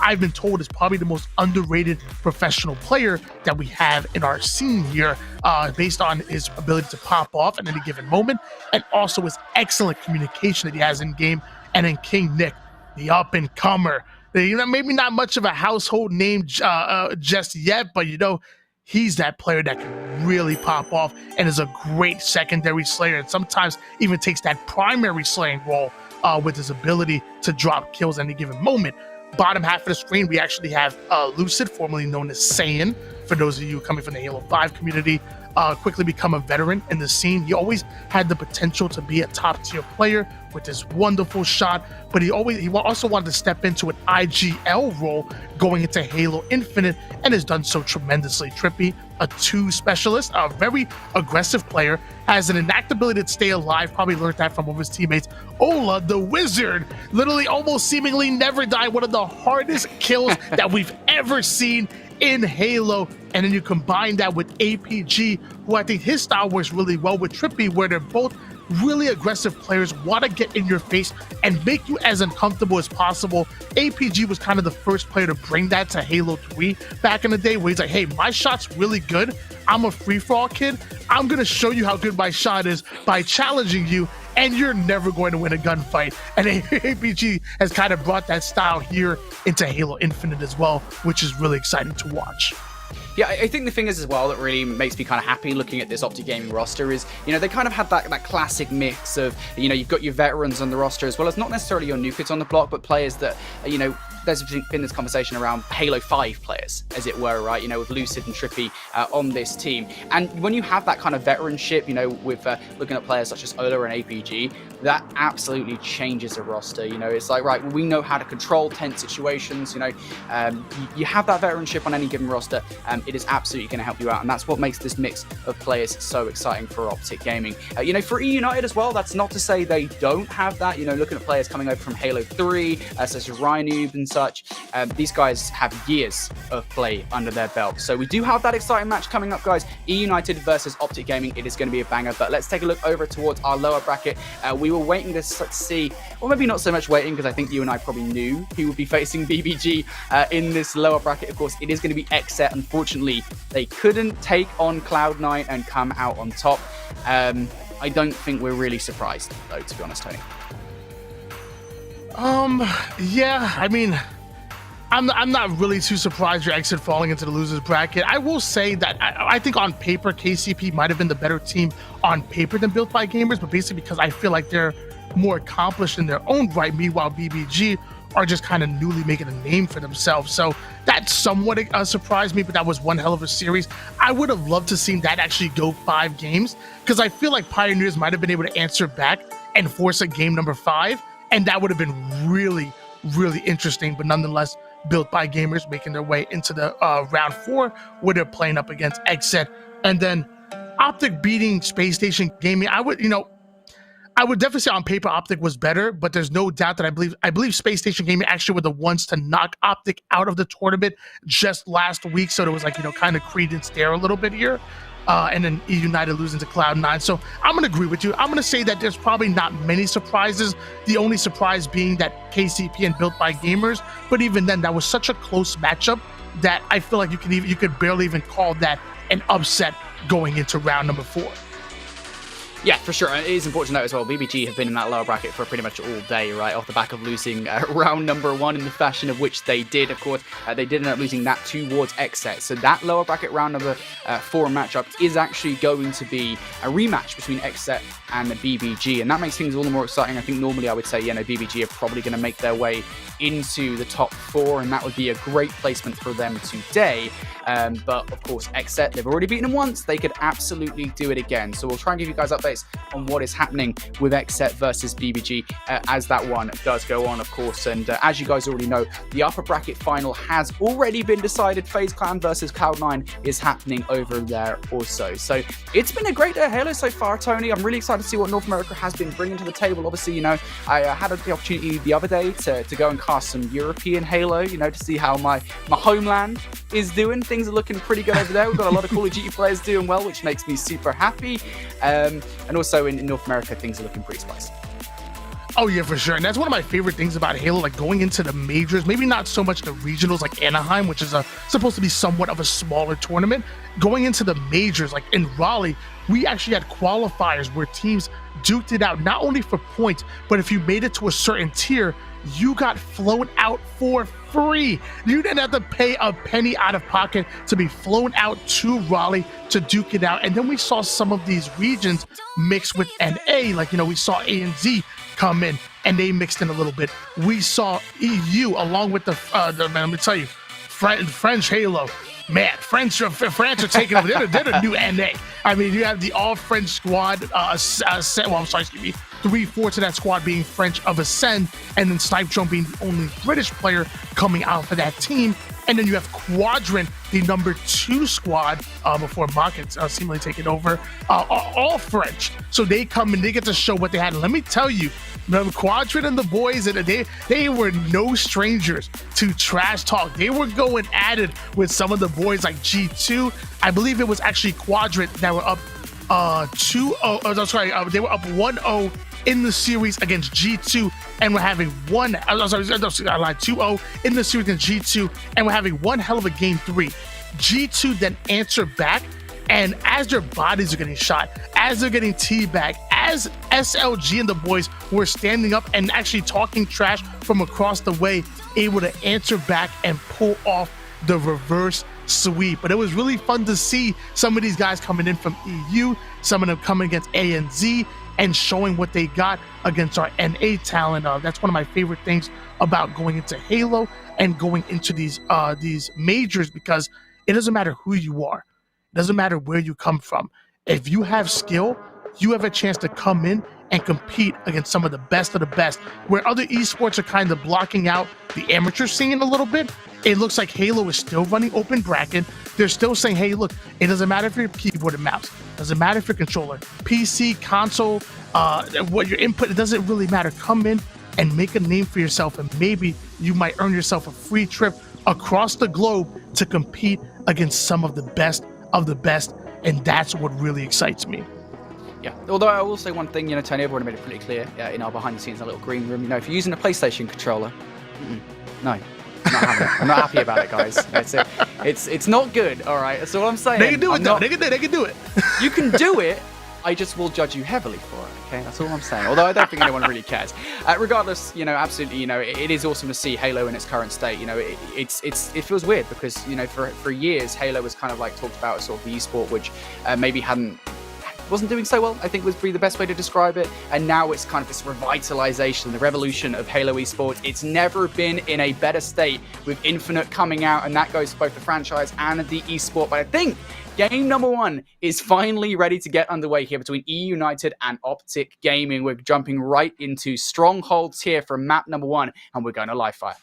Speaker 4: I've been told is probably the most underrated professional player that we have in our scene here, based on his ability to pop off at any given moment, and also his excellent communication that he has in game. And then King Nick, the up-and-comer. Maybe not much of a household name just yet, but he's that player that can really pop off and is a great secondary slayer, and sometimes even takes that primary slaying role with his ability to drop kills at any given moment. Bottom half of the screen, we actually have Lucid, formerly known as Saiyan, for those of you coming from the Halo 5 community, quickly become a veteran in the scene. He always had the potential to be a top-tier player with his wonderful shot, but he also wanted to step into an IGL role going into Halo Infinite, and has done so tremendously. Trippy, a 2 specialist, a very aggressive player, has an innate ability to stay alive, probably learned that from one of his teammates. Ola, the wizard, literally almost seemingly never died, one of the hardest kills that we've ever seen in Halo. And then you combine that with APG, who I think his style works really well with Trippy, where they're both really aggressive players, want to get in your face and make you as uncomfortable as possible. APG was kind of the first player to bring that to Halo 3 back in the day, where he's like, hey, my shot's really good. I'm a free-for-all kid. I'm going to show you how good my shot is by challenging you, and you're never going to win a gunfight. And APG has kind of brought that style here into Halo Infinite as well, which is really exciting to watch.
Speaker 13: Yeah, I think the thing is as well that really makes me kind of happy looking at this Optic Gaming roster is, they kind of had that classic mix of, you've got your veterans on the roster as well as not necessarily your new kids on the block, but players that, there's been this conversation around Halo 5 players, as it were, right? With Lucid and Trippy on this team. And when you have that kind of veteranship, with looking at players such as Ola and APG, that absolutely changes a roster. It's like, right, we know how to control tense situations. You have that veteranship on any given roster. It is absolutely going to help you out, and that's what makes this mix of players so exciting for Optic Gaming. For E United as well, that's not to say they don't have that. Looking at players coming over from Halo 3, such as Ryanoob and such, these guys have years of play under their belt. So we do have that exciting match coming up, guys. E United versus Optic Gaming. It is going to be a banger, but let's take a look over towards our lower bracket. We were waiting to see, or maybe not so much waiting, because I think you and I probably knew who would be facing BBG in this lower bracket. Of course, it is going to be XSET. Unfortunately, they couldn't take on Cloud9 and come out on top. I don't think we're really surprised, though, to be honest, Tony.
Speaker 4: Yeah, I mean, I'm not really too surprised your exit falling into the losers bracket. I will say that I think on paper, KCP might have been the better team on paper than Built by Gamers, but basically because I feel like they're more accomplished in their own right. Meanwhile, BBG are just kind of newly making a name for themselves. So that somewhat surprised me, but that was one hell of a series. I would have loved to see that actually go 5 games, because I feel like Pioneers might have been able to answer back and force a game number 5, and that would have been really, really interesting. But nonetheless, Built by Gamers making their way into the round 4, where they're playing up against XSET. And then Optic beating Space Station Gaming. I would definitely say on paper Optic was better, but there's no doubt that I believe Space Station Gaming actually were the ones to knock Optic out of the tournament just last week. So there was kind of credence there a little bit here. And then E United losing to Cloud9. So I'm going to agree with you. I'm going to say that there's probably not many surprises. The only surprise being that KCP and Built by Gamers. But even then, that was such a close matchup that I feel like you could barely even call that an upset going into round number 4.
Speaker 13: Yeah, for sure. And it is important to note as well, BBG have been in that lower bracket for pretty much all day, right? Off the back of losing round number 1 in the fashion of which they did. Of course, they did end up losing that towards XSET. So that lower bracket round number 4 matchup is actually going to be a rematch between XSET and the BBG. And that makes things all the more exciting. I think normally I would say, BBG are probably going to make their way into the top 4, and that would be a great placement for them today. But of course, XSET, they've already beaten them once. They could absolutely do it again. So we'll try and give you guys updates updates on what is happening with XSET versus BBG as that one does go on, of course. And as you guys already know, the upper bracket final has already been decided. FaZe Clan versus Cloud9 is happening over there also. So it's been a great day of Halo so far, Tony. I'm really excited to see what North America has been bringing to the table. Obviously, you know, I had the opportunity the other day to go and cast some European Halo, you know, to see how my homeland is doing. Things are looking pretty good over there. We've got a lot of Call of Duty players doing well, which makes me super happy. And also in North America, things are looking pretty spicy.
Speaker 4: Oh yeah, for sure. And that's one of my favorite things about Halo, like going into the majors, maybe not so much the regionals like Anaheim, which is supposed to be somewhat of a smaller tournament. Going into the majors, like in Raleigh, we actually had qualifiers where teams duked it out, not only for points, but if you made it to a certain tier, you got flown out for free. You didn't have to pay a penny out of pocket to be flown out to Raleigh to duke it out. And then we saw some of these regions mixed with NA, like, you know, we saw ANZ come in and they mixed in a little bit. We saw EU along with the let me tell you, French Halo. Man, France are taking over. They're the new NA. I mean, you have the all-French squad. Well, I'm sorry, excuse me. 3/4 of that squad being French of Ascend, and then Snipe Drone being the only British player coming out for that team. And then you have Quadrant, the number 2 squad, before Markets seemingly taking over, all French. So they come and they get to show what they had. And let me tell you, the Quadrant and the boys, they were no strangers to trash talk. They were going at it with some of the boys like G2. I believe it was actually Quadrant that were up 2-0. Oh, sorry, they were up 1-0 in the series against G2, and we're having 2-0 in the series against G2, and we're having one hell of a game 3. G2 then answered back, and as their bodies are getting shot, as they're getting teabagged, as SLG and the boys were standing up and actually talking trash from across the way, able to answer back and pull off the reverse sweep. But it was really fun to see some of these guys coming in from EU, some of them coming against ANZ, and showing what they got against our NA talent. That's one of my favorite things about going into Halo and going into these majors, because it doesn't matter who you are. It doesn't matter where you come from. If you have skill, you have a chance to come in and compete against some of the best of the best. Where other esports are kind of blocking out the amateur scene a little bit, it looks like Halo is still running open bracket. They're still saying, hey, look, it doesn't matter if you're keyboard and mouse. It doesn't matter if you're controller, PC, console, what your input, it doesn't really matter. Come in and make a name for yourself, and maybe you might earn yourself a free trip across the globe to compete against some of the best of the best, and that's what really excites me.
Speaker 13: Yeah, although I will say one thing, you know, Tony, everyone made it pretty clear in our behind the scenes, our little green room, you know, if you're using a PlayStation controller, no. I'm not having it. I'm not happy about it, guys. It's not good, all right? That's all I'm saying.
Speaker 4: They can do it, though. They can do it.
Speaker 13: You can do it. I just will judge you heavily for it, okay? That's all I'm saying. Although I don't think anyone really cares. Regardless, you know, absolutely, you know, it is awesome to see Halo in its current state. You know, it feels weird because, you know, for years, Halo was kind of like talked about as sort of the esport, which maybe wasn't doing so well, I think would be the best way to describe it. And now it's kind of this revitalization, the revolution of Halo esports. It's never been in a better state with Infinite coming out, and that goes for both the franchise and the esport. But I think game number 1 is finally ready to get underway here between E United and Optic Gaming. We're jumping right into Strongholds here from map number 1, and we're going to live fire.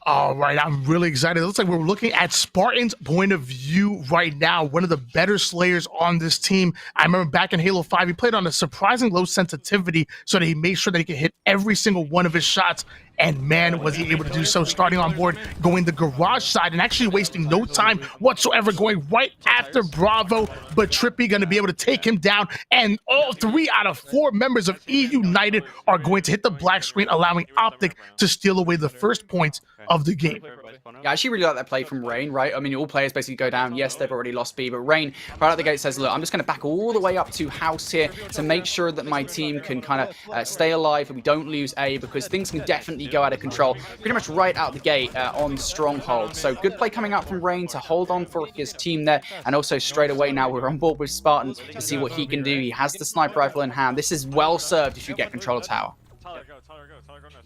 Speaker 4: All right, I'm really excited. It looks like we're looking at Spartan's point of view right now, one of the better slayers on this team. I remember back in Halo 5, he played on a surprising low sensitivity so that he made sure that he could hit every single one of his shots. And man, was he able to do so, starting on board, going the garage side, and actually wasting no time whatsoever, going right after Bravo. But Trippy going to be able to take him down, and all 3 out of 4 members of E United are going to hit the black screen, allowing Optic to steal away the first points of the game.
Speaker 13: Yeah, I actually really like that play from Rain, right? I mean, all players basically go down. Yes, they've already lost B, but Rain, right out the gate, says, look, I'm just going to back all the way up to house here to make sure that my team can kind of stay alive and we don't lose A, because things can definitely go out of control pretty much right out the gate on Stronghold. So good play coming out from Rain to hold on for his team there. And also straight away now we're on board with Spartan to see what he can do. He has the sniper rifle in hand. This is well served if you get control of tower.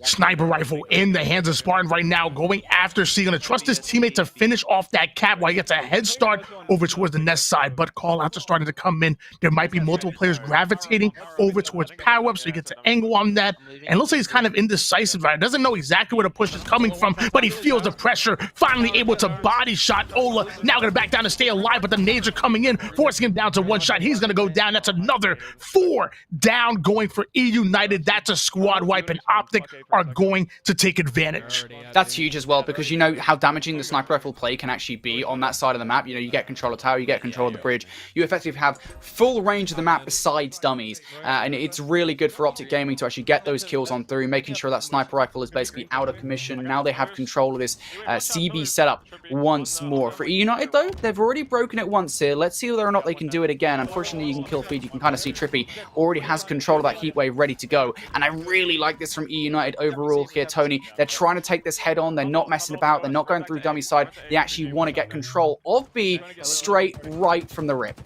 Speaker 4: Sniper rifle in the hands of Spartan right now, going after C. Gonna trust his teammate to finish off that cap while he gets a head start over towards the nest side. But call outs are starting to come in. There might be multiple players gravitating over towards power up, so he gets an angle on that. And looks like he's kind of indecisive right now. Doesn't know exactly where the push is coming from, but he feels the pressure. Finally able to body shot Ola. Now gonna back down to stay alive, but the nades are coming in, forcing him down to one shot. He's gonna go down. That's another 4 down going for E United. That's a squad wipe, and Optic are going to take advantage.
Speaker 13: That's huge as well, because you know how damaging the sniper rifle play can actually be on that side of the map. You know, you get control of tower, you get control of the bridge. You effectively have full range of the map besides dummies, and it's really good for Optic Gaming to actually get those kills on through, making sure that sniper rifle is basically out of commission. Now they have control of this CB setup once more. For E United though, they've already broken it once here. Let's see whether or not they can do it again. Unfortunately, you can kill feed. You can kind of see Trippy already has control of that heat wave ready to go, and I really like this from E United overall here, Tony. They're trying to take this head on. They're not messing about. They're not going through dummy side. They actually want to get control of B straight right from the rip.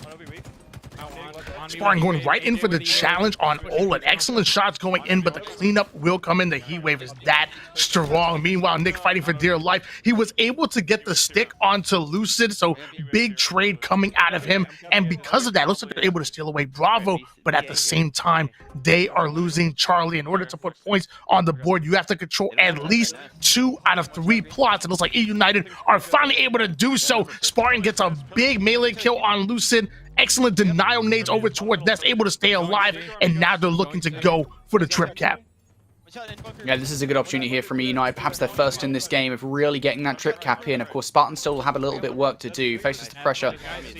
Speaker 4: Sparring going right in for the challenge on Olin. Excellent shots going in, but the cleanup will come in. The heat wave is that strong. Meanwhile, Nick fighting for dear life. He was able to get the stick onto Lucid, so big trade coming out of him. And because of that, looks like they're able to steal away Bravo, but at the same time, they are losing Charlie. In order to put points on the board, you have to control at least 2 out of 3 plots. It looks like E United are finally able to do so. Sparring gets a big melee kill on Lucid. Excellent denial nades over towards Nest, able to stay alive, and now they're looking to go for the trip cap.
Speaker 13: Yeah, this is a good opportunity here for me. United, perhaps they're first in this game of really getting that trip cap in. Of course, Spartan still will have a little bit work to do. Faces the pressure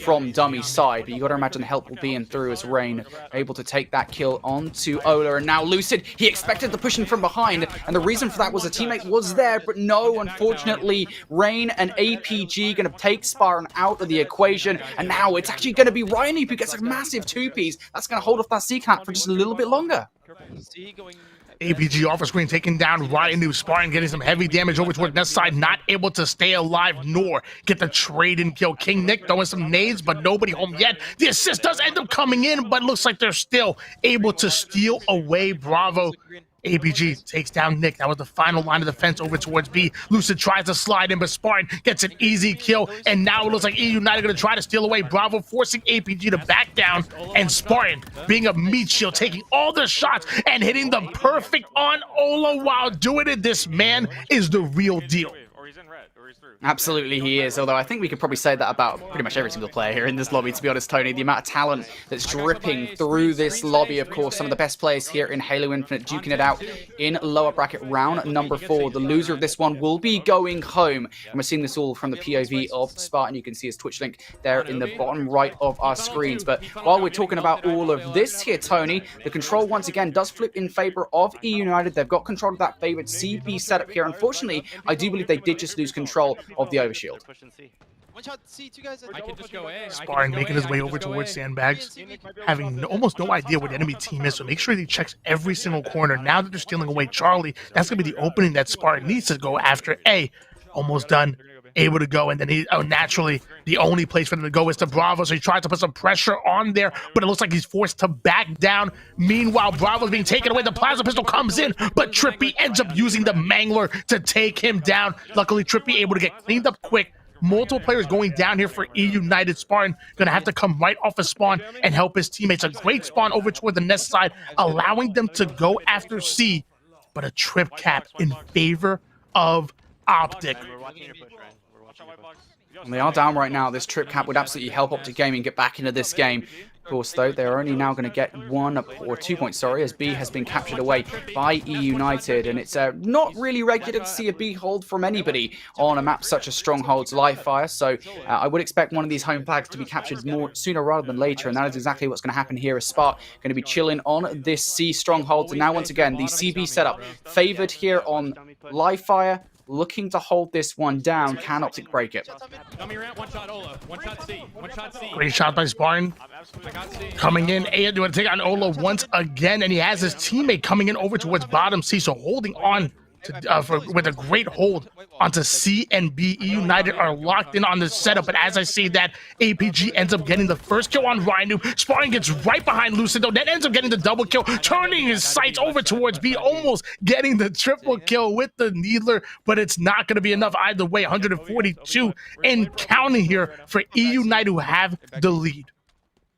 Speaker 13: from Dummy's side, but you got to imagine the help will be in through as Rain able to take that kill onto Ola. And now Lucid, he expected the pushing from behind, and the reason for that was a teammate was there, but no, unfortunately, Rain and APG going to take Spartan out of the equation, and now it's actually going to be Ryan who gets a massive 2-piece. That's going to hold off that C-cap for just a little bit longer.
Speaker 4: APG off the screen, taking down Ryan New. Sparring getting some heavy damage over toward Nest side, not able to stay alive nor get the trade and kill. King Nick throwing some nades, but nobody home yet. The assist does end up coming in, but looks like they're still able to steal away Bravo. APG takes down Nick. That was the final line of defense over towards B. Lucid tries to slide in, but Spartan gets an easy kill. And now it looks like E United going to try to steal away Bravo, forcing APG to back down. And Spartan, being a meat shield, taking all the shots and hitting them perfect on Ola while doing it. This man is the real deal.
Speaker 13: Absolutely he is, although I think we could probably say that about pretty much every single player here in this lobby, to be honest, Tony. The amount of talent that's dripping through this lobby, of course, some of the best players here in Halo Infinite duking it out in lower bracket round number 4. The loser of this one will be going home, and we're seeing this all from the POV of Spartan. You can see his Twitch link there in the bottom right of our screens. But while we're talking about all of this here, Tony, the control once again does flip in favor of E United. They've got control of that favorite CB setup here. Unfortunately, I do believe they did just lose control of the overshield.
Speaker 4: Sparring making his way over towards sandbags, having almost no idea what the enemy team is, so make sure he checks every single corner. Now that they're stealing away Charlie, that's going to be the opening that Spartan needs to go after. Almost done, able to go, and then naturally, the only place for them to go is to Bravo, so he tries to put some pressure on there, but it looks like he's forced to back down. Meanwhile, Bravo's being taken away. The plasma pistol comes in, but Trippy ends up using the Mangler to take him down. Luckily, Trippy able to get cleaned up quick. Multiple players going down here for E United. Spartan going to have to come right off a spawn and help his teammates. A great spawn over toward the Nest side, allowing them to go after C, but a trip cap in favor of Optic.
Speaker 13: And they are down right now. This trip cap would absolutely help Optic Gaming get back into this game. Of course, though, they're only now going to get 1 or 2 points, as B has been captured away by E United. And it's not really regular to see a B hold from anybody on a map such as Stronghold's live fire. So I would expect one of these home flags to be captured more sooner rather than later. And that is exactly what's going to happen here as Spark going to be chilling on this C Stronghold. And now, once again, the CB setup favored here on live fire, looking to hold this one down. Can Optic break it?
Speaker 4: Great shot by Spartan. Coming in, A to take on Ola once again, and he has his teammate coming in over towards bottom C, so holding on with a great hold onto C and B. E United are locked in on the setup, but as I say that, APG ends up getting the first kill on Rhino. Spartan gets right behind Lucid, though, then ends up getting the double kill, turning his sights over towards B, almost getting the triple kill with the Needler, but it's not going to be enough either way. 142 and counting here for E United, who have the lead.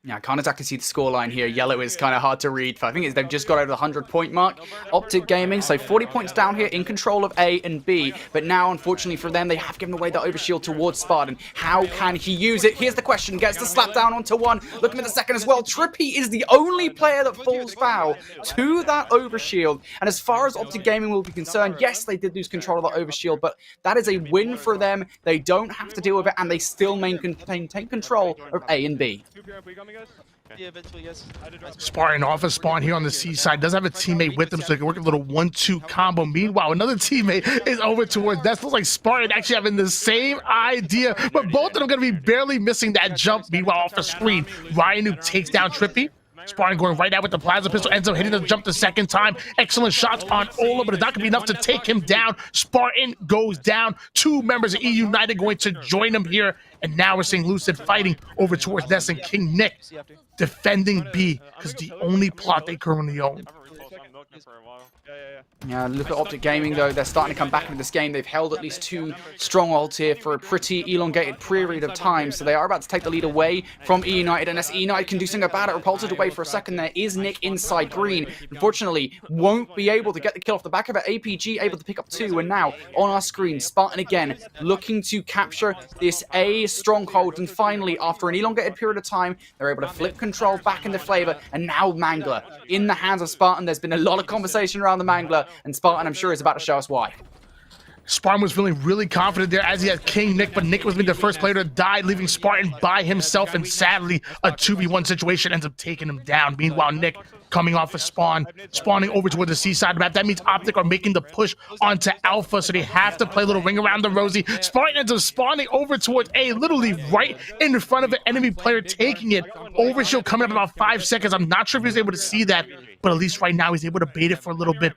Speaker 13: Yeah, I can't exactly see the scoreline here. Yellow is kind of hard to read. I think they've just got over the 100-point mark. Optic Gaming, so 40 points down here in control of A and B. But now, unfortunately for them, they have given away the overshield towards Spartan. How can he use it? Here's the question. Gets the slap down onto one. Looking at the second as well. Trippy is the only player that falls foul to that overshield. And as far as Optic Gaming will be concerned, yes, they did lose control of that overshield, but that is a win for them. They don't have to deal with it, and they still maintain control of A and B.
Speaker 4: Spartan off a spawn here on the C side. Does have a teammate with him, so they can work a little 1-2 combo. Meanwhile, another teammate is over towards that. Looks like Spartan actually having the same idea, but both of them going to be barely missing that jump. Meanwhile, off the screen, Ryan Noob takes down Trippy. Spartan going right out with the plasma pistol, ends up hitting the jump the second time. Excellent shots on Ola, but it's not going to be enough to take him down. Spartan goes down. 2 members of E United going to join him here. And now we're seeing Lucid fighting over towards Ness and King Nick defending B, because the only plot they currently own.
Speaker 13: Yeah, look at Optic Gaming, though. They're starting to come back into this game. They've held at least 2 strongholds here for a pretty elongated period of time, so they are about to take the lead away from E United, unless E United can do something about it. Repulsed away for a second. There is Nick inside green. Unfortunately, won't be able to get the kill off the back of it. APG able to pick up 2, and now on our screen, Spartan again looking to capture this A stronghold, and finally, after an elongated period of time, they're able to flip control back into favor, and now Mangler in the hands of Spartan. There's been a lot of conversation around the Mangler, and Spartan, I'm sure, is about to show us why.
Speaker 4: Spartan was feeling really confident there as he had King Nick, but Nick was being the first player to die, leaving Spartan by himself, and sadly, a 2v1 situation ends up taking him down. Meanwhile, Nick coming off a spawn, spawning over toward the C side of the map. That means Optic are making the push onto Alpha, so they have to play a little ring around the rosy. Spartan ends up spawning over towards A, literally right in front of an enemy player, taking it. Overshield coming up in about 5 seconds. I'm not sure if he was able to see that, but at least right now he's able to bait it for a little bit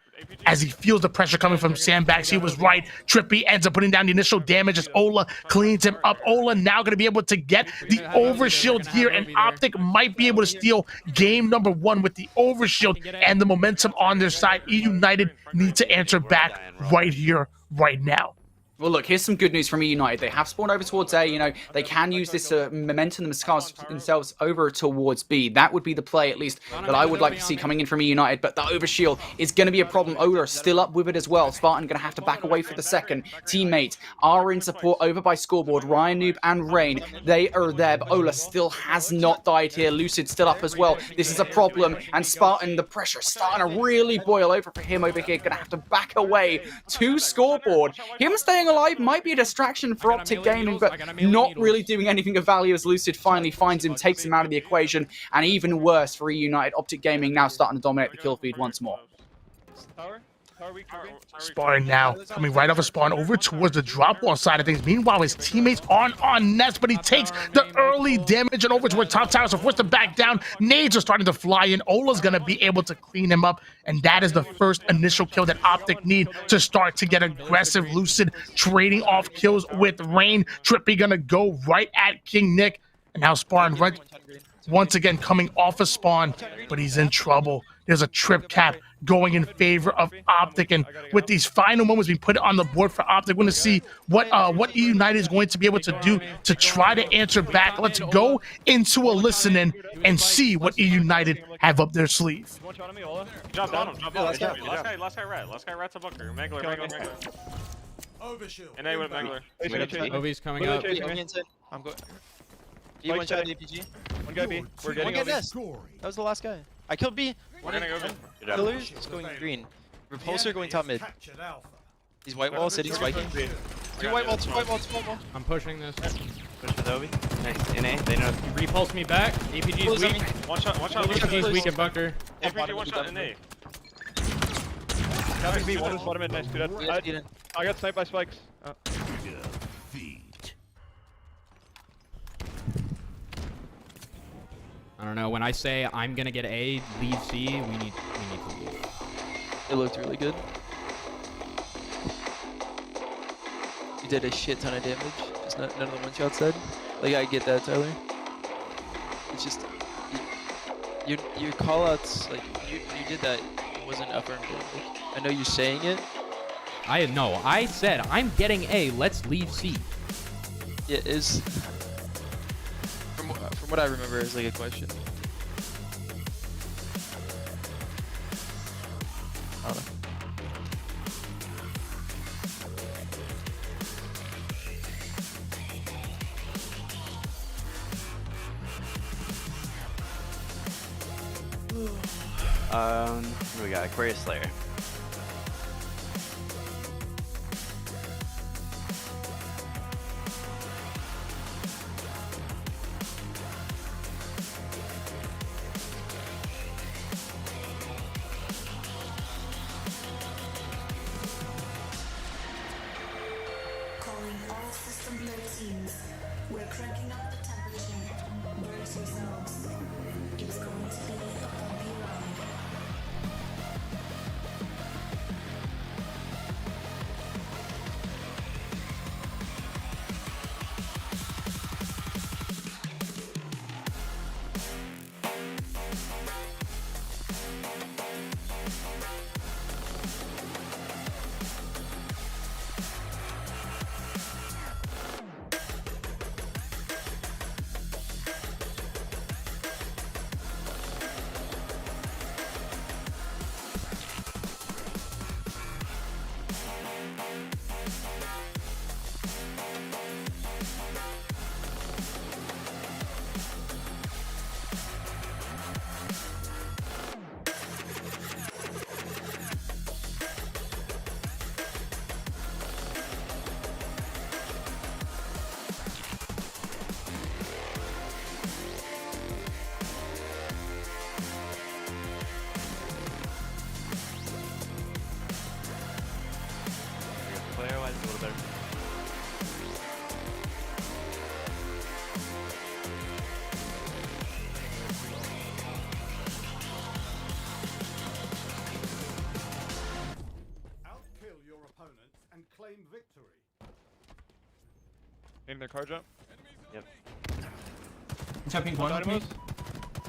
Speaker 4: as he feels the pressure coming from sandbags. He was right. Trippy ends up putting down the initial damage as Ola cleans him up. Ola now going to be able to get the overshield here, and Optic might be able to steal game number 1 with the overshield and the momentum on their side. E United need to answer back right here, right now.
Speaker 13: Well, look, here's some good news from E United. They have spawned over towards A. You know, they can use this momentum themselves over towards B. That would be the play, at least, that I would like to see coming in from E United. But the overshield is going to be a problem. Ola still up with it as well. Spartan going to have to back away for the second. Teammates are in support over by Scoreboard. Ryan Noob and Rain, they are there. But Ola still has not died here. Lucid still up as well. This is a problem. And Spartan, the pressure starting to really boil over for him over here. Going to have to back away to Scoreboard. Him staying alive might be a distraction for Optic Gaming, but not really doing anything of value as Lucid finally finds him, takes him out of the equation, and even worse for E United. Optic Gaming now starting to dominate the kill feed once more.
Speaker 4: Spartan now coming right off a spawn over towards the drop wall side of things. Meanwhile, his teammates on Nest, but he takes the early damage and over towards top tower, so forced to back down. Nades are starting to fly in. Ola's going to be able to clean him up, and that is the first initial kill that Optic need to start to get aggressive. Lucid trading off kills with Rain. Trippy going to go right at King Nick, and now Spartan right once again coming off a spawn, but he's in trouble. There's a trip cap going in favor of Optic, and with these final moments being put on the board for Optic, we're going to see what E United is going to be able to do to try to answer back. Let's go into a listen-in and see what E United have up their sleeve.
Speaker 10: Last guy red. Last guy red's a bunker. Mangler. And A with Mangler.
Speaker 8: Ovi's coming up.
Speaker 9: I'm going. B one shot APG. One guy B. We're getting this. That was the last guy. I killed B.
Speaker 10: We're gonna go B.
Speaker 9: Killers is going green. Repulsor going top mid. He's white wall, sitting spiking. Two white wall, two white wall, two white wall.
Speaker 8: I'm pushing this.
Speaker 10: Push with Ovi.
Speaker 8: Nice. In A. They know. Repulse me back. APG's weak.
Speaker 10: One shot.
Speaker 8: APG's weak in bunker.
Speaker 10: APG one shot in A.
Speaker 9: Capping B, one is bottom mid. Nice, dude.
Speaker 10: I got sniped by spikes.
Speaker 8: I don't know. When I say I'm gonna get A, leave C, we need to leave.
Speaker 9: It looked really good. did a shit ton of damage. Just none of the one-shots did. Like, I get that, Tyler. It's just your call-outs, like, you did that. It wasn't affirmative. Like, I know you're saying it.
Speaker 8: I said I'm getting A. Let's leave C.
Speaker 9: It is. From what I remember, it's like a question. I don't know.
Speaker 14: We got Aquarius Slayer.
Speaker 2: Calling all system blue teams. We're cranking up the temperature. Brace yourselves. It's going to be a bumpy ride.
Speaker 14: Player-wise, a little better.
Speaker 1: Outkill your opponents and claim victory.
Speaker 7: In their car jump.
Speaker 14: Yep.
Speaker 6: One shot pink one. Okay.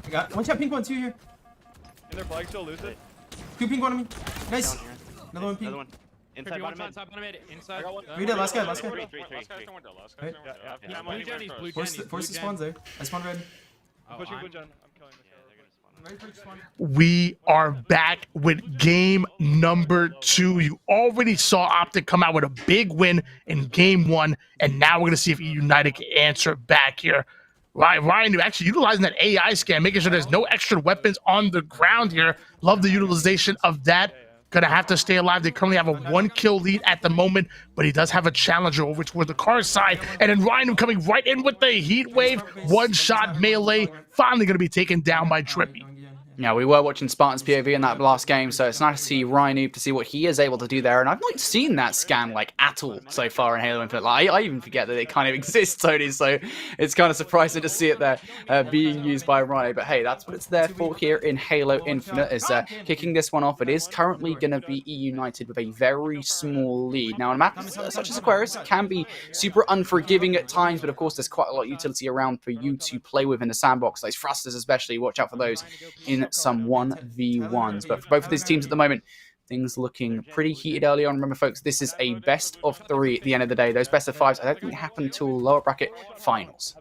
Speaker 6: I got one shot pink one, two here.
Speaker 7: In their flag still lose it.
Speaker 6: Two pink one on me. Nice. Another one pink.
Speaker 14: Another one. Inside bottom mid.
Speaker 8: Inside bottom mid. Inside.
Speaker 6: Three dead, last guy, last guy.
Speaker 7: Three.
Speaker 8: Last guy's in window. Last guy's
Speaker 6: Right.
Speaker 8: in window.
Speaker 7: Yeah.
Speaker 8: Blue Jenny's blue Jenny's.
Speaker 6: Force the spawns there. I spawned red.
Speaker 8: Oh,
Speaker 7: Pushing
Speaker 8: I'm-
Speaker 7: blue gen. I'm killing this guy.
Speaker 4: We are back with game number 2. You already saw Optic come out with a big win in game 1, and now we're going to see if United can answer back here. Ryan, actually utilizing that AI scan, making sure there's no extra weapons on the ground here. Love the utilization of that. Gonna have to stay alive. They currently have a 1-kill lead at the moment, but he does have a challenger over toward the car side. And then Ryan coming right in with the heat wave. One-shot melee. Finally gonna be taken down by Trippy.
Speaker 13: Yeah, we were watching Spartan's POV in that last game, so it's nice to see Ryan to see what he is able to do there. And I've not seen that scan like at all so far in Halo Infinite. Like, I even forget that it kind of exists, Tony. So it's kind of surprising to see it there being used by Ryan. But hey, that's what it's there for here in Halo Infinite. Is kicking this one off. It is currently going to be E United with a very small lead. Now, on a map such as Aquarius, it can be super unforgiving at times, but of course, there's quite a lot of utility around for you to play with in the sandbox. Those thrusters, especially, watch out for those in some 1v1s. But for both of these teams at the moment, things looking pretty heated early on. Remember, folks, this is a best of 3 at the end of the day. Those best of 5s, I don't think happen until lower bracket finals.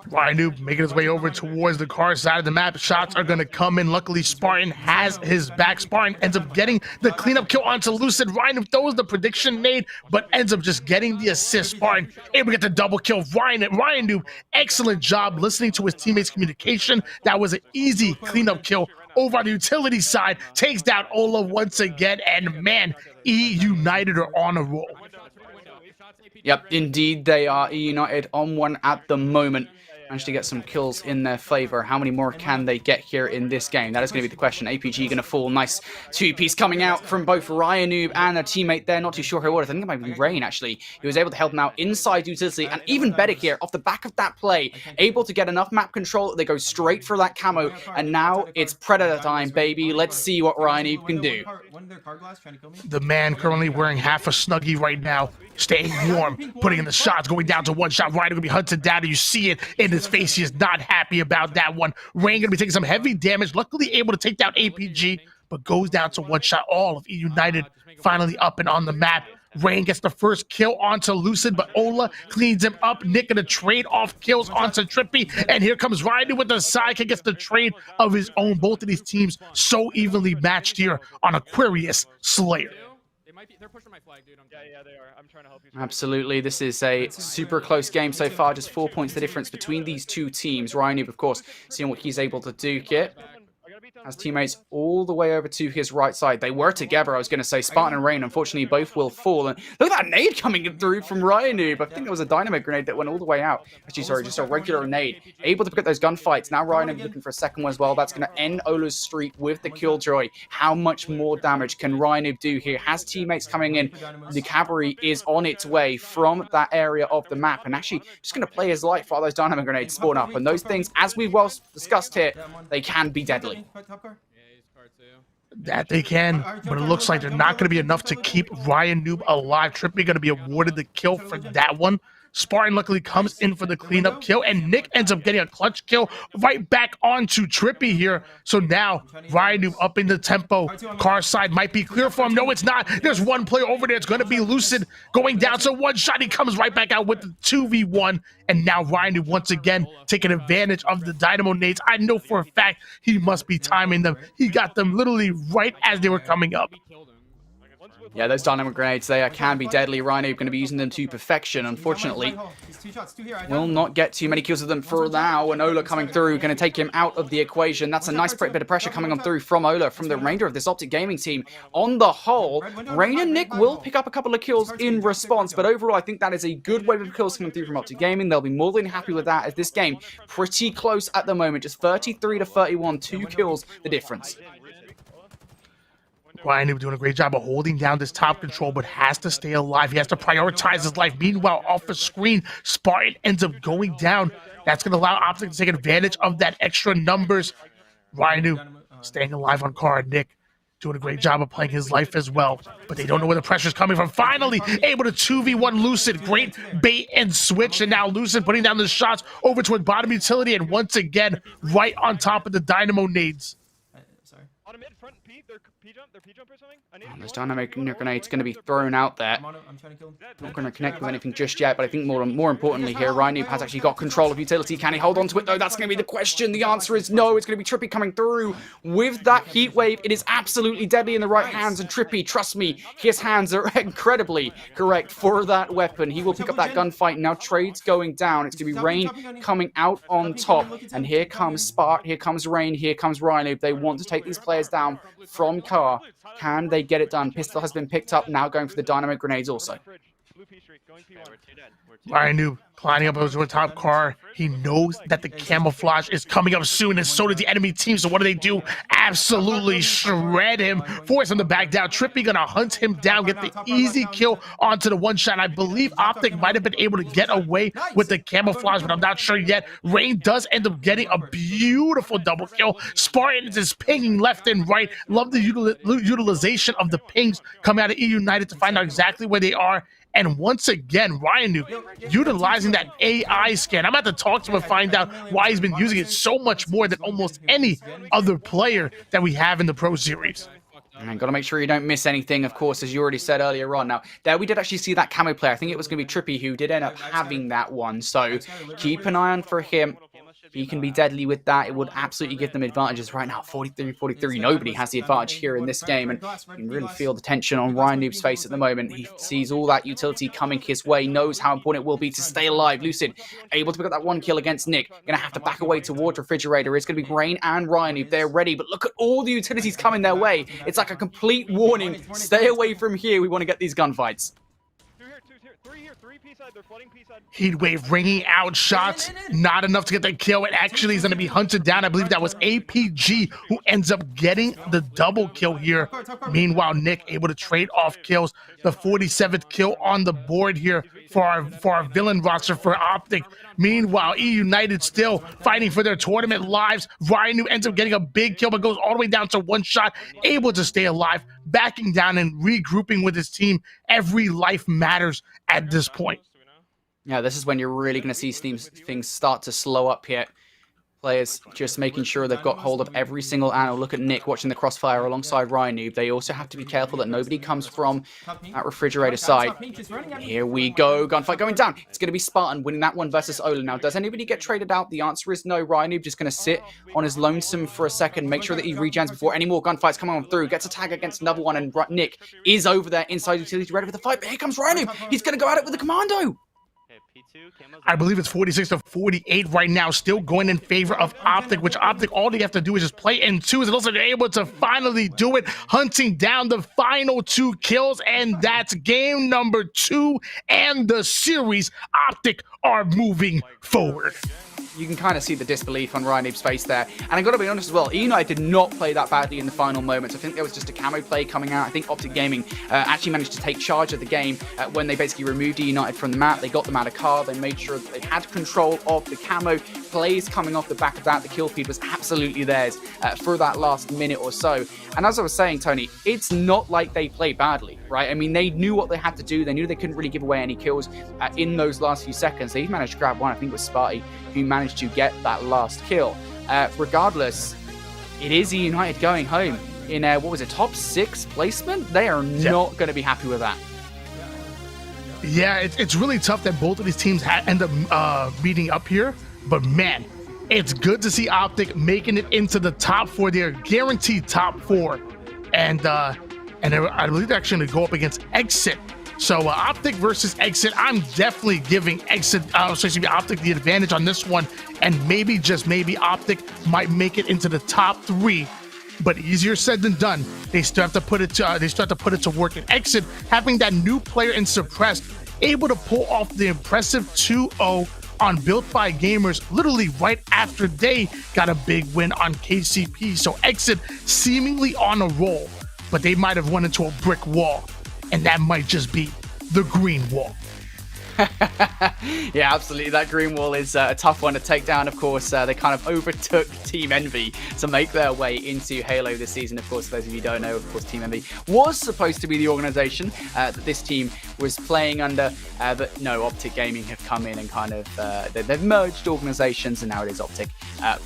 Speaker 4: Ryan Noob making his way over towards the car side of the map. Shots are going to come in. Luckily, Spartan has his back. Spartan ends up getting the cleanup kill onto Lucid. Ryan Noob throws the prediction nade, but ends up just getting the assist. Spartan able to get the double kill. Ryan Noob, excellent job listening to his teammates' communication. That was an easy cleanup kill over on the utility side. Takes down Ola once again, and man, E United are on a roll.
Speaker 13: Yep, indeed, they are E United on one at the moment. managed to get some kills in their favor. How many more can they get here in this game? That is going to be the question. APG going to fall. Nice two-piece coming out from both Ryanoob and a teammate there. Not too sure who it was. I think it might be Rain, actually. He was able to help him out inside utility, and even better here, off the back of that play, able to get enough map control that they go straight for that camo, and now it's Predator time, baby. Let's see what Ryanoob can do.
Speaker 4: The man currently wearing half a Snuggie right now, staying warm, putting in the shots, going down to one shot. Ryan gonna be hunted down, and you see it in his face. He is not happy about that one. Rain gonna be taking some heavy damage, luckily able to take down APG, but goes down to one shot. All of E United finally up and on the map. Rain gets the first kill onto Lucid, but Ola cleans him up. Nick gonna trade off kills onto Trippy, and here comes Ryan with the sidekick, gets the trade of his own. Both of these teams so evenly matched here on Aquarius Slayer.
Speaker 8: They're pushing my flag, dude. Yeah, they are. I'm trying to help you.
Speaker 13: Absolutely. This is a super close game so far. Just 4 points the difference between these two teams. Ryanoob, of course, seeing what he's able to do here. Has teammates all the way over to his right side. They were together, I was going to say. Spartan and Rain, unfortunately, both will fall. And look at that nade coming through from Ryanoob. I think it was a dynamite grenade that went all the way out. Actually, sorry, just a regular nade. Able to pick up those gunfights. Now Ryanoob looking for a second one as well. That's going to end Ola's streak with the killjoy. How much more damage can Ryanoob do here? Has teammates coming in. The cavalry is on its way from that area of the map. And actually, just going to play his life while those dynamite grenades spawn up. And those things, as we've well discussed here, they can be deadly.
Speaker 4: That they can, but it looks like they're not going to be enough to keep Ryanoob alive. Trippy going to be awarded the kill for that one. Spartan luckily comes in for the cleanup kill, and Nick ends up getting a clutch kill right back onto Trippy here. So now Ryanoob up in the tempo. Car side might be clear for him. No, it's not. There's one player over there. It's going to be Lucid going down. So one shot, he comes right back out with the 2v1. And now Ryanoob once again taking advantage of the dynamo nades. I know for a fact he must be timing them. He got them literally right as they were coming up.
Speaker 13: Yeah, those dynamic grenades, they can be deadly. Ryanoob going to be using them to perfection. Unfortunately, will not get too many kills of them for now. And Ola coming through, going to take him out of the equation. That's a nice bit of pressure coming on through from Ola, from the remainder of this Optic Gaming team. On the whole, Rain and Nick will pick up a couple of kills in response, but overall, I think that is a good wave of kills coming through from Optic Gaming. They'll be more than happy with that, as this game pretty close at the moment. Just 33 to 31, 2 kills the difference.
Speaker 4: Ryanoob doing a great job of holding down this top control, but has to stay alive. He has to prioritize his life. Meanwhile, off the screen, Spartan ends up going down. That's going to allow Optic to take advantage of that extra numbers. Ryanoob staying alive on Car. Nick doing a great job of playing his life as well, but they don't know where the pressure's coming from. Finally able to 2v1 Lucid. Great bait and switch, and now Lucid putting down the shots over toward bottom utility, and once again, right on top of the dynamo nades.
Speaker 13: This dynamic grenade's going to be thrown out there. Not going to connect with anything just yet, but I think more importantly here, Ryanoob has actually got control of utility. Can he hold on to it though? That's going to be the question. The answer is no. It's going to be Trippy coming through with that heat wave. It is absolutely deadly in the right hands, and Trippy, trust me, his hands are incredibly correct for that weapon. He will pick up that gunfight. Now trade's going down. It's going to be Rain coming out on top, and here comes Spark, here comes Rain, here comes Ryanoob. They want to take these players down from Car. Can they get it done? Pistol has been picked up, now going for the dynamite grenades also.
Speaker 4: Ryanoob climbing up over the top. Car. He knows that the camouflage is coming up soon, and so does the enemy team. So what do? Absolutely shred him, force him to back down. Trippy gonna hunt him down, get the easy kill onto the one shot. I believe Optic might have been able to get away with the camouflage, but I'm not sure yet. Rain does end up getting a beautiful double kill. Spartans is pinging left and right. Love the utilization of the pings coming out of E United to find out exactly where they are. And once again, Ryanoob utilizing that AI scan. I'm about to talk to him and find out why he's been using it so much more than almost any other player that we have in the Pro Series.
Speaker 13: And got to make sure you don't miss anything, of course, as you already said earlier on. Now, there we did actually see that camo player. I think it was going to be Trippy who did end up having that one. So keep an eye on for him. He can be deadly with that. It would absolutely give them advantages right now. 43-43. Nobody has the advantage here in this game. And you can really feel the tension on Ryanoob's face at the moment. He sees all that utility coming his way, knows how important it will be to stay alive. Lucid able to pick up that one kill against Nick. Going to have to back away towards Refrigerator. It's going to be Rain and Ryanoob. They're ready. But look at all the utilities coming their way. It's like a complete warning. Stay away from here. We want to get these gunfights.
Speaker 8: Three here, three
Speaker 4: Heat Wave ringing out shots, not enough to get the kill. It actually is going to be hunted down. I believe that was APG who ends up getting the double kill here. Meanwhile, Nick able to trade off kills. The 47th kill on the board here for our villain roster for Optic. Meanwhile, E United still fighting for their tournament lives. Ryan ends up getting a big kill, but goes all the way down to one shot, able to stay alive, backing down and regrouping with his team. Every life matters at this point.
Speaker 13: Yeah, this is when you're really going to see things start to slow up here. Players just making sure they've got hold of every single angle. Look at Nick watching the crossfire alongside Ryan Noob. They also have to be careful that nobody comes from that refrigerator side. Here we go. Gunfight going down. It's going to be Spartan winning that one versus Ola. Now, does anybody get traded out? The answer is no. Ryan Noob just going to sit on his lonesome for a second, make sure that he regens before any more gunfights come on through. Gets a tag against another one, and Nick is over there inside utility ready for the fight. But here comes Ryan Noob. He's going to go at it with the commando.
Speaker 4: I believe it's 46 to 48 right now, still going in favor of Optic, which Optic, all they have to do is just play in twos, and also they're able to finally do it, hunting down the final 2 kills, and that's game number 2 and the series. Optic are moving forward.
Speaker 13: You can kind of see the disbelief on Ryan Noob's face there. And I got to be honest as well, United did not play that badly in the final moments. I think there was just a camo play coming out. I think Optic Gaming actually managed to take charge of the game when they basically removed United from the map. They got them out of car. They made sure that they had control of the camo plays coming off the back of that. The kill feed was absolutely theirs for that last minute or so. And as I was saying, Tony, it's not like they played badly, right? I mean, they knew what they had to do. They knew they couldn't really give away any kills in those last few seconds. They managed to grab one. I think it was Sparty who managed to get that last kill. Regardless, it is United going home in what was it, top 6 placement? They are not going to be happy with that.
Speaker 4: Yeah, it's really tough that both of these teams end up meeting up here, but man, it's good to see Optic making it into the top 4. They're guaranteed top 4, and I believe they're actually going to go up against Exit. So Optic versus Exit, I'm definitely giving Optic the advantage on this one, and maybe, just maybe, Optic might make it into the top 3. But easier said than done. They still have to put it to work. And Exit, having that new player in Suppressed, able to pull off the impressive 2-0 on Built by Gamers, literally right after they got a big win on KCP. So Exit seemingly on a roll, but they might have run into a brick wall. And that might just be the green wall.
Speaker 13: Yeah, absolutely. That green wall is a tough one to take down. Of course, they kind of overtook Team Envy to make their way into Halo this season. Of course, for those of you who don't know, of course, Team Envy was supposed to be the organization that this team was playing under, but no, Optic Gaming have come in and kind of they've merged organizations, and now it is Optic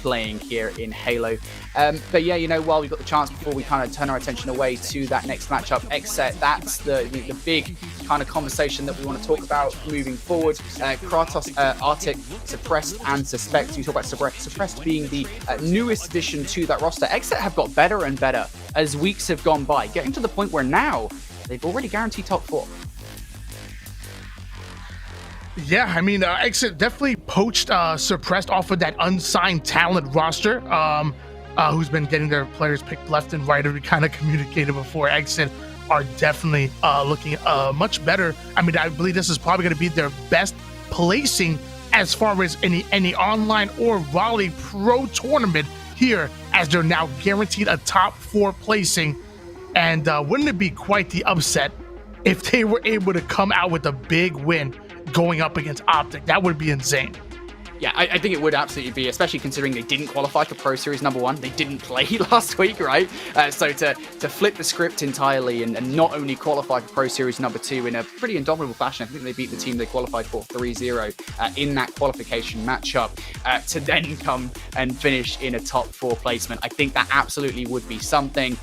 Speaker 13: playing here in Halo. But yeah, you know, while we've got the chance before we kind of turn our attention away to that next matchup, Exet, that's the big kind of conversation that we want to talk about moving forward. Kratos, Arctic, Suppressed, and Suspect. You talk about Suppressed being the newest addition to that roster. Exet have got better and better as weeks have gone by, getting to the point where now they've already guaranteed top 4.
Speaker 4: Yeah, I mean, Exit definitely poached Suppressed off of that unsigned talent roster, who's been getting their players picked left and right, as we kind of communicated before. Exit are definitely looking much better. I mean, I believe this is probably going to be their best placing as far as any online or Raleigh Pro tournament here, as they're now guaranteed a top 4 placing. And wouldn't it be quite the upset if they were able to come out with a big win going up against Optic? That would be insane.
Speaker 13: Yeah, I think it would absolutely be, especially considering they didn't qualify for Pro Series #1. They didn't play last week, right? So to flip the script entirely and not only qualify for Pro Series #2 in a pretty indomitable fashion. I think they beat the team they qualified for 3-0 in that qualification matchup, to then come and finish in a top 4 placement. I think that absolutely would be something.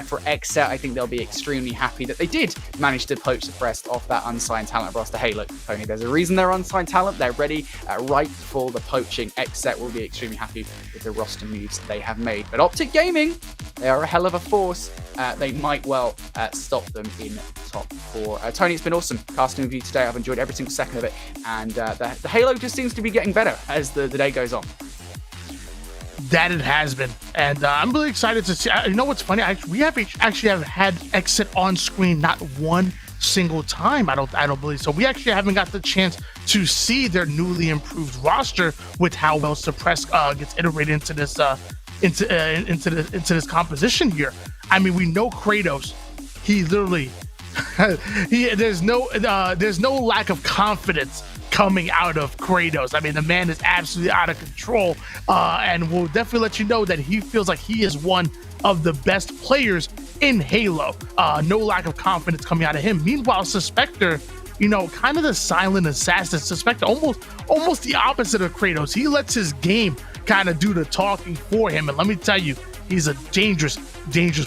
Speaker 13: For Exet, I think they'll be extremely happy that they did manage to poach Suppressed off that unsigned talent roster. Hey, look, Tony, there's a reason they're unsigned talent. They're ready right for the poaching. Exet will be extremely happy with the roster moves they have made. But Optic Gaming, they are a hell of a force. They might well stop them in top 4. Tony, it's been awesome casting with you today. I've enjoyed every single second of it. And the Halo just seems to be getting better as the day goes on.
Speaker 4: That it has been. And I'm really excited to see. You know what's funny? We have actually had Exit on screen not one single time. I don't believe so. We actually haven't got the chance to see their newly improved roster with how well Suppressed gets iterated into this into this composition here. I mean, we know Kratos. He literally there's no lack of confidence coming out of Kratos. I mean, the man is absolutely out of control, and we'll definitely let you know that he feels like he is one of the best players in Halo. No lack of confidence coming out of him. Meanwhile, Suspector, you know, kind of the silent assassin. Suspector, almost the opposite of Kratos. He lets his game kind of do the talking for him, and let me tell you, he's a dangerous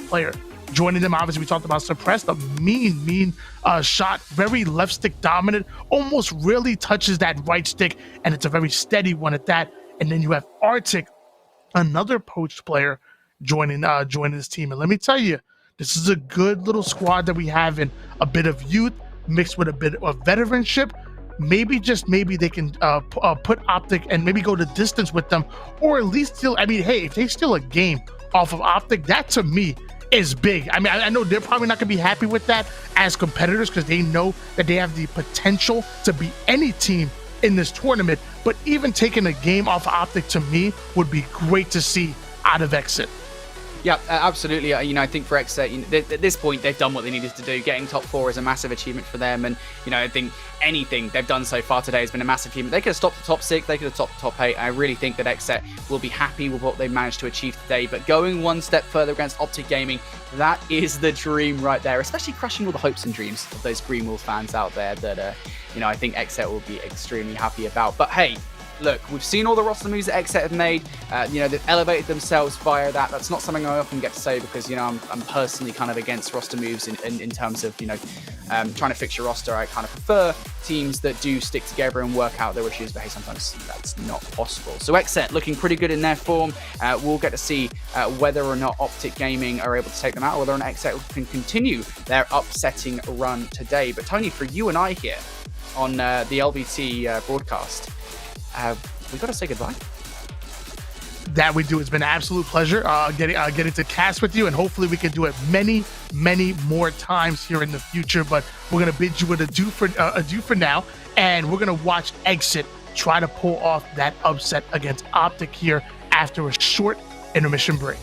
Speaker 4: player. Joining them, obviously, we talked about Suppressed, a mean shot, very left stick dominant, almost really touches that right stick, and it's a very steady one at that. And then you have Arctic, another poached player, joining this team. And let me tell you, this is a good little squad that we have in a bit of youth mixed with a bit of veteranship. Maybe, just maybe, they can put Optic and maybe go the distance with them, or at least still, I mean, hey, if they steal a game off of Optic, that to me is big. I mean, I know they're probably not going to be happy with that as competitors because they know that they have the potential to beat any team in this tournament. But even taking a game off of Optic to me would be great to see out of Exit.
Speaker 13: Yeah, absolutely. You know, I think for Exet, at this point, they've done what they needed to do. Getting top 4 is a massive achievement for them. And, you know, I think anything they've done so far today has been a massive achievement. They could have stopped the top 6. They could have stopped the top 8. I really think that Exet will be happy with what they managed to achieve today. But going one step further against Optic Gaming, that is the dream right there. Especially crushing all the hopes and dreams of those Greenwall fans out there that, you know, I think Exet will be extremely happy about. But hey, look, we've seen all the roster moves that Exet have made. You know, they've elevated themselves via that. That's not something I often get to say because, you know, I'm personally kind of against roster moves in terms of, you know, trying to fix your roster. I kind of prefer teams that do stick together and work out their issues, but hey, sometimes that's not possible. So Exet looking pretty good in their form. We'll get to see whether or not Optic Gaming are able to take them out, or whether or not Exet can continue their upsetting run today. But Tony, for you and I here on the LVT broadcast, we got to say goodbye.
Speaker 4: That we do. It's been an absolute pleasure getting to cast with you, and hopefully we can do it many more times here in the future. But we're gonna bid you adieu for now, and we're gonna watch Exit try to pull off that upset against Optic here after a short intermission break.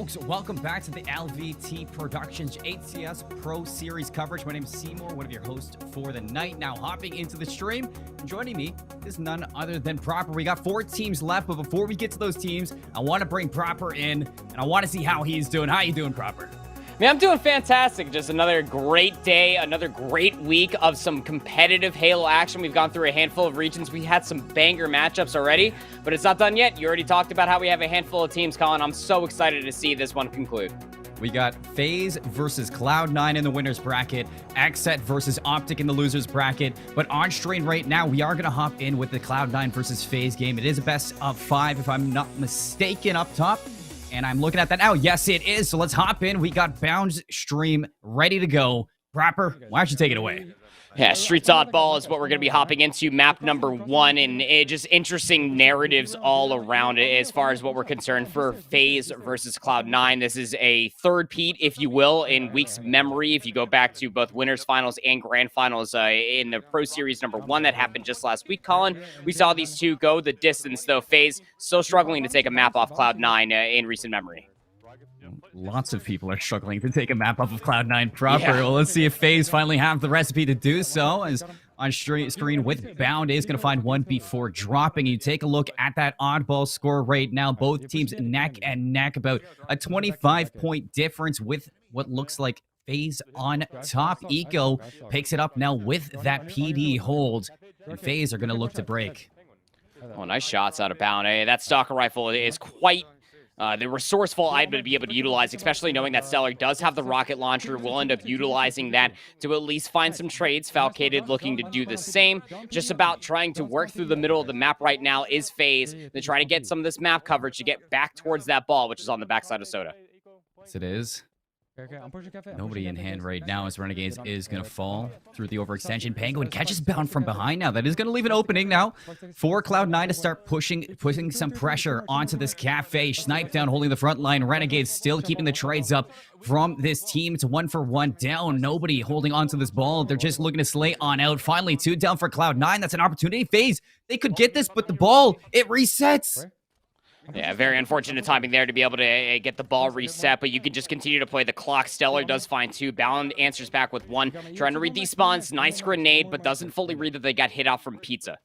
Speaker 15: folks? Welcome back to the LVT Productions HCS Pro Series coverage. My name is Seymour, one of your hosts for the night. Now hopping into the stream, joining me is none other than Proper. We got 4 teams left, but before we get to those teams, I want to bring Proper in, and I want to see how he's doing. How you doing, Proper?
Speaker 16: Man, I'm doing fantastic. Just another great day, another great week of some competitive Halo action. We've gone through a handful of regions. We had some banger matchups already, but it's not done yet. You already talked about how we have a handful of teams, Colin. I'm so excited to see this one conclude.
Speaker 15: We got FaZe versus Cloud9 in the winner's bracket, XSET versus Optic in the loser's bracket. But on stream right now, we are going to hop in with the Cloud9 versus FaZe game. It is a best of 5, if I'm not mistaken, up top. And I'm looking at that now. Yes, it is. So let's hop in. We got Bounds stream ready to go. Proper, why don't you take it away?
Speaker 16: Yeah, Streets Oddball is what we're going to be hopping into, map number 1, and just interesting narratives all around it as far as what we're concerned for FaZe versus Cloud9. This is a third-peat, if you will, in weeks of memory. If you go back to both Winners Finals and Grand Finals in the Pro Series number 1 that happened just last week, Colin, we saw these two go the distance, though FaZe still struggling to take a map off Cloud9 in recent memory.
Speaker 15: Lots of people are struggling to take a map off of Cloud9 proper. Yeah. Well, let's see if FaZe finally have the recipe to do so. As on screen with Bound is going to find one before dropping. You take a look at that oddball score right now. Both teams neck and neck, about a 25-point difference with what looks like FaZe on top. Eco picks it up now with that PD hold. And FaZe are going to look to break.
Speaker 16: Oh, nice shots out of Bound. Hey, that stalker rifle is quite the resourceful item to be able to utilize, especially knowing that Stellar does have the rocket launcher. We'll end up utilizing that to at least find some trades. Falcated looking to do the same. Just about trying to work through the middle of the map right now is FaZe to try to get some of this map coverage to get back towards that ball, which is on the backside of Soda.
Speaker 15: Yes, it is. Nobody in hand right now as Renegades is going to fall through the overextension. Penguin catches Bound from behind now. That is going to leave an opening now for Cloud9 to start pushing some pressure onto this cafe. Snipe down, holding the front line. Renegades still keeping the trades up from this team. It's 1-for-1 down. Nobody holding onto this ball. They're just looking to slay on out. Finally, 2 down for Cloud9. That's an opportunity. FaZe, they could get this, but the ball, it resets.
Speaker 16: Yeah, very unfortunate timing there to be able to get the ball reset, but you can just continue to play the clock. Stellar does find 2. Bound answers back with 1. Trying to read these spawns. Nice grenade, but doesn't fully read that they got hit out from Pizza.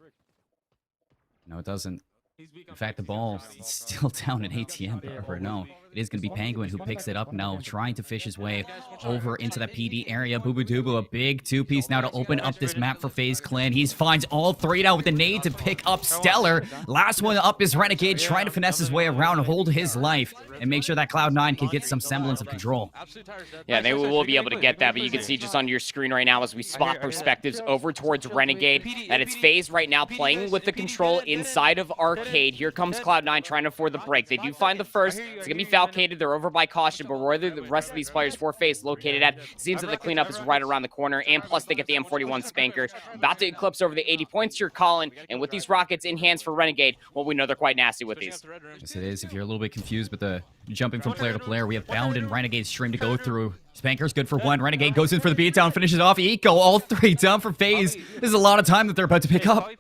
Speaker 15: No, it doesn't. In fact, the ball is still down in ATM. Or no, it is going to be Penguin who picks it up now, trying to fish his way over into that PD area. Boo Dubu, a big 2-piece now to open up this map for FaZe Clan. He finds all 3 now with the nade to pick up Stellar. Last one up is Renegade, trying to finesse his way around, hold his life, and make sure that Cloud9 can get some semblance of control.
Speaker 16: Yeah, they will be able to get that, but you can see just on your screen right now as we swap perspectives over towards Renegade that it's FaZe right now playing with the control inside of Arcade. Here comes Cloud9 trying to afford the break. They do find the first. It's going to be Falcated. They're over by Caution, but where the rest of these players for FaZe located at, seems that the cleanup is right around the corner, and plus they get the M41 Spanker. About to eclipse over the 80 points here, Colin, and with these rockets in hands for Renegade, well, we know they're quite nasty with these.
Speaker 15: Yes, it is. If you're a little bit confused with the jumping from player to player, we have Bound and Renegade stream to go through. Spanker's good for 1. Renegade goes in for the beatdown, finishes off. Eco, all 3 down for FaZe. This is a lot of time that they're about to pick up.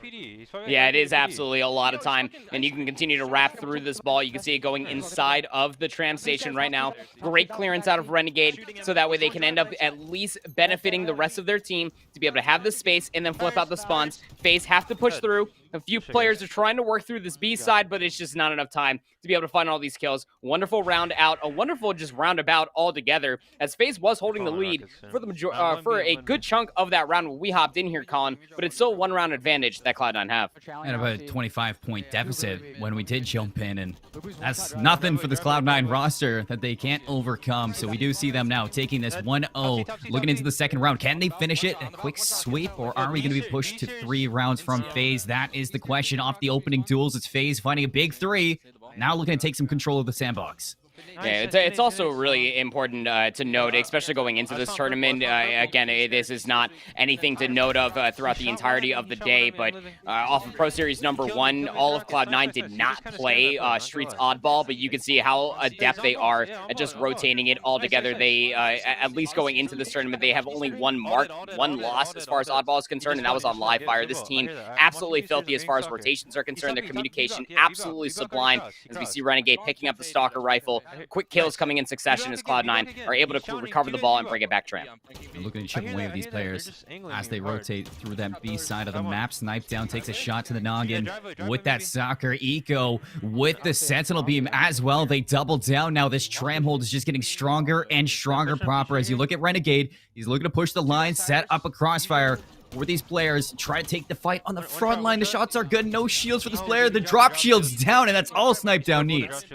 Speaker 16: Yeah, it is absolutely a lot of time, and you can continue to wrap through this ball. You can see it going inside of the tram station right now. Great clearance out of Renegade, so that way they can end up at least benefiting the rest of their team to be able to have the space and then flip out the spawns. FaZe have to push through. A few players are trying to work through this B side, but it's just not enough time to be able to find all these kills. Wonderful round out, a wonderful just roundabout altogether, as FaZe was holding the lead for the for a good chunk of that round when we hopped in here, Colin, but it's still a 1-round advantage that Cloud9 have.
Speaker 15: And about a 25-point deficit when we did jump in, and that's nothing for this Cloud9 roster that they can't overcome. So we do see them now taking this 1-0, looking into the second round. Can they finish it? A quick sweep, or are we going to be pushed to 3 rounds from FaZe? That is the question. Off the opening duels, it's FaZe finding a big 3. Now looking to take some control of the sandbox.
Speaker 16: Yeah, it's also really important to note, especially going into this tournament. Again, this is not anything to note of throughout the entirety of the day, but off of Pro Series number 1, all of Cloud9 did not play Streets Oddball, but you can see how adept they are at just rotating it all together. They, at least going into this tournament, they have only one loss as far as Oddball is concerned, and that was on Live Fire. This team absolutely filthy as far as rotations are concerned. Their communication absolutely sublime, as we see Renegade picking up the Stalker rifle, quick kills coming in succession as Cloud9 are able to recover the ball and bring it back tram.
Speaker 15: They're looking to chip away at these players as they rotate through that B side of the map. Snipe down takes a shot to the noggin with that soccer. Eco with the sentinel beam as well. They double down now. This tram hold is just getting stronger and stronger proper as you look at Renegade. He's looking to push the line, set up a crossfire for these players, try to take the fight on the front line. The shots are good. No shields for this player. The drop shield's down, and that's all Snipe Down needs.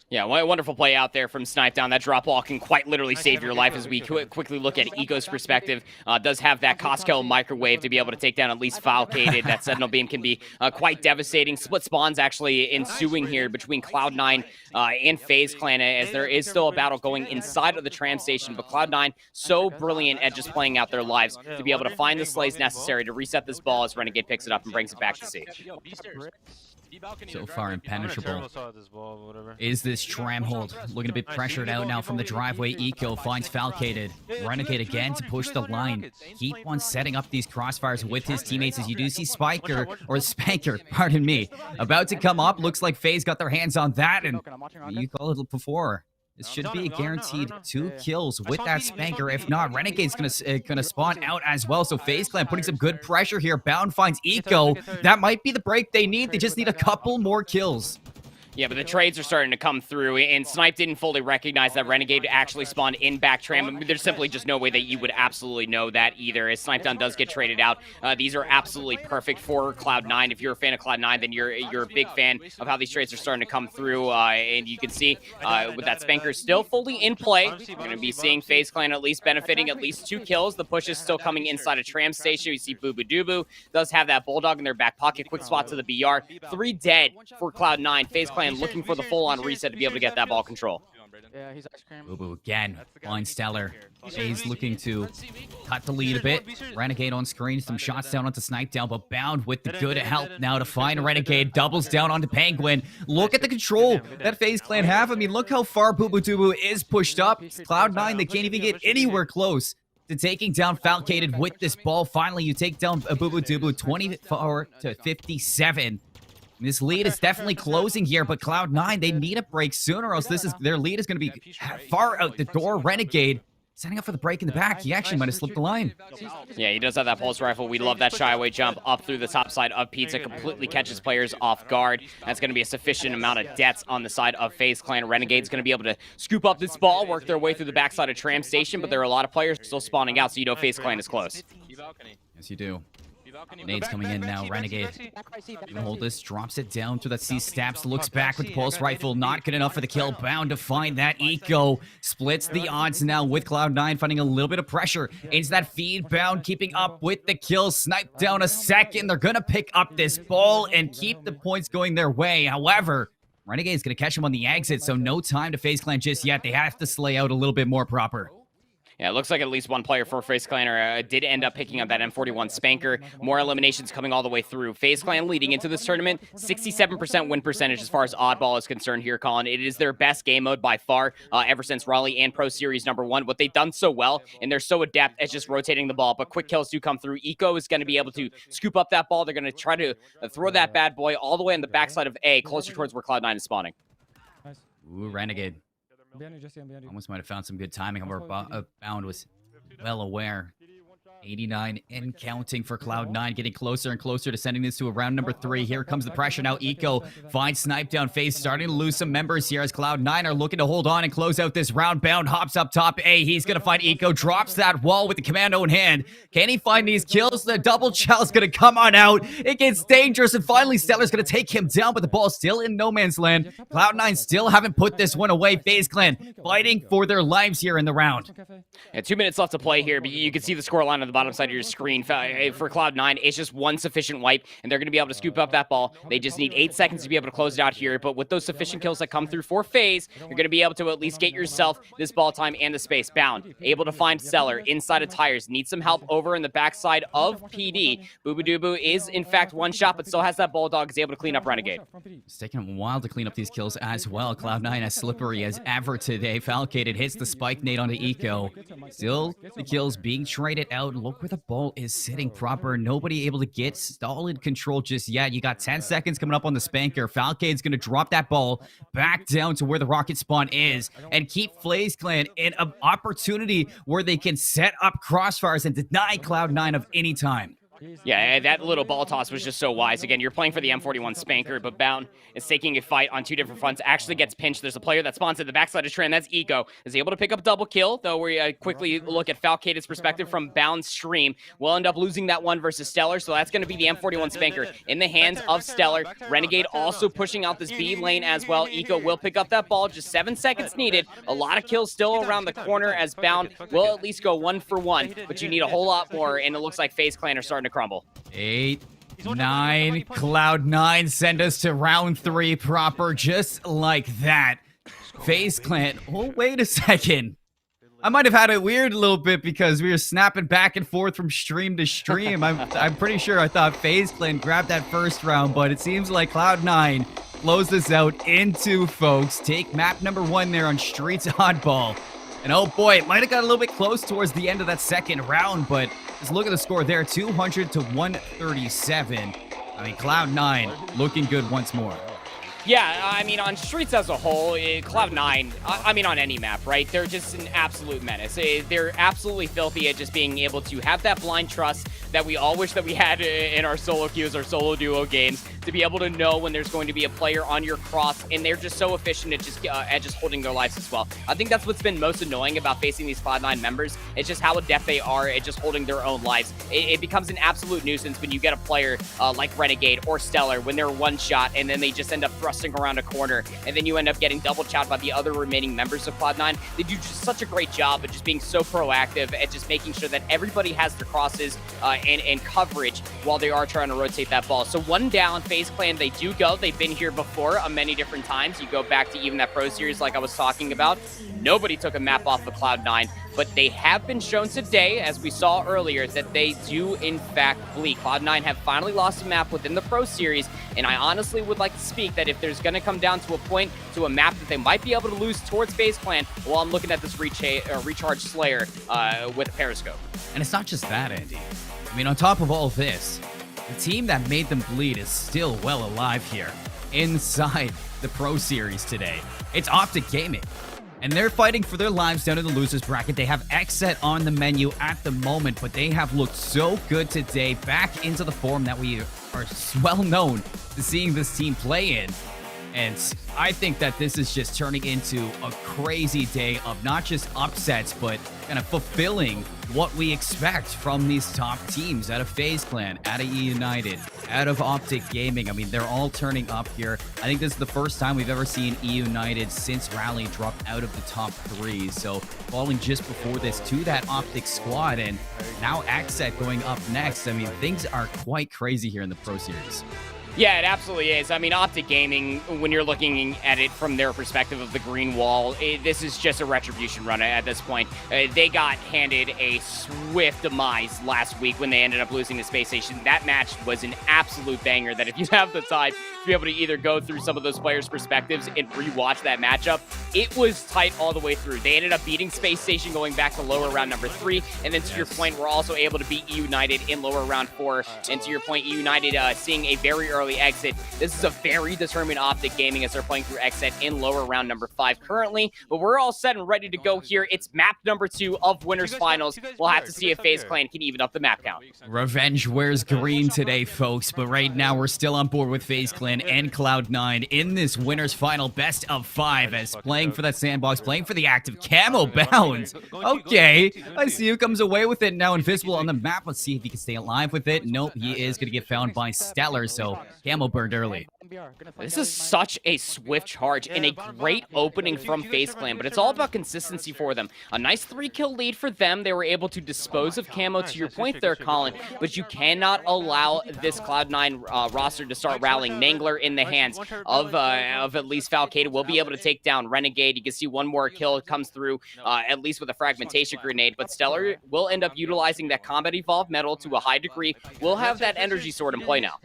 Speaker 16: Yeah, what a wonderful play out there from Snipe Down. That drop ball can quite literally save your life as we quickly look at Eco's perspective. Does have that Costco microwave to be able to take down at least Falcated. That Sentinel Beam can be quite devastating. Split spawns actually ensuing here between Cloud9 and FaZe Clan as there is still a battle going inside of the tram station. But Cloud9 so brilliant at just playing out their lives to be able to find the slays necessary to reset this ball as Renegade picks it up and brings it back to C.
Speaker 15: So far impenetrable is this tram hold. Looking a bit pressured out now from the driveway. Eco finds Falcated. Renegade again to push the line. Keep on setting up these crossfires with his teammates as you do see Spiker, or Spanker, pardon me, about to come up. Looks like FaZe got their hands on that, and you called it before. This should be a guaranteed 2 kills with that Spanker. If not, Renegade's gonna spawn out as well. So FaZe Clan putting some good pressure here. Bound finds Eco. That might be the break they need. They just need a couple more kills.
Speaker 16: Yeah, but the trades are starting to come through, and Snipe didn't fully recognize that Renegade actually spawned in back tram. I mean, there's simply just no way that you would absolutely know that either, as Snipe Down does get traded out. These are absolutely perfect for Cloud9. If you're a fan of Cloud9, then you're a big fan of how these trades are starting to come through, and you can see with that Spanker still fully in play, you're going to be seeing FaZe Clan at least benefiting at least 2 kills. The push is still coming inside a tram station. You see Boo Boo Doo does have that Bulldog in their back pocket. Quick spot to the BR. 3 dead for Cloud9. FaZe Clan looking for the full-on reset to be able to get that ball control.
Speaker 11: Yeah, he's ice cream.
Speaker 15: Boo Boo again. Fine Stellar. FaZe looking to cut the lead a bit. Renegade on screen. Some shots down onto Snipe Down, but Bound with the good help now to find Renegade. Doubles down onto Penguin. Look at the control that FaZe Clan have. I mean, look how far Boo Boo Doo is pushed up. Cloud9, they can't even get anywhere close to taking down Falcated with this ball. Finally, you take down Boo Boo Doo 24 to 57. This lead is definitely closing here, but Cloud9, they need a break sooner, or else their lead is going to be far out the door. Renegade setting up for the break in the back. He actually might have slipped the line.
Speaker 16: Yeah, he does have that pulse rifle. We love that shy away jump up through the top side of Pizza. Completely catches players off guard. That's going to be a sufficient amount of deaths on the side of FaZe Clan. Renegade's going to be able to scoop up this ball, work their way through the backside of Tram Station, but there are a lot of players still spawning out, so you know FaZe Clan is close.
Speaker 15: Yes, you do. Nades coming in now. Renegade gonna hold this, drops it down to that C steps, looks back with the pulse rifle, not good enough for the kill. Bound to find that Eco, splits the odds now with Cloud9, finding a little bit of pressure into that feed. Bound keeping up with the kill, Snipe down a second. They're gonna pick up this ball and keep the points going their way. However, Renegade's gonna catch him on the exit, so no time to FaZe Clan just yet. They have to slay out a little bit more proper.
Speaker 16: Yeah, it looks like at least one player for FaZe Clan did end up picking up that M41 Spanker. More eliminations coming all the way through. FaZe Clan leading into this tournament, 67% win percentage as far as Oddball is concerned here, Colin. It is their best game mode by far ever since Raleigh and Pro Series #1. What they've done so well, and they're so adept at just rotating the ball, but quick kills do come through. Eco is going to be able to scoop up that ball. They're going to try to throw that bad boy all the way on the backside of A, closer towards where Cloud9 is spawning.
Speaker 15: Ooh, Renegade. Almost might have found some good timing. However, Bound was well aware. 89 and counting for Cloud9, getting closer and closer to sending this to a round number 3. Here comes the pressure now. Eco finds Snipe Down. FaZe starting to lose some members here as Cloud9 are looking to hold on and close out this round. Bound hops up top A. He's going to find Eco, drops that wall with the commando in hand. Can he find these kills? The double chow is going to come on out. It gets dangerous, and finally Stellar's going to take him down, but the ball's still in no man's land. Cloud9 still haven't put this one away. FaZe Clan fighting for their lives here in the round.
Speaker 16: Yeah, 2 minutes left to play here, but you can see the scoreline on the bottom side of your screen. For Cloud9, it's just one sufficient wipe, and they're going to be able to scoop up that ball. They just need 8 seconds to be able to close it out here, but with those sufficient kills that come through for FaZe, you're going to be able to at least get yourself this ball time and the space. Bound, able to find Stellar inside of tires, needs some help over in the backside of PD. Boo Boo Doo is, in fact, one shot, but still has that Bulldog, is able to clean up Renegade.
Speaker 15: It's taking a while to clean up these kills as well. Cloud9 as slippery as ever today. Falcated hits the spike nade onto Eco. Still, the kills being traded out. look where the ball is sitting proper. Nobody able to get solid control just yet. You got 10 seconds coming up on the spanker. Falcade's going to drop that ball back down to where the rocket spawn is and keep FaZe Clan in an opportunity where they can set up crossfires and deny Cloud9 of any time.
Speaker 16: Yeah, that little ball toss was just so wise. Again, you're playing for the M41 Spanker, but Bound is taking a fight on two different fronts. Actually gets pinched. There's a player that spawns at the backside of Tran. That's Eco. Is able to pick up double kill, though we quickly look at Falcade's perspective from Bound's stream. We'll end up losing that one versus Stellar, so that's going to be the M41 Spanker in the hands of Stellar. Renegade also pushing out this B lane as well. Eco will pick up that ball. Just 7 seconds needed. A lot of kills still around the corner as Bound will at least go 1 for 1, but you need a whole lot more, and it looks like FaZe Clan are starting to crumble.
Speaker 15: 8, 9, Cloud9 send us to round 3 proper, just like that. FaZe Clan, oh, wait a second. I might have had it weird a little bit because we were snapping back and forth from stream to stream. I'm pretty sure I thought FaZe Clan grabbed that first round, but it seems like Cloud9 blows this out in 2, folks. Take map number 1 there on Streets Oddball. And oh boy, it might have got a little bit close towards the end of that second round, but just look at the score there, 200 to 137. I mean, Cloud9 looking good once more.
Speaker 16: Yeah, I mean, on Streets as a whole, Cloud9, I mean, on any map, right? They're just an absolute menace. They're absolutely filthy at just being able to have that blind trust that we all wish that we had in our solo queues or solo duo games, to be able to know when there's going to be a player on your cross, and they're just so efficient at just holding their lives as well. I think that's what's been most annoying about facing these Cloud9 members. It's just how adept they are at just holding their own lives. It becomes an absolute nuisance when you get a player like Renegade or Stellar when they're one shot and then they just end up thrusting around a corner, and then you end up getting double chopped by the other remaining members of Cloud9. They do just such a great job of just being so proactive at just making sure that everybody has their crosses and coverage while they are trying to rotate that ball. So 1 down, FaZe Clan, they do go. They've been here before many different times. You go back to even that Pro Series like I was talking about. Nobody took a map off of Cloud9, but they have been shown today, as we saw earlier, that they do in fact bleed. Cloud9 have finally lost a map within the Pro Series, and I honestly would like to speak that if there's going to come down to a point, to a map that they might be able to lose towards FaZe Clan, well, I'm looking at this Recharge Slayer with a Periscope.
Speaker 15: And it's not just that, Andy. I mean, on top of all this, the team that made them bleed is still well alive here inside the Pro Series today. It's Optic Gaming. And they're fighting for their lives down in the losers bracket. They have Xset on the menu at the moment, but they have looked so good today, back into the form that we are well known to seeing this team play in. And I think that this is just turning into a crazy day of not just upsets, but kind of fulfilling what we expect from these top teams out of FaZe Clan, out of E United, out of Optic Gaming. I mean, they're all turning up here. I think this is the first time we've ever seen E United since Rally dropped out of the top 3. So falling just before this to that Optic squad, and now Xset going up next. I mean, things are quite crazy here in the Pro Series.
Speaker 16: Yeah, it absolutely is. I mean, Optic Gaming, when you're looking at it from their perspective of the green wall, this is just a retribution run at this point. They got handed a swift demise last week when they ended up losing the space station. That match was an absolute banger that if you have the time to be able to either go through some of those players' perspectives and rewatch that matchup, it was tight all the way through. They ended up beating space station going back to lower round number 3, and then to your point, we're also able to beat E United in lower round 4, and to your point, E United seeing a very early exit. This is a very determined Optic Gaming as they're playing through Xset in lower round number 5 currently, but we're all set and ready to go here. It's map number 2 of Winners Finals. We'll have to see if FaZe Clan can even up the map count.
Speaker 15: Revenge wears green today, folks, but right now we're still on board with FaZe Clan and Cloud9 in this Winners Final best of 5 as playing for that sandbox, playing for the active Camo Bound. Okay, I see who comes away with it now, invisible on the map. Let's see if he can stay alive with it. Nope, he is going to get found by Stellar, so Camo burned early.
Speaker 16: This is such a swift charge and a great opening from FaZe Clan, but it's all about consistency for them. A nice 3-kill lead for them. They were able to dispose of Camo, to your point there, Colin, but you cannot allow this Cloud9 roster to start rallying. Mangler in the hands of at least Falcade will be able to take down Renegade. You can see one more kill comes through, at least with a fragmentation grenade, but Stellar will end up utilizing that Combat Evolved metal to a high degree. We'll have that energy sword in play now.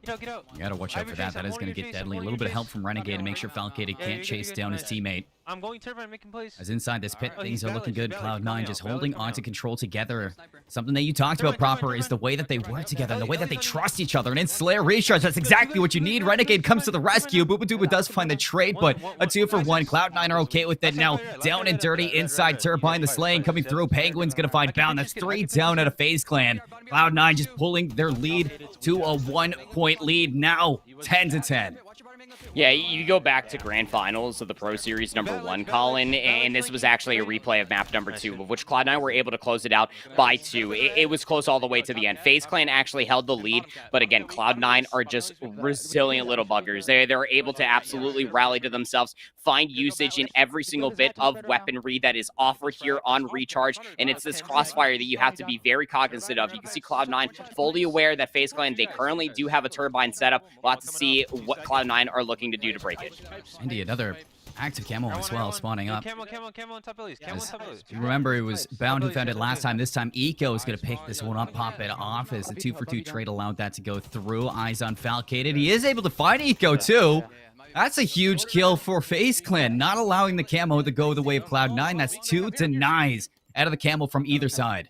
Speaker 15: You gotta watch out for that. That is going to get deadly. A little bit of help from Renegade to make sure Falcade can't chase down his teammate.
Speaker 14: I'm going turbine, making plays.
Speaker 15: As inside this pit,
Speaker 14: Oh,
Speaker 15: things
Speaker 14: he's
Speaker 15: are looking good.
Speaker 14: Valley,
Speaker 15: Cloud9 just holding on to
Speaker 14: Valley.
Speaker 15: control together. Something that you talked about, Proper, is the way that they work together and the way that they trust each other. And in Slayer Recharge, that's exactly what you need. Renegade comes to the rescue. Booba does find the trade, but a 2-for-1. Cloud9 are okay with it now. Down and dirty inside Turbine. The slaying coming through. Penguin's going to find Bound. That's 3 down at a FaZe Clan. Cloud9 just pulling their lead to a 1-point lead now. 10-10.
Speaker 16: Yeah, you go back to Grand Finals of the Pro Series #1, Colin, and this was actually a replay of map #2, of which Cloud9 were able to close it out by 2. It was close all the way to the end. FaZe Clan actually held the lead, but again, Cloud9 are just resilient little buggers. They're able to absolutely rally to themselves, find usage in every single bit of weaponry that is offered here on Recharge, and it's this crossfire that you have to be very cognizant of. You can see Cloud9 fully aware that FaZe Clan, they currently do have a turbine setup. We'll have to see what Cloud9 are looking to do to break it.
Speaker 15: Indeed, another active camo as well, spawning up.
Speaker 14: Camo on top of these. Camo on top of these.
Speaker 15: Remember, it was Bound who found it last time. This time, Eco is going to pick this one up, pop it off as the 2-for-2 trade allowed that to go through. Eyes on Falcated. He is able to find Eco, too. That's a huge kill for FaZe Clan, not allowing the camo to go the way of Cloud9. That's 2 denies out of the camo from either side.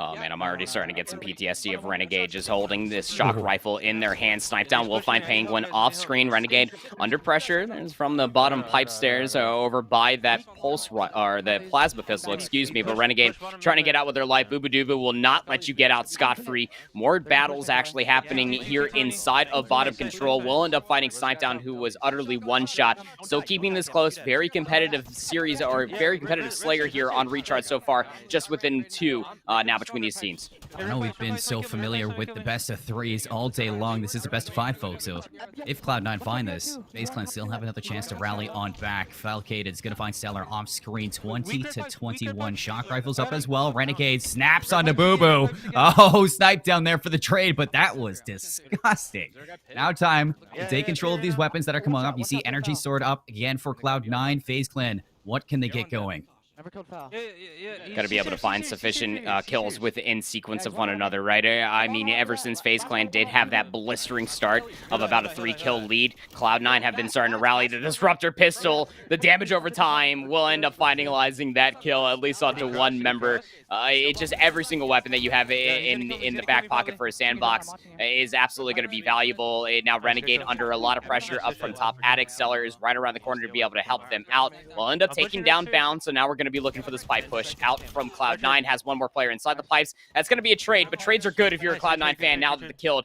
Speaker 16: Oh man, I'm already starting to get some PTSD of Renegade just holding this shock rifle in their hand. Snipe down will find Penguin off screen. Renegade under pressure. There's from the bottom pipe stairs over by that pulse or the plasma pistol, excuse me. But Renegade trying to get out with their life. Booba will not let you get out scot-free. More battles actually happening here inside of bottom control. Will end up fighting Snipe down, who was utterly one-shot. Still keeping this close. Very competitive series, or very competitive Slayer here on Recharge so far. Just within 2 now between these teams.
Speaker 15: I know we've been so familiar with the best of 3s all day long. This is the best of 5, folks. So if Cloud9 find this, FaZe Clan still have another chance to rally on back. Falcated is going to find Stellar off screen. 20-21. Shock rifles up as well. Renegade snaps onto Boo. Oh, snipe down there for the trade, but that was disgusting. Now time to take control of these weapons that are coming up. You see Energy Sword up again for Cloud9. FaZe Clan, what can they get going?
Speaker 16: Got to be able to find sufficient kills within sequence of one another, right? I mean, ever since FaZe Clan did have that blistering start of about a 3-kill lead, Cloud9 have been starting to rally. The Disruptor pistol, the damage over time will end up finalizing that kill, at least onto one member. It's just every single weapon that you have in the back pocket for a sandbox is absolutely going to be valuable. Now Renegade under a lot of pressure up from top. Addict Stellar is right around the corner to be able to help them out. We'll end up taking down Bound, so now we're going to be looking for this pipe push out from Cloud9. Has one more player inside the pipes. That's going to be a trade, but trades are good if you're a Cloud9 fan now that the kill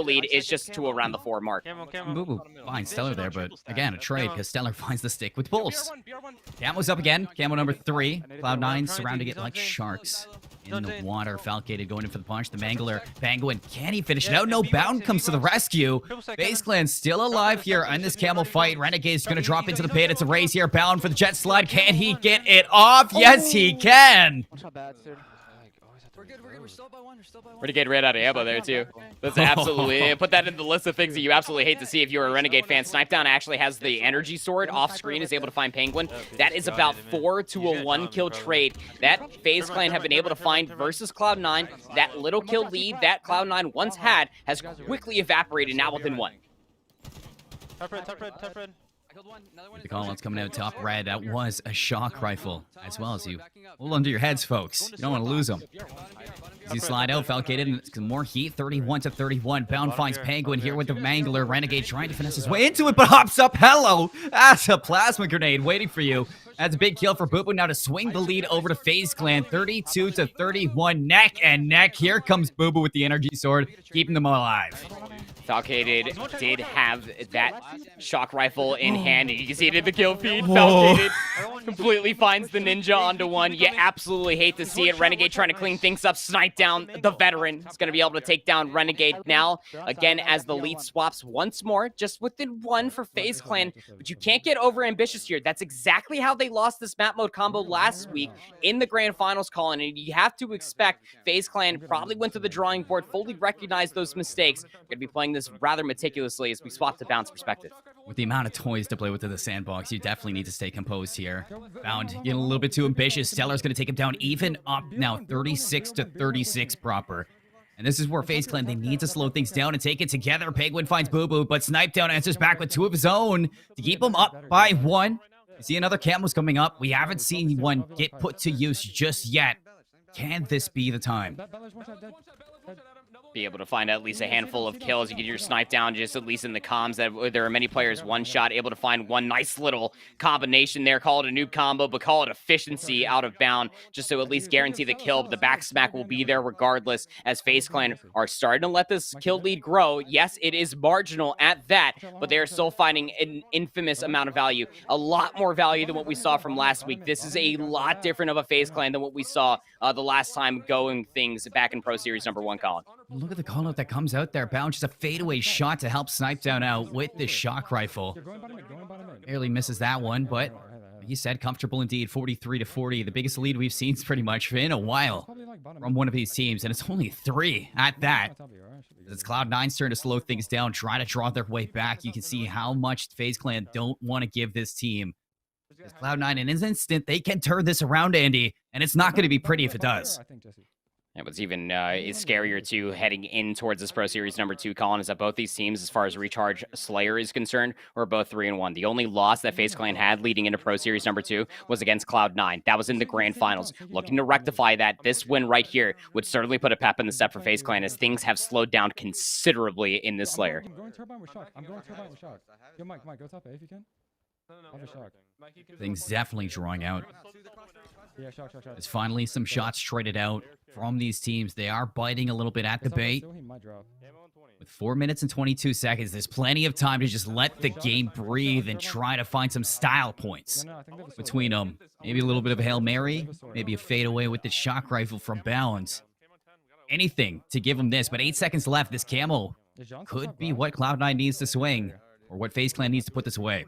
Speaker 16: lead is just to around the 4 mark.
Speaker 15: Boo finds Stellar there, but again, a trade because Stellar finds the stick with Pulse. Camo's up again. Camo number 3. Cloud9 surrounding it like sharks in the water. Falcated going in for the punch. The Mangler. Penguin, can he finish it out? No, Bound comes to the rescue. FaZe Clan still alive here in this Camo fight. Renegade's going to drop into the pit. It's a race here. Bound for the jet slide. Can he get it off? Yes, he can.
Speaker 16: Renegade ran out of ammo there too. That's absolutely put that in the list of things that you absolutely hate to see if you're a Renegade fan. Snipe Down actually has the energy sword off screen, is able to find Penguin. That is about 4 to a 1-kill trade that FaZe Clan have been able to find versus Cloud9. That little kill lead that Cloud9 once had has quickly evaporated now within 1.
Speaker 14: Top red.
Speaker 15: The call-out's coming out top red. That was a shock rifle, as well as you hold under your heads, folks. You don't want to lose them. As you slide out, Falcated, and some more heat, 31-31. Bound finds Penguin here with the Mangler. Renegade trying to finesse his way into it, but hops up. Hello! That's a plasma grenade waiting for you. That's a big kill for Boo now to swing the lead over to FaZe Clan. 32-31, neck and neck. Here comes Boo with the energy sword, keeping them alive.
Speaker 16: Falcated did have that shock rifle in hand. You can see it in the kill feed. Falcated completely finds the ninja onto one. You absolutely hate to see it. Renegade trying to clean things up. Snipe down the veteran. It's going to be able to take down Renegade now. Again, as the lead swaps once more, just within 1 for FaZe Clan. But you can't get over ambitious here. That's exactly how they lost this map mode combo last week in the grand finals, Colin. And you have to expect FaZe Clan probably went to the drawing board, fully recognized those mistakes. We're going to be playing this rather meticulously as we swap to Bound's perspective.
Speaker 15: With the amount of toys to play with in the sandbox, you definitely need to stay composed here. Bound getting a little bit too ambitious. Stellar's going to take him down even up now, 36-36 proper. And this is where FaZe Clan, they need to slow things down and take it together. Penguin finds Boo, but Snipe Down answers back with 2 of his own to keep him up by 1. See another camel's coming up. We haven't seen one get put to use just yet. Can this be the time?
Speaker 16: Be able to find at least a handful of kills. You get your snipe down just at least in the comms. That there are many players one shot able to find one nice little combination there. Call it a noob combo, but call it efficiency out of bound just to at least guarantee the kill. But the back smack will be there regardless as FaZe Clan are starting to let this kill lead grow. Yes, it is marginal at that, but they are still finding an infamous amount of value. A lot more value than what we saw from last week. This is a lot different of a FaZe Clan than what we saw the last time going things back in Pro Series #1, Colin.
Speaker 15: Look at the call out that comes out there. Bound just a fadeaway shot to help snipe down out with the shock rifle. Barely misses that one, but like you said, comfortable indeed. 43-40, the biggest lead we've seen pretty much in a while from one of these teams, and it's only 3 at that. It's Cloud9's turn to slow things down, try to draw their way back. You can see how much FaZe Clan don't want to give this team. Because Cloud9, in an instant, they can turn this around, Andy, and it's not going to be pretty if it does.
Speaker 16: And what's even is scarier too, heading in towards this Pro Series #2, Colin, is that both these teams, as far as Recharge Slayer is concerned, were both 3-1. The only loss that FaZe Clan had leading into Pro Series #2 was against Cloud9. That was in the grand finals. Looking to rectify that, this win right here would certainly put a pep in the step for FaZe Clan as things have slowed down considerably in this Slayer.
Speaker 6: I'm going turbine with shock. Yo, Mike, go top A if you can. I'll have a shock.
Speaker 15: Things definitely drawing out.
Speaker 6: Yeah, shock.
Speaker 15: There's finally some shots traded out from these teams. They are biting a little bit at the bait. With 4 minutes and 22 seconds, there's plenty of time to just let the game breathe and try to find some style points between them. Maybe a little bit of a Hail Mary, maybe a fadeaway with the shock rifle from Bounds. Anything to give them this, but 8 seconds left. This camo could be what Cloud9 needs to swing, or what FaZe Clan needs to put this away.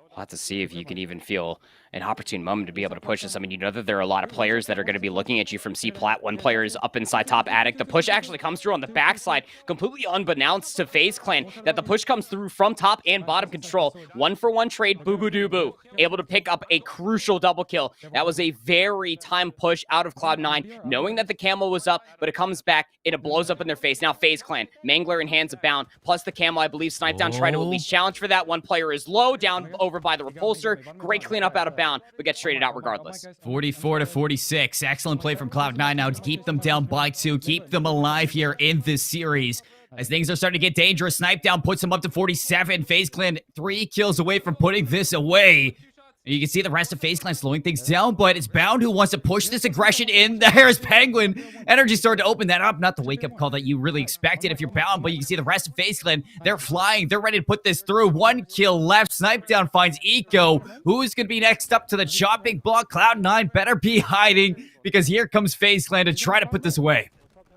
Speaker 16: We'll have to see if you can even feel an opportune moment to be able to push this. I mean, you know that there are a lot of players that are going to be looking at you from C-Plat. One player is up inside top attic. The push actually comes through on the backside, completely unbeknownst to FaZe Clan, that the push comes through from top and bottom control. 1-for-1 trade, boo-boo-doo-boo. Able to pick up a crucial double kill. That was a very timed push out of Cloud9, knowing that the camo was up, but it comes back and it blows up in their face. Now FaZe Clan, Mangler in hands of bound, plus the camo, I believe, snipe down, try to at least challenge for that. One player is low, down over by the repulsor. Great cleanup out of bound, but gets traded out regardless.
Speaker 15: 44-46. Excellent play from Cloud9 now to keep them down by 2, keep them alive here in this series. As things are starting to get dangerous, snipe down puts them up to 47. FaZe Clan 3 kills away from putting this away. And you can see the rest of FaZe Clan slowing things down, but it's Bound who wants to push this aggression in. There's Penguin. Energy starting to open that up. Not the wake-up call that you really expected if you're Bound, but you can see the rest of FaZe Clan. They're flying. They're ready to put this through. 1 kill left. Snipe down finds Eco. Who's going to be next up to the chopping block? Cloud9 better be hiding, because here comes FaZe Clan to try to put this away.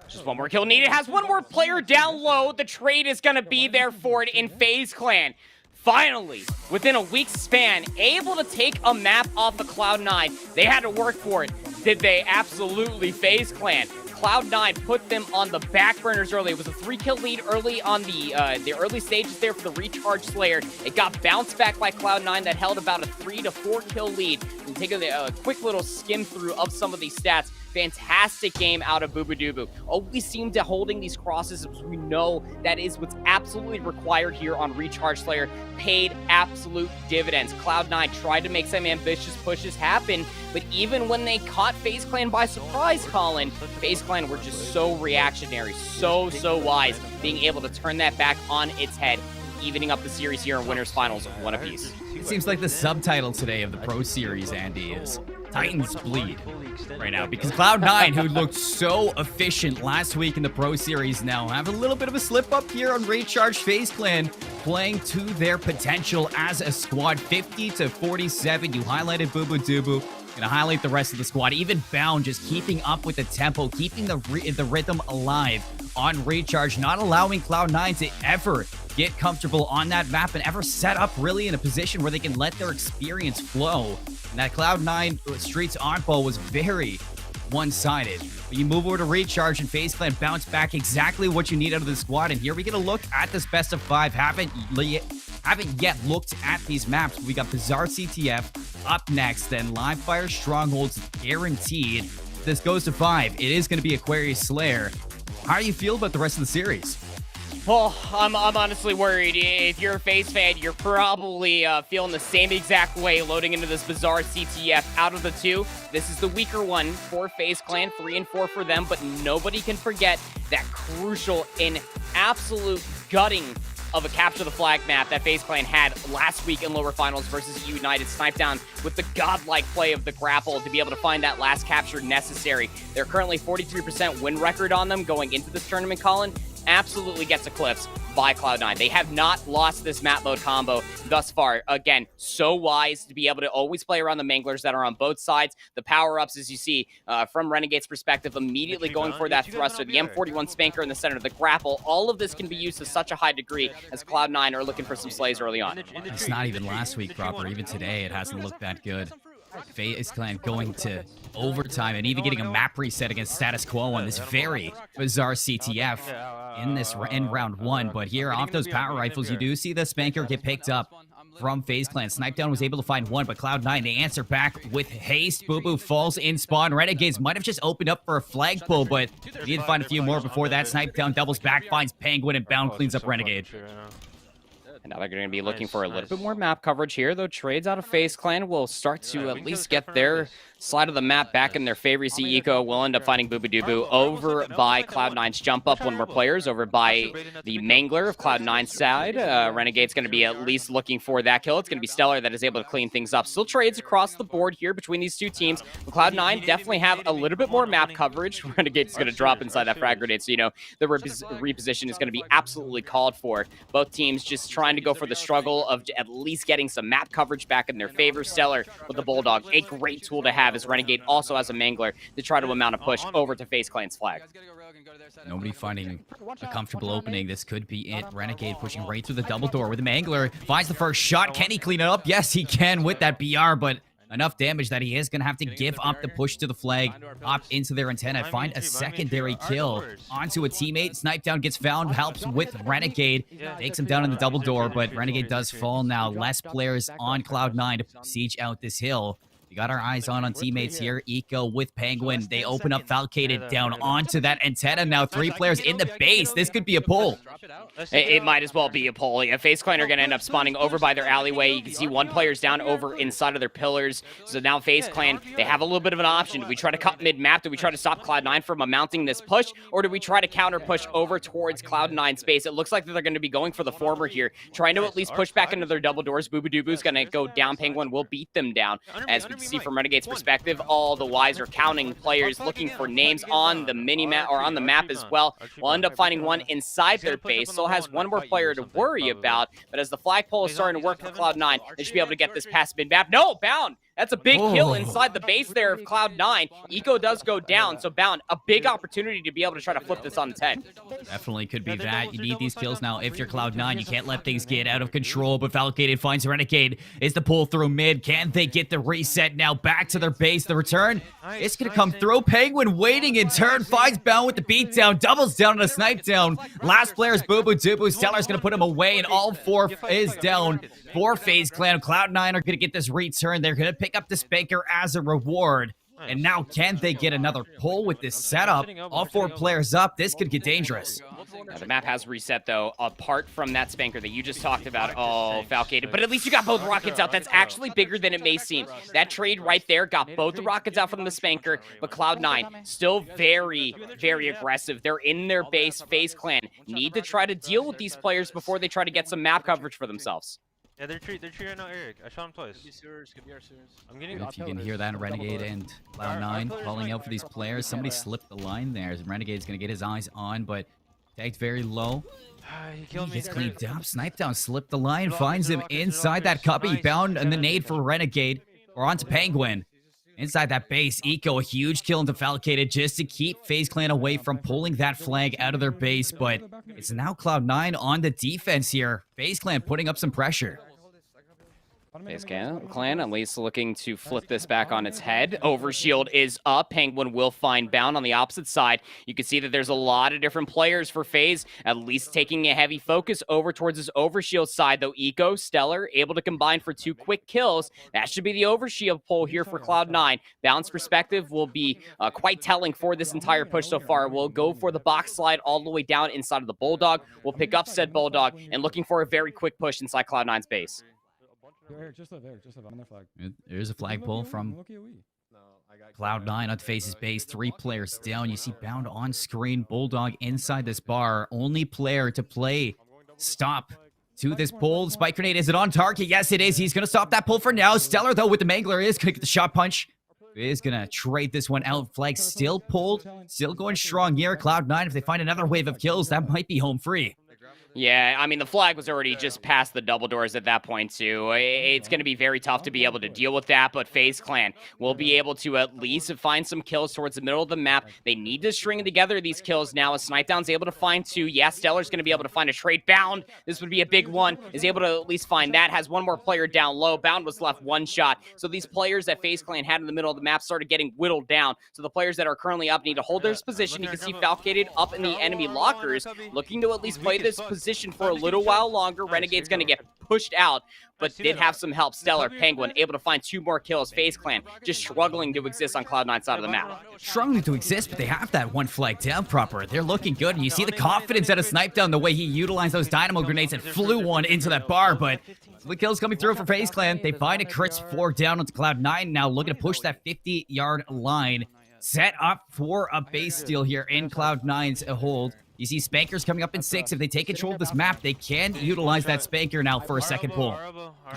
Speaker 16: Just one more kill needed. Has one more player down low. The trade is going to be there for it in FaZe Clan. Finally, within a week's span, able to take a map off of Cloud9. They had to work for it. Did they? Absolutely. FaZe Clan. Cloud9 put them on the back burners early. It was a 3-kill lead early on the early stages there for the Recharge Slayer. It got bounced back by Cloud9 that held about a 3 to 4 kill lead. And take a quick little skim through of some of these stats. Fantastic game out of Boo-Boo-Doo-Boo. Always seem to holding these crosses, as we know that is what's absolutely required here on Recharge Slayer. Paid absolute dividends. Cloud9 tried to make some ambitious pushes happen, but even when they caught FaZe Clan by surprise, Colin, FaZe Clan were just so reactionary, so wise, being able to turn that back on its head, evening up the series here in Winners Finals of 1 apiece.
Speaker 15: It seems like the subtitle today of the Pro Series, Andy, is Titans Bleed right now, because Cloud9, who looked so efficient last week in the Pro Series, now have a little bit of a slip up here on Recharge. FaZe Clan playing to their potential as a squad. 50-47. You highlighted Boo-Boo-Doo-Boo. Gonna highlight the rest of the squad. Even Bound just keeping up with the tempo, keeping the rhythm alive on Recharge, not allowing Cloud9 to ever get comfortable on that map and ever set up really in a position where they can let their experience flow. And that Cloud9 Streets Oddball was very one-sided. But you move over to Recharge, and FaZe Clan bounce back exactly what you need out of the squad. And here we get a look at this best of 5. Haven't yet looked at these maps. We got Bizarre CTF up next, then Live Fire Strongholds guaranteed. This goes to 5. It is going to be Aquarius Slayer. How do you feel about the rest of the series?
Speaker 16: Well, I'm honestly worried. If you're a FaZe fan, you're probably feeling the same exact way loading into this bizarre CTF. Out of the two, this is the weaker one for FaZe Clan, 3 and 4 for them, but nobody can forget that crucial and absolute gutting of a capture the flag map that FaZe Clan had last week in lower finals versus United. Snipe down with the godlike play of the grapple to be able to find that last capture necessary. They're currently 43% win record on them going into this tournament, Colin. Absolutely gets eclipsed by Cloud9. They have not lost this map mode combo thus far. Again, so wise to be able to always play around the Manglers that are on both sides. The power-ups, as you see, from Renegade's perspective, immediately going for that thruster, the M41 Spanker in the center, the grapple. All of this can be used to such a high degree as Cloud9 are looking for some slays early on.
Speaker 15: It's not even last week proper. Even today, it hasn't looked that good. FaZe Clan going to overtime and even getting a map reset against Status Quo on this very bizarre CTF in round 1. But here, off those power rifles, you do see the Spanker get picked up from FaZe Clan. Snipedown was able to find one, but Cloud9, they answer back with haste. Boo Boo falls in spawn. Renegades might have just opened up for a flag pull, but you need to find a few more before that. Snipedown doubles back, finds Penguin, and Bound cleans up Renegade.
Speaker 16: And now they're going to be looking for a little bit more map coverage here, though trades out of FaZe Clan will start to at least get their side of the map back in their favor. You see Eco will end up finding Boo Boo Doo Boo over by Cloud9's jump up, one more players over by the Mangler of Cloud9's side. Renegade's going to be at least looking for that kill. It's going to be Stellar that is able to clean things up. Still trades across the board here between these two teams. But Cloud9 definitely have a little bit more map coverage. Renegade's going to drop inside that frag grenade, so you know the reposition is going to be absolutely called for. Both teams just trying to go for the struggle of at least getting some map coverage back in their favor. Stellar with the Bulldog, a great tool to have as Renegade also has a Mangler to try to mount a push over to FaZe Clan's flag.
Speaker 15: Nobody finding a comfortable opening. This could be it. Renegade pushing right through the double door with the Mangler. Finds the first shot. Can he clean it up? Yes, he can with that BR, but enough damage that he is going to have to give up the push to the flag, hop into their antenna, find a secondary kill onto a teammate. Snipedown gets found, helps with Renegade, takes him down in the double door, but Renegade does fall now. Less players on Cloud9 to siege out this hill. We got our eyes on teammates here. Eco with Penguin. They open up Falcated down onto that antenna. Now 3 players in the base. This could be a pull.
Speaker 16: It might as well be a pull. Yeah, FaZe Clan are going to end up spawning over by their alleyway. You can see 1 player's down over inside of their pillars. So now FaZe Clan, they have a little bit of an option. Do we try to cut mid-map? Do we try to stop Cloud9 from mounting this push? Or do we try to counter push over towards Cloud9 space? It looks like they're going to be going for the former here. Trying to at least push back into their double doors. Boo Boo Doo Boo's going to go down. Penguin will beat them down. As we can see from Renegade's perspective, all the wise are counting players, looking for names on the mini-map or on the map as well. We'll end up finding one inside their base. Still has 1 more player to worry about, but as the flagpole is starting to work for Cloud9, they should be able to get this past mid-map. No, Bound! That's a big kill inside the base there of Cloud9. Eco does go down, so Bound, a big opportunity to be able to try to flip this on its head.
Speaker 15: Definitely could be that. You need these kills now. If you're Cloud9, you can't let things get out of control, but Falcated finds Renegade. Is the pull through mid? Can they get the reset now back to their base? The return, it's going to come through. Penguin waiting in turn, finds Bound with the beatdown, doubles down on a snipe down. Last player is Boo Boo Doo Boo. Stellar's going to put him away, and all 4 is down for FaZe Clan. Cloud9 are going to get this return. They're going to pick up the Spanker as a reward. And now, can they get another pull with this setup? All 4 players up. This could get dangerous.
Speaker 16: Now, the map has reset, though, apart from that Spanker that you just talked about. Oh, Falcated. But at least you got both rockets out. That's actually bigger than it may seem. That trade right there got both the rockets out from the Spanker, but Cloud9 still very, very aggressive. They're in their base. FaZe Clan need to try to deal with these players before they try to get some map coverage for themselves.
Speaker 14: Yeah, they're tree right now, Eric. I shot him twice. I'm getting.
Speaker 15: If you can hear that, Renegade and Cloud9 calling out for these players. Somebody slipped the line there. Renegade's going to get his eyes on, but tagged very low. He gets cleaned up. Snipedown slipped the line, finds him inside that cubby. Bound and the nade for Renegade. Or onto Penguin. Inside that base, Eco, a huge kill into Falcated just to keep FaZe Clan away from pulling that flag out of their base, but it's now Cloud9 on the defense here. FaZe Clan putting up some pressure.
Speaker 16: FaZe Clan at least looking to flip this back on its head. Overshield is up. Penguin will find Bound on the opposite side. You can see that there's a lot of different players for FaZe, at least taking a heavy focus over towards this Overshield side, though Eco, Stellar, able to combine for 2 quick kills. That should be the Overshield pull here for Cloud9. Bound's perspective will be quite telling for this entire push so far. We'll go for the box slide all the way down inside of the Bulldog. We'll pick up said Bulldog and looking for a very quick push inside Cloud9's base.
Speaker 6: Just live, Eric. Just live. I'm on their flag.
Speaker 15: There's a flagpole from Cloud9 on FaZe's base. 3 players down. You see Bound on screen. Bulldog inside this bar. Only player to play stop to this pull. Spike grenade, is it on target? Yes, it is. He's going to stop that pull for now. Stellar, though, with the Mangler is going to get the shot punch. Is going to trade this one out. Flag still pulled. Still going strong here. Cloud9, if they find another wave of kills, that might be home free.
Speaker 16: Yeah, I mean, the flag was already just past the double doors at that point, too. It's going to be very tough to be able to deal with that, but FaZe Clan will be able to at least find some kills towards the middle of the map. They need to string together these kills now as Snipedown's able to find 2. Yeah, Stellar's going to be able to find a trade. Bound, this would be a big one, is able to at least find that. Has one more player down low. Bound was left 1 shot. So these players that FaZe Clan had in the middle of the map started getting whittled down. So the players that are currently up need to hold their position. You can see Falcated up in the enemy lockers, looking to at least play this position for a little while longer. Renegade's going to get pushed out, but did have some help. Stellar, Penguin, able to find 2 more kills. FaZe Clan just struggling to exist on Cloud9's side of the map.
Speaker 15: Struggling to exist, but they have that 1 flag down proper. They're looking good, and you see the confidence out of Snipedown, the way he utilized those dynamo grenades and flew one into that bar, but the kills coming through for FaZe Clan. They find a crisp 4 down onto Cloud9, now looking to push that 50-yard line. Set up for a base steal here in Cloud9's hold. You see Spankers coming up in 6. If they take control of this map, they can utilize that Spanker now for a second pull.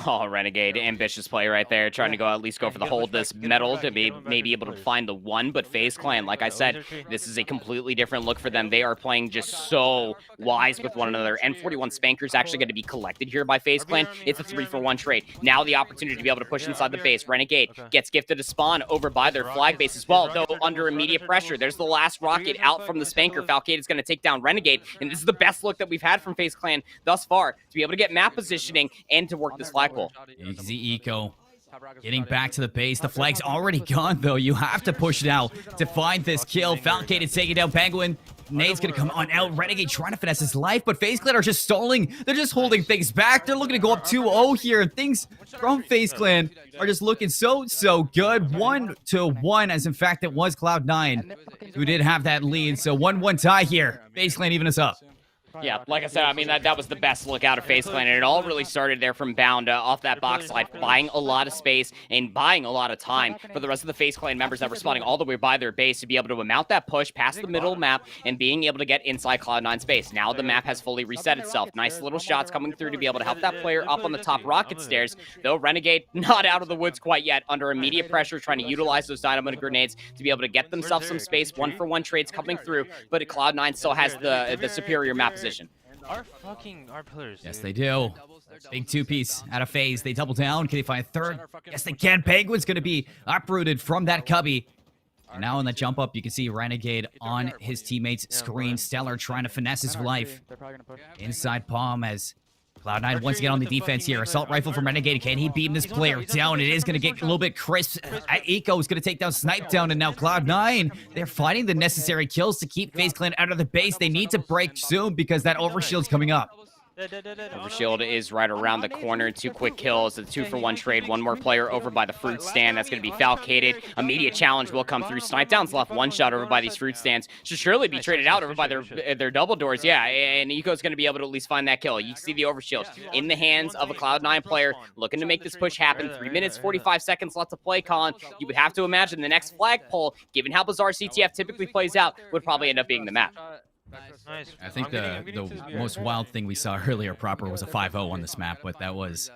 Speaker 16: Oh, Renegade, ambitious play right there, trying to at least go for the hold this metal to be maybe able to find the 1, but FaZe Clan, like I said, this is a completely different look for them. They are playing just so wise with one another. N41 Spanker's actually going to be collected here by FaZe Clan. It's a 3-for-1 trade. Now the opportunity to be able to push inside the base. Renegade gets gifted a spawn over by their flag base as well, though under immediate pressure. There's the last rocket out from the Spanker. Falcade is going to take down Renegade, and this is the best look that we've had from FaZe Clan thus far to be able to get map positioning and to work this flagpole.
Speaker 15: You can see Eco getting back to the base. The flag's already gone, though. You have to push now to find this kill. Falcade is taking down Penguin. Nade's gonna come on out. Renegade trying to finesse his life, but FaZe Clan are just stalling. They're just holding things back. They're looking to go up 2-0 here, and things from FaZe Clan are just looking so good. 1-1, as in fact it was Cloud9 who did have that lead. So 1-1 tie here. FaZe Clan even us up.
Speaker 16: Yeah, like I said, I mean, that was the best look out of FaZe Clan, and it all really started there from Bound off that box slide, buying a lot of space and buying a lot of time for the rest of the FaZe Clan members that were spawning all the way by their base to be able to mount that push past the middle map and being able to get inside Cloud9 space. Now the map has fully reset itself. Nice little shots coming through to be able to help that player up on the top rocket stairs, though Renegade not out of the woods quite yet, under immediate pressure, trying to utilize those dynamo grenades to be able to get themselves some space. 1-for-1 trades coming through, but Cloud9 still has the superior map position.
Speaker 14: Our pillars.
Speaker 15: Yes, they do. Big 2-piece out of FaZe. They double down. Can they find a third? Yes, they can. Penguin's going to be uprooted from that cubby. And now on the jump up, you can see Renegade on his teammate's screen. Stellar trying to finesse his life. Inside palm as Cloud9 once again on the defense here. Assault rifle from Renegade. Can he beam this player down? It is going to get a little bit crisp. Eco is going to take down Snipedown, and now Cloud9, they're finding the necessary kills to keep FaZe Clan out of the base. They need to break soon because that overshield's coming up.
Speaker 16: Overshield is right around the corner. 2 quick kills. A 2-for-1 trade. 1 more player over by the fruit stand. That's going to be Falcated. Immediate challenge will come through. Snipedown's left 1 shot over by these fruit stands. Should surely be traded out over by their double doors. Yeah, and Eco's going to be able to at least find that kill. You see the overshield in the hands of a Cloud9 player looking to make this push happen. 3 minutes, 45 seconds left to play, Colin. You would have to imagine the next flagpole, given how bizarre CTF typically plays out, would probably end up being the map.
Speaker 15: I think the most wild thing we saw earlier proper was a 5-0 on this map, but that was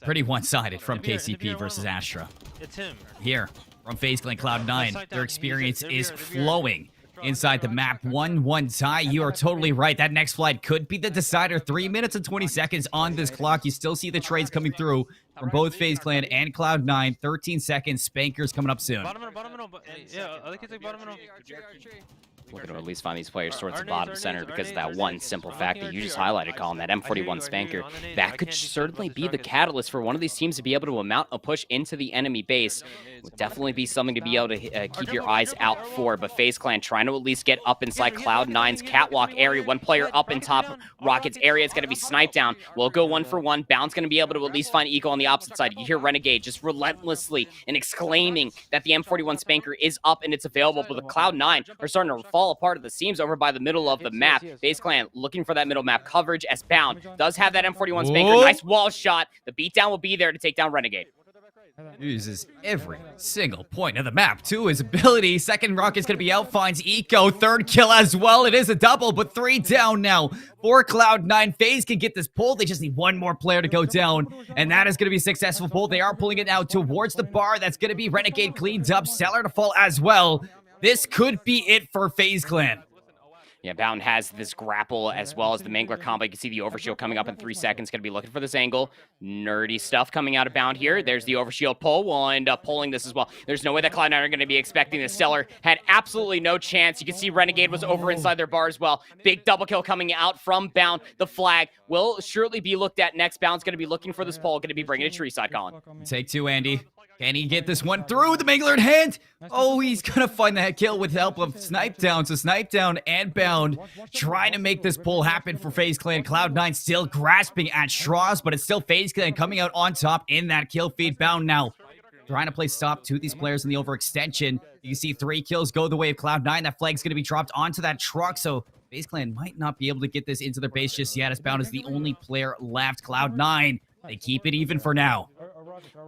Speaker 15: pretty one-sided from KCP versus Astra.
Speaker 14: It's him.
Speaker 15: Here, from FaZe Clan Cloud9, their experience is flowing inside the map. 1-1 tie. You are totally right. That next flight could be the decider. 3 minutes and 20 seconds on this clock. You still see the trades coming through from both FaZe Clan and Cloud9. 13 seconds. Spankers coming up soon.
Speaker 14: Bottom middle. Yeah, I think it's like bottom middle.
Speaker 16: looking to at least find these players towards the bottom center because of that one simple fact that you just highlighted, Colin, that M41 Spanker. That could certainly be the catalyst for one of these teams to be able to mount a push into the enemy base. Would definitely be something to be able to keep your eyes out for, but FaZe Clan trying to at least get up inside Cloud9's catwalk area. One player up in top Rocket's area is going to be sniped down. We'll go 1-for-1. Bound's going to be able to at least find Eco on the opposite side. You hear Renegade just relentlessly and exclaiming that the M41 Spanker is up and it's available, but the Cloud9 are starting to fall apart at the seams over by the middle of the map. FaZe Clan looking for that middle map coverage as Bound does have that M41 Spanker. Nice wall shot. The beatdown will be there to take down Renegade.
Speaker 15: Uses every single point of the map to his ability. Second rocket's gonna be out, finds Eco. Third kill as well. It is a double, but 3 down now for Cloud9. FaZe can get this pull. They just need one more player to go down, and that is gonna be a successful pull. They are pulling it now towards the bar. That's gonna be Renegade cleaned up. Stellar to fall as well. This could be it for FaZe Clan.
Speaker 16: Yeah, Bound has this grapple as well as the Mangler combo. You can see the overshield coming up in 3 seconds. Going to be looking for this angle. Nerdy stuff coming out of Bound here. There's the overshield pull. We'll end up pulling this as well. There's no way that Cloud9 are going to be expecting this. Stellar had absolutely no chance. You can see Renegade was over inside their bar as well. Big double kill coming out from Bound. The flag will surely be looked at next. Bound's going to be looking for this pull. Going to be bringing it to tree side, Colin.
Speaker 15: Take 2, Andy. Can he get this one through? The Mangler in hand. Oh, he's going to find that kill with the help of Snipe Down. So Snipe Down and Bound trying to make this pull happen for FaZe Clan. Cloud9 still grasping at straws, but it's still FaZe Clan coming out on top in that kill feed. Bound now trying to play stop to these players in the overextension. You can see 3 kills go the way of Cloud9. That flag's going to be dropped onto that truck, so FaZe Clan might not be able to get this into their base just yet, as Bound is the only player left. Cloud9, they keep it even for now.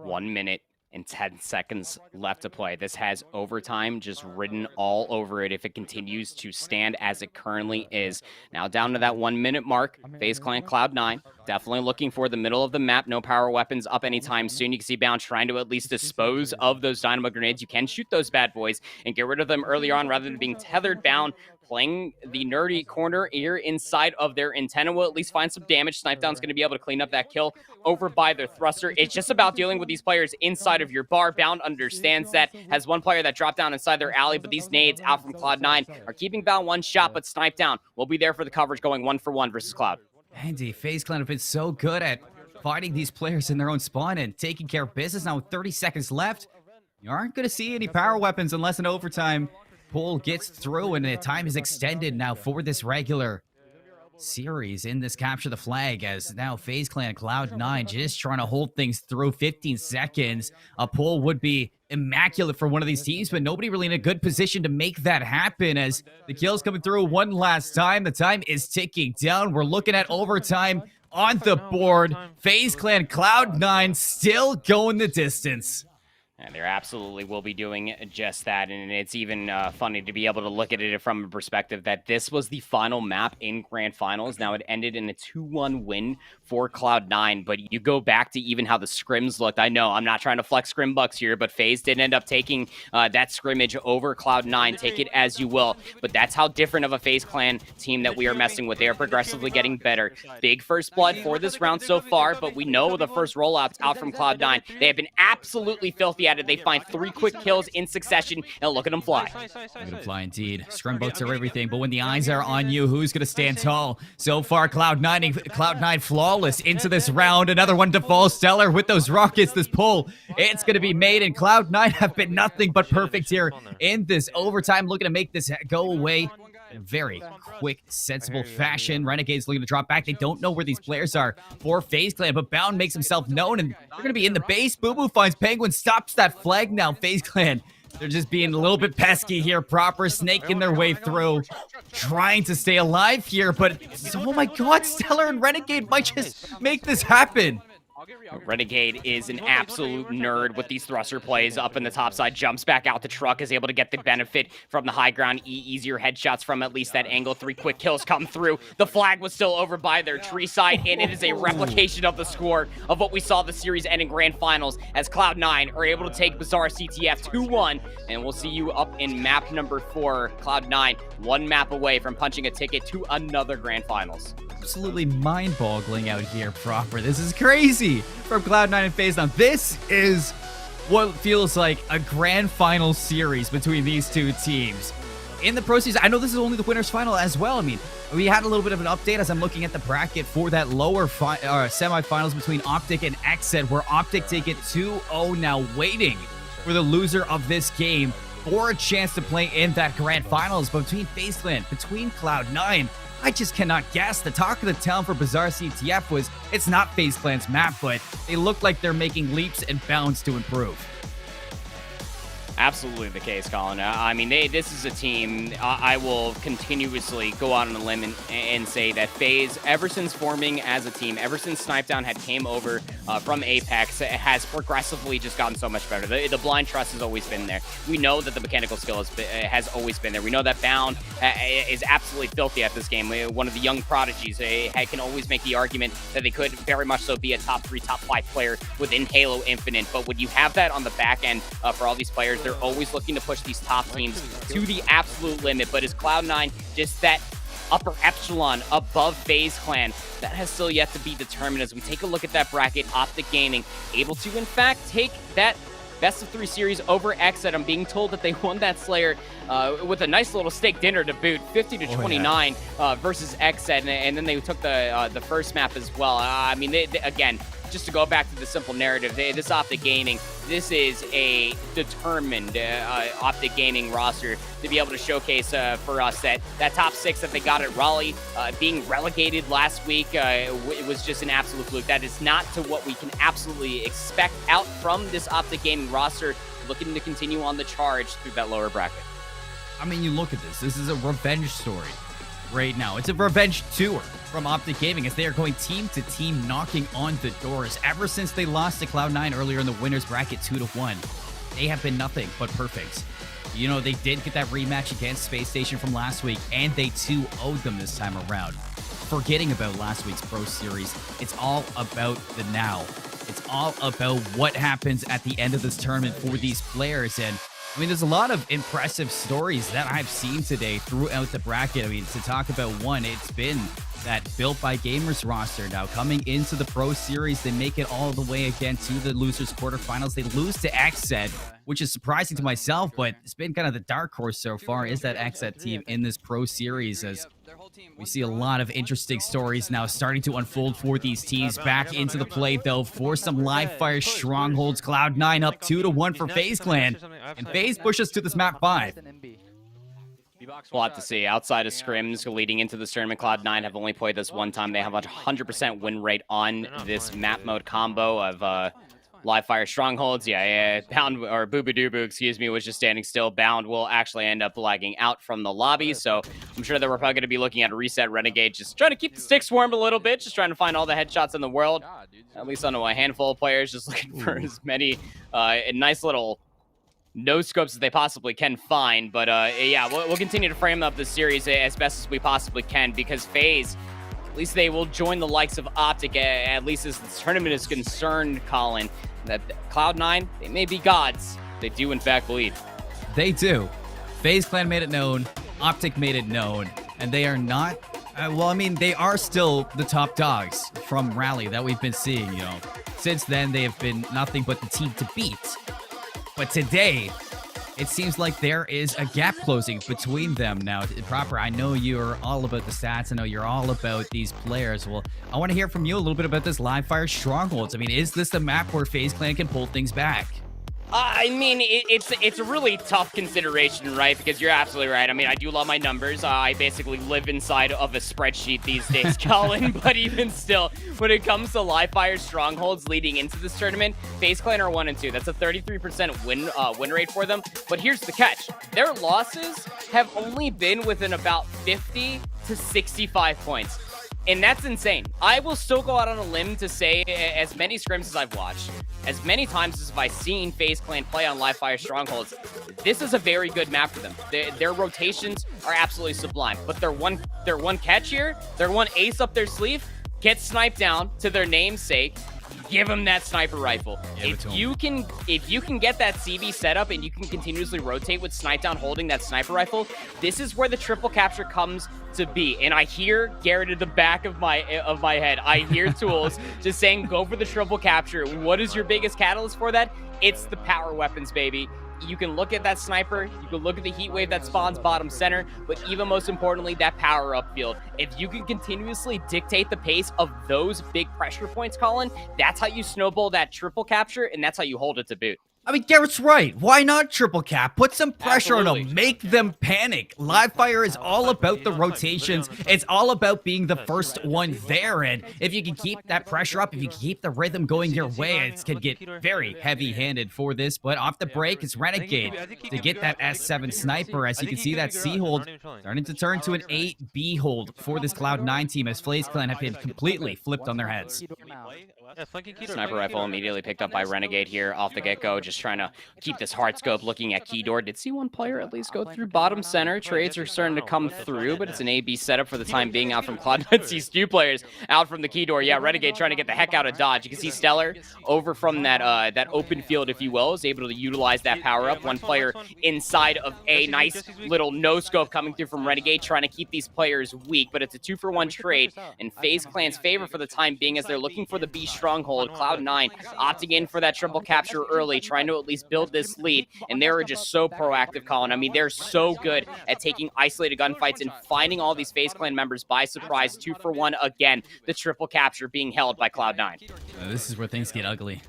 Speaker 16: 1 minute and 10 seconds left to play. This has overtime just written all over it if it continues to stand as it currently is. Now down to that 1 minute mark. FaZe Clan Cloud9 definitely looking for the middle of the map. No power weapons up anytime soon. You can see Bound trying to at least dispose of those dynamo grenades. You can shoot those bad boys and get rid of them early on rather than being tethered. Bound playing the nerdy corner here inside of their antenna will at least find some damage. Snipe Down's going to be able to clean up that kill over by their thruster. It's just about dealing with these players inside of your bar. Bound understands that. Has one player that dropped down inside their alley, but these nades out from Cloud9 are keeping Bound one shot, but Snipe Down will be there for the coverage going 1-for-1 versus Cloud.
Speaker 15: Andy, FaZe Clan have been so good at fighting these players in their own spawn and taking care of business. Now with 30 seconds left, you aren't going to see any power weapons unless an overtime pull gets through, and the time is extended now for this regular series in this capture the flag, as now FaZe Clan Cloud9 just trying to hold things through. 15 seconds. A pull would be immaculate for one of these teams, but nobody really in a good position to make that happen, as the kills coming through one last time. The time is ticking down. We're looking at overtime on the board. FaZe Clan Cloud9 still going the distance.
Speaker 16: And they absolutely will be doing just that. And it's even funny to be able to look at it from a perspective that this was the final map in Grand Finals. Now it ended in a 2-1 win for Cloud9. But you go back to even how the scrims looked. I know I'm not trying to flex scrim bucks here, but FaZe did end up taking that scrimmage over Cloud9. Take it as you will. But that's how different of a FaZe Clan team that we are messing with. They are progressively getting better. Big first blood for this round so far, but we know the first rollouts out from Cloud9. They have been absolutely filthy at it. They find 3 quick kills in succession, and look at them fly.
Speaker 15: Look at them fly indeed. Scrum boats are everything, but when the eyes are on you, who's going to stand tall? So far, Cloud9 flawless into this round. Another one to fall. Stellar with those rockets. This pull, it's going to be made, and Cloud9 have been nothing but perfect here in this overtime. Looking to make this go away in a very quick, sensible fashion. Renegades looking to drop back. They don't know where these players are for FaZe Clan, but Bound makes himself known, and they're going to be in the base. Boo Boo finds Penguin, stops that flag now. FaZe Clan, they're just being a little bit pesky here. Proper snaking their way through, trying to stay alive here, but oh my god, Stellar and Renegade might just make this happen.
Speaker 16: Renegade is an absolute nerd with these thruster plays up in the top side. Jumps back out the truck, is able to get the benefit from the high ground. Easier headshots from at least that angle. 3 quick kills come through. The flag was still over by their tree side, and it is a replication of the score of what we saw the series end in Grand Finals, as Cloud9 are able to take Bizarre CTF 2-1. And we'll see you up in map number 4. Cloud9, 1 map away from punching a ticket to another Grand Finals.
Speaker 15: Absolutely mind-boggling out here, Proper. This is crazy from Cloud9 and FaZe. Now, this is what feels like a grand final series between these two teams. in the Pro Series. I know this is only the winners final as well. I mean, we had a little bit of an update as I'm looking at the bracket for that lower semifinals between Optic and XZ, where Optic take it 2-0 now, waiting for the loser of this game for a chance to play in that grand finals. But between FaZe Clan, between Cloud9, I just cannot guess. The talk of the town for Bizarre CTF was, it's not FaZe Clan's map, but they look like they're making leaps and bounds to improve.
Speaker 16: Absolutely the case, Colin. I mean, this is a team, I will continuously go out on a limb and say that FaZe, ever since forming as a team, ever since Snipedown had came over from Apex, has progressively just gotten so much better. The blind trust has always been there. We know that the mechanical skill has always been there. We know that Bound is absolutely filthy at this game. One of the young prodigies can always make the argument that they could very much so be a top 3, top 5 player within Halo Infinite. But when you have that on the back end for all these players, they're always looking to push these top teams to the absolute limit. But is Cloud9 just that upper echelon above FaZe Clan? That has still yet to be determined. As we take a look at that bracket, Optic Gaming able to in fact take that best of 3 series over XZ. I'm being told that they won that Slayer with a nice little steak dinner to boot, 50-29 versus XZ, and then they took the first map as well. I mean, again, just to go back to the simple narrative, this Optic Gaming, this is a determined Optic Gaming roster to be able to showcase for us that top 6 that they got at Raleigh, being relegated last week, it was just an absolute fluke. That is not to what we can absolutely expect out from this Optic Gaming roster, looking to continue on the charge through that lower bracket.
Speaker 15: I mean, you look at this. This is a revenge story right now. It's a revenge tour from Optic Gaming as they are going team to team, knocking on the doors. Ever since they lost to Cloud9 earlier in the winners bracket 2-1, they have been nothing but perfect. You know, they did get that rematch against Space Station from last week, and they too owed them this time around. Forgetting about last week's Pro Series, it's all about the now. It's all about what happens at the end of this tournament for these players. And I mean, there's a lot of impressive stories that I've seen today throughout the bracket. I mean, to talk about one, it's been that Built by Gamers roster. Now, coming into the Pro Series, they make it all the way again to the losers quarterfinals. They lose to XZ, which is surprising to myself, but it's been kind of the dark horse so far, is that XZ team in this Pro Series, as we see a lot of interesting stories now starting to unfold for these teams. Back into the play, though, for some live fire strongholds. Cloud9 up 2-1 for FaZe Clan, and FaZe pushes to this map 5.
Speaker 16: We'll have to see. Outside of scrims leading into this tournament, Cloud9 have only played this one time. They have a 100% win rate on this map mode combo of live fire strongholds. Yeah, Bound, or Boobadooboo, excuse me, was just standing still. Bound will actually end up lagging out from the lobby, so I'm sure that we're probably going to be looking at a reset. Renegade just trying to keep the sticks warm a little bit, just trying to find all the headshots in the world. At least on a handful of players, just looking for as many nice little no scopes that they possibly can find. But yeah, we'll continue to frame up this series as best as we possibly can, because FaZe, at least they will join the likes of Optic, at least as the tournament is concerned, Colin. That Cloud9, they may be gods. They do, in fact, lead.
Speaker 15: They do. FaZe Clan made it known. Optic made it known. And they are not... well, I mean, they are still the top dogs from Rally that we've been seeing, you know. Since then, they have been nothing but the team to beat. But today, it seems like there is a gap closing between them now. Proper, I know you're all about the stats. I know you're all about these players. Well, I want to hear from you a little bit about this live fire strongholds. I mean, is this the map where FaZe Clan can pull things back?
Speaker 16: I mean, it's a really tough consideration, right? Because you're absolutely right. I mean, I do love my numbers. I basically live inside of a spreadsheet these days, Colin. But even still, when it comes to live fire strongholds leading into this tournament, FaZe Clan are 1-2. That's a 33% win rate for them. But here's the catch: their losses have only been within about 50 to 65 points. And that's insane. I will still go out on a limb to say, as many scrims as I've watched, as many times as I've seen FaZe Clan play on live fire strongholds, this is a very good map for them. Their rotations are absolutely sublime. But their one catch here, their one ace up their sleeve, get sniped down to their namesake. Give them that sniper rifle. If you can get that CV set up and you can continuously rotate with snipe down holding that sniper rifle, this is where the triple capture comes to be. And I hear Garrett at the back of my head. I hear Tools just saying, go for the triple capture. What is your biggest catalyst for that? It's the power weapons, baby. you can look at that sniper, you can look at the heat wave that spawns bottom center, but even most importantly, that power up field. If you can continuously dictate the pace of those big pressure points, Colin, that's how you snowball that triple capture, and that's how you hold it to boot.
Speaker 15: I mean, Garrett's right. Why not triple cap? Put some pressure on
Speaker 16: Absolutely.
Speaker 15: them. Make them panic. Live fire is all about the rotations. It's all about being the first one there. And if you can keep that pressure up, if you can keep the rhythm going your way, it can get very heavy-handed for this. But off the break, it's Renegade to get that S7 sniper. As you can see, that C hold starting to turn to an 8B hold for this Cloud9 team as FaZe Clan have been completely flipped on their heads.
Speaker 16: Sniper rifle immediately picked up by Renegade here off the get-go, just trying to keep this hard scope looking at key door. Did see one player at least go through bottom center. Trades are starting to come through, but it's an A-B setup for the time being out from Cloud9. Sees two players out from the key door. Yeah, Renegade trying to get the heck out of dodge. You can see Stellar over from that that open field, if you will, is able to utilize that power-up. One player inside of A. Nice little no-scope coming through from Renegade, trying to keep these players weak, but it's a 2-for-1 trade in FaZe Clan's favor for the time being as they're looking for the B stronghold. Cloud9 opting in for that triple capture early, trying to at least build this lead, and they were just so proactive, Colin. I mean, they're so good at taking isolated gunfights and finding all these FaZe Clan members by surprise. 2-for-1 again, the triple capture being held by Cloud9.
Speaker 15: This is where things get ugly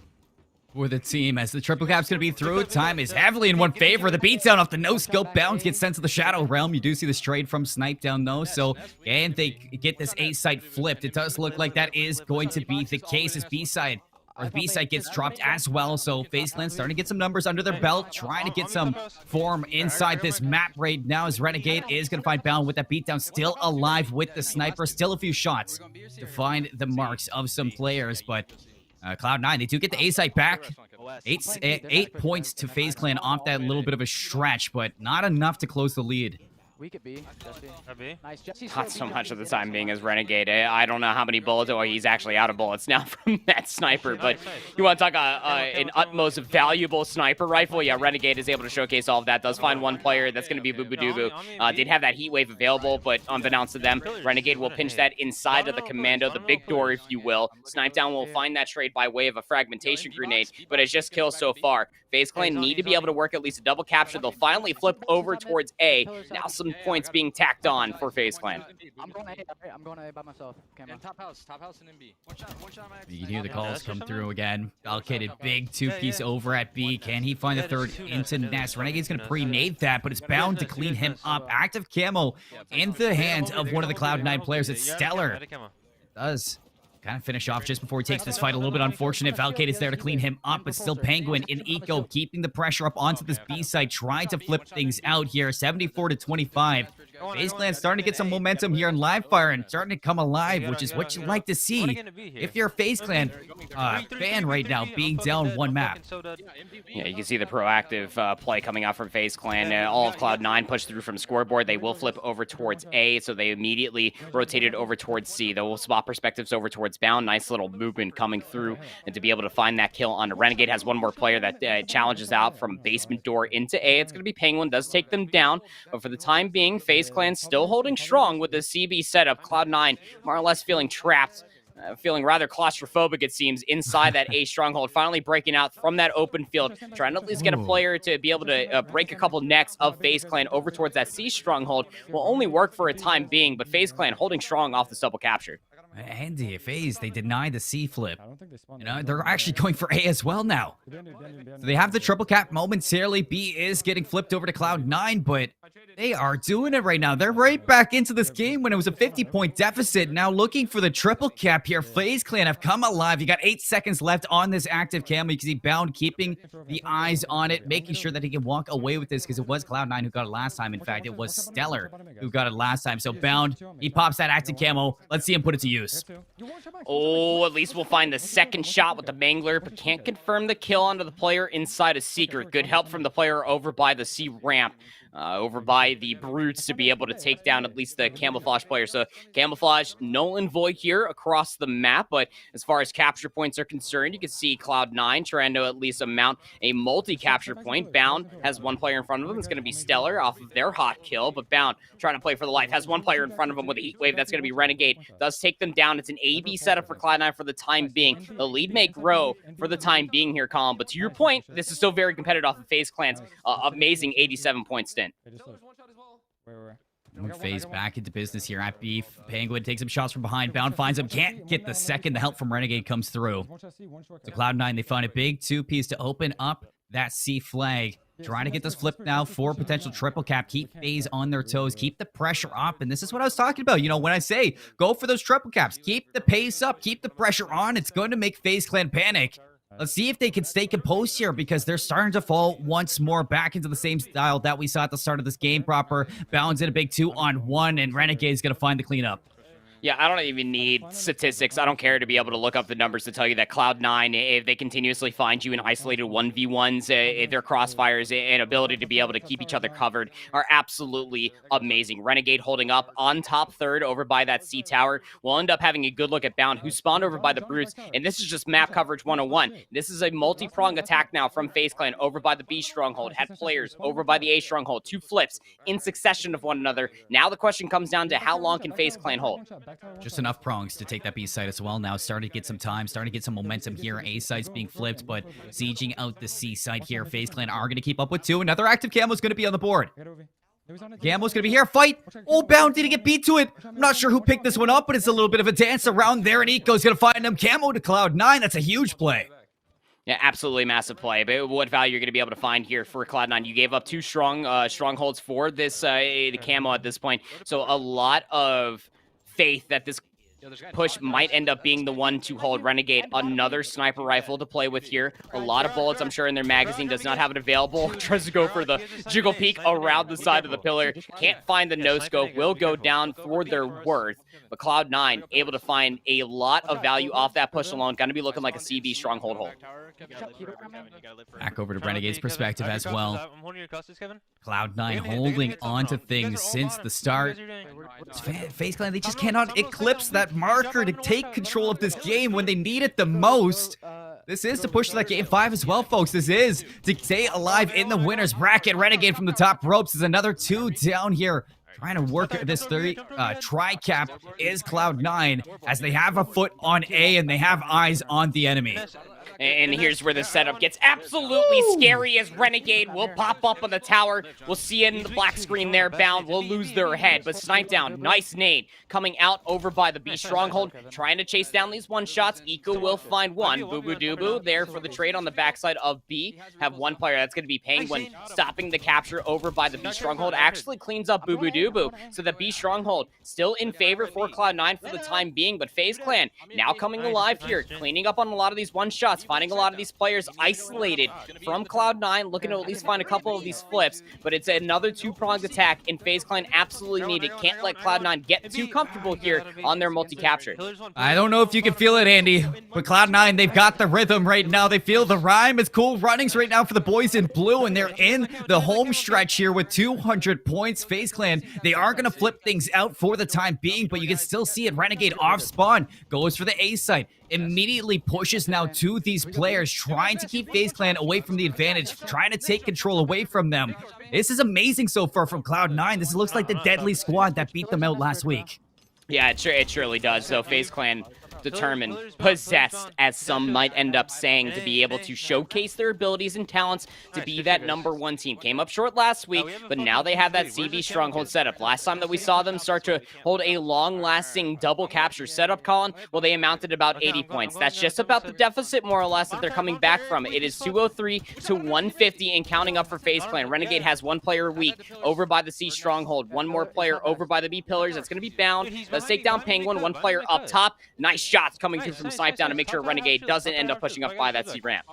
Speaker 15: for the team as the triple cap's going to be through. Time is heavily in one favor. The beatdown off the no-scope bounds gets sent to the Shadow Realm. You do see this trade from Snipe down though, so and they get this A-site flipped. It does look like that is going to be the case as B-side. Or the B-side gets dropped as well, so FaZe Clan starting to get some numbers under their belt, trying to get some form inside this map right now as Renegade is going to find Bound with that beatdown, still alive with the sniper, still a few shots to find the marks of some players, but Cloud9, they do get the A-site back. 8 points to FaZe Clan off that little bit of a stretch, but not enough to close the lead.
Speaker 11: We could be. Nice.
Speaker 16: Not so much of the time being as Renegade. I don't know how many bullets, or he's actually out of bullets now from that sniper, but you want to talk an utmost valuable sniper rifle? Yeah, Renegade is able to showcase all of that. Does find one player, that's going to be Boobadooboo. Did have that heat wave available, but unbeknownst to them, Renegade will pinch that inside of the commando, the big door, if you will. Snipe Down will find that trade by way of a fragmentation grenade, but it's just kills so far. FaZe Clan need to be able to work at least a double capture. They'll finally flip over towards A. Now some points being tacked on for FaZe Clan.
Speaker 11: I'm going A. I'm going A by myself.
Speaker 14: Top house and then B.
Speaker 15: You can hear the calls come through again. Allocated big two-piece over at B. Can he find the third into Nest? Renegade's going to pre-nade that, but it's bound to clean him up. Active camo in the hands of one of the Cloud9 players. It's Stellar. It does kind of finish off just before he takes this fight. A little bit unfortunate. Valcade is there to clean him up, but still Penguin in Eco keeping the pressure up onto this B side, trying to flip things out here. 74-25. FaZe Clan starting to get some momentum here in live fire and starting to come alive, which is what you like to see if you're a FaZe Clan fan right now, being down one map.
Speaker 16: Yeah, you can see the proactive play coming out from FaZe Clan. All of Cloud9 pushed through from scoreboard. They will flip over towards A, so they immediately rotated over towards C. They will swap perspectives over towards Bound. Nice little movement coming through, and to be able to find that kill on Renegade. Has one more player that challenges out from basement door into A. It's going to be Penguin. Does take them down, but for the time being, FaZe Clan still holding strong with the CB setup. Cloud9 more or less feeling trapped. Feeling rather claustrophobic, it seems, inside that A stronghold. Finally breaking out from that open field, trying to at least get a player to be able to break a couple necks of FaZe Clan over towards that C stronghold. Will only work for a time being, but FaZe Clan holding strong off the double capture.
Speaker 15: And the FaZe, they denied the C flip. You know, they're actually going for A as well now. So they have the triple cap momentarily. B is getting flipped over to Cloud9, but they are doing it right now. They're right back into this game when it was a 50-point deficit. Now looking for the triple cap here. FaZe Clan have come alive. You got 8 seconds left on this active cam. You can see Bound keeping the eyes on it, making sure that he can walk away with this because it was Cloud9 who got it last time. In fact, it was Stellar who got it last time. So Bound, he pops that active camo. Let's see him put it to use.
Speaker 16: Oh, at least we'll find the second shot with the Mangler, but can't confirm the kill onto the player inside a Secret. Good help from the player over by the C ramp. over by the Brutes to be able to take down at least the Camouflage player. So Camouflage null and void here across the map, but as far as capture points are concerned, you can see Cloud9 trying to at least mount a multi-capture point. Bound has one player in front of him. It's going to be Stellar off of their hot kill, but Bound trying to play for the life has one player in front of him with a heat wave. That's going to be Renegade. Does take them down. It's an A/B setup for Cloud9 for the time being. The lead may grow for the time being here, Colin, but to your point, this is still very competitive off of FaZe Clan's amazing 87-point stint.
Speaker 15: FaZe back into business here at B. Penguin takes some shots from behind. Bound finds him. Can't get the second. The help from Renegade comes through. So Cloud9, they find a big two-piece to open up that C flag. Trying to get this flipped now for potential triple cap. Keep FaZe on their toes. Keep the pressure up. And this is what I was talking about. You know, when I say go for those triple caps, keep the pace up, keep the pressure on. It's going to make FaZe Clan panic. Let's see if they can stay composed here because they're starting to fall once more back into the same style that we saw at the start of this game proper. Bounds in a big 2-on-1, and Renegade's going to find the cleanup.
Speaker 16: Yeah, I don't even need statistics. I don't care to be able to look up the numbers to tell you that Cloud9, if they continuously find you in isolated 1v1s, their crossfires and ability to be able to keep each other covered are absolutely amazing. Renegade holding up on top third over by that C tower. We'll end up having a good look at Bound, who spawned over by the Brutes, and this is just map coverage 101. This is a multi-pronged attack now from FaZe Clan over by the B stronghold. Had players over by the A stronghold. 2 flips in succession of one another. Now the question comes down to how long can FaZe Clan hold?
Speaker 15: Just enough prongs to take that B site as well. Now starting to get some time, starting to get some momentum here. A site's being flipped, but sieging out the C site here. FaZe Clan are going to keep up with 2. Another active Camo's going to be on the board. Camo's going to be here. Fight! Oh, Bound didn't get beat to it. I'm not sure who picked this one up, but it's a little bit of a dance around there, and Eco's going to find him. Camo to Cloud9. That's a huge play.
Speaker 16: Yeah, absolutely massive play. But what value you're going to be able to find here for Cloud9? You gave up 2 strongholds for this the Camo at this point. So a lot of faith that this push might end up being the one to hold Renegade. Another sniper rifle to play with here. A lot of bullets, I'm sure, in their magazine. Does not have it available. Tries to go for the jiggle peek around the side of the pillar. Can't find the no-scope. Will go down for their worth. But Cloud9 able to find a lot of value off that push alone. Going to be looking like a CB stronghold hold.
Speaker 15: Back over to Renegade's perspective as well. Cloud9 holding on to things since the start. FaZe Clan, they just cannot eclipse that marker to take control of this game when they need it the most. This is to push to that game 5 as well, folks. This is to stay alive in the winner's bracket. Renegade from the top ropes is another 2 down here. Trying to work this tri-cap is Cloud9 as they have a foot on A and they have eyes on the enemy.
Speaker 16: And here's where the setup gets absolutely scary as Renegade will pop up on the tower. We'll see it in the black screen there, Bound. We'll lose their head, but snipe down. Nice nade. Coming out over by the B stronghold, trying to chase down these one-shots. Eco will find one. Boo-boo-doo-boo there for the trade on the backside of B. Have one player. That's going to be Penguin stopping the capture over by the B stronghold. Actually cleans up Boo-boo-doo-boo. So the B stronghold still in favor for Cloud9 for the time being, but FaZe Clan now coming alive here, cleaning up on a lot of these one-shots, finding a lot of these players isolated from Cloud9, looking to at least find a couple of these flips, but it's another 2-pronged attack, and FaZe Clan absolutely need it. Can't let Cloud9 get too comfortable here on their multi-capture.
Speaker 15: I don't know if you can feel it, Andy, but Cloud9, they've got the rhythm right now. They feel the rhyme. It's cool runnings right now for the boys in blue, and they're in the home stretch here with 200 points. FaZe Clan, they are going to flip things out for the time being, but you can still see it. Renegade off spawn, goes for the A site. Immediately pushes now to these players, trying to keep FaZe Clan away from the advantage, trying to take control away from them. This is amazing so far from Cloud9. This looks like the deadly squad that beat them out last week.
Speaker 16: Yeah, it surely does. So FaZe Clan determined, possessed, as some might end up saying, to be able to showcase their abilities and talents to be that #1 team. Came up short last week, but now they have that CB stronghold setup. Last time that we saw them start to hold a long-lasting double capture setup, Colin, well, they amounted about 80 points. That's just about the deficit, more or less, that they're coming back from. It is 203 to 150 and counting up for FaZe Clan. Renegade has 1 player weak over by the C stronghold. 1 more player over by the B pillars. That's going to be Bound. Let's take down Penguin. 1 player up top. Nice shots coming through from snipe down to make sure Renegade doesn't end up pushing up by that C ramp.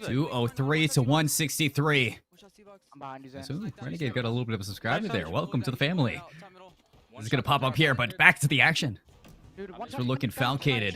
Speaker 15: 203 to 163. So Renegade got a little bit of a subscriber there. Welcome to the family. This is going to pop up here, but back to the action. As we're looking falcated.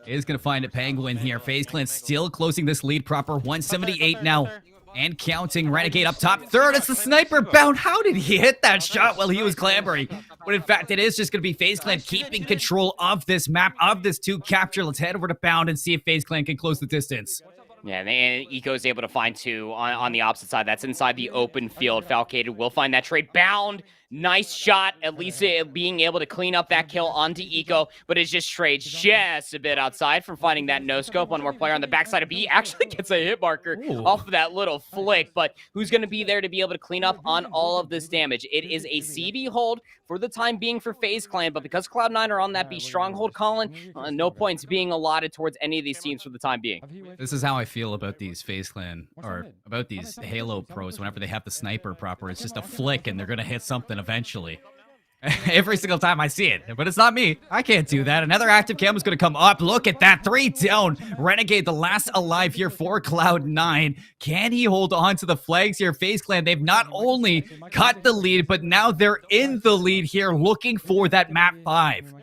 Speaker 15: Is going to find a Penguin here. FaZe Clan still closing this lead proper. 178 now. And counting. Renegade up top. Third, it's the sniper bound. How did he hit that shot while he was clambering? When in fact, it is just going to be FaZe Clan keeping control of this map, of this 2 capture. Let's head over to Bound and see if FaZe Clan can close the distance.
Speaker 16: Yeah, and Eco is able to find 2 on the opposite side. That's inside the open field. Falcated will find that trade. Bound. Nice shot, at least being able to clean up that kill onto Eco, but it's just trade just a bit outside from finding that no-scope. One more player on the backside of B actually gets a hit marker off of that little flick, but who's going to be there to be able to clean up on all of this damage? It is a CB hold for the time being for FaZe Clan, but because Cloud9 are on that B stronghold, Colin, no points being allotted towards any of these teams for the time being.
Speaker 15: This is how I feel about these FaZe Clan, or about these Halo pros whenever they have the sniper proper. It's just a flick and they're going to hit something eventually. Every single time I see it, but it's not me. I can't do that. Another active cam is going to come up. Look at that. 3 down. Renegade, the last alive here for Cloud9. Can he hold on to the flags here? FaZe Clan, they've not only cut the lead, but now they're in the lead here looking for that map 5.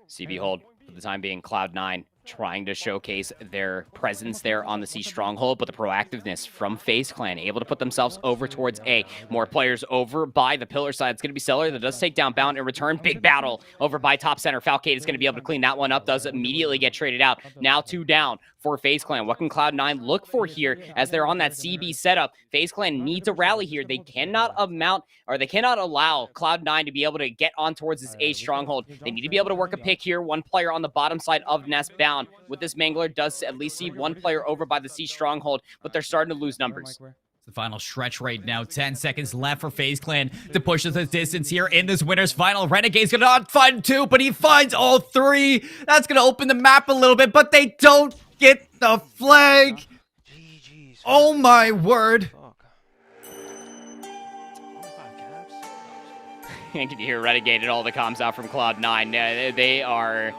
Speaker 16: CB hold for the time being. Cloud9 trying to showcase their presence there on the C stronghold, but the proactiveness from FaZe Clan, able to put themselves over towards A. More players over by the pillar side. It's going to be Seller that does take down Bound in return. Big battle over by top center. Falcade is going to be able to clean that one up, does immediately get traded out. Now 2 down for FaZe Clan. What can Cloud9 look for here as they're on that CB setup? FaZe Clan need to rally here. They cannot they cannot allow Cloud9 to be able to get on towards this A stronghold. They need to be able to work a pick here. 1 player on the bottom side of Nest. Bound with this Mangler does at least see 1 player over by the C stronghold, but they're starting to lose numbers.
Speaker 15: The final stretch right now. 10 seconds left for FaZe Clan to push the distance here in this winner's final. Renegade's gonna not find 2, but he finds all 3. That's gonna open the map a little bit, but they don't get the flag. Oh my word.
Speaker 16: And can you hear Renegade and all the comms out from Cloud9? They are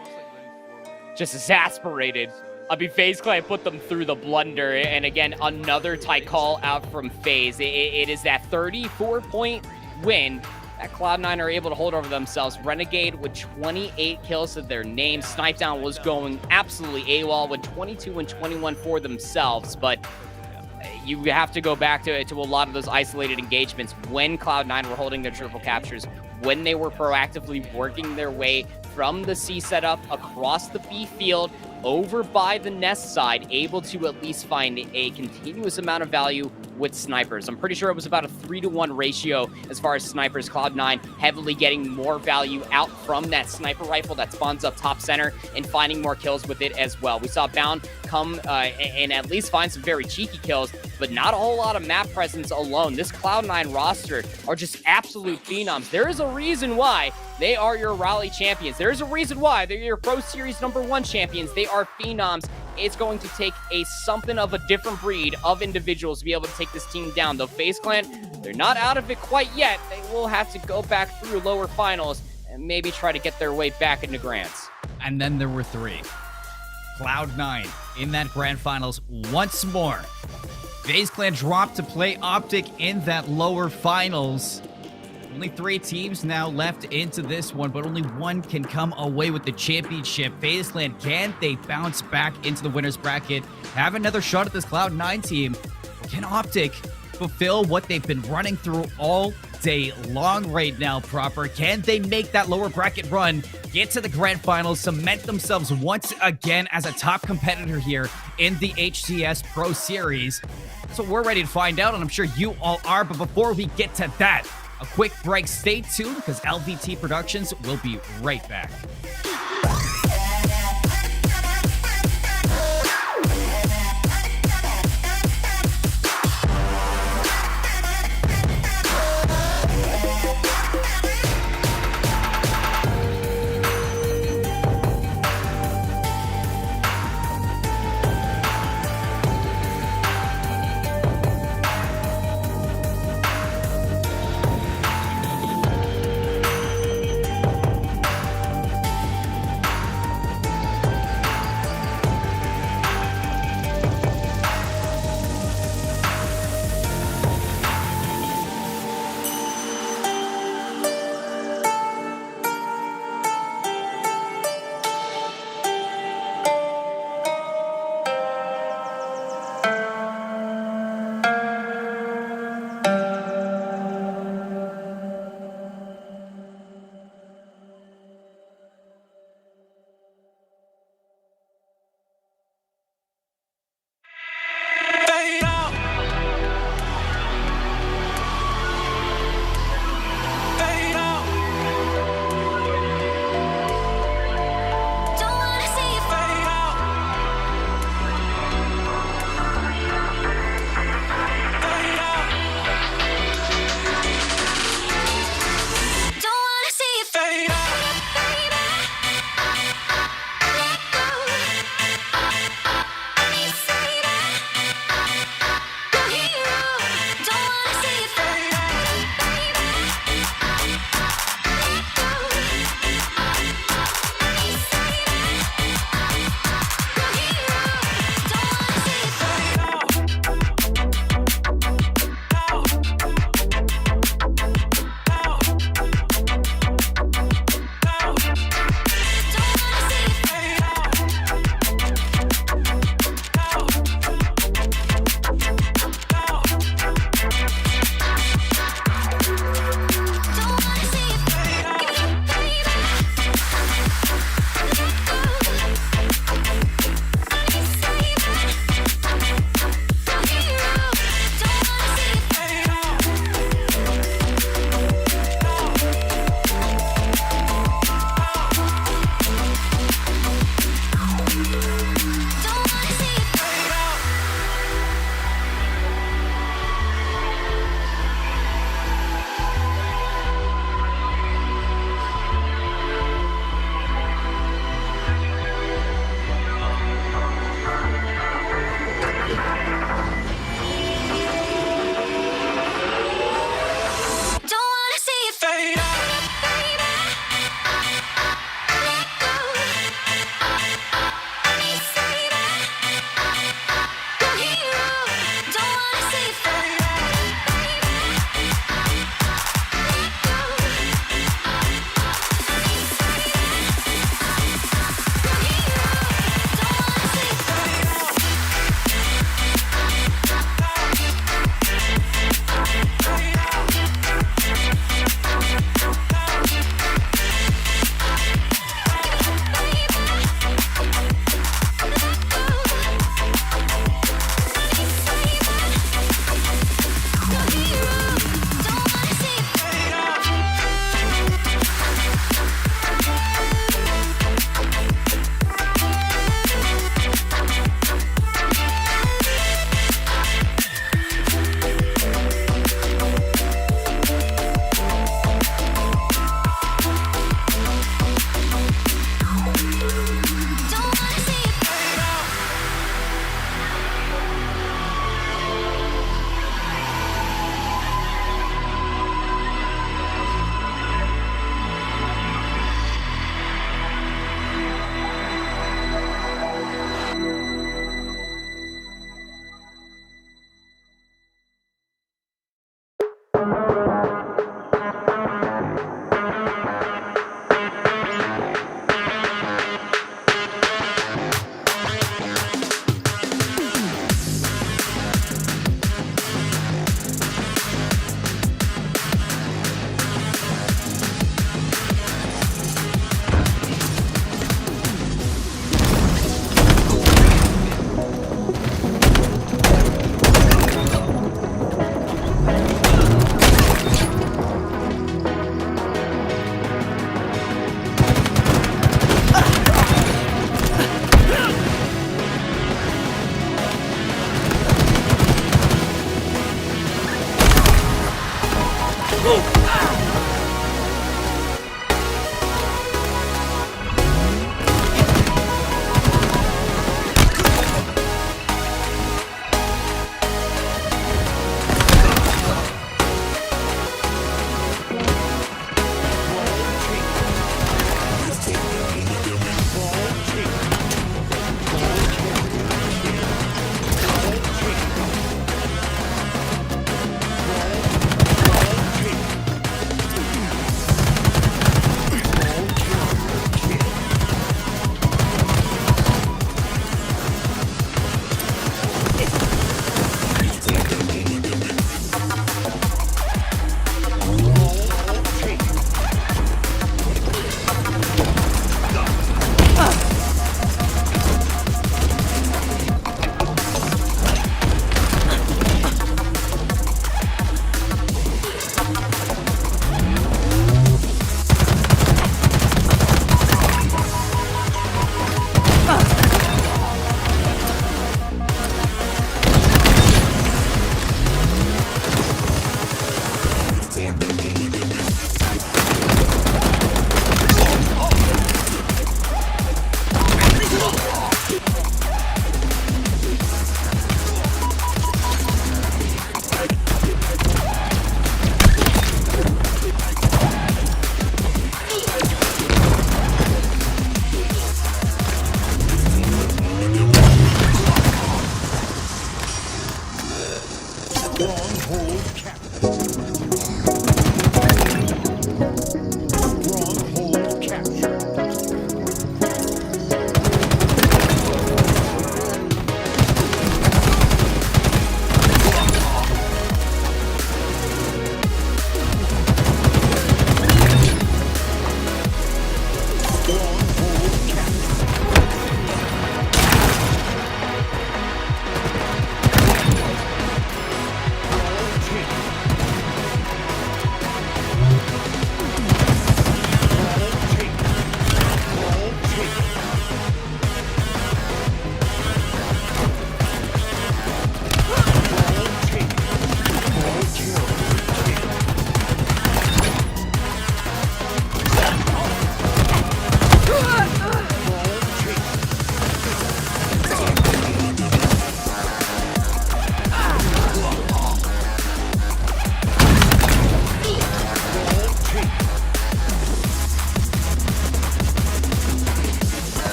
Speaker 16: just exasperated. I mean, FaZe Clan put them through the blunder, and again, another tight call out from FaZe. It is that 34-point win that Cloud9 are able to hold over themselves. Renegade with 28 kills to their name. Snipedown was going absolutely AWOL with 22 and 21 for themselves, but you have to go back to a lot of those isolated engagements when Cloud9 were holding their triple captures, when they were proactively working their way from the C setup across the B field over by the Nest side, able to at least find a continuous amount of value with snipers. I'm pretty sure it was about a 3-to-1 ratio as far as snipers. Cloud9 heavily getting more value out from that sniper rifle that spawns up top center and finding more kills with it as well. We saw Bound come and at least find some very cheeky kills, but not a whole lot of map presence alone. This Cloud9 roster are just absolute phenoms. There is a reason why they are your Raleigh champions. There's a reason why they're your Pro Series #1 champions. They are phenoms. It's going to take something of a different breed of individuals to be able to take this team down. Though FaZe Clan, they're not out of it quite yet. They will have to go back through lower finals and maybe try to get their way back into Grands.
Speaker 15: And then there were 3. Cloud9 in that grand finals once more. FaZe Clan dropped to play Optic in that lower finals. Only 3 teams now left into this one, but only 1 can come away with the championship. FaZe Clan, can they bounce back into the winner's bracket? Have another shot at this Cloud9 team? Can Optic fulfill what they've been running through all day long right now proper? Can they make that lower bracket run, get to the grand finals, cement themselves once again as a top competitor here in the HCS Pro Series? So we're ready to find out, and I'm sure you all are. But before we get to that, a quick break. Stay tuned because LVT Productions will be right back.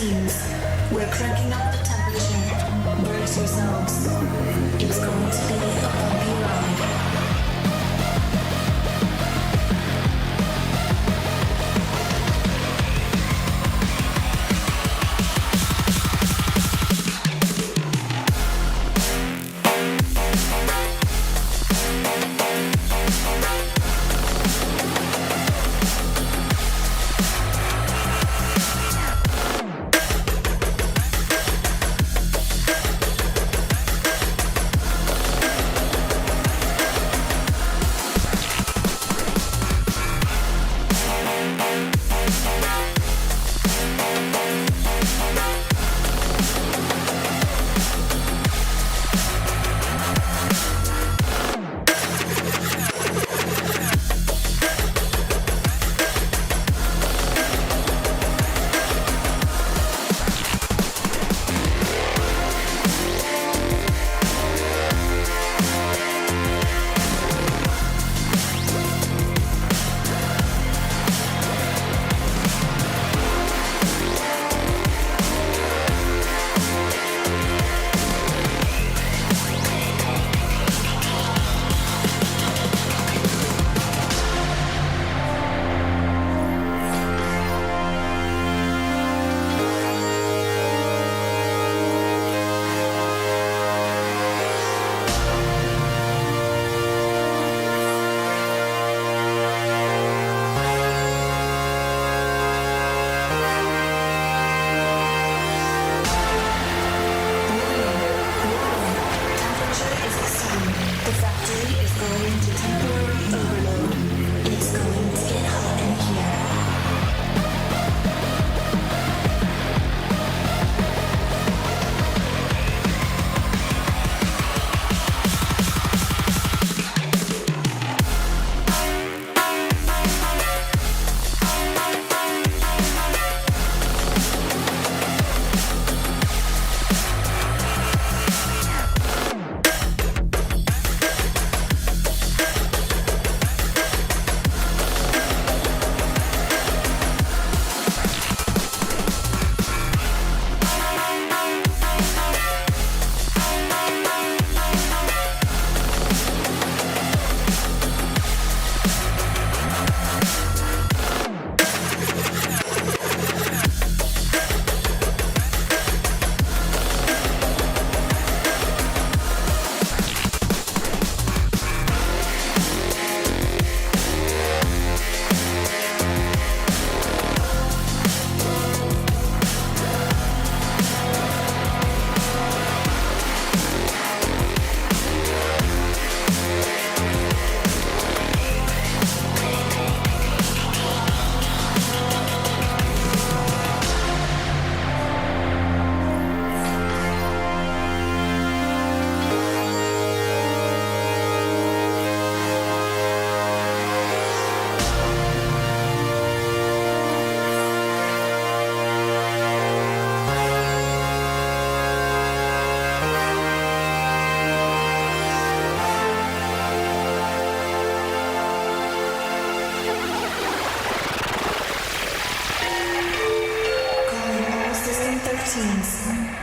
Speaker 2: teams. We're cranking up the temperature. Brace yourselves. It's going to be a bumpy ride.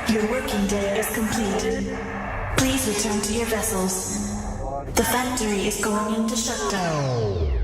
Speaker 2: Your working day is complete. Please return to your vessels. The factory is going into shutdown.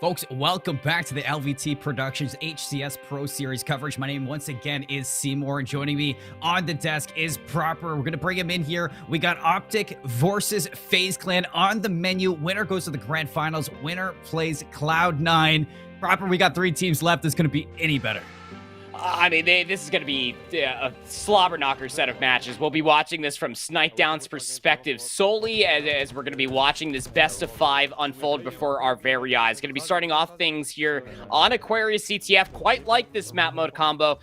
Speaker 15: Folks, welcome back to the LVT Productions HCS Pro Series coverage. My name once again is Seymour, and joining me on the desk is Proper. We're going to bring him in here. We got Optic versus FaZe Clan on the menu. Winner goes to the grand finals. Winner plays Cloud9. Proper, we got 3 teams left. Is going to be any better?
Speaker 16: I mean, this is going to be a slobber knocker set of matches. We'll be watching this from Snipedown's perspective solely as we're going to be watching this best of 5 unfold before our very eyes. Going to be starting off things here on Aquarius CTF. Quite like this map mode combo,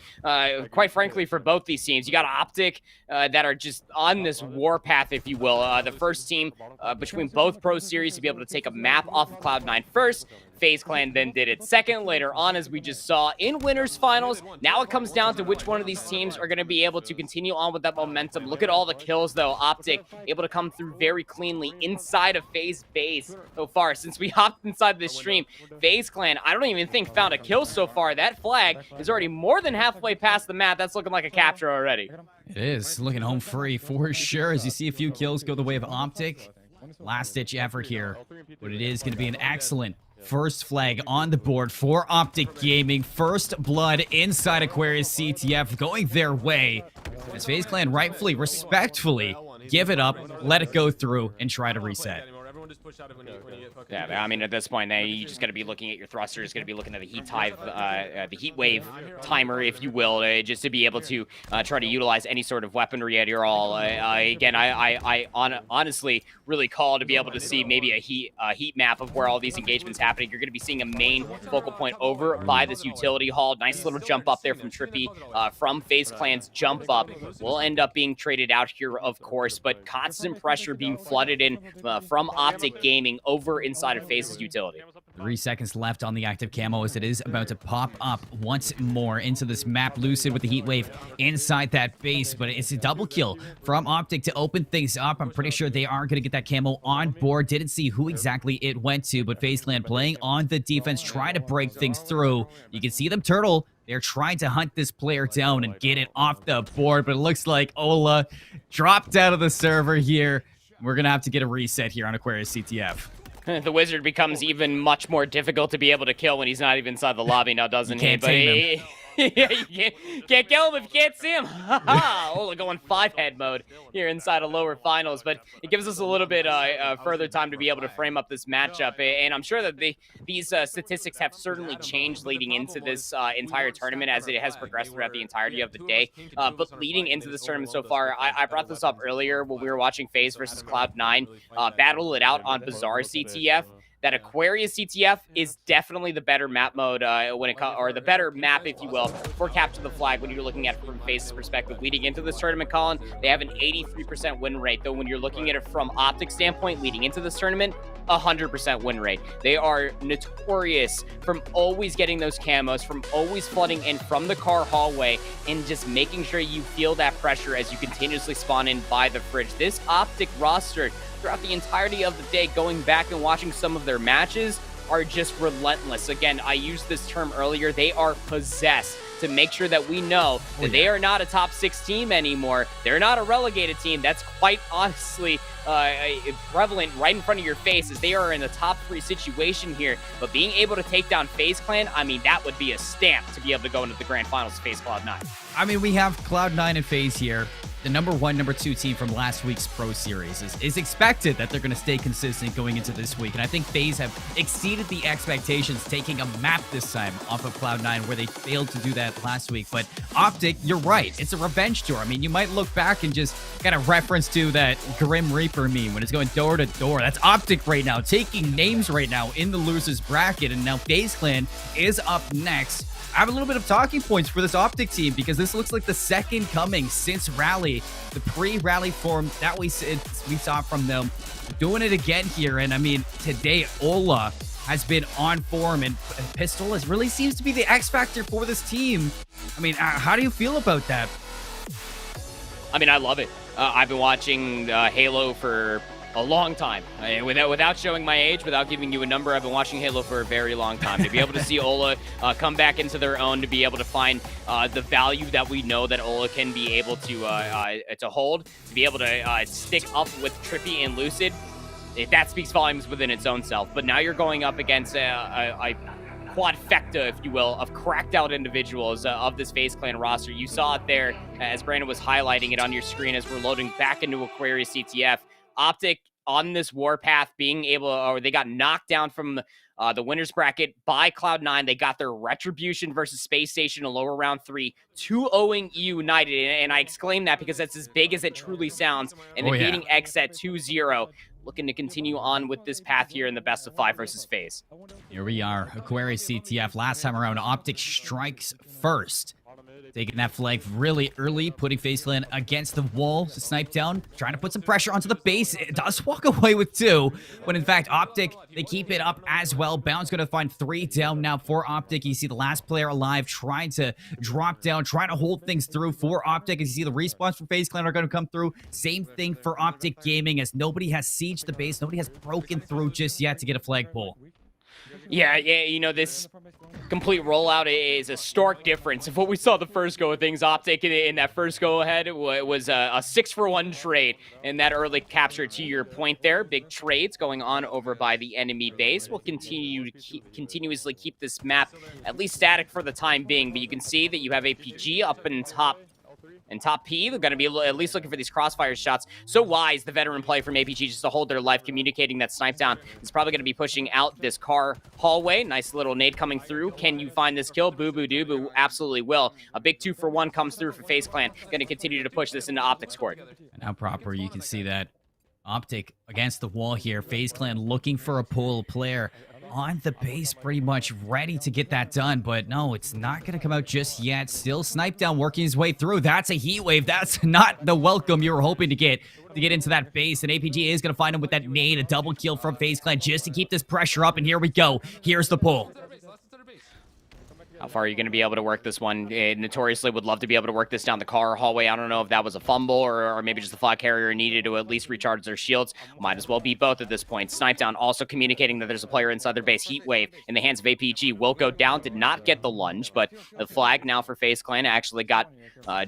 Speaker 16: quite frankly, for both these teams. You got Optic that are just on this warpath, if you will. The first team between both Pro Series to be able to take a map off of Cloud9 first. FaZe Clan then did it second. Later on, as we just saw in winners finals, now it comes down to which one of these teams are going to be able to continue on with that momentum. Look at all the kills, though. Optic able to come through very cleanly inside of FaZe base so far. Since we hopped inside this stream, FaZe Clan, I don't even think found a kill so far. That flag is already more than halfway past the map. That's looking like a capture already.
Speaker 15: It is looking home free for sure, as you see a few kills go the way of Optic. Last-ditch effort here, but it is going to be an excellent first flag on the board for Optic Gaming. First blood inside Aquarius CTF going their way, as FaZe Clan rightfully, respectfully give it up, let it go through, and try to reset.
Speaker 16: Yeah, I mean, at this point, now you just got to be looking at your thrusters, going to be looking at the heat wave timer, if you will, just to be able to try to utilize any sort of weaponry at your all. Again, I honestly really call to be able to see maybe a heat map of where all these engagements happening. You're going to be seeing a main focal point over by this utility hall. Nice little jump up there from Trippy from FaZe Clan's jump up. Will end up being traded out here, of course, but constant pressure being flooded in from Optic Gaming over inside of FaZe's utility.
Speaker 15: 3 seconds left on the active camo as it is about to pop up once more into this map. Lucid with the heat wave inside that base, but it's a double kill from Optic to open things up. I'm pretty sure they are going to get that camo on board. Didn't see who exactly it went to, but FaZe Clan playing on the defense, trying to break things through. You can see them turtle. They're trying to hunt this player down and get it off the board, but it looks like Ola dropped out of the server here. We're going to have to get a reset here on Aquarius CTF.
Speaker 16: The wizard becomes even much more difficult to be able to kill when he's not even inside the lobby now, doesn't he? But yeah, you can't kill him if you can't see him. Ola going 5-head mode here inside of lower finals, but it gives us a little bit further time to be able to frame up this matchup, and I'm sure that these statistics have certainly changed leading into this entire tournament as it has progressed throughout the entirety of the day. But leading into this tournament so far, I brought this up earlier when we were watching FaZe versus Cloud9 battle it out on Bazaar CTF. That Aquarius CTF is definitely the better map mode when it comes, or the better map, if you will, for capture the flag when you're looking at it from FaZe's perspective. Leading into this tournament, Colin, they have an 83% win rate, though when you're looking at it from Optic standpoint, leading into this tournament, 100% win rate. They are notorious from always getting those camos, from always flooding in from the car hallway, and just making sure you feel that pressure as you continuously spawn in by the fridge. This Optic roster, throughout the entirety of the day, going back and watching some of their matches, are just relentless. Again, I used this term earlier. They are possessed to make sure that we know that they are not a top 6 team anymore. They're not a relegated team. That's quite honestly prevalent right in front of your face, as they are in a top 3 situation here. But being able to take down FaZe Clan, I mean, that would be a stamp to be able to go into the grand finals to face Cloud9.
Speaker 15: I mean, we have Cloud9 and FaZe here. The number 1, number 2 team from last week's Pro Series is expected that they're going to stay consistent going into this week. And I think FaZe have exceeded the expectations, taking a map this time off of Cloud9 where they failed to do that last week. But Optic, you're right. It's a revenge tour. I mean, you might look back and just kind of reference to that Grim Reaper meme when it's going door to door. That's Optic right now, taking names right now in the losers bracket. And now FaZe Clan is up next. I have a little bit of talking points for this Optic team because this looks like the second coming since Rally, the pre-Rally form that we saw from them. Doing it again here, and I mean, today Ola has been on form, and Pistol really seems to be the X factor for this team. I mean, how do you feel about that?
Speaker 16: I mean, I love it. I've been watching Halo for a long time. Without showing my age, without giving you a number, I've been watching Halo for a very long time. To be able to see Ola come back into their own, to be able to find the value that we know that Ola can be able to hold, to be able to stick up with Trippy and Lucid, that speaks volumes within its own self. But now you're going up against a quadfecta, if you will, of cracked out individuals of this FaZe Clan roster. You saw it there as Brandon was highlighting it on your screen as we're loading back into Aquarius CTF. Optic on this warpath being able, or they got knocked down from the winners bracket by Cloud9. They got their retribution versus Space Station in lower round 3, 2-0ing United. And I exclaim that because that's as big as it truly sounds. And then beating X at 2-0. Looking to continue on with this path here in the best of 5 versus FaZe.
Speaker 15: Here we are, Aquarius CTF. Last time around, Optic strikes first. Taking that flag really early, putting FaZe Clan against the wall. Snipe down, trying to put some pressure onto the base. It does walk away with 2, but in fact, Optic, they keep it up as well. Bound's going to find 3 down now for Optic. You see the last player alive trying to drop down, trying to hold things through for Optic. As you see the respawns for FaZe Clan are going to come through. Same thing for Optic Gaming, as nobody has sieged the base. Nobody has broken through just yet to get a flagpole.
Speaker 16: Yeah, you know, this complete rollout is a stark difference of what we saw the first go of things. Optic in that first go ahead was a 6-for-1 trade in that early capture. To your point there, big trades going on over by the enemy base. We'll continue to continuously keep this map at least static for the time being, but you can see that you have APG up in top. And top P, they're going to be at least looking for these crossfire shots. So wise, the veteran play from APG just to hold their life, communicating that snipe down is probably going to be pushing out this car hallway. Nice little nade coming through. Can you find this kill? Boo-boo-doo-boo absolutely will. A big 2-for-1 comes through for FaZe Clan. Going to continue to push this into Optic's court.
Speaker 15: And how proper, you can see that Optic against the wall here. FaZe Clan looking for a pull player on the base, pretty much ready to get that done, but no, it's not going to come out just yet. Still Snipe Down working his way through. That's a heat wave. That's not the welcome you were hoping to get into that base, and APG is going to find him with that nade, a double kill from FaZe Clan just to keep this pressure up, and here we go. Here's the pull.
Speaker 16: How far are you going to be able to work this one? Notoriously would love to be able to work this down the car hallway. I don't know if that was a fumble or maybe just the flag carrier needed to at least recharge their shields. Might as well be both at this point. Snipe Down also communicating that there's a player inside their base. Heat Wave in the hands of APG will go down. Did not get the lunge, but the flag now for FaZe Clan actually got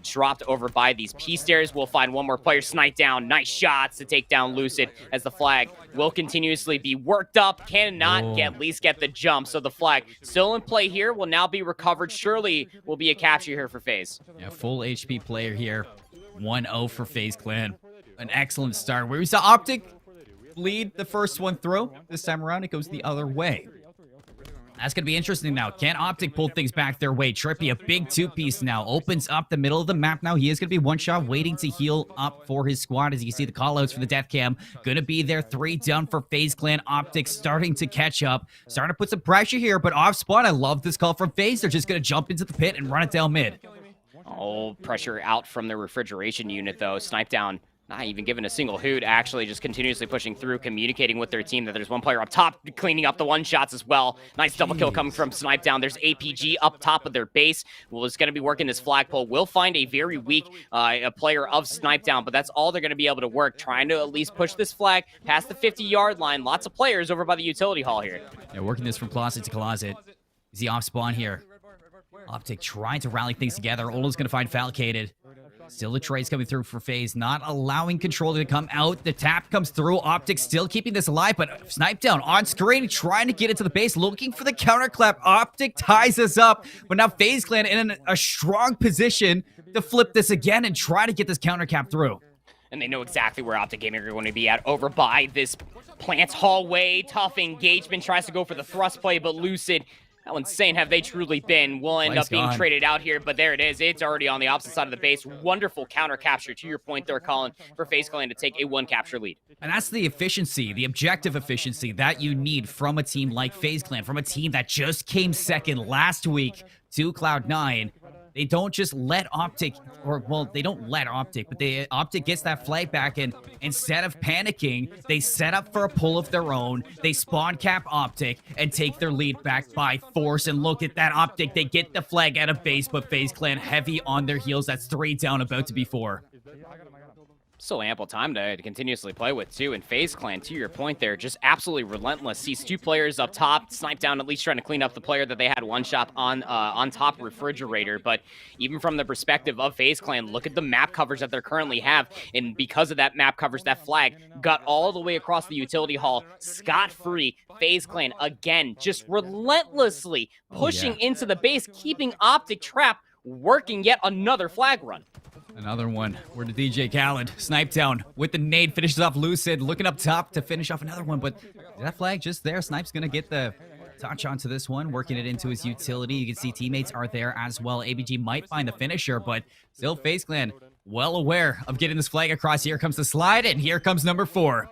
Speaker 16: dropped over by these P stairs. We'll find one more player. Snipe Down. Nice shots to take down Lucid as the flag will continuously be worked up. Cannot at least get the jump. So the flag still in play here will now be recovered. Surely will be a capture here for FaZe.
Speaker 15: Yeah, full HP player here. 1-0 for FaZe Clan. An excellent start where we saw Optic lead the first one through. This time around, it goes the other way. That's going to be interesting now. Can Optic pull things back their way? Trippy, a big 2-piece now. Opens up the middle of the map now. He is going to be one shot waiting to heal up for his squad. As you can see, the callouts for the death cam going to be there. 3 down for FaZe Clan. Optic starting to catch up. Starting to put some pressure here, but off spawn. I love this call from FaZe. They're just going to jump into the pit and run it down mid.
Speaker 16: Oh, pressure out from the refrigeration unit, though. Snipe Down. Not even giving a single hoot, actually just continuously pushing through, communicating with their team that there's one player up top, cleaning up the one-shots as well. Nice double kill coming from Snipe Down. There's APG up top of their base. Well, it's going to be working this flagpole. We'll find a very weak a player of Snipe Down, but that's all they're going to be able to work, trying to at least push this flag past the 50-yard line. Lots of players over by the utility hall here.
Speaker 15: Yeah, working this from closet to closet. Is he off spawn here? Optic trying to rally things together. Ola's going to find Falcated. Still the trades coming through for FaZe, not allowing control to come out. The tap comes through. Optic still keeping this alive, but Snipe Down on screen, trying to get into the base, looking for the counterclap. Optic ties us up, but now FaZe Clan in a strong position to flip this again and try to get this countercap through.
Speaker 16: And they know exactly where Optic Gaming are going to be at, over by this plant's hallway. Tough engagement, tries to go for the thrust play, but Lucid, how insane have they truly been? Will end up being traded out here, but there it is. It's already on the opposite side of the base. Wonderful counter capture, to your point there, Colin, for FaZe Clan to take a 1-capture lead.
Speaker 15: And that's the efficiency, the objective efficiency that you need from a team like FaZe Clan, from a team that just came second last week to Cloud9. They don't just let Optic, they don't let Optic, but Optic gets that flag back, and instead of panicking, they set up for a pull of their own. They spawn cap Optic and take their lead back by force. And look at that, Optic, they get the flag out of base, but FaZe Clan heavy on their heels. That's 3 down, about to be 4.
Speaker 16: Still ample time to continuously play with, too. And FaZe Clan, to your point there, just absolutely relentless. Sees 2 players up top, snipe down, at least trying to clean up the player that they had one shot on top refrigerator. But even from the perspective of FaZe Clan, look at the map coverage that they currently have. And because of that map coverage, that flag got all the way across the utility hall, scot-free. FaZe Clan, again, just relentlessly pushing into the base, keeping Optic trapped, working yet another flag run.
Speaker 15: Another one where the DJ Khaled snipe down with the nade, finishes off Lucid, looking up top to finish off another one, but that flag just there. Snipe's gonna get the touch onto this one, working it into his utility. You can see teammates are there as well. ABG might find the finisher, but still FaZe Clan well aware of getting this flag across. Here comes the slide, and here comes number 4.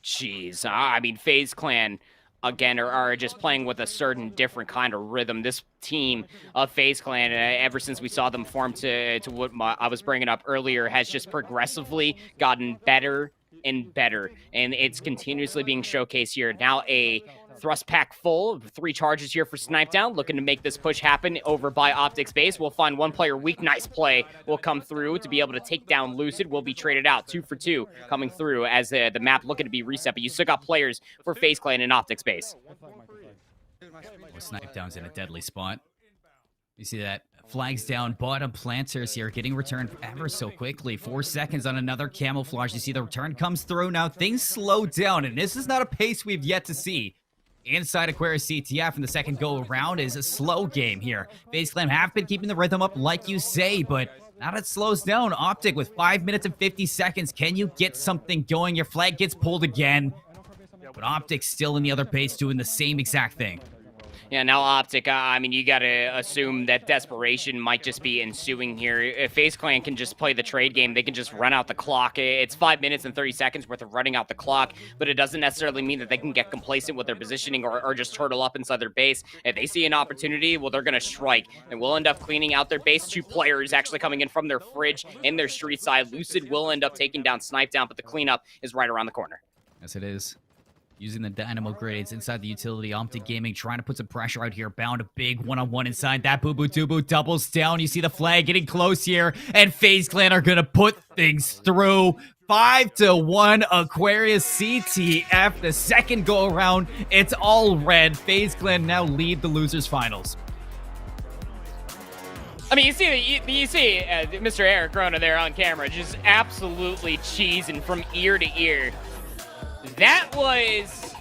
Speaker 16: Jeez, I mean, FaZe Clan, again, are just playing with a certain different kind of rhythm. This team of FaZe Clan, ever since we saw them form to what I was bringing up earlier, has just progressively gotten better and better. And it's continuously being showcased here. Now a thrust pack full, 3 charges here for Snipe Down, looking to make this push happen over by Optic's base. We'll find one player weak. Nice play will come through to be able to take down Lucid. Will be traded out 2 for 2 coming through as the map looking to be reset, but you still got players for FaZe Clan in Optic's base.
Speaker 15: Snipe Down's in a deadly spot. You see that? Flags down, bottom planters here, getting returned ever so quickly. 4 seconds on another camouflage. You see the return comes through. Now things slow down, and this is not a pace we've yet to see. Inside Aquarius CTF in the second go around is a slow game here. FaZe Clan have been keeping the rhythm up like you say, but now it slows down. Optic with 5 minutes and 50 seconds. Can you get something going? Your flag gets pulled again, but Optic's still in the other base doing the same exact thing.
Speaker 16: Yeah, now Optic, I mean, you got to assume that desperation might just be ensuing here. If FaZe Clan can just play the trade game, they can just run out the clock. It's 5 minutes and 30 seconds worth of running out the clock, but it doesn't necessarily mean that they can get complacent with their positioning or just turtle up inside their base. If they see an opportunity, well, they're going to strike, and we'll end up cleaning out their base. 2 players actually coming in from their fridge in their street side. Lucid will end up taking down Snipe Down, but the cleanup is right around the corner.
Speaker 15: Yes, it is. Using the Dynamo grades inside the utility. Optic Gaming trying to put some pressure out here. Bound a big one-on-one inside. That Boo Boo Tubu doubles down. You see the flag getting close here. And FaZe Clan are going to put things through. 5-1 Aquarius CTF. The second go around, it's all red. FaZe Clan now lead the losers finals.
Speaker 16: I mean, you see Mr. Eric Rona there on camera just absolutely cheesing from ear to ear. That was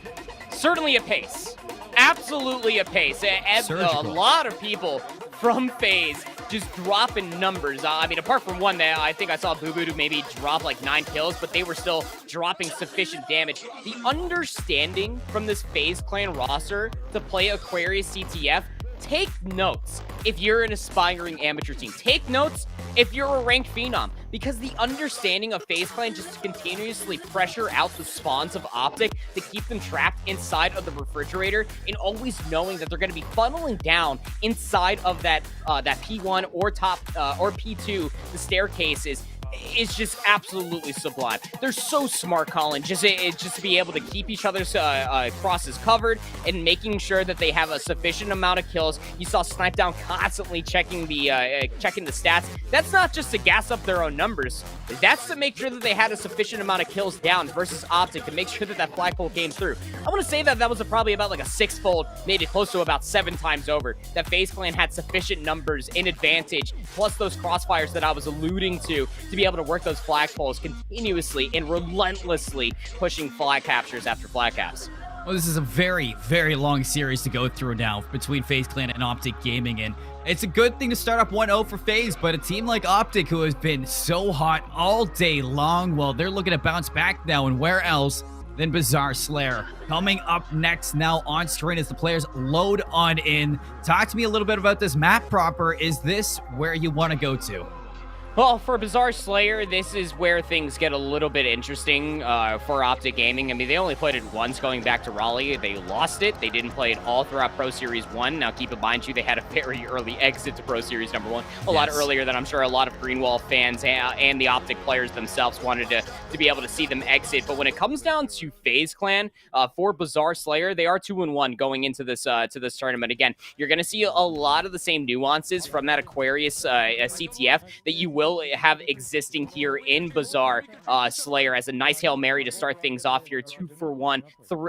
Speaker 16: certainly a pace. Absolutely a pace. A lot of people from FaZe just dropping numbers. I mean, apart from one that I think I saw Boo Boo maybe drop like 9 kills, but they were still dropping sufficient damage. The understanding from this FaZe Clan roster to play Aquarius CTF, take notes if you're an aspiring amateur team. Take notes if you're a ranked phenom, because the understanding of FaZe Clan just to continuously pressure out the spawns of Optic to keep them trapped inside of the refrigerator, and always knowing that they're going to be funneling down inside of that P1 or top or P2, the staircases, is just absolutely sublime. They're so smart, Colin, just to be able to keep each other's crosses covered and making sure that they have a sufficient amount of kills. You saw Snipe Down constantly checking the stats. That's not just to gas up their own numbers. That's to make sure that they had a sufficient amount of kills down versus Optic to make sure that that flagpole came through. I want to say that was probably about like a 6-fold, maybe close to about 7 times over, that FaZe Clan had sufficient numbers in advantage, plus those crossfires that I was alluding to be able to work those flagpoles continuously and relentlessly pushing flag captures after flag caps.
Speaker 15: Well, this is a very, very long series to go through now between FaZe Clan and Optic Gaming, and it's a good thing to start up 1-0 for FaZe, but a team like Optic, who has been so hot all day long, well, they're looking to bounce back now, and where else than Bizarre Slayer. Coming up next now on screen as the players load on in. Talk to me a little bit about this map proper. Is this where you want to go to?
Speaker 16: Well, for Bizarre Slayer, this is where things get a little bit interesting for Optic Gaming. I mean, they only played it once going back to Raleigh. They lost it. They didn't play it all throughout Pro Series 1. Now, keep in mind, they had a very early exit to Pro Series number 1. A lot earlier than I'm sure a lot of Greenwall fans and the Optic players themselves wanted to to be able to see them exit. But when it comes down to FaZe Clan, for Bazaar Slayer, they are 2-1 going into this tournament. Again, you're going to see a lot of the same nuances from that Aquarius CTF that you will have existing here in Bazaar Slayer as a nice Hail Mary to start things off here. 2-for-1.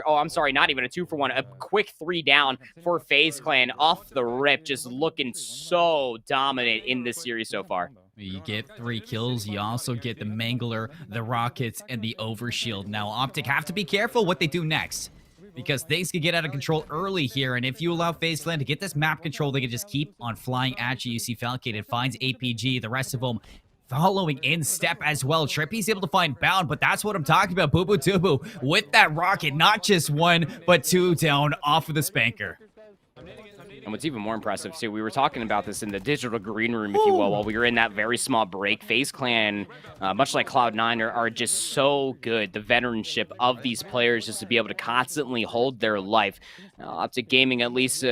Speaker 16: I'm sorry, not even a 2-for-1. A quick 3 down for FaZe Clan off the rip, just looking so dominant in this series so far.
Speaker 15: You get 3 kills. You also get the Mangler, the Rockets, and the Overshield. Now, Optic have to be careful what they do next, because things can get out of control early here, and if you allow FaZe Clan to get this map control, they can just keep on flying at you. You see Falcated finds APG, the rest of them following in step as well. Trippy's able to find Bound, but that's what I'm talking about. Boo Boo Tubu with that rocket, not just 1, but 2 down off of the Spanker.
Speaker 16: And what's even more impressive, too, we were talking about this in the digital green room, if you will, while we were in that very small break. FaZe Clan, much like Cloud9, are just so good. The veteranship of these players just to be able to constantly hold their life. Optic Gaming at least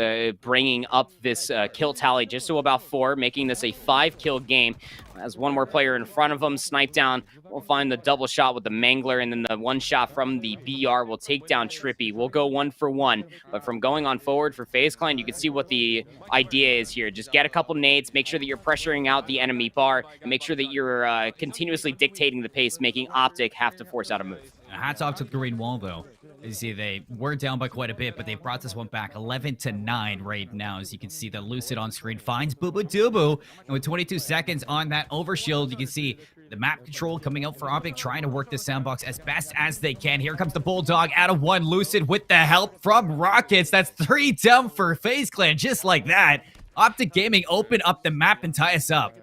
Speaker 16: bringing up this kill tally just to about 4, making this a 5-kill game. As one more player in front of them, snipe down. We'll find the double shot with the Mangler, and then the 1 shot from the BR will take down Trippy. We'll go 1-for-1. But from going on forward for FaZe Clan, you can see what the idea is here. Just get a couple nades, make sure that you're pressuring out the enemy bar, and make sure that you're continuously dictating the pace, making Optic have to force out a move.
Speaker 15: Hats off to the green wall, though. You see, they were down by quite a bit, but they brought this one back 11-9 right now. As you can see, the Lucid on screen finds Boo Boo Dubu, and with 22 seconds on that Overshield, you can see the map control coming out for Optic, trying to work the sandbox as best as they can. Here comes the Bulldog out of 1. Lucid with the help from Rockets. That's 3 down for FaZe Clan, just like that. Optic Gaming open up the map and tie us up.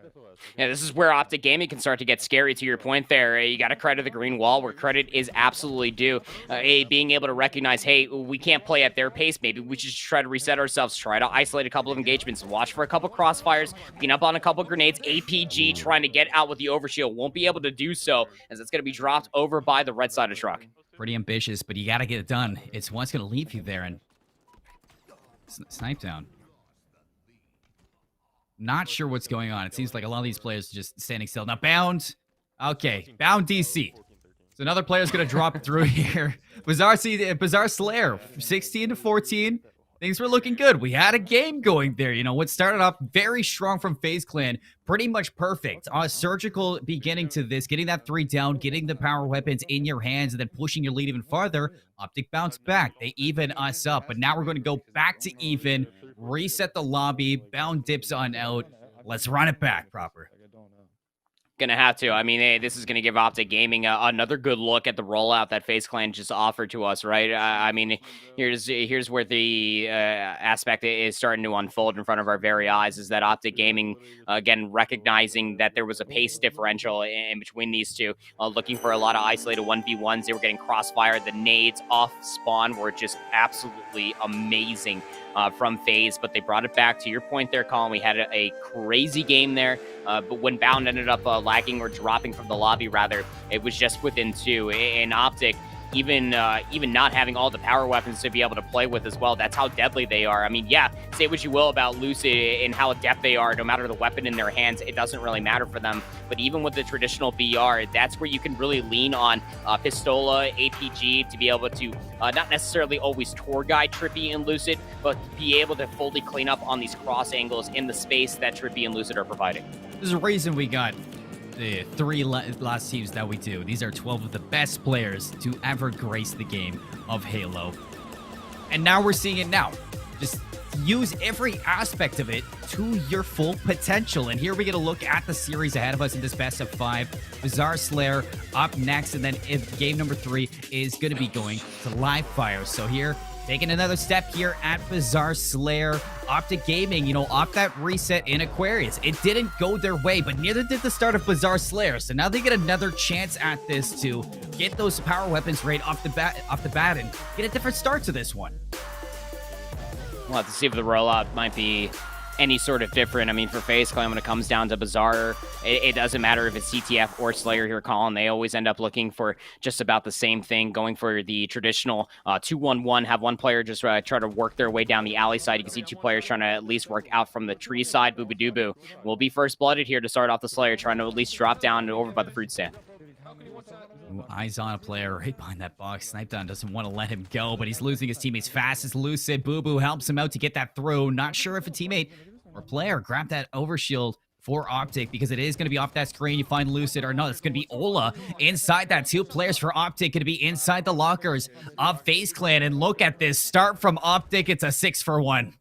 Speaker 16: Yeah, this is where Optic Gaming can start to get scary, to your point there. You got to credit the green wall where credit is absolutely due. Being able to recognize, hey, we can't play at their pace. Maybe we should try to reset ourselves, try to isolate a couple of engagements, watch for a couple crossfires, clean up on a couple grenades. APG trying to get out with the Overshield won't be able to do so, as it's going to be dropped over by the red side of truck.
Speaker 15: Pretty ambitious, but you got to get it done. It's what's going to leave you there, and snipe down. Not sure what's going on. It seems like a lot of these players are just standing still. Now, Bound. Okay, Bound DC. So another player's going to drop through here. Bazaar Slayer, 16-14. Things were looking good. We had a game going there. You know, what started off very strong from FaZe Clan, pretty much perfect. On a surgical beginning to this, getting that 3 down, getting the power weapons in your hands, and then pushing your lead even farther. Optic bounced back. They even us up, but now we're going to go back to even, reset the lobby, Bound dips on out. Let's run it back proper.
Speaker 16: Gonna have to. I mean, hey, this is gonna give Optic Gaming another good look at the rollout that FaZe Clan just offered to us, right? I mean, here's where the aspect is starting to unfold in front of our very eyes, is that Optic Gaming, again, recognizing that there was a pace differential in between these two, looking for a lot of isolated 1v1s. They were getting crossfire. The nades off spawn were just absolutely amazing from FaZe, but they brought it back. To your point there, Colin, we had a crazy game there, but when Bound ended up lagging or dropping from the lobby, rather, it was just within 2. And Optic, even not having all the power weapons to be able to play with as well, that's how deadly they are. I mean, yeah, say what you will about Lucid and how adept they are, no matter the weapon in their hands, it doesn't really matter for them. But even with the traditional BR, that's where you can really lean on Pistola, APG to be able to not necessarily always tour guide Trippy and Lucid, but be able to fully clean up on these cross angles in the space that Trippy and Lucid are providing.
Speaker 15: There's a reason we got the 3 last teams that we do. These are 12 of the best players to ever grace the game of Halo. And now we're seeing it now. Just use every aspect of it to your full potential. And here we get a look at the series ahead of us in this best of 5. Bazaar Slayer up next, and then if game number 3 is going to be going to live fire. So here, taking another step here at Bazaar Slayer. Optic Gaming, you know, off that reset in Aquarius. It didn't go their way, but neither did the start of Bazaar Slayer. So now they get another chance at this to get those power weapons right off the bat and get a different start to this one.
Speaker 16: We'll have to see if the rollout might be any sort of different. I mean, for FaZe Clan, when it comes down to Bazaar, it doesn't matter if it's CTF or Slayer here, Colin. They always end up looking for just about the same thing, going for the traditional 2-1-1, have one player just try to work their way down the alley side. You can see 2 players trying to at least work out from the tree side. Boobadooboo will be first blooded here to start off the Slayer, trying to at least drop down over by the fruit stand.
Speaker 15: Ooh, eyes on a player right behind that box. Snipedown doesn't want to let him go, but he's losing his teammates fast as Lucid. Boo Boo helps him out to get that through. Not sure if a teammate or player grabbed that overshield for Optic because it is going to be off that screen. You find Lucid or no, it's going to be Ola inside that. 2 players for Optic going to be inside the lockers of FaZe Clan. And look at this start from Optic. It's a 6-for-1.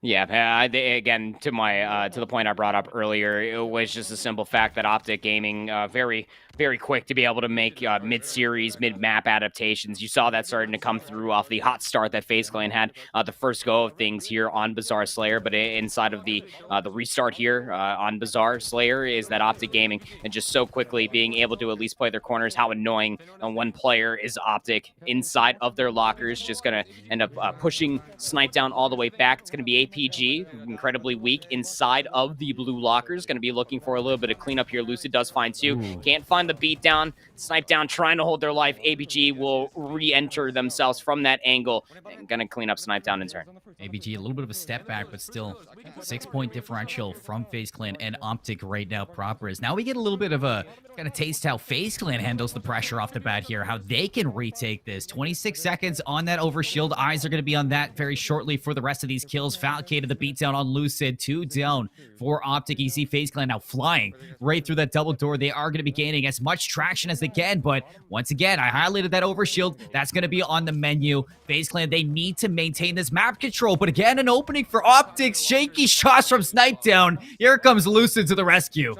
Speaker 16: Yeah, again, to the point I brought up earlier, it was just a simple fact that Optic Gaming very quick to be able to make mid-series, mid-map adaptations. You saw that starting to come through off the hot start that FaZe Clan had the first go of things here on Bazaar Slayer, but inside of the restart here on Bazaar Slayer is that Optic Gaming, and just so quickly being able to at least play their corners. How annoying one player is Optic inside of their lockers, just going to end up pushing Snipedown all the way back. It's going to be APG, incredibly weak inside of the blue lockers, going to be looking for a little bit of cleanup here. Lucid does find 2, can't find the beatdown. Snipedown trying to hold their life. ABG will re-enter themselves from that angle and gonna clean up Snipedown in turn.
Speaker 15: ABG a little bit of a step back, but still 6-point differential from FaZe Clan and Optic right now proper. Is now we get a little bit of a kind of taste how FaZe Clan handles the pressure off the bat here, how they can retake this. 26 seconds on that overshield. Eyes are going to be on that very shortly for the rest of these kills. Falcated the beatdown on Lucid. 2 down for Optic. You see FaZe Clan now flying right through that double door. They are going to be gaining as much traction as they can, but once again, I highlighted that overshield. That's going to be on the menu. FaZe Clan, they need to maintain this map control, but again, an opening for Optics. Shaky shots from Snipedown. Here comes Lucid to the rescue.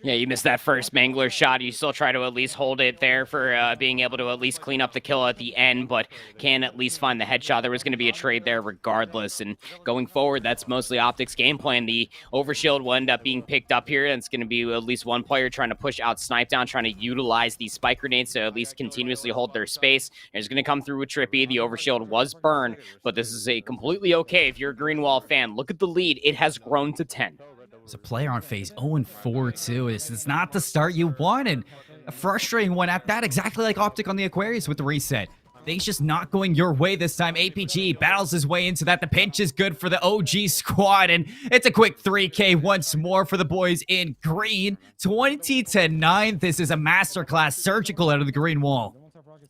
Speaker 16: Yeah, you missed that first Mangler shot. You still try to at least hold it there for being able to at least clean up the kill at the end, but can at least find the headshot. There was going to be a trade there regardless, and going forward, that's mostly Optic's game plan. The overshield will end up being picked up here, and it's going to be at least one player trying to push out Snipedown, trying to utilize these spike grenades to at least continuously hold their space. It's going to come through with Trippy. The overshield was burned, but this is a completely okay if you're a Greenwall fan. Look at the lead. It has grown to 10.
Speaker 15: There's a player on FaZe 0-4 too. It's not the start you wanted. A frustrating one at that, exactly like Optic on the Aquarius with the reset. Things just not going your way this time. APG battles his way into that. The pinch is good for the OG squad, and it's a quick 3K once more for the boys in green. 20-9. This is a masterclass surgical out of the green wall.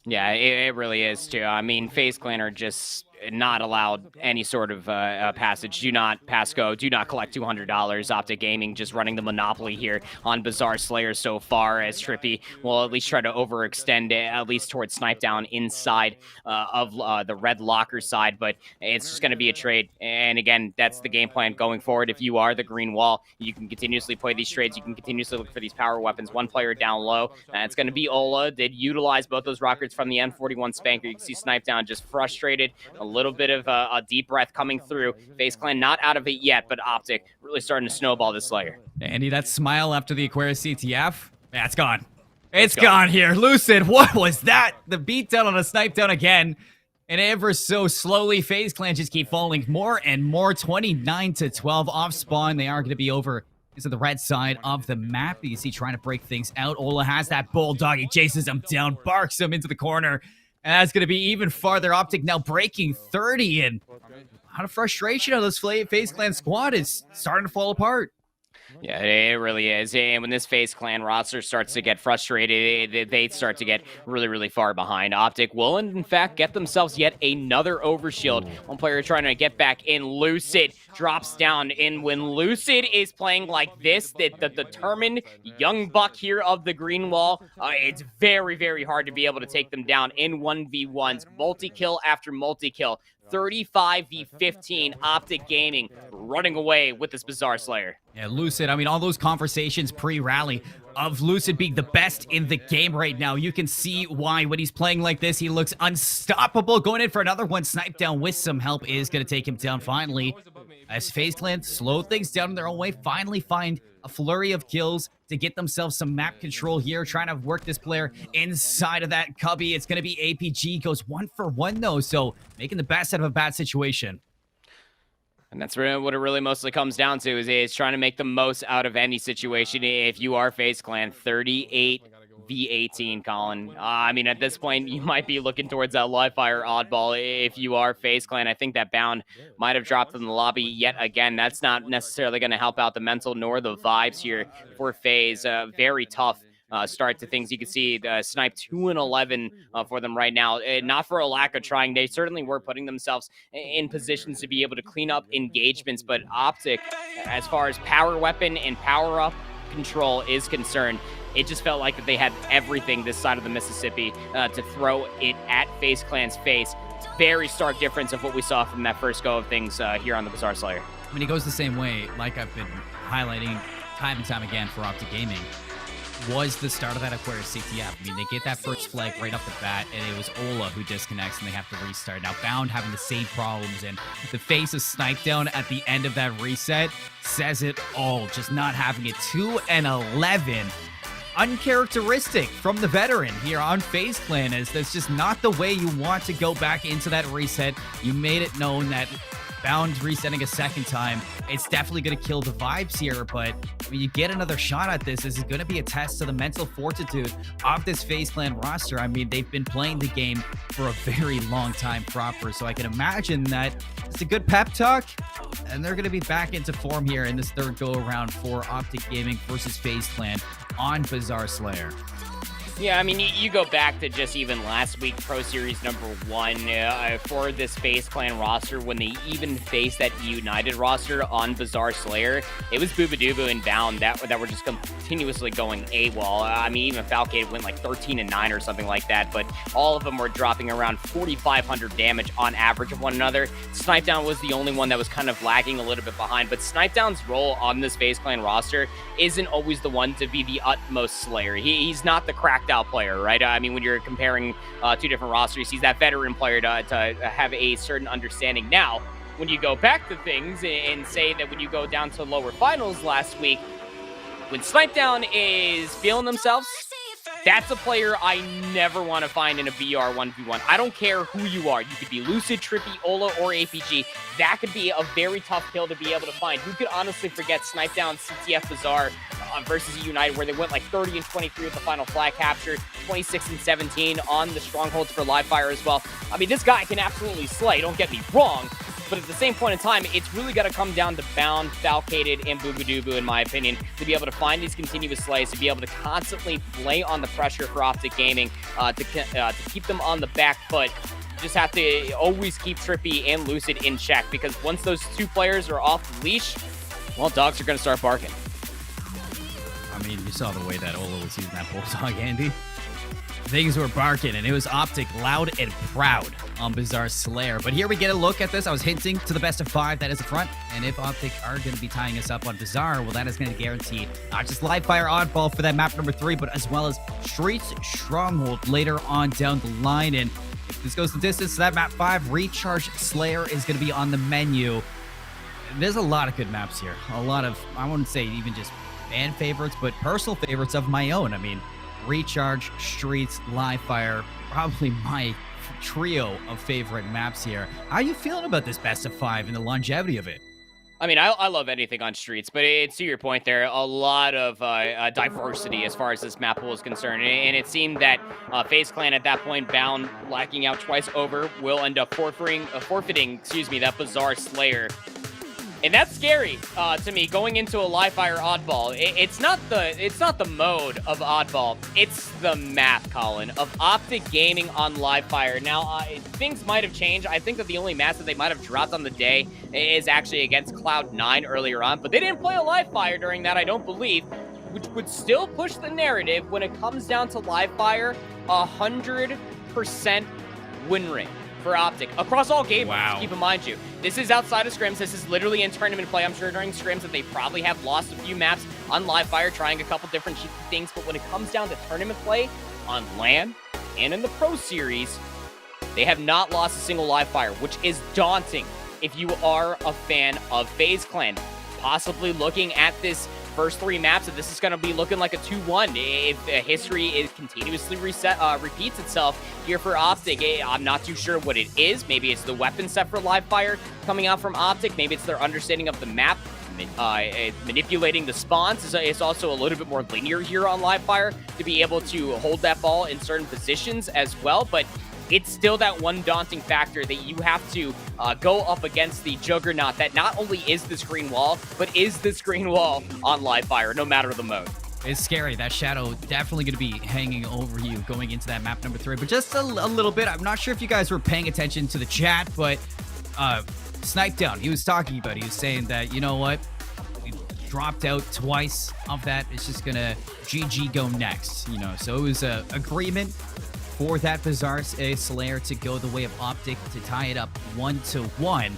Speaker 16: Yeah, it really is too. I mean, FaZe Clan are just not allowed any sort of passage. Do not pass go. Do not collect $200. Optic Gaming just running the monopoly here on Bazaar Slayer so far, as Trippy will at least try to overextend it, at least towards Snipedown inside of the red locker side, but it's just going to be a trade. And again, that's the game plan going forward. If you are the green wall, you can continuously play these trades. You can continuously look for these power weapons. One player down low, it's going to be Ola. Did utilize both those rockets from the M41 Spanker. You can see Snipedown just frustrated. A little bit of a deep breath coming through. FaZe Clan not out of it yet, but Optic really starting to snowball this Slayer.
Speaker 15: Andy, that smile after the Aquarius CTF, yeah, it's gone. It's gone here. Lucid, what was that? The beatdown on a Snipedown again. And ever so slowly, FaZe Clan just keep falling more and more. 29-12 off spawn. They are going to be over into the red side of the map. You see trying to break things out. Ola has that bulldog. He chases him down, barks him into the corner. And that's going to be even farther. Optic now breaking 30. And a lot of frustration on this FaZe Clan squad is starting to fall apart.
Speaker 16: Yeah, it really is. And when this FaZe Clan roster starts to get frustrated, they start to get really, really far behind. Optic will, in fact, get themselves yet another overshield. One player trying to get back in. Lucid drops down. And when Lucid is playing like this, the determined young buck here of the green wall, it's very, very hard to be able to take them down in 1v1s. Multi-kill after multi-kill. 35v15, Optic Gaming running away with this Bazaar Slayer.
Speaker 15: Yeah, Lucid, I mean, all those conversations pre-rally of Lucid being the best in the game right now. You can see why when he's playing like this, he looks unstoppable. Going in for another one. Snipedown with some help is going to take him down finally. As FaZe Clan slow things down in their own way, finally find a flurry of kills to get themselves some map control here, trying to work this player inside of that cubby. It's going to be APG, goes 1-for-1 though, so making the best out of a bad situation.
Speaker 16: And that's what it really mostly comes down to, is trying to make the most out of any situation. If you are FaZe Clan, 38v18, Colin. I mean, at this point, you might be looking towards that live fire oddball. If you are FaZe Clan, I think that bound might have dropped in the lobby yet again. That's not necessarily going to help out the mental nor the vibes here for FaZe. Very tough start to things. You can see Snipe 2-11 for them right now. Not for a lack of trying. They certainly were putting themselves in positions to be able to clean up engagements, but Optic, as far as power weapon and power up control is concerned, it just felt like that they had everything this side of the Mississippi to throw it at FaZe Clan's face. Very stark difference of what we saw from that first go of things here on the Bazaar Slayer.
Speaker 15: I mean, it goes the same way, like I've been highlighting time and time again for Optic Gaming, was the start of that Aquarius CTF. I mean, they get that first flag right off the bat, and it was Ola who disconnects, and they have to restart. Now, Bound having the same problems, and the face of Snipe down at the end of that reset says it all. Just not having it. 2-11. Uncharacteristic from the veteran here on FaZe Clan, as that's just not the way you want to go back into that reset. You made it known that Bound resetting a second time, it's definitely going to kill the vibes here, but when you get another shot at this is going to be a test to the mental fortitude of this FaZe Clan roster. I mean, they've been playing the game for a very long time proper, so I can imagine that it's a good pep talk, and they're going to be back into form here in this third go-around for Optic Gaming versus FaZe Clan on Bazaar Slayer.
Speaker 16: Yeah, I mean, you go back to just even last week, Pro Series #1 for this FaZe Clan roster, when they even faced that United roster on Bazaar Slayer. It was Boobadooboo and Bound that were just continuously going AWOL. I mean, even Falcade went like 13-9 or something like that, but all of them were dropping around 4,500 damage on average of one another. Snipedown was the only one that was kind of lagging a little bit behind, but Snipedown's role on this FaZe Clan roster isn't always the one to be the utmost Slayer. He's not the cracked out player, right? I mean, when you're comparing two different rosters, he's that veteran player to have a certain understanding. Now, when you go back to things and say that when you go down to lower finals last week, when Snipedown is feeling themselves, that's a player I never want to find in a BR 1v1. I don't care who you are. You could be Lucid, Trippy, Ola, or APG. That could be a very tough kill to be able to find. Who could honestly forget Snipedown, CTF Bazaar versus United, where they went like 30-23 with the final flag capture, 26-17 on the strongholds for live fire as well. I mean, this guy can absolutely slay, don't get me wrong. But at the same point in time, it's really got to come down to Bound, Falcated, and Boobadooboo, in my opinion, to be able to find these continuous slays, to be able to constantly lay on the pressure for Optic Gaming, to keep them on the back foot. You just have to always keep Trippy and Lucid in check, because once those two players are off the leash, well, dogs are going to start barking.
Speaker 15: I mean, you saw the way that Ola was using that bulldog, Andy. Things were barking, and it was Optic loud and proud on Bazaar Slayer. But here we get a look at this. I was hinting to the best of 5 that is the front, and if Optic are going to be tying us up on Bazaar, well, that is going to guarantee not just live fire oddball for that map number 3, but as well as Streets Stronghold later on down the line. And if this goes the distance to that map 5, Recharge Slayer is going to be on the menu. There's a lot of good maps here. A lot of, I wouldn't say even just fan favorites, but personal favorites of my own. I mean, Recharge, Streets, Live Fire, probably my trio of favorite maps here. How are you feeling about this best of 5 and the longevity of it?
Speaker 16: I mean, I love anything on Streets, but it's to your point there, a lot of diversity as far as this map pool is concerned. And it seemed that FaZe Clan at that point, Bound lacking out twice over, will end up forfeiting that Bazaar Slayer. And that's scary to me, going into a live fire oddball. It's not the mode of oddball, it's the map, Colin, of Optic Gaming on live fire. Now, things might have changed. I think that the only match that they might have dropped on the day is actually against Cloud9 earlier on, but they didn't play a live fire during that, I don't believe, which would still push the narrative when it comes down to live fire, 100% win rate for Optic across all game modes. Keep in mind, this is outside of scrims. This is literally in tournament play. I'm sure during scrims that they probably have lost a few maps on live fire, trying a couple different cheeky things. But when it comes down to tournament play on LAN and in the Pro Series, they have not lost a single live fire, which is daunting if you are a fan of FaZe Clan. Possibly looking at this first 3 maps, if this is going to be looking like a 2-1, if history is continuously repeats itself here for Optic. I'm not too sure what it is. Maybe it's the weapon set for live fire coming out from Optic. Maybe it's their understanding of the map. Manipulating the spawns is also a little bit more linear here on live fire to be able to hold that ball in certain positions as well. But it's still that one daunting factor that you have to go up against the juggernaut that not only is the screen wall, but is the screen wall on live fire, no matter the mode.
Speaker 15: It's scary. That shadow definitely going to be hanging over you going into that map number 3. But just a little bit. I'm not sure if you guys were paying attention to the chat, but Snipe Down, he was talking about it. He was saying that, you know what? We dropped out twice of that. It's just going to GG go next, you know. So it was a agreement for that Bizarre Slayer to go the way of Optic to tie it up 1-1.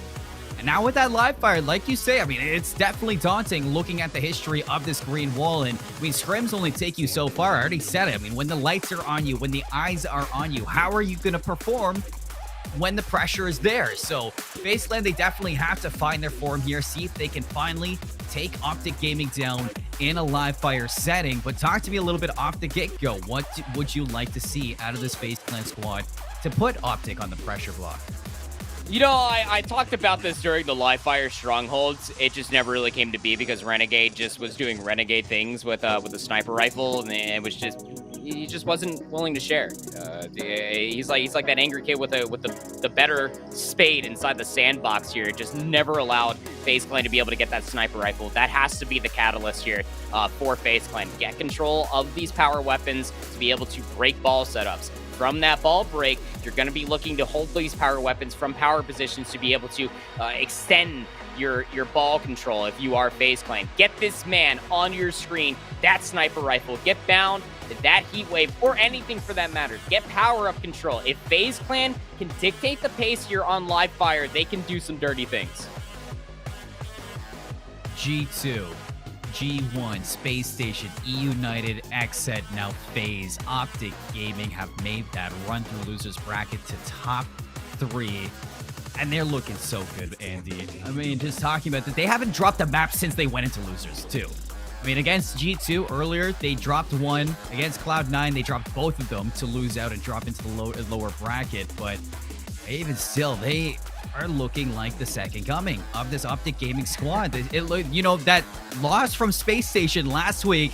Speaker 15: And now with that live fire, like you say, I mean, it's definitely daunting looking at the history of this green wall. And I mean, scrims only take you so far. I already said it. I mean, when the lights are on you, when the eyes are on you, how are you going to perform when the pressure is there? So Baseland, they definitely have to find their form here, see if they can finally take Optic Gaming down in a live fire setting. But talk to me a little bit off the get-go. What would you like to see out of this Baseland squad to put Optic on the pressure block?
Speaker 16: You know, I talked about this during the live fire strongholds. It just never really came to be because Renegade just was doing Renegade things with a sniper rifle, and it was just he just wasn't willing to share. He's like that angry kid with the better spade inside the sandbox here. It just never allowed FaZe Clan to be able to get that sniper rifle. That has to be the catalyst here for FaZe Clan. Get control of these power weapons to be able to break ball setups. From that ball break, you're going to be looking to hold these power weapons from power positions to be able to extend your ball control if you are FaZe Clan. Get this man on your screen, that sniper rifle. Get bound to that heat wave, or anything for that matter. Get power-up control. If FaZe Clan can dictate the pace here on live fire, they can do some dirty things.
Speaker 15: G2. G1, Space Station, E United, XSET, now FaZe, Optic Gaming have made that run through losers bracket to top 3. And they're looking so good, Andy. I mean, just talking about that, they haven't dropped a map since they went into losers, too. I mean, against G2 earlier, they dropped one. Against Cloud9, they dropped both of them to lose out and drop into the lower bracket. But even still, they are looking like the second coming of this Optic Gaming squad. You know, that loss from Space Station last week,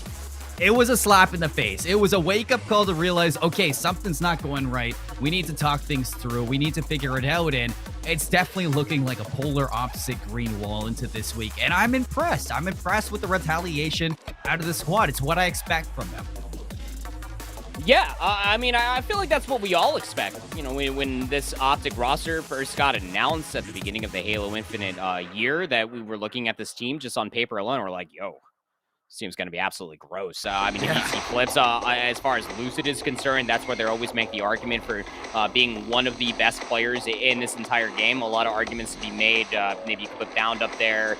Speaker 15: it was a slap in the face. It was a wake-up call to realize, okay, something's not going right. We need to talk things through. We need to figure it out, and it's definitely looking like a polar opposite green wall into this week, and I'm impressed. I'm impressed with the retaliation out of the squad. It's what I expect from them.
Speaker 16: Yeah, I mean, I feel like that's what we all expect. You know, when this Optic roster first got announced at the beginning of the Halo Infinite year, that we were looking at this team just on paper alone, we're like, yo, this team's going to be absolutely gross. I mean, if you see clips, as far as Lucid is concerned, that's where they always make the argument for being one of the best players in this entire game. A lot of arguments to be made. Maybe you could put Bound up there.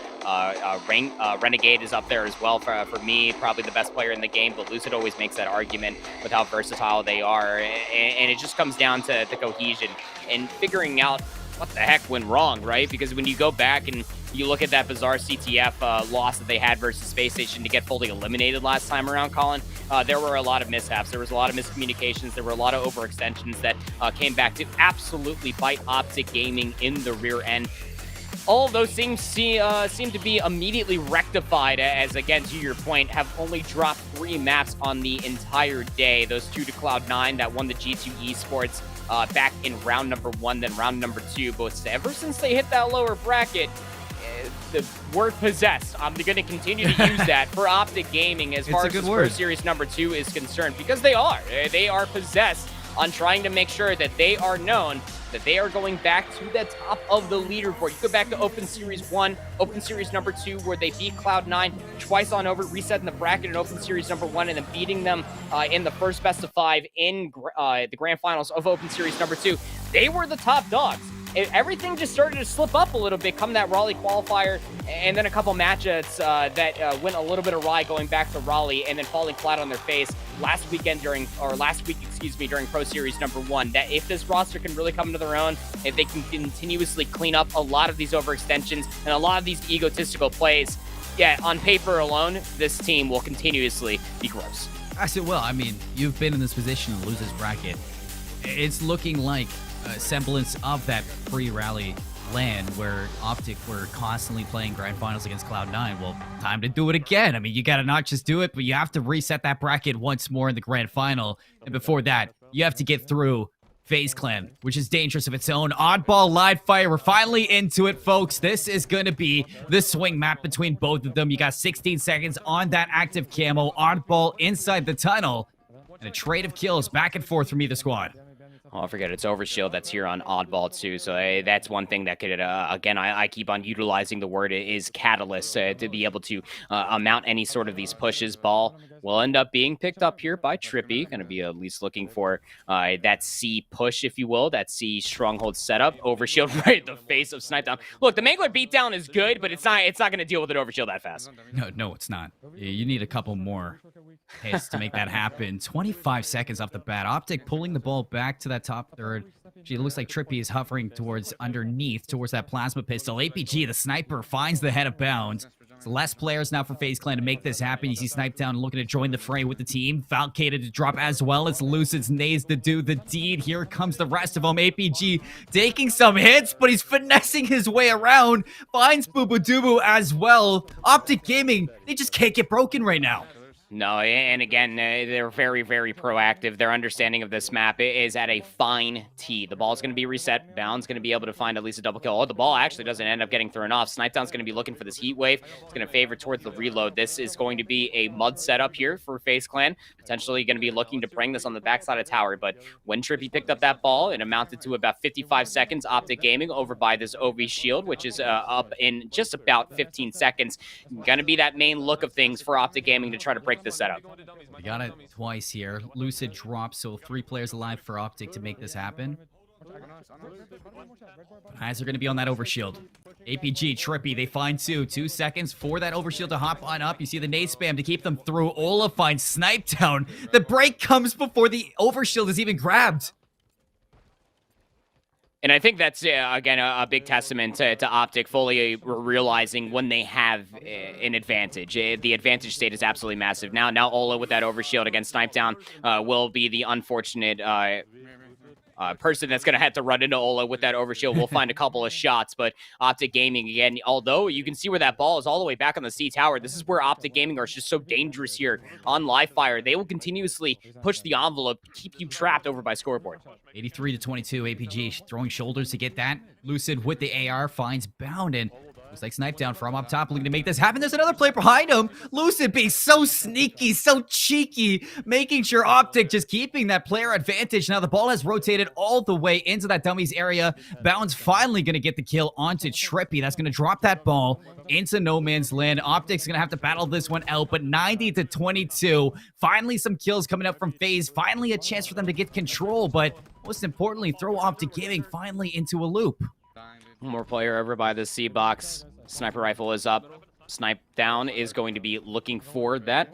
Speaker 16: Renegade is up there as well for me, probably the best player in the game, but Lucid always makes that argument with how versatile they are, and it just comes down to the cohesion and figuring out what the heck went wrong, right? Because when you go back and you look at that bizarre CTF loss that they had versus Space Station to get fully eliminated last time around, Colin, there were a lot of mishaps. There was a lot of miscommunications. There were a lot of overextensions that came back to absolutely bite Optic Gaming in the rear end. All of those things seem to be immediately rectified, as, again, to your point, have only dropped 3 maps on the entire day. Those 2 to Cloud9 that won the G2 Esports back in round number 1, then round number 2. But ever since they hit that lower bracket, the word possessed, I'm going to continue to use that for Optic Gaming as far as Pro Series number 2 is concerned, because they are possessed on trying to make sure that they are known, that they are going back to the top of the leaderboard. You go back to Open Series 1, Open Series number 2, where they beat Cloud9 twice on over, resetting the bracket in Open Series number 1, and then beating them in the first best of 5 in the grand finals of Open Series number 2. They were the top dogs. Everything just started to slip up a little bit come that Raleigh qualifier, and then a couple matchups that went a little bit awry going back to Raleigh, and then falling flat on their face last week, during Pro Series number 1. That if this roster can really come to their own, if they can continuously clean up a lot of these overextensions and a lot of these egotistical plays, yeah, on paper alone, this team will continuously be gross.
Speaker 15: As it will. I mean, you've been in this position to lose this bracket. It's looking like a semblance of that pre-rally land where Optic were constantly playing grand finals against Cloud9. Well, time to do it again. I mean, you got to not just do it, but you have to reset that bracket once more in the grand final. And before that, you have to get through FaZe Clan, which is dangerous of its own. Oddball, live fire. We're finally into it, folks. This is going to be the swing map between both of them. You got 16 seconds on that active camo. Oddball inside the tunnel. And a trade of kills back and forth from either squad.
Speaker 16: Oh, forget it. It's Overshield that's here on Oddball too. So that's one thing that could, again, I keep on utilizing the word is catalyst to be able to mount any sort of these pushes. Ball will end up being picked up here by Trippy. Going to be at least looking for that C push, if you will, that C stronghold setup. Overshield right in the face of Snipedown. Look, the Mangler beatdown is good, but it's not going to deal with an Overshield that fast.
Speaker 15: No, it's not. You need a couple more hits to make that happen. 25 seconds off the bat. Optic pulling the ball back to that top third. Gee, it looks like Trippy is hovering towards that plasma pistol. APG, the sniper, finds the head of bounds. It's less players now for FaZe Clan to make this happen. You see Snipedown looking to join the fray with the team. Falcated to drop as well as Lucid's Nays to do the deed. Here comes the rest of them. APG taking some hits, but he's finessing his way around. Finds Boobadooboo as well. Optic Gaming, they just can't get broken right now.
Speaker 16: No, and again, they're very, very proactive. Their understanding of this map is at a fine tee. The ball's going to be reset. Bound's going to be able to find at least a double kill. Oh, the ball actually doesn't end up getting thrown off. Snipedown's going to be looking for this heat wave. It's going to favor towards the reload. This is going to be a mud setup here for FaZe Clan. Potentially going to be looking to bring this on the backside of tower. But when Trippy picked up that ball, it amounted to about 55 seconds. Optic Gaming over by this OV shield, which is up in just about 15 seconds. Going to be that main look of things for Optic Gaming to try to break this setup.
Speaker 15: We got it twice here. Lucid drops, so 3 players alive for Optic to make this happen. Eyes are going to be on that overshield. APG, Trippy, they find 2 seconds for that overshield to hop on up. You see the nade spam to keep them through. Ola finds Snipedown. The break comes before the overshield is even grabbed.
Speaker 16: And I think that's, again, a big testament to Optic fully realizing when they have an advantage. The advantage state is absolutely massive. Now Ola with that overshield against Snipedown will be the unfortunate person that's going to have to run into Ola with that overshield. We'll find a couple of shots, but Optic Gaming, again, although you can see where that ball is all the way back on the C tower, this is where Optic Gaming are just so dangerous here on live fire. They will continuously push the envelope, keep you trapped over by scoreboard.
Speaker 15: 83 to 22, APG throwing shoulders to get that. Lucid with the AR finds Bound, and looks like Snipedown from up top looking to make this happen. There's another player behind him. Lucid being so sneaky, so cheeky, making sure Optic just keeping that player advantage. Now the ball has rotated all the way into that dummies area. Bound's finally going to get the kill onto Trippy. That's going to drop that ball into no man's land. Optic's going to have to battle this one out, but 90 to 22. Finally some kills coming up from FaZe. Finally a chance for them to get control, but most importantly, throw Optic Gaming finally into a loop.
Speaker 16: One more player over by the C box. Sniper rifle is up. Snipedown is going to be looking for that.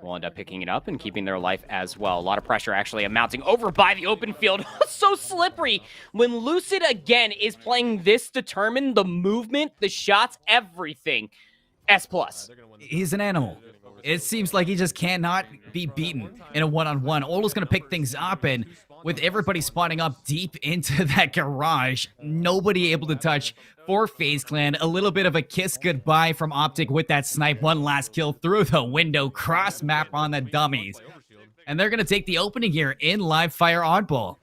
Speaker 16: We'll end up picking it up and keeping their life as well. A lot of pressure actually mounting over by the open field. So slippery. When Lucid, again, is playing this determined, the movement, the shots, everything. S+.
Speaker 15: He's an animal. It seems like he just cannot be beaten in a one-on-one. Ola's going to pick things up, and with everybody spawning up deep into that garage, nobody able to touch for FaZe Clan. A little bit of a kiss goodbye from Optic with that snipe. One last kill through the window. Cross map on the dummies. And they're going to take the opening here in live fire oddball.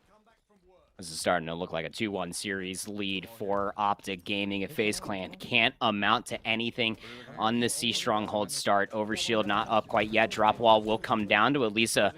Speaker 16: This is starting to look like a 2-1 series lead for Optic Gaming. If FaZe Clan can't amount to anything on the C Stronghold start, Overshield not up quite yet. Drop wall will come down to at least a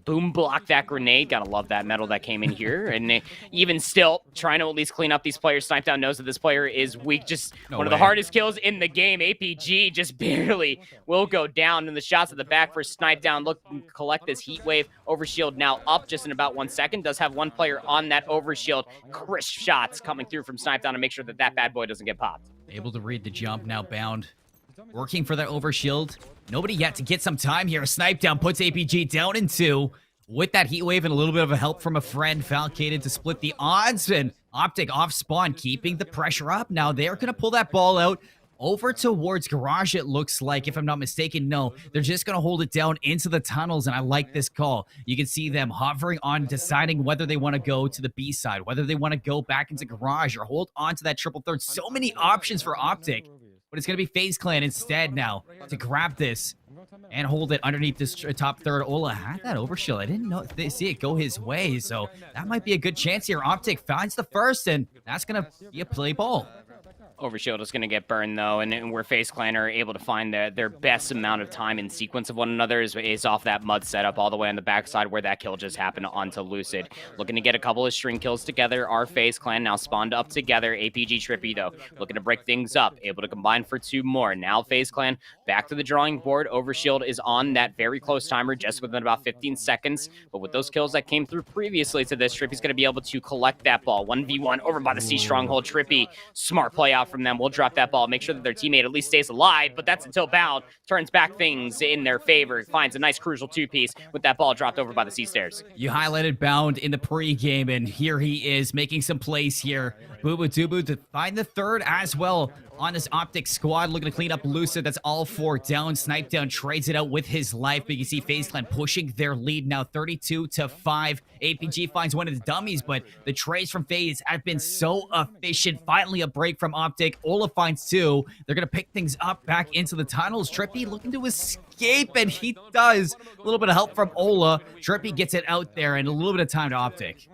Speaker 16: boom block that grenade. Gotta love that metal that came in here. And even still, trying to at least clean up these players. Snipedown knows that this player is weak. Just one of the hardest kills in the game. APG just barely will go down. And the shots at the back for Snipedown. Look, collect this heat wave. Overshield now up just in about 1 second. Does have one player on that overshield. Crisp shots coming through from Snipedown to make sure that that bad boy doesn't get popped.
Speaker 15: Able to read the jump, now Bound. Working for that overshield. Nobody yet to get some time here. Snipedown puts APG down in 2. With that heat wave and a little bit of a help from a friend, Falcated to split the odds, and Optic off spawn, keeping the pressure up. Now they're going to pull that ball out over towards garage, it looks like, if I'm not mistaken. No, they're just going to hold it down into the tunnels, and I like this call. You can see them hovering on, deciding whether they want to go to the B side, whether they want to go back into garage or hold on to that triple third. So many options for Optic, but it's going to be FaZe Clan instead now to grab this and hold it underneath this top third. Ola had that overshield. I didn't see it go his way, so that might be a good chance here. Optic finds the first, and that's going to be a play ball.
Speaker 16: Overshield is going to get burned, though, and where FaZe Clan are able to find their best amount of time in sequence of one another is off that mud setup all the way on the backside where that kill just happened onto Lucid. Looking to get a couple of string kills together. Our FaZe Clan now spawned up together. APG Trippy, though, looking to break things up, able to combine for 2 more. Now FaZe Clan back to the drawing board. Overshield is on that very close timer, just within about 15 seconds. But with those kills that came through previously to this, Trippy's going to be able to collect that ball. 1v1 over by the C Stronghold. Trippy, smart play out from them. We'll drop that ball, make sure that their teammate at least stays alive, but that's until Bound turns back things in their favor, finds a nice crucial 2-piece with that ball dropped over by the C stairs.
Speaker 15: You highlighted Bound in the pregame, and here he is making some plays here. Boo Boo Dubu to find the third as well on this Optic squad, looking to clean up Lucid. That's all 4 down. Snipe Down trades it out with his life, but you see FaZe Clan pushing their lead now 32-5. APG finds one of the dummies, but the trades from FaZe have been so efficient. Finally a break from Optic. Ola finds 2. They're going to pick things up back into the tunnels. Trippy looking to escape, and he does. A little bit of help from Ola. Trippy gets it out there, and a little bit of time to Optic.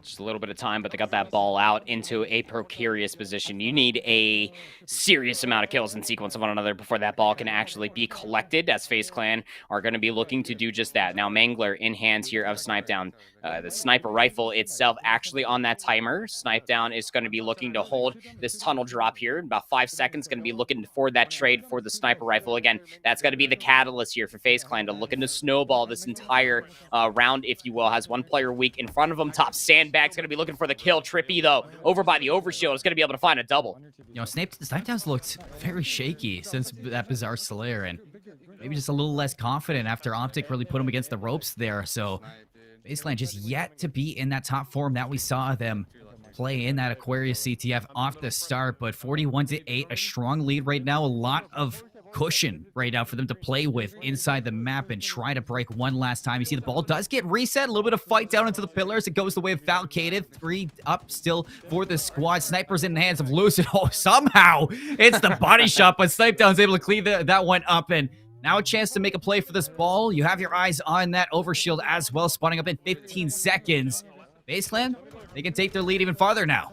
Speaker 16: Just a little bit of time, but they got that ball out into a precarious position. You need a serious amount of kills in sequence of one another before that ball can actually be collected, as FaZe Clan are going to be looking to do just that. Now, Mangler in hands here of Snipe Down. The sniper rifle itself actually on that timer. Snipe Down is going to be looking to hold this tunnel drop here. In about 5 seconds, going to be looking for that trade for the sniper rifle. Again, that's going to be the catalyst here for FaZe Clan to looking to snowball this entire round, if you will. Has one player weak in front of him. Top Sandbag's going to be looking for the kill. Trippy, though, over by the overshield, is going to be able to find a double.
Speaker 15: You know, Snipe Down's looked very shaky since that Bizarre Slayer, and maybe just a little less confident after Optic really put him against the ropes there. So FaZe Clan just yet to be in that top form that we saw them play in that Aquarius CTF off the start, but 41-8, a strong lead right now. A lot of cushion right now for them to play with inside the map and try to break one last time. You see the ball does get reset, a little bit of fight down into the pillars. It goes the way of Falcated. 3 up still for the squad. Snipers in the hands of Lucid. Oh, somehow it's the body shot, but Snipe Down's able to clean that one up, and now a chance to make a play for this ball. You have your eyes on that overshield as well, spawning up in 15 seconds. FaZe Clan, they can take their lead even farther now.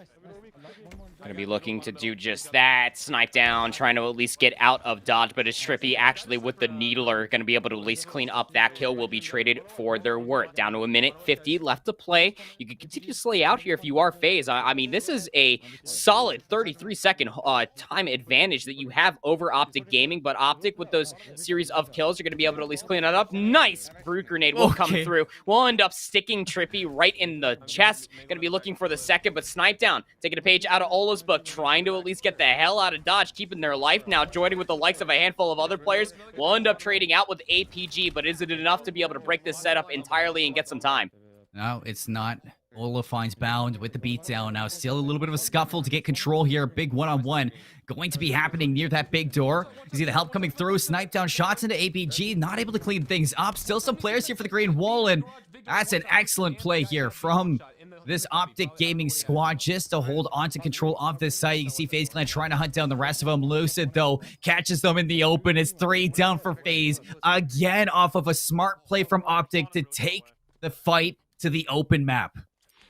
Speaker 16: Going to be looking to do just that. Snipe Down, trying to at least get out of dodge, but it's Trippy actually with the Needler going to be able to at least clean up that kill. Will be traded for their worth. Down to 1:50 left to play. You can continue to slay out here if you are FaZe. I mean, this is a solid 33-second time advantage that you have over Optic Gaming, but Optic with those series of kills, you're going to be able to at least clean it up. Nice fruit grenade will come through. We'll end up sticking Trippy right in the chest. Going to be looking for the second, but Snipe Down, taking a page out of Ola's book, trying to at least get the hell out of dodge, keeping their life now, joining with the likes of a handful of other players. We'll end up trading out with APG, but is it enough to be able to break this setup entirely and get some time?
Speaker 15: No, it's not. Ola finds Bound with the beatdown. Now still a little bit of a scuffle to get control here. Big one-on-one going to be happening near that big door. You see the help coming through. Snipe Down shots into APG. Not able to clean things up. Still some players here for the green wall, and that's an excellent play here from this Optic Gaming squad just to hold on to control of this site. You can see FaZe Clan trying to hunt down the rest of them. Lucid, though, catches them in the open. It's 3 down for FaZe. Again, off of a smart play from Optic to take the fight to the open map.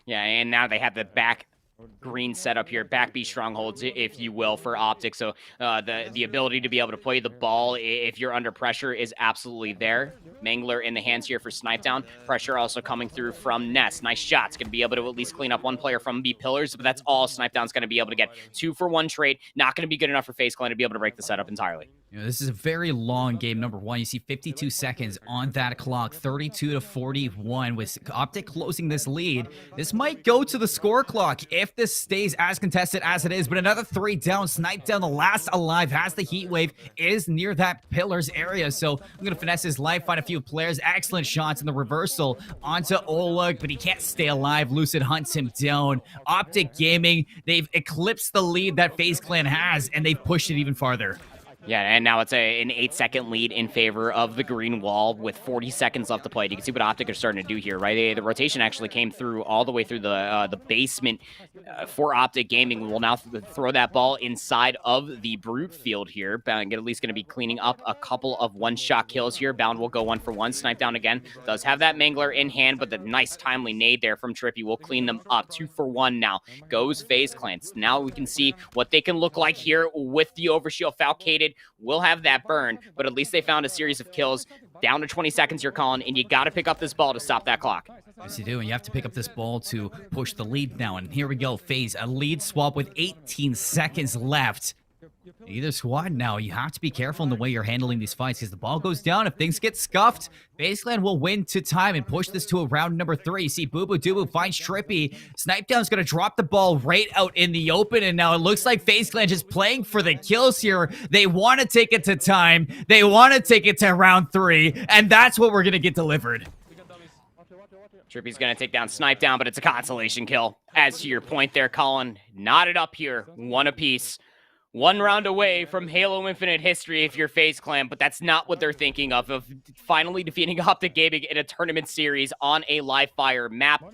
Speaker 16: Yeah, and now they have the back green setup here, back B strongholds, if you will, for Optic. So the ability to be able to play the ball if you're under pressure is absolutely there. Mangler in the hands here for Snipe Down. Pressure also coming through from Ness. Nice shots. Going to be able to at least clean up one player from B pillars, but that's all Snipe Down's going to be able to get. 2-for-1 trade. Not going to be good enough for FaZe Clan to be able to break the setup entirely.
Speaker 15: You know, this is a very long game, number one. You see 52 seconds on that clock, 32-41, with Optic closing this lead. This might go to the score clock if this stays as contested as it is, but another 3 down. Snipe Down, the last alive, has the heat wave, is near that pillars area, so I'm going to finesse his life, find a few players. Excellent shots in the reversal onto Ola, but he can't stay alive. Lucid hunts him down. Optic Gaming, they've eclipsed the lead that FaZe Clan has, and they've pushed it even farther.
Speaker 16: Yeah, and now it's an 8-second lead in favor of the green wall with 40 seconds left to play. You can see what Optic are starting to do here, right? The rotation actually came through all the way through the basement for Optic Gaming. We'll now throw that ball inside of the Brute field here. Bound at least going to be cleaning up a couple of one-shot kills here. Bound will go 1 for 1. Snipe down again. Does have that Mangler in hand, but the nice timely nade there from Trippy will clean them up. 2 for 1 now. Goes FaZe Clan. Now we can see what they can look like here with the overshield. Falcated will have that burn, but at least they found a series of kills. Down to 20 seconds here, Colin, and you got to pick up this ball to stop that clock.
Speaker 15: Yes, you do, and you have to pick up this ball to push the lead now. And here we go, FaZe, a lead swap with 18 seconds left. Either squad now, you have to be careful in the way you're handling these fights because the ball goes down. If things get scuffed, FaZe Clan will win to time and push this to a round number 3. See, Boo Boo Doo Boo finds Trippy. Snipe Down's going to drop the ball right out in the open, and now it looks like FaZe Clan just playing for the kills here. They want to take it to time. They want to take it to round 3, and that's what we're going to get delivered.
Speaker 16: Trippy's going to take down Snipe Down, but it's a consolation kill. As to your point there, Colin, knotted up here, 1 apiece. 1 round away from Halo Infinite history if you're FaZe Clan, but that's not what they're thinking of finally defeating Optic Gaming in a tournament series on a live fire map.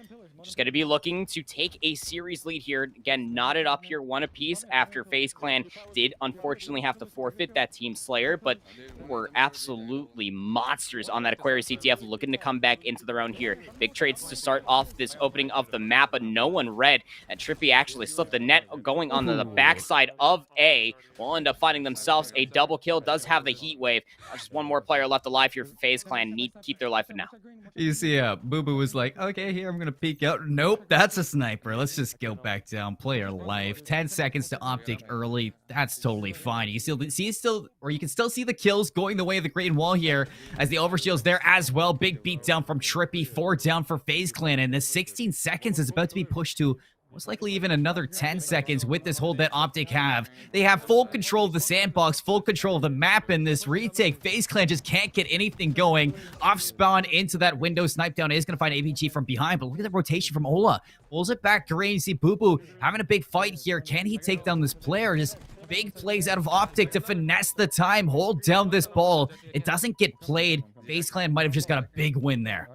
Speaker 16: Just going to be looking to take a series lead here. Again, knotted up here 1 apiece after FaZe Clan did unfortunately have to forfeit that Team Slayer, but were absolutely monsters on that Aquarius CTF looking to come back into their own here. Big trades to start off this opening of the map, but no one read. And Trippy actually slipped the net going on the backside of A. Will end up finding themselves a double kill. Does have the heat wave. Just 1 more player left alive here for FaZe Clan. Need to keep their life in now.
Speaker 15: You see, Boo Boo was like, okay, here, I'm going to peek out. Nope, that's a sniper. Let's just go back down. Player life. 10 seconds to Optic early. That's totally fine. You can still see the kills going the way of the green wall here as the overshield's there as well. Big beat down from Trippy. 4 down for FaZe Clan. And the 16 seconds is about to be pushed to most likely even another 10 seconds with this hold that Optic have. They have full control of the sandbox, full control of the map in this retake. FaZe Clan just can't get anything going. Off spawn into that window. Snipe Down is going to find ABG from behind, but look at the rotation from Ola. Pulls it back green. You see Boo Boo having a big fight here. Can he take down this player? Just big plays out of Optic to finesse the time, hold down this ball. It doesn't get played. FaZe Clan might have just got a big win there.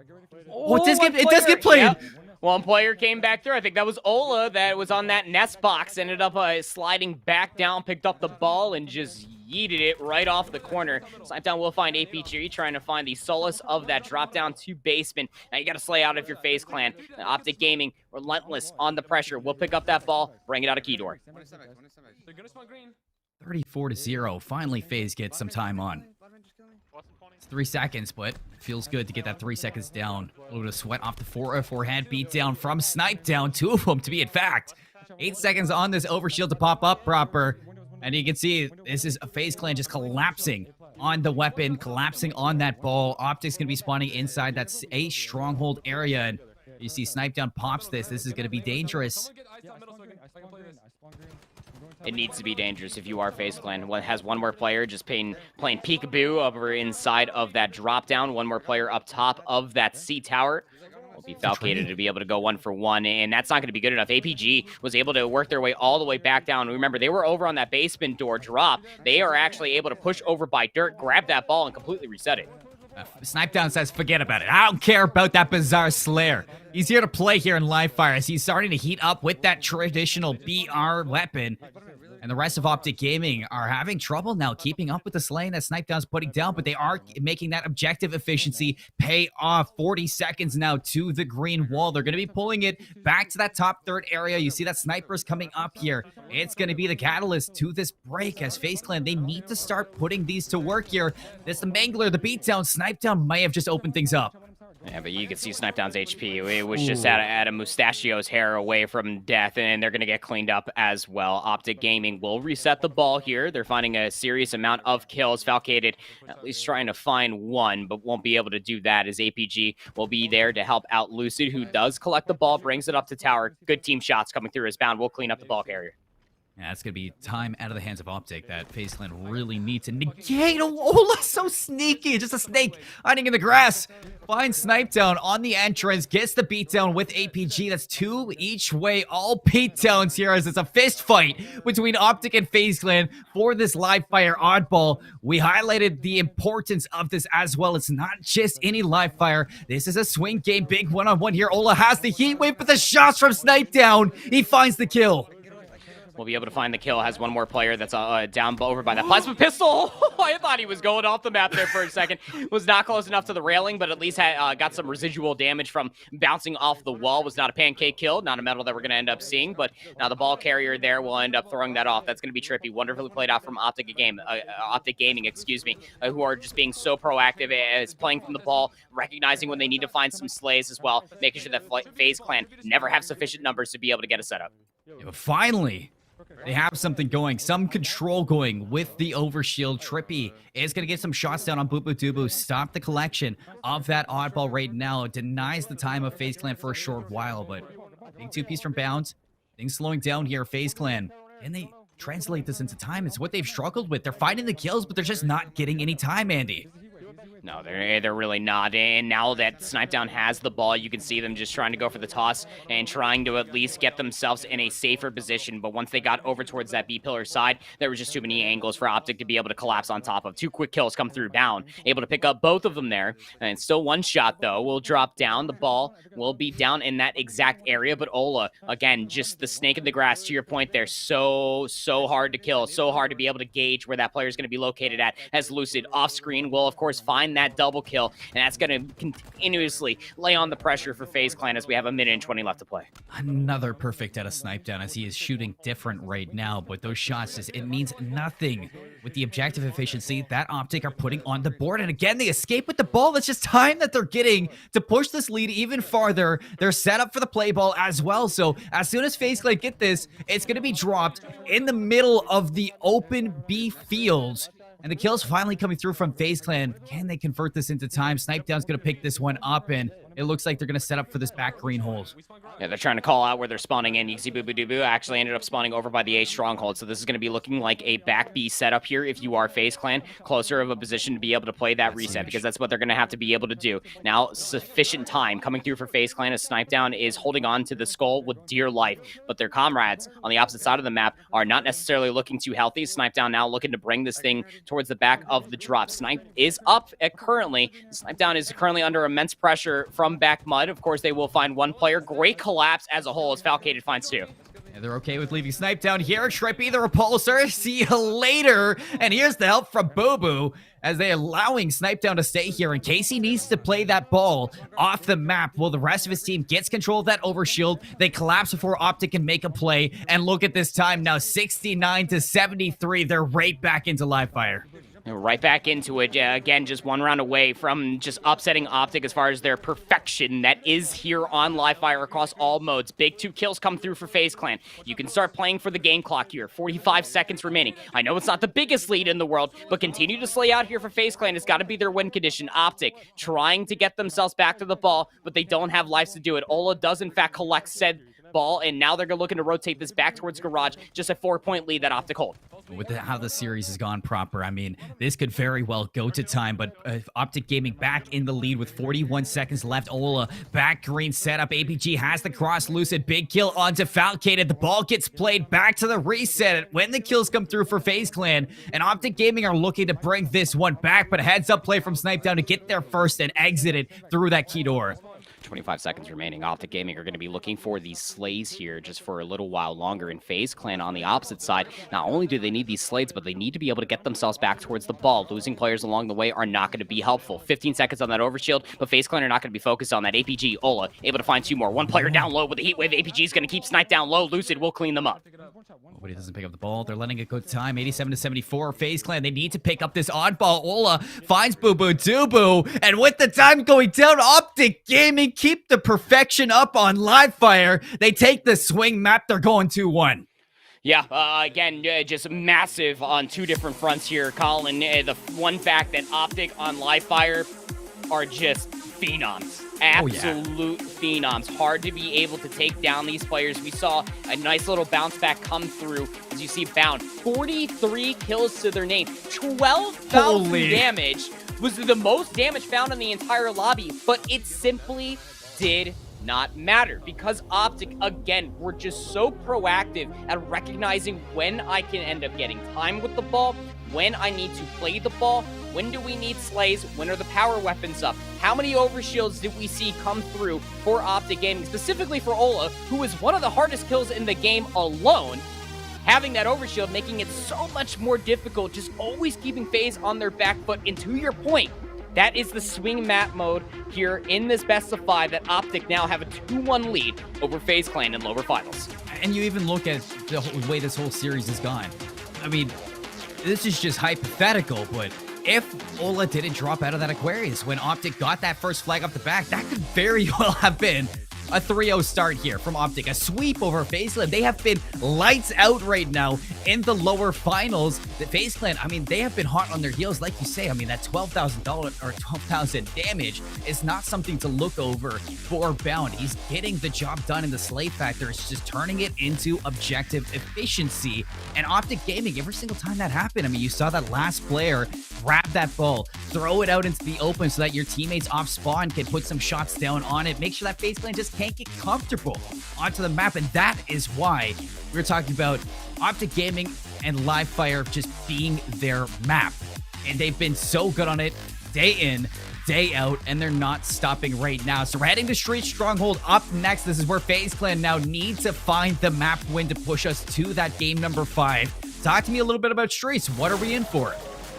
Speaker 15: Oh, it does get played.
Speaker 16: Yep. 1 player came back through. I think that was Ola that was on that nest box. Ended up sliding back down, picked up the ball, and just yeeted it right off the corner. Snipe Down will find APG, trying to find the solace of that drop down to basement. Now you got to slay out of your FaZe Clan. Optic Gaming, relentless on the pressure. We'll pick up that ball, bring it out of Key Door.
Speaker 15: 34-0. Finally, FaZe gets some time on. It's 3 seconds, but feels good to get that 3 seconds down. A little bit of sweat off the forehand beat down from Snipe Down. 2 of them, to be in fact. 8 seconds on this overshield to pop up proper. And you can see this is a FaZe Clan just collapsing on the weapon, collapsing on that ball. Optic's going to be spawning inside that A stronghold area. And you see Snipe Down pops this. This is going to be dangerous.
Speaker 16: It needs to be dangerous if you are FaZe Clan. Has 1 more player just playing peekaboo over inside of that drop down. 1 more player up top of that C tower. Will be Falcated to be able to go 1 for 1, and that's not going to be good enough. APG was able to work their way all the way back down. Remember, they were over on that basement door drop. They are actually able to push over by dirt, grab that ball, and completely reset it.
Speaker 15: Snipe Down says, forget about it. I don't care about that bizarre Slayer. He's here to play here in live fire as he's starting to heat up with that traditional BR weapon. And the rest of Optic Gaming are having trouble now keeping up with the slaying that Snipe Down's putting down, but they are making that objective efficiency pay off. 40 seconds now to the green wall. They're going to be pulling it back to that top third area. You see that Sniper's coming up here. It's going to be the catalyst to this break as FaZe Clan, they need to start putting these to work here. That's the Mangler, the beatdown. Snipe Down may have just opened things up.
Speaker 16: Yeah, but you can see Snipe Down's HP. It was just at a mustachio's hair away from death, and they're going to get cleaned up as well. Optic Gaming will reset the ball here. They're finding a serious amount of kills. Falcated at least trying to find 1, but won't be able to do that as APG will be there to help out Lucid, who does collect the ball, brings it up to tower. Good team shots coming through as Bound will clean up the ball carrier.
Speaker 15: Yeah, it's going to be time out of the hands of Optic that FaZe Clan really need to negate. Ola, so sneaky. Just a snake hiding in the grass. Finds Snipe Down on the entrance. Gets the beatdown with APG. That's 2 each way. All beatdowns here as it's a fist fight between Optic and FaZe Clan for this live fire oddball. We highlighted the importance of this as well. It's not just any live fire. This is a swing game. Big one-on-one here. Ola has the heat wave, but the shots from Snipe Down. He finds the kill.
Speaker 16: Will be able to find the kill. Has one more player that's down over by that plasma pistol. I thought he was going off the map there for a second. Was not close enough to the railing, but at least had, got some residual damage from bouncing off the wall. Was not a pancake kill, not a medal that we're going to end up seeing, but now the ball carrier there will end up throwing that off. That's going to be trippy. Wonderfully played out from Optic Gaming, excuse me, who are just being so proactive as playing from the ball, recognizing when they need to find some slays as well, making sure that FaZe Clan never have sufficient numbers to be able to get a setup.
Speaker 15: Yeah, but finally, they have something going, some control going with the overshield. Trippy is going to get some shots down on Boo Dubu. Stop the collection of that oddball right now. Denies the time of FaZe Clan for a short while, but big 2-piece from Bounds. Things slowing down here. FaZe Clan, can they translate this into time? It's what they've struggled with. They're finding the kills, but they're just not getting any time, Andy.
Speaker 16: No, they're really not. And now that Snipe Down has the ball, you can see them just trying to go for the toss and trying to at least get themselves in a safer position. But once they got over towards that B-pillar side, there were just too many angles for Optic to be able to collapse on top of. 2 quick kills come through Down, able to pick up both of them there. And still one shot, though, will drop down. The ball will be down in that exact area. But Ola, again, just the snake in the grass, to your point there, so hard to kill, so hard to be able to gauge where that player is going to be located at. As Lucid off screen will, of course, find that double kill, and that's going to continuously lay on the pressure for FaZe Clan as we have 1:20 left to play.
Speaker 15: Another perfect out of Snipe Down as he is shooting different right now, but those shots, just, it means nothing with the objective efficiency that Optic are putting on the board. And again, they escape with the ball. That's just time that they're getting to push this lead even farther. They're set up for the play ball as well, so as soon as FaZe Clan get this, it's going to be dropped in the middle of the open B fields. And the kill's finally coming through from FaZe Clan. Can they convert this into time? Snipe Down's going to pick this one up, and it looks like they're going to set up for this back green holes.
Speaker 16: Yeah, they're trying to call out where they're spawning in. You can see Boo Dubu actually ended up spawning over by the A stronghold, so this is going to be looking like a back B setup here if you are FaZe Clan, closer of a position to be able to play that reset, because that's what they're going to have to be able to do. Now, sufficient time coming through for FaZe Clan as Snipe Down is holding on to the skull with dear life, but their comrades on the opposite side of the map are not necessarily looking too healthy. Snipe Down now looking to bring this thing towards the back of the drop. Snipe is up currently. Snipe Down is currently under immense pressure from back mud. Of course, they will find one player. Great collapse as a whole as Falcated finds 2.
Speaker 15: And they're okay with leaving Snipe Down here. Trippy, the repulsor. See you later. And here's the help from Boo Boo as they're allowing Snipe Down to stay here in case he needs to play that ball off the map. Well, the rest of his team gets control of that overshield. They collapse before Optic can make a play. And look at this time now, 69-73. They're right back into live fire.
Speaker 16: Right back into it. Again, just one round away from just upsetting Optic as far as their perfection that is here on live fire across all modes. Big 2 kills come through for FaZe Clan. You can start playing for the game clock here. 45 seconds remaining. I know it's not the biggest lead in the world, but continue to slay out here for FaZe Clan. It's got to be their win condition. Optic trying to get themselves back to the ball, but they don't have lives to do it. Ola does, in fact, collect said ball, and now they're looking to rotate this back towards Garage. Just a 4-point lead that Optic hold.
Speaker 15: With how the series has gone proper, I mean, this could very well go to time, but Optic Gaming back in the lead with 41 seconds left. Ola, back green setup. APG has the cross. Lucid, big kill onto Falcated. The ball gets played back to the reset when the kills come through for FaZe Clan, and Optic Gaming are looking to bring this one back, but a heads-up play from Snipe Down to get there first and exit it through that key door.
Speaker 16: 25 seconds remaining. Optic Gaming are going to be looking for these slays here just for a little while longer. And FaZe Clan on the opposite side, not only do they need these slays, but they need to be able to get themselves back towards the ball. Losing players along the way are not going to be helpful. 15 seconds on that overshield, but FaZe Clan are not going to be focused on that. APG, Ola, able to find 2 more. One player down low with the heat wave. APG is going to keep Snipe down low. Lucid will clean them up.
Speaker 15: Nobody doesn't pick up the ball. They're letting it go to time. 87-74. FaZe Clan, they need to pick up this oddball. Ola finds Boo Dubu, and with the time going down, Optic Gaming keep the perfection up on live fire. They take the swing map. They're going 2-1.
Speaker 16: Yeah, again, just massive on 2 different fronts here, Colin. The one fact that Optic on live fire are just phenoms.
Speaker 15: Oh, yeah.
Speaker 16: Absolute phenoms. Hard to be able to take down these players. We saw a nice little bounce back come through as you see Bound. 43 kills to their name. 12,000 damage was the most damage found in the entire lobby, but it simply did not matter because Optic, again, were just so proactive at recognizing when I can end up getting time with the ball, when I need to play the ball, when do we need slays, when are the power weapons up, how many overshields did we see come through for Optic Gaming, specifically for Ola, who is one of the hardest kills in the game alone. Having that overshield making it so much more difficult, just always keeping FaZe on their back foot. And to your point, that is the swing map mode here in this best of 5 that Optic now have a 2-1 lead over FaZe Clan in lower finals.
Speaker 15: And you even look at the way this whole series has gone. I mean, this is just hypothetical, but if Ola didn't drop out of that Aquarius when Optic got that first flag off the back, that could very well have been a 3-0 start here from Optic. A sweep over FaZe Clan. They have been lights out right now in the lower finals. The FaZe Clan, I mean, they have been hot on their heels. Like you say, I mean, that $12,000 or 12,000 damage is not something to look over for Bound. He's getting the job done, and the slay factor is just turning it into objective efficiency. And Optic Gaming, every single time that happened, I mean, you saw that last player grab that ball, throw it out into the open so that your teammates off spawn can put some shots down on it, make sure that FaZe Clan just can't get comfortable onto the map. And that is why we're talking about Optic Gaming and Livefire just being their map. And they've been so good on it day in, day out, and they're not stopping right now. So we're heading to Street Stronghold up next. This is where FaZe Clan now need to find the map win to push us to that game number 5. Talk to me a little bit about Streets. What are we in for?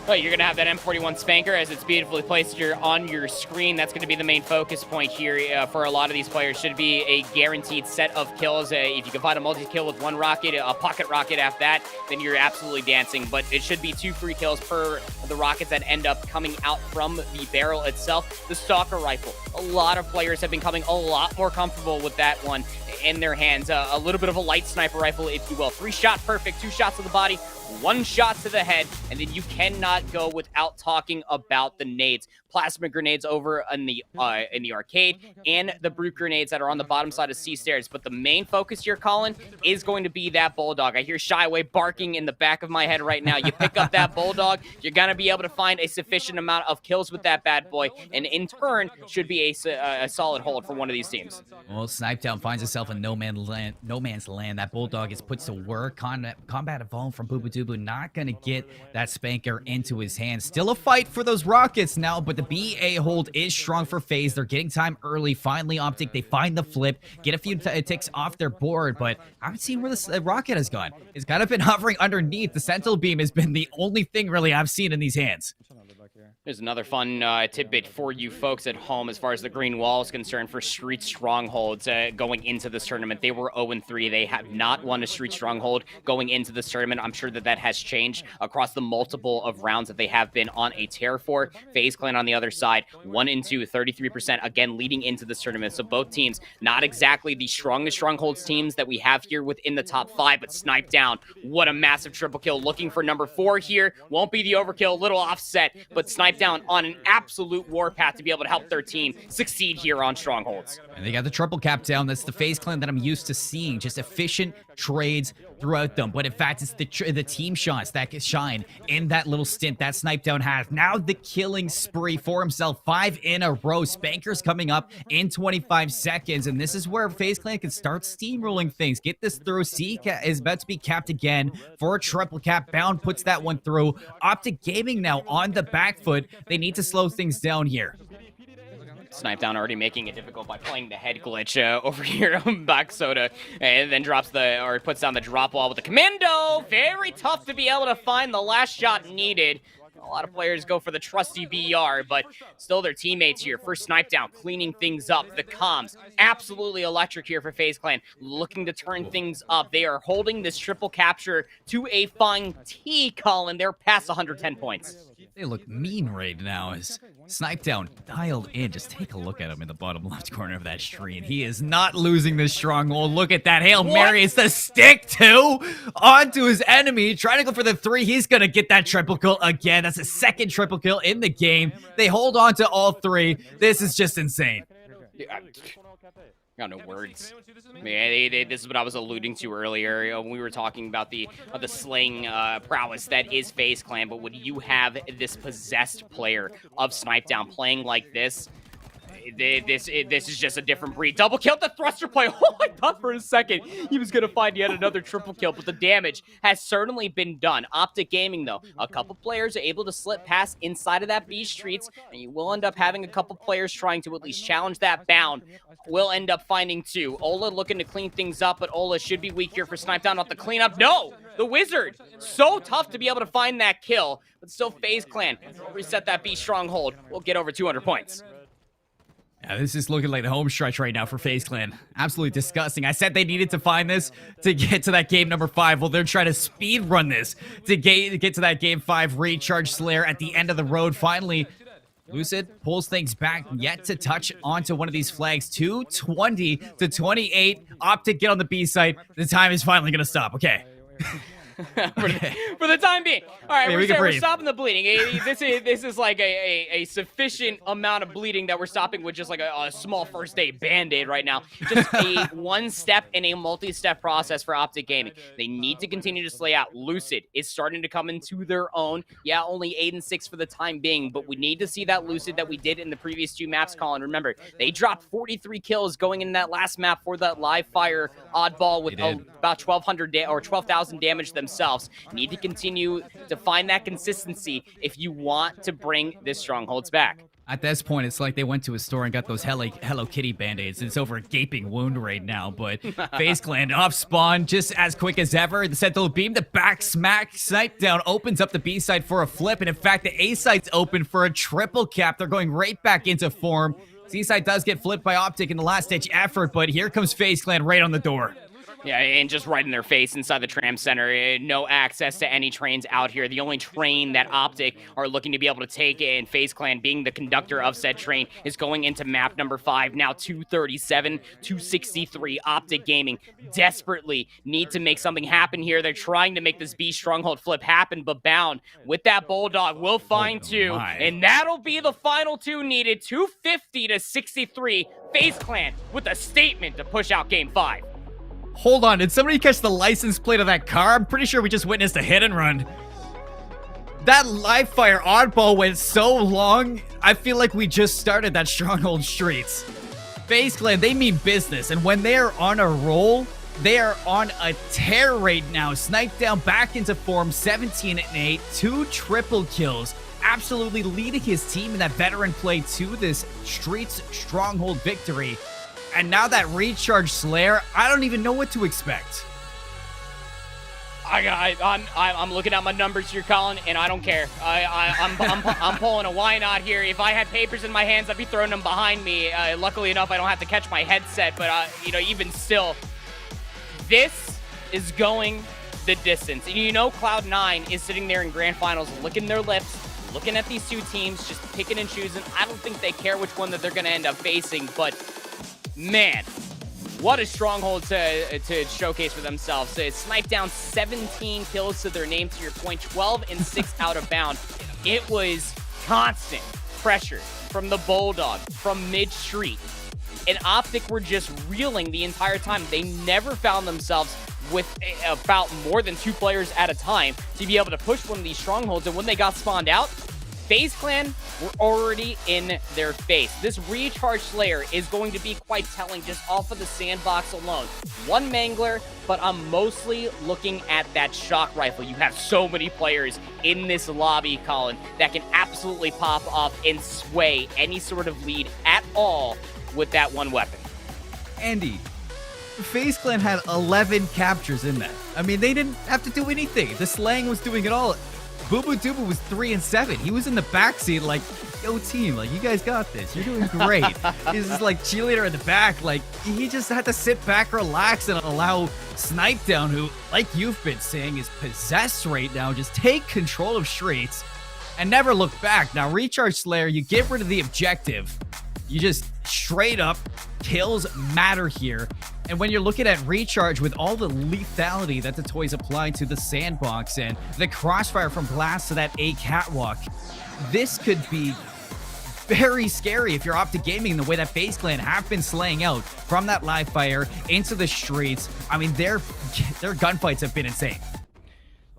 Speaker 16: Well, you're going to have that M41 Spanker as it's beautifully placed here on your screen. That's going to be the main focus point here for a lot of these players. Should be a guaranteed set of kills. If you can find a multi-kill with one rocket, a pocket rocket after that, then you're absolutely dancing. But it should be 2 free kills per the rockets that end up coming out from the barrel itself. The Stalker Rifle. A lot of players have been coming a lot more comfortable with that one in their hands. A little bit of a light sniper rifle, if you will. 3-shot perfect, 2 shots to the body, 1 shot to the head, and then you cannot go without talking about the nades. Plasma grenades over in the arcade, and the brute grenades that are on the bottom side of C stairs. But the main focus here, Colin, is going to be that Bulldog. I hear Shyway barking in the back of my head right now. You pick up that Bulldog, you're going to be able to find a sufficient amount of kills with that bad boy, and in turn, should be a solid hold for one of these teams.
Speaker 15: Well, Snipetown finds itself in no man's land. That Bulldog is put to work. Combat Evolved from Boobadubu not going to get that Spanker into his hands. Still a fight for those rockets now, but the BA hold is strong for FaZe. They're getting time early. Finally, Optic, they find the flip, get a few ticks off their board, but I haven't seen where this rocket has gone. It's kind of been hovering underneath. The Sentinel Beam has been the only thing really I've seen in these hands.
Speaker 16: There's another fun tidbit for you folks at home as far as the green wall is concerned for Street Strongholds going into this tournament. They were 0-3. They have not won a Street Stronghold going into this tournament. I'm sure that has changed across the multiple of rounds that they have been on a tear for. FaZe Clan on the other side, 1-2, 33%, again, leading into this tournament. So both teams, not exactly the strongest Strongholds teams that we have here within the top 5, but Snipe Down. What a massive triple kill. Looking for number 4 here. Won't be the overkill, little offset, but Snipe Down on an absolute warpath to be able to help their team succeed here on Strongholds.
Speaker 15: And they got the triple cap down. That's the FaZe Clan that I'm used to seeing. Just efficient trades throughout them. But in fact, it's the team shots that shine in that little stint that Snipe Down has. Now the killing spree for himself. 5 in a row. Spanker's coming up in 25 seconds. And this is where FaZe Clan can start steamrolling things. Get this through. C is about to be capped again for a triple cap. Bound puts that one through. Optic Gaming now on the back foot. They need to slow things down here.
Speaker 16: Snipe Down already making it difficult by playing the head glitch over here on Back Soda, and then puts down the drop wall with the commando. Very tough to be able to find the last shot needed. A lot of players go for the trusty BR, but still their teammates here. First Snipe Down, cleaning things up. The comms, absolutely electric here for FaZe Clan, looking to turn things up. They are holding this triple capture to a fine T, Colin. They're past 110 points.
Speaker 15: They look mean right now as Snipe Down dialed in. Just take a look at him in the bottom left corner of that screen. He is not losing this stronghold. Look at that Hail Mary. It's the stick too onto his enemy. Trying to go for the 3. He's going to get that triple kill again. That's That's a second triple kill in the game. They hold on to all 3. This is just insane.
Speaker 16: I got no words. This is what I was alluding to earlier when we were talking about the slaying prowess that is FaZe Clan. But when you have this possessed player of Snipedown playing like this is just a different breed. Double kill the thruster play. Oh, I thought for a second he was gonna find yet another triple kill, but the damage has certainly been done. Optic Gaming, though, a couple players are able to slip past inside of that B streets, and you will end up having a couple players trying to at least challenge that bound. We'll end up finding 2. Ola looking to clean things up, but Ola should be weak here for Snipedown. Not the cleanup. No! The Wizard! So tough to be able to find that kill, but still FaZe Clan reset that B stronghold. We'll get over 200 points.
Speaker 15: Yeah, this is looking like the home stretch right now for FaZe Clan. Absolutely disgusting. I said they needed to find this to get to that game number 5. Well, they're trying to speed run this to get to that game 5 recharge Slayer at the end of the road. Finally, Lucid pulls things back, yet to touch onto one of these flags. 220 to 28. Optic get on the B site. The time is finally going to stop. Okay.
Speaker 16: for the time being. All right, we're stopping the bleeding. This is like a sufficient amount of bleeding that we're stopping with just like a small first aid band-aid right now. Just a one-step and a multi-step process for Optic Gaming. They need to continue to slay out. Lucid is starting to come into their own. Yeah, only 8 and 6 for the time being, but we need to see that Lucid that we did in the previous 2 maps, Colin. Remember, they dropped 43 kills going in that last map for that live fire oddball with about 1,200 or 12,000 damage themselves. Need to continue to find that consistency if you want to bring this strongholds back.
Speaker 15: At this point, it's like they went to a store and got those Hello Kitty Band-Aids. It's over a gaping wound right now, but FaZe Clan off spawn just as quick as ever. The Sentinel Beam, the back smack, Snipedown opens up the B side for a flip, and in fact, the A side's open for a triple cap. They're going right back into form. C side does get flipped by Optic in the last-ditch effort, but here comes FaZe Clan right on the door.
Speaker 16: Yeah, and just right in their face inside the tram center. No access to any trains out here. The only train that Optic are looking to be able to take in, FaZe Clan being the conductor of said train, is going into map number 5. Now 237, 263. Optic Gaming desperately need to make something happen here. They're trying to make this B stronghold flip happen, but Bound with that Bulldog will find 2. And that'll be the final 2 needed. 250 to 63. FaZe Clan with a statement to push out game 5.
Speaker 15: Hold on, did somebody catch the license plate of that car? I'm pretty sure we just witnessed a hit and run. That live fire oddball went so long, I feel like we just started that stronghold streets. FaZe Clan, they mean business, and when they are on a roll, they are on a tear right now. Snipedown back into form, 17 and 8, 2 triple kills. Absolutely leading his team in that veteran play to this streets stronghold victory. And now that recharge Slayer, I don't even know what to expect.
Speaker 16: I'm looking at my numbers here, Colin, and I don't care. I'm pulling a why not here. If I had papers in my hands, I'd be throwing them behind me. Luckily enough, I don't have to catch my headset, but even still, this is going the distance. And Cloud9 is sitting there in grand finals, licking their lips, looking at these 2 teams, just picking and choosing. I don't think they care which one that they're going to end up facing, but man, what a stronghold to showcase for themselves. Snipedown 17 kills to their name, to your point, 12 and 6 out of bound. It was constant pressure from the Bulldog, from mid-street. And Optic were just reeling the entire time. They never found themselves with about more than 2 players at a time to be able to push one of these strongholds. And when they got spawned out, FaZe Clan were already in their face. This recharge Slayer is going to be quite telling just off of the sandbox alone. 1 Mangler, but I'm mostly looking at that shock rifle. You have so many players in this lobby, Colin, that can absolutely pop off and sway any sort of lead at all with that 1 weapon.
Speaker 15: Andy, FaZe Clan had 11 captures in that. I mean, they didn't have to do anything. The slang was doing it all. Boo Boo Dubu was 3 and 7. He was in the backseat like, yo team, like, you guys got this. You're doing great. He's just like cheerleader in the back. Like, he just had to sit back, relax, and allow Snipedown, who, like you've been saying, is possessed right now, just take control of streets and never look back. Now, Recharge Slayer, you get rid of the objective. You just straight up, kills matter here. And when you're looking at Recharge with all the lethality that the toys apply to the sandbox and the crossfire from Blast to that A catwalk, this could be very scary if you're Optic Gaming in the way that FaZe Clan have been slaying out from that live fire into the streets. I mean, their gunfights have been insane.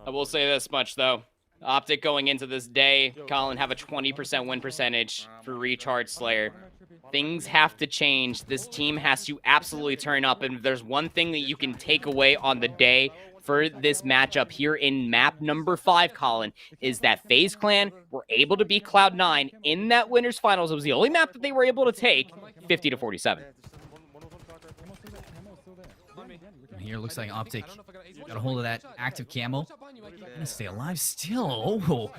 Speaker 16: I will say this much, though. Optic going into this day, Colin, have a 20% win percentage for Recharge Slayer. Things have to change. This team has to absolutely turn up, and if there's one thing that you can take away on the day for this matchup here in map number 5, Colin, is that FaZe Clan were able to beat Cloud9 in that winners finals. It was the only map that they were able to take 50-47.
Speaker 15: Here looks like Optic got a hold of that active camo. Gonna stay alive still. Oh,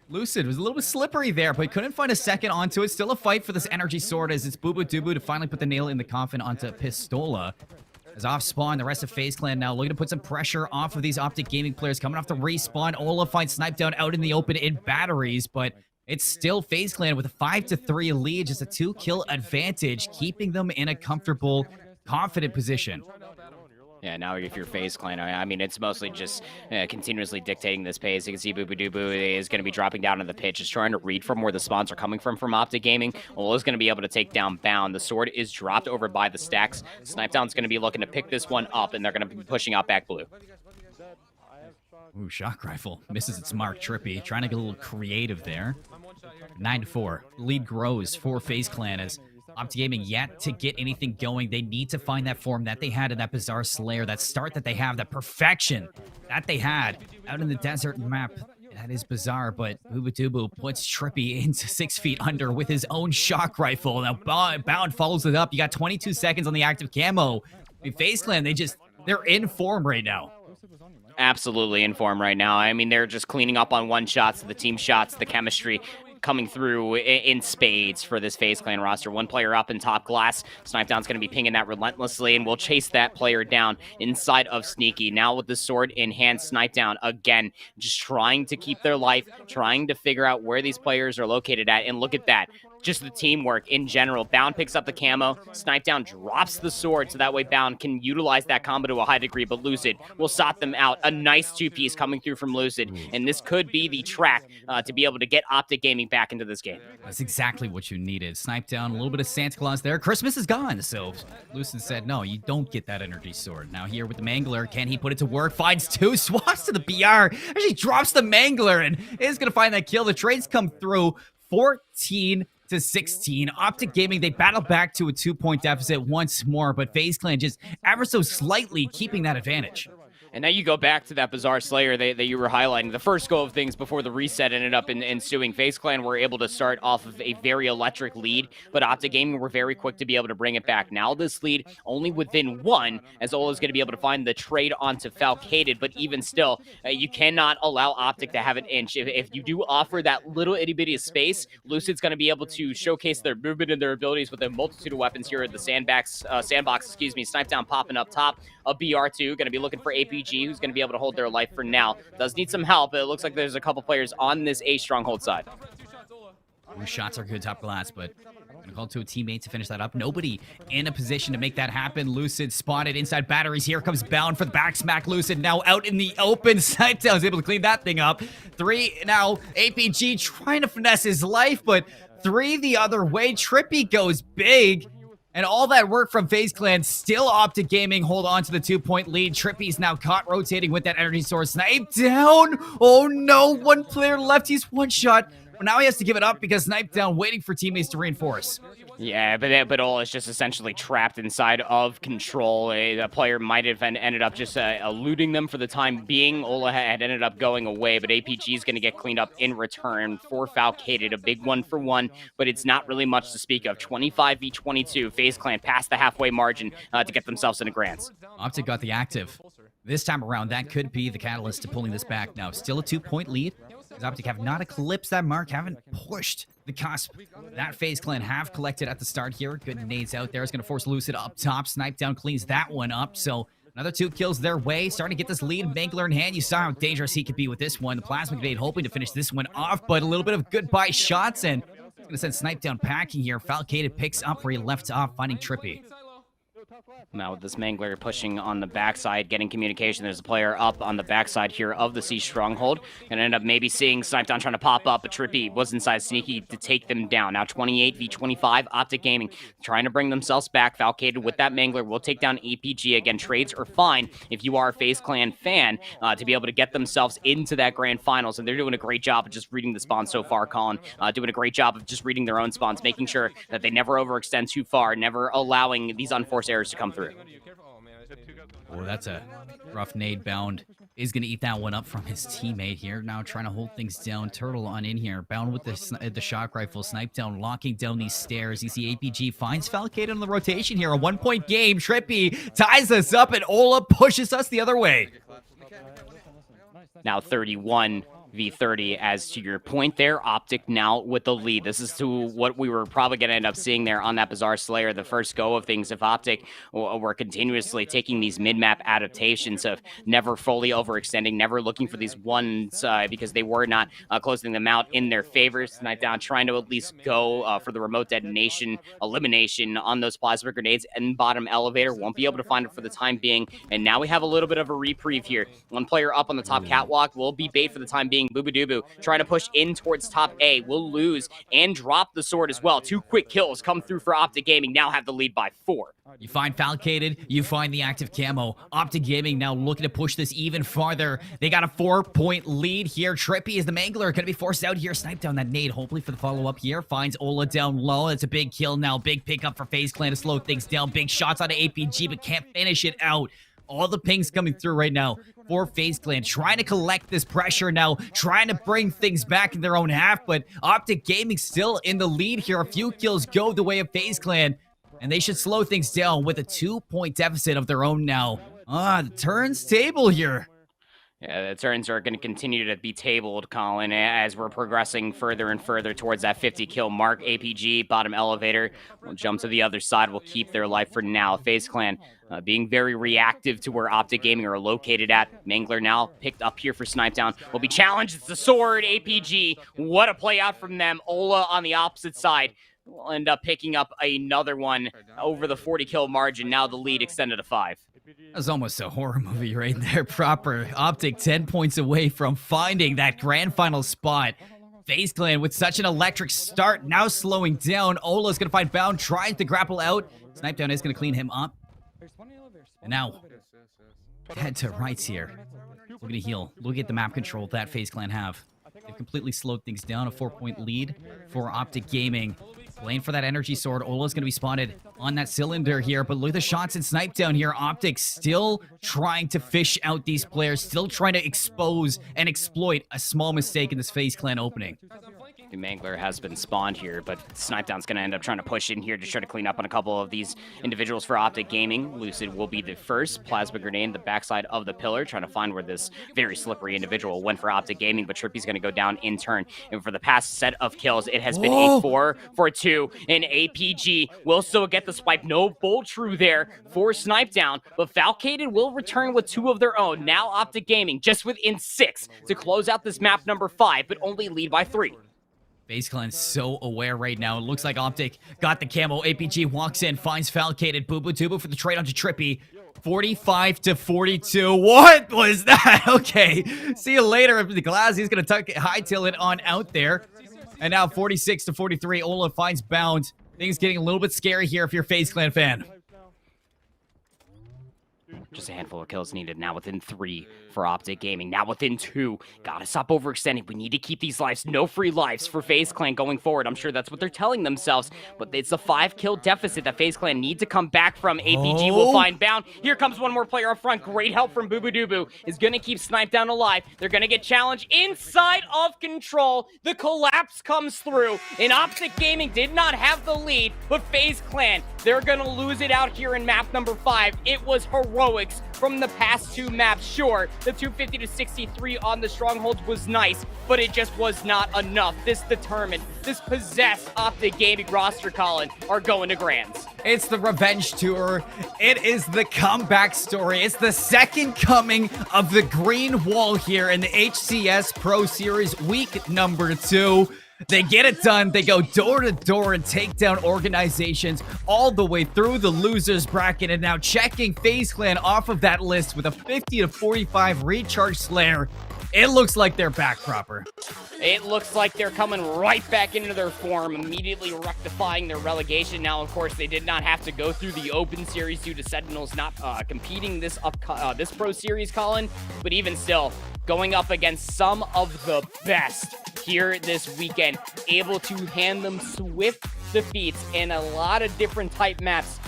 Speaker 15: Lucid was a little bit slippery there, but couldn't find a second onto it. Still a fight for this energy sword as it's Boo Dubu to finally put the nail in the coffin onto Pistola. As off spawn, the rest of FaZe Clan now looking to put some pressure off of these Optic Gaming players coming off the respawn. Ola finds Snipedown out in the open in batteries, but it's still FaZe Clan with a 5-3 lead, just a 2-kill advantage, keeping them in a comfortable, confident position.
Speaker 16: Yeah, now if you're FaZe Clan, I mean, it's mostly just continuously dictating this pace. You can see Boo Dubu is going to be dropping down on the pitch, just trying to read from where the spawns are coming from Optic Gaming. Ola's going to be able to take down Bound. The sword is dropped over by the stacks. Snipedown's going to be looking to pick this one up, and they're going to be pushing out back blue.
Speaker 15: Ooh, shock rifle. Misses its mark. Trippy trying to get a little creative there. 9-4. Lead grows for FaZe Clan as Optic Gaming yet to get anything going. They need to find that form that they had in that Bizarre Slayer, that start that they have, that perfection that they had out in the desert map. That is bizarre, but Boo puts Trippy into 6 feet under with his own shock rifle. Now Bound follows it up. You got 22 seconds on the active camo. I mean, FaZe Clan, they're in form right now.
Speaker 16: Absolutely in form right now. I mean, they're just cleaning up on one shots, the team shots, the chemistry coming through in spades for this FaZe Clan roster. One player up in top glass. Snipedown's going to be pinging that relentlessly, and we'll chase that player down inside of Sneaky. Now with the sword in hand, Snipedown again, just trying to keep their life, trying to figure out where these players are located at, and look at that. Just the teamwork in general. Bound picks up the camo. Snipedown drops the sword, so that way Bound can utilize that combo to a high degree, but Lucid will sot them out. A nice 2-piece coming through from Lucid, and this could be the track to be able to get Optic Gaming back into this game.
Speaker 15: That's exactly what you needed. Snipedown, a little bit of Santa Claus there. Christmas is gone, so Lucid said, no, you don't get that energy sword. Now here with the Mangler, can he put it to work? Finds 2, swats to the BR. Actually drops the Mangler, and is going to find that kill. The trades come through 14-16. Optic Gaming, they battle back to a 2-point deficit once more, but FaZe Clan just ever so slightly keeping that advantage.
Speaker 16: And now you go back to that Bizarre Slayer that you were highlighting. The first go of things before the reset ended up ensuing. FaZe Clan were able to start off of a very electric lead, but Optic Gaming were very quick to be able to bring it back. Now this lead only within 1, as Ola's going to be able to find the trade onto Falcated, but even still, you cannot allow Optic to have an inch. If you do offer that little itty-bitty space, Lucid's going to be able to showcase their movement and their abilities with a multitude of weapons here at the sandbox. Snipedown popping up top. A BR2 going to be looking for APG, who's going to be able to hold their life for now. Does need some help, but it looks like there's a couple players on this A stronghold side.
Speaker 15: Ooh, shots are good top glass, but going to call to a teammate to finish that up. Nobody in a position to make that happen. Lucid spotted inside batteries. Here comes Bound for the back smack. Lucid now out in the open. Snipedown is able to clean that thing up. 3 now. APG trying to finesse his life, but 3 the other way. Trippy goes big. And all that work from FaZe Clan, still Optic Gaming hold on to the 2-point lead. Trippy's now caught rotating with that energy source. Snipedown! Oh no, 1 player left. He's 1 shot. But now he has to give it up because Snipedown waiting for teammates to reinforce.
Speaker 16: Yeah, but Ola is just essentially trapped inside of control. The player might have ended up just eluding them for the time being. Ola had ended up going away, but APG is going to get cleaned up in return for Falcated. A big 1-for-1, but it's not really much to speak of. 25v22. FaZe Clan past the halfway margin to get themselves into Grants.
Speaker 15: Optic got the active. This time around, that could be the catalyst to pulling this back now. Still a 2-point lead. Optic have not eclipsed that mark, haven't pushed the cusp. That FaZe Clan have collected at the start here. Good nades out there. Is going to force Lucid up top. Snipedown cleans that one up. So another 2 kills their way. Starting to get this lead. Mangler in hand. You saw how dangerous he could be with this one. The Plasma Grenade hoping to finish this one off, but a little bit of goodbye shots, and Gonna send Snipe down packing here. Falcated picks up where he left off, finding Trippy.
Speaker 16: Now with this Mangler pushing on the backside, getting communication. There's a player up on the backside here of the Siege Stronghold. Gonna end up maybe seeing Snipedown trying to pop up, but Trippy was inside Sneaky to take them down. Now 28 v 25, Optic Gaming trying to bring themselves back. Falcated with that Mangler will take down APG. Again, trades are fine if you are a FaZe Clan fan to be able to get themselves into that grand finals. And they're doing a great job of just reading the spawns so far, Colin. Doing a great job of just reading their own spawns, making sure that they never overextend too far, never allowing these unforced errors to come through.
Speaker 15: Oh, that's a rough nade. Bound is going to eat that one up from his teammate here. Now trying to hold things down. Turtle on in here. Bound with the shock rifle. Snipe down, locking down these stairs. You see APG finds Falcated on the rotation here. A 1-point game. Trippy ties us up, and Ola pushes us the other way.
Speaker 16: Now 31 v 30. As to your point there, Optic now with the lead. This is to what we were probably going to end up seeing there on that Bizarre Slayer, the first go of things. If Optic were continuously taking these mid-map adaptations of never fully overextending, never looking for these ones because they were not closing them out in their favor. Snipe down, trying to at least go for the remote detonation elimination on those plasma grenades and bottom elevator. Won't be able to find it for the time being. And now we have a little bit of a reprieve here. One player up on the top catwalk will be bait for the time being. Boobadooboo trying to push in towards top A. Will lose and drop the sword as well. 2 quick kills come through for Optic Gaming. Now have the lead by 4.
Speaker 15: You find Falcated, you find the active camo. Optic Gaming now looking to push this even farther. They got a 4-point lead here. Trippy is the Mangler, gonna be forced out here. Snipe down that nade, hopefully for the follow-up here. Finds Ola down low. It's a big kill now. Big pickup for FaZe Clan to slow things down. Big shots on APG, but can't finish it out. All the pings coming through right now for FaZe Clan, trying to collect this pressure now, trying to bring things back in their own half, but Optic Gaming still in the lead here. A few kills go the way of FaZe Clan, and they should slow things down with a 2-point deficit of their own now. The turns table here.
Speaker 16: Yeah, the turns are going to continue to be tabled, Colin, as we're progressing further and further towards that 50-kill mark. APG, bottom elevator, will jump to the other side, will keep their life for now. FaZe Clan being very reactive to where Optic Gaming are located at. Mangler now picked up here for Snipedown. Will be challenged. It's the sword, APG. What a play out from them. Ola on the opposite side will end up picking up another one over the 40-kill margin. Now the lead extended to 5.
Speaker 15: That was almost a horror movie right there. Proper. Optic 10 points away from finding that grand final spot. FaZe Clan with such an electric start, now slowing down. Ola's going to find Bound, trying to grapple out. Snipedown is going to clean him up. And now, head to rights here. Look at the heal. Look at the map control that FaZe Clan have. They've completely slowed things down. A 4-point lead for Optic Gaming. Playing for that energy sword. Ola's going to be spotted on that cylinder here, but look at the shots and Snipe down here. Optic still trying to fish out these players, still trying to expose and exploit a small mistake in this FaZe Clan opening.
Speaker 16: The Mangler has been spawned here, but Snipedown's going to end up trying to push in here to try to clean up on a couple of these individuals for Optic Gaming. Lucid will be the first. Plasma grenade, the backside of the pillar, trying to find where this very slippery individual went for Optic Gaming, but Trippy's going to go down in turn. And for the past set of kills, it has been a 4-for-2, and APG will still get the swipe. No bolt true there for Snipedown, but Falcated will return with 2 of their own. Now Optic Gaming just within 6 to close out this map number 5, but only lead by 3.
Speaker 15: FaZe Clan's so aware right now. It looks like Optic got the camo. APG walks in, finds Falcated. Boobadooboo for the trade onto Trippy. 45-42. What was that? Okay. See you later. The glass, he's going to hightail it on out there. And now 46-43. Ola finds Bound. Things getting a little bit scary here if you're a FaZe Clan fan.
Speaker 16: Just a handful of kills needed. Now within 3 for Optic Gaming. Now within 2. Gotta stop overextending. We need to keep these lives. No free lives for FaZe Clan going forward. I'm sure that's what they're telling themselves. But it's a 5-kill deficit that FaZe Clan need to come back from. APG will find Bound. Here comes one more player up front. Great help from Boobadooboo. Is going to keep Snipedown alive. They're going to get challenged inside of control. The collapse comes through. And Optic Gaming did not have the lead. But FaZe Clan, they're going to lose it out here in map number 5. It was heroics from the past 2 maps. Sure, the 250-63 on the Strongholds was nice, but it just was not enough. This determined, this possessed Optic Gaming roster, Colin, are going to Grands.
Speaker 15: It's the revenge tour. It is the comeback story. It's the second coming of the green wall here in the HCS Pro Series week number 2. They get it done. They go door to door and take down organizations all the way through the losers bracket. And now checking FaZe Clan off of that list with a 50-45 recharge Slayer. It looks like they're back proper.
Speaker 16: It looks like they're coming right back into their form, immediately rectifying their relegation. Now, of course, they did not have to go through the Open Series due to Sentinels not competing this Pro Series, Colin. But even still, going up against some of the best here this weekend, able to hand them swift defeats in a lot of different type maps.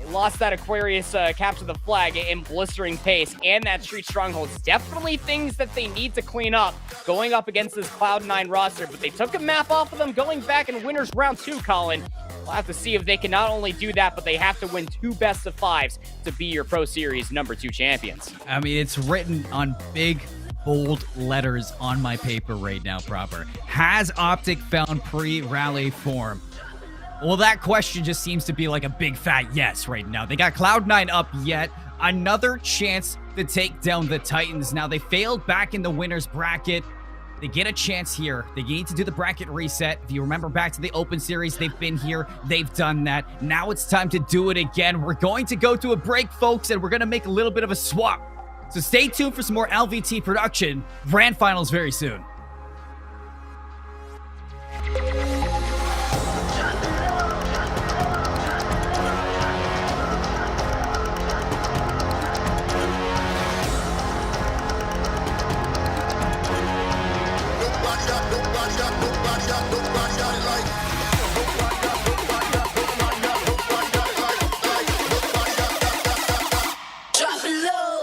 Speaker 16: Lost that Aquarius capture the flag in blistering pace, and that Street Strongholds. Definitely things that they need to clean up going up against this Cloud9 roster, but they took a map off of them going back in winners round 2, Colin. We'll have to see if they can not only do that, but they have to win 2 best of 5s to be your Pro Series #2 champions.
Speaker 15: I mean, it's written on big, bold letters on my paper right now, proper. Has Optic found pre-rally form? Well, that question just seems to be like a big fat yes right now. They got Cloud9 up yet. Another chance to take down the Titans. Now, they failed back in the winner's bracket. They get a chance here. They need to do the bracket reset. If you remember back to the Open Series, they've been here. They've done that. Now it's time to do it again. We're going to go to a break, folks, and we're going to make a little bit of a swap. So stay tuned for some more LVT production. Grand finals very soon.
Speaker 2: Drop it low.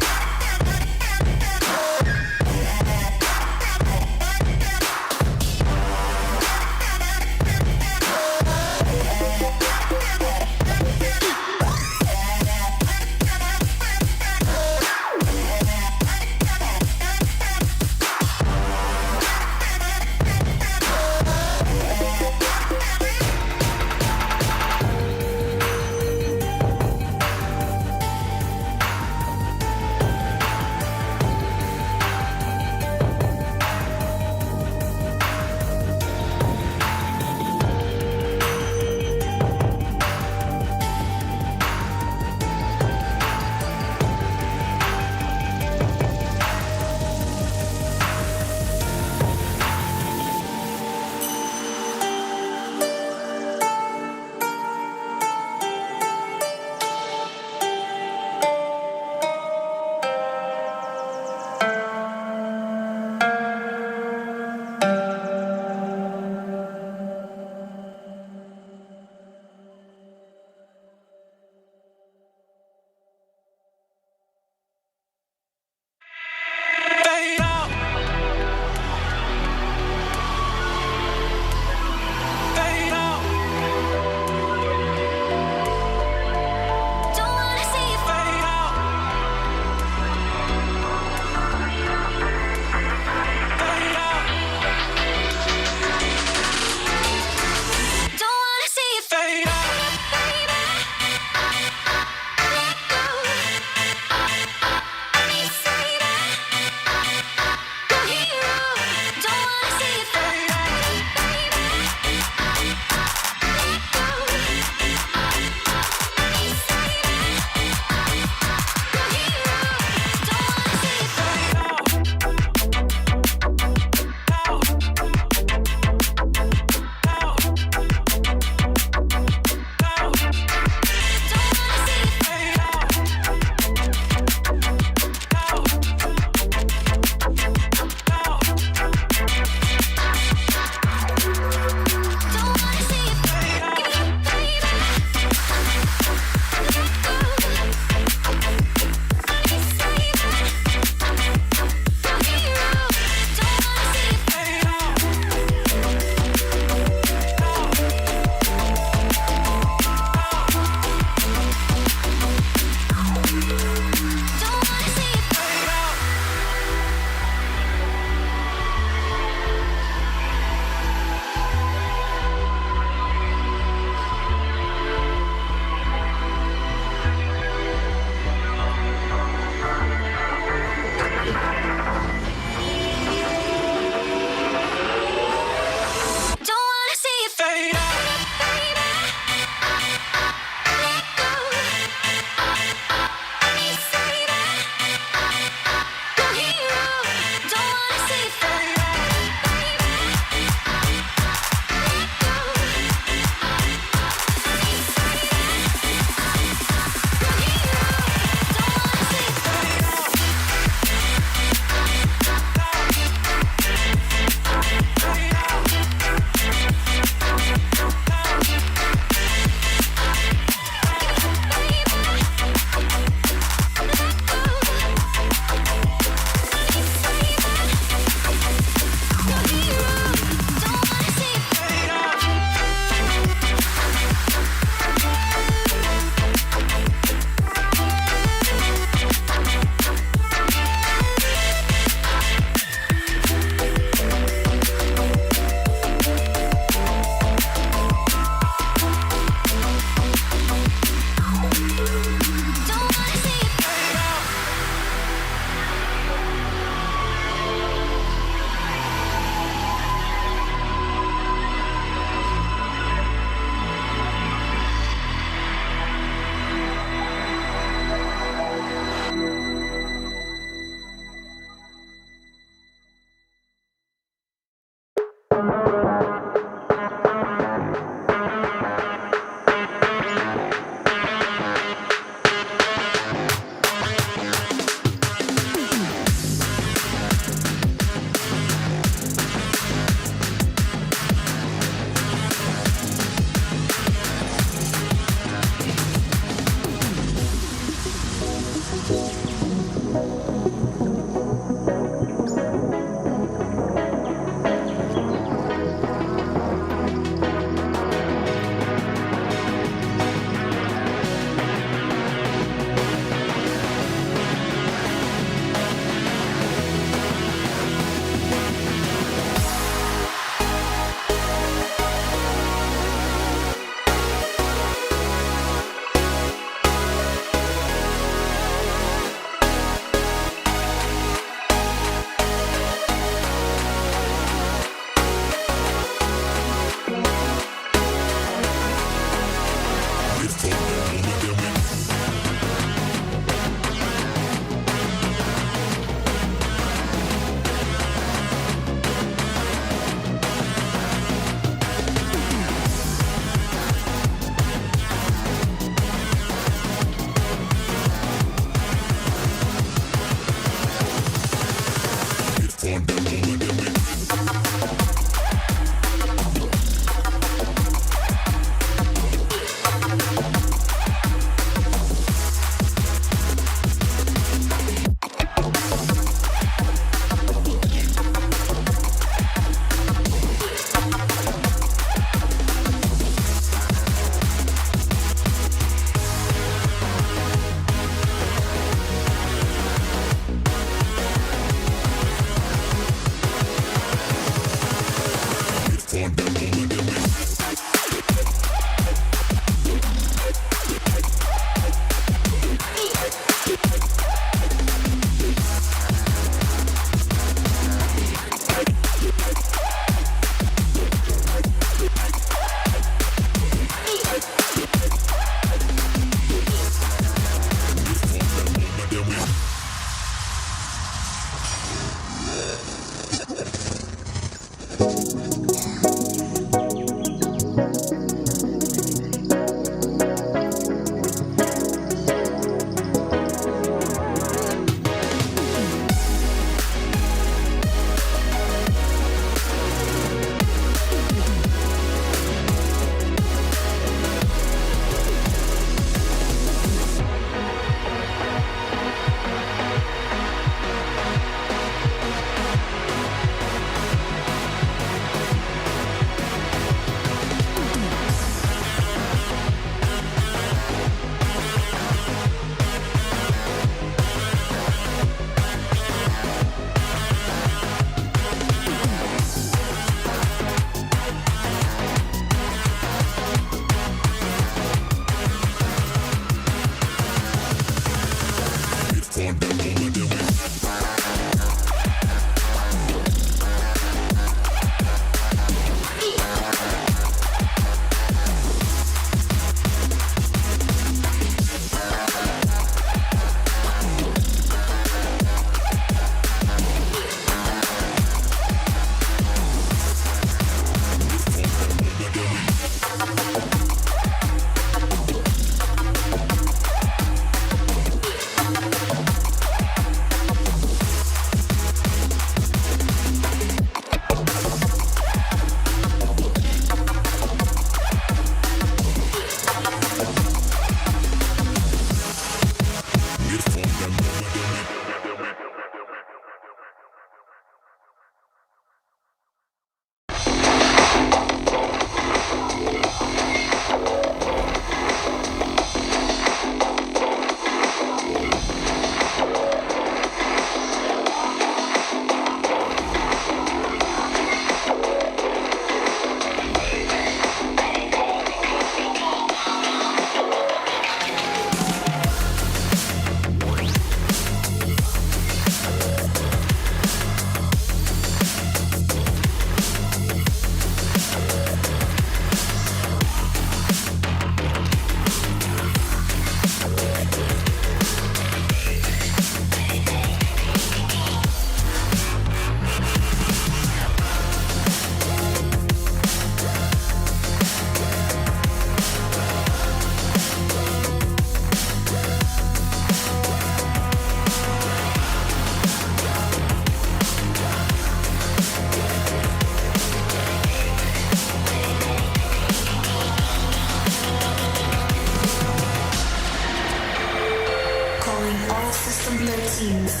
Speaker 2: all system blur teams.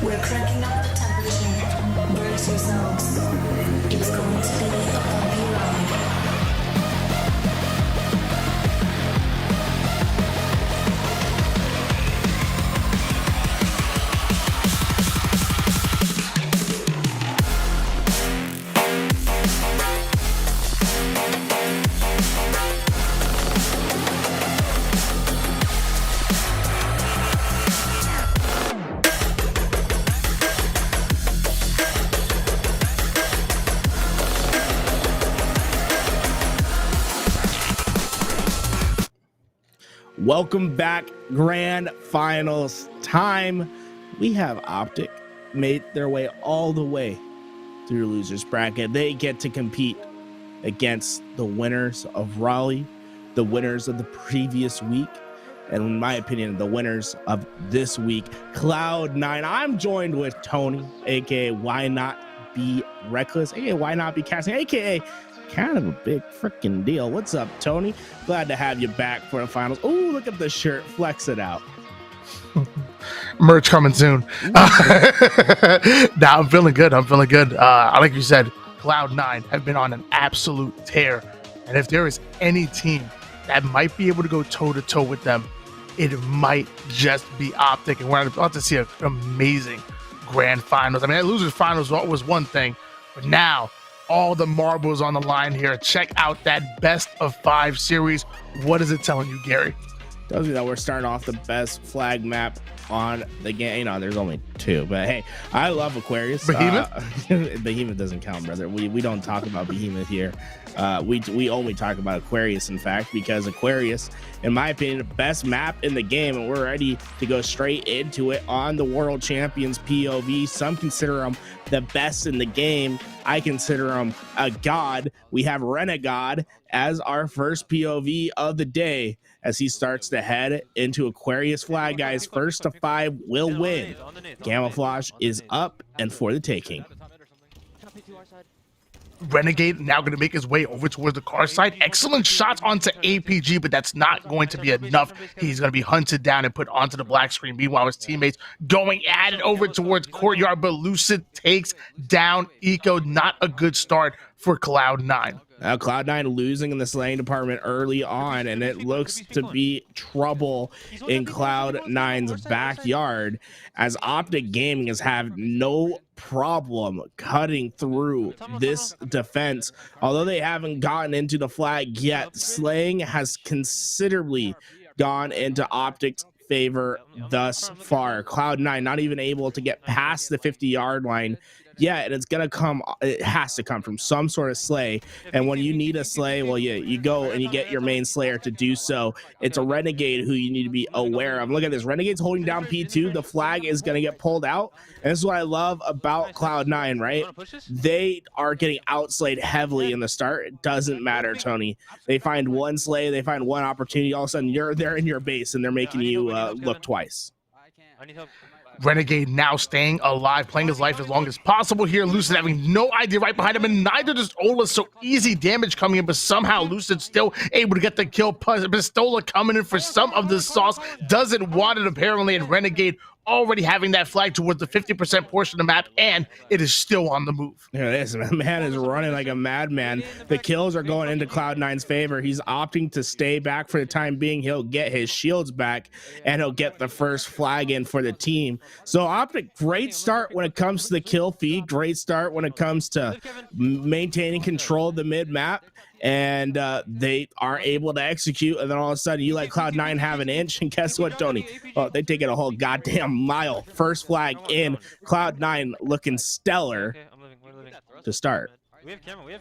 Speaker 2: We're cranking up the temperature. Brace yourselves. It's going to be a bumpy ride.
Speaker 3: Welcome back, grand finals time. We have Optic made their way all the way through losers bracket. They get to compete against the winners of Raleigh, the winners of the previous week, and in my opinion, the winners of this week, Cloud9. I'm joined with Tony, aka Why Not Be Reckless, aka Why Not Be Casting, aka kind of a big freaking deal. What's up, Tony? Glad to have you back for the finals. Oh, look at the shirt. Flex it out.
Speaker 4: Merch coming soon. Nah, I'm feeling good. Like you said, Cloud9 have been on an absolute tear. And if there is any team that might be able to go toe-to-toe with them, it might just be Optic. And we're about to see an amazing grand finals. I mean, losers finals was one thing, but now all the marbles on the line here. Check out that best of 5 series. What is it telling you, Gary?
Speaker 3: Tells me that we're starting off the best flag map on the game. You know, there's only 2, but hey, I love Aquarius.
Speaker 4: Behemoth?
Speaker 3: Behemoth doesn't count, brother. We don't talk about Behemoth here. We only talk about Aquarius, in fact, because Aquarius, in my opinion, the best map in the game, and we're ready to go straight into it on the World Champions POV. Some consider them the best in the game. I consider him a god. We have Renegade as our first POV of the day as he starts to head into Aquarius flag. Guys, first to 5 will win. Camouflage is up and for the taking.
Speaker 4: Renegade now going to make his way over towards the car side. Excellent shots onto APG, but that's not going to be enough. He's going to be hunted down and put onto the black screen. Meanwhile, his teammates going at it over towards Courtyard, but Lucid takes down Eco. Not a good start for Cloud9.
Speaker 3: Now Cloud9 losing in the slaying department early on, and it looks to be trouble in Cloud9's backyard as Optic Gaming has had no problem cutting through this defense. Although they haven't gotten into the flag yet, slaying has considerably gone into Optic's favor thus far. Cloud9 not even able to get past the 50-yard line. Yeah, and it has to come from some sort of slay. And when you need a slay, well, you go and you get your main slayer to do so. It's a Renegade who you need to be aware of. Look at this. Renegade's holding down P2. The flag is going to get pulled out. And this is what I love about Cloud9, right? They are getting outslayed heavily in the start. It doesn't matter, Tony. They find one slay. They find one opportunity. All of a sudden, they're in your base, and they're making you look twice.
Speaker 14: I need help.
Speaker 4: Renegade now staying alive, playing his life as long as possible here. Lucid having no idea right behind him, and neither does Ola. So easy damage coming in, but somehow Lucid still able to get the kill. Pistola coming in for some of the sauce. Doesn't want it apparently, and Renegade already having that flag towards the 50% portion of the map, and it is still on the move.
Speaker 3: Here it is. Man is running like a madman. The kills are going into Cloud9's favor. He's opting to stay back for the time being. He'll get his shields back, and he'll get the first flag in for the team. So Optic, great start when it comes to the kill feed. Great start when it comes to maintaining control of the mid map. And they are able to execute, and then all of a sudden you let Cloud9 have an inch, and guess what, Tony? Well, they take it a whole goddamn mile. First flag in. Cloud9 looking stellar to start.
Speaker 14: We have camera.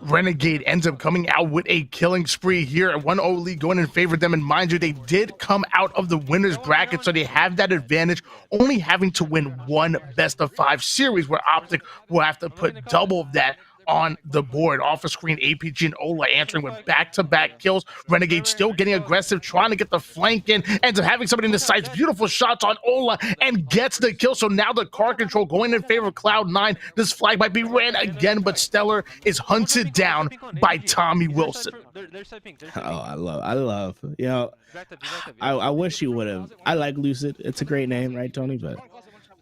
Speaker 4: Renegade ends up coming out with a killing spree here. 1-0 lead going in favor of them. And mind you, they did come out of the winner's bracket, so they have that advantage, only having to win one best of 5 series, where Optic will have to put double of that on the board. Off the screen, APG and Ola answering with back-to-back kills. Renegade still getting aggressive, trying to get the flank in, ends up having somebody in the sights. Beautiful shots on Ola and gets the kill. So now the car control going in favor of Cloud9. This flag might be ran again, but Stellar is hunted down by Tommy Wilson.
Speaker 3: Oh, I love. You know, I wish he would have. I like Lucid. It's a great name, right, Tony? But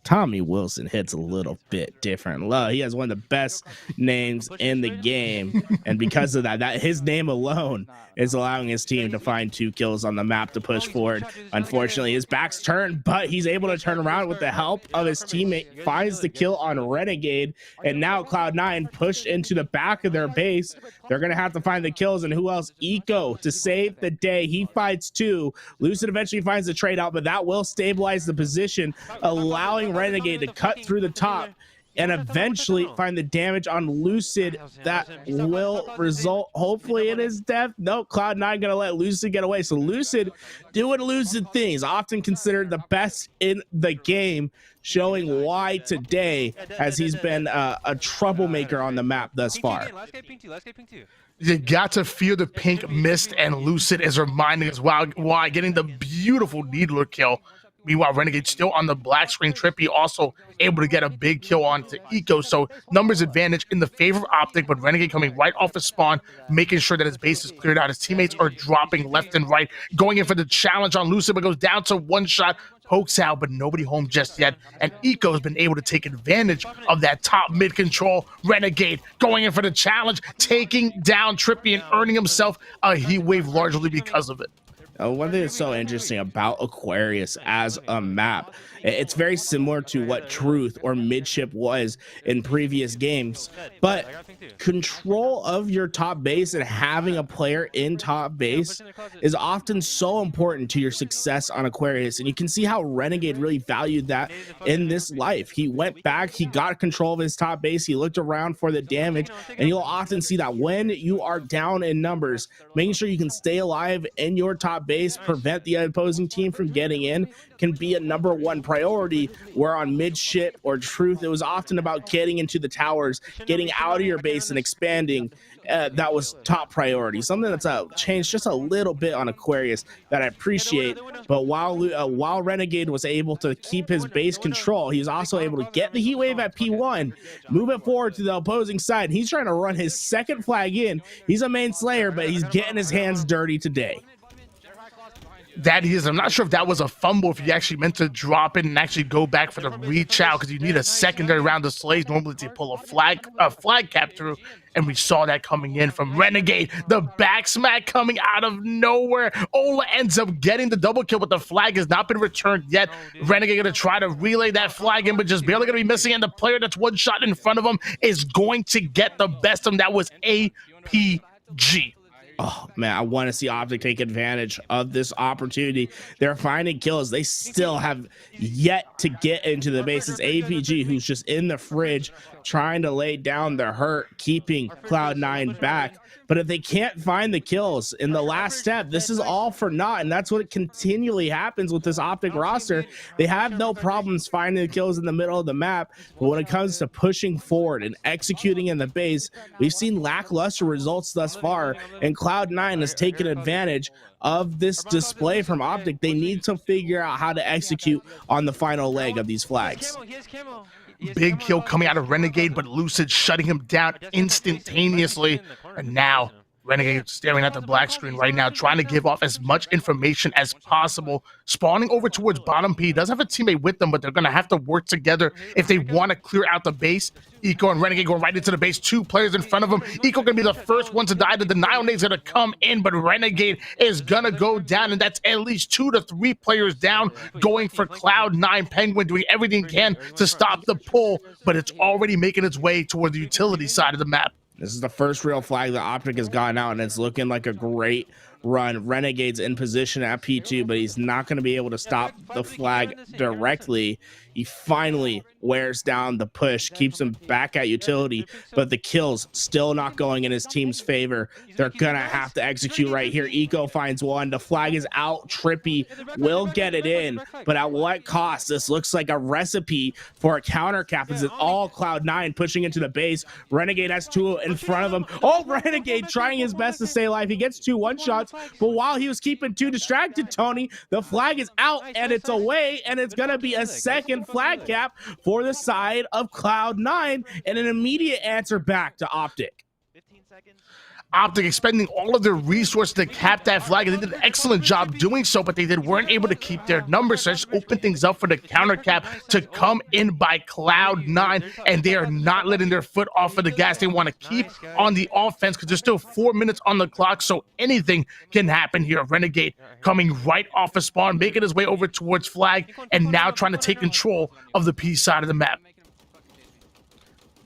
Speaker 3: Tommy Wilson hits a little bit different. He has one of the best names in the game, and because of that, his name alone is allowing his team to find 2 kills on the map to push forward. Unfortunately, his back's turned, but he's able to turn around with the help of his teammate, finds the kill on Renegade, and now Cloud9 pushed into the back of their base. They're gonna have to find the kills, and who else? Eco to save the day. He fights 2. Lucid eventually finds the trade out, but that will stabilize the position, allowing Renegade to cut through the top and eventually find the damage on Lucid that will result hopefully in his death. No, Cloud9 gonna let Lucid get away. So Lucid doing Lucid things, often considered the best in the game, showing why today, as he's been a troublemaker on the map thus far.
Speaker 4: You got to feel the pink mist, and Lucid is reminding us why, getting the beautiful Needler kill. Meanwhile, Renegade still on the black screen. Trippy also able to get a big kill onto Eco. So numbers advantage in the favor of Optic, but Renegade coming right off the spawn, making sure that his base is cleared out. His teammates are dropping left and right, going in for the challenge on Lucid, but goes down to 1 shot. Pokes out, but nobody home just yet. And Eco has been able to take advantage of that top mid control. Renegade going in for the challenge, taking down Trippy and earning himself a heat wave largely because of it.
Speaker 3: One thing that's so interesting about Aquarius as a map, it's very similar to what Truth or Midship was in previous games, but control of your top base and having a player in top base is often so important to your success on Aquarius. And you can see how Renegade really valued that in this life. He went back, he got control of his top base, he looked around for the damage, and you'll often see that when you are down in numbers, making sure you can stay alive in your top base, prevent the opposing team from getting in, can be a #1 priority. Where on Midship or Truth, it was often about getting into the towers, getting out of your base and expanding. That was top priority. Something that's changed just a little bit on Aquarius that I appreciate. But while Renegade was able to keep his base control, he was also able to get the heat wave at P1, move it forward to the opposing side. He's trying to run his second flag in. He's a main slayer, but he's getting his hands dirty today.
Speaker 4: That is, I'm not sure if that was a fumble, if you actually meant to drop it and actually go back for the reach out, because you need a secondary round of slays normally to pull a flag cap through, and we saw that coming in from Renegade. The back smack coming out of nowhere. Ola ends up getting the double kill, but the flag has not been returned yet. Renegade gonna try to relay that flag in, but just barely gonna be missing, and the player that's 1 shot in front of him is going to get the best of him. That was APG.
Speaker 3: Oh man, I want to see Optic take advantage of this opportunity. They're finding kills. They still have yet to get into the base. It's APG who's just in the fridge trying to lay down the hurt, keeping Cloud9 back. But if they can't find the kills in the last step, this is all for naught. And that's what continually happens with this Optic roster. They have no problems finding the kills in the middle of the map. But when it comes to pushing forward and executing in the base, we've seen lackluster results thus far. And Cloud9 has taken advantage of this display from Optic. They need to figure out how to execute on the final leg of these flags.
Speaker 4: Big kill coming out of Renegade, but Lucid shutting him down instantaneously. And now Renegade staring at the black screen right now, trying to give off as much information as possible. Spawning over towards bottom P. Does have a teammate with them, but they're going to have to work together if they want to clear out the base. Eco and Renegade going right into the base. 2 players in front of them. Eco going to be the first one to die. The denial nade's going to come in, but Renegade is going to go down, and that's at least 2 to 3 players down, going for Cloud9. Penguin doing everything he can to stop the pull, but it's already making its way toward the utility side of the map.
Speaker 3: This is the first real flag that Optic has gotten out, and it's looking like a great run. Renegade's in position at P2, but he's not going to be able to stop the flag directly. He finally wears down the push, keeps him back at utility, but the kills still not going in his team's favor. They're gonna have to execute right here. Eco finds one. The flag is out. Trippy will get it in, but at what cost? This looks like a recipe for a counter cap. Is it all Cloud9 pushing into the base? Renegade has two in front of him. Oh, Renegade trying his best to stay alive. He gets 2 1-shots, but while he was keeping 2 distracted, Tony, the flag is out and it's away, and it's gonna be a second flag cap for the side of Cloud9 and an immediate answer back to Optic.
Speaker 4: Optic expending all of their resources to cap that flag, and they did an excellent job doing so, but they weren't able to keep their numbers, so just open things up for the counter cap to come in by Cloud9, and they are not letting their foot off of the gas. They want to keep on the offense because there's still 4 minutes on the clock, so anything can happen here. Renegade coming right off of spawn, making his way over towards flag, and now trying to take control of the P side of the map.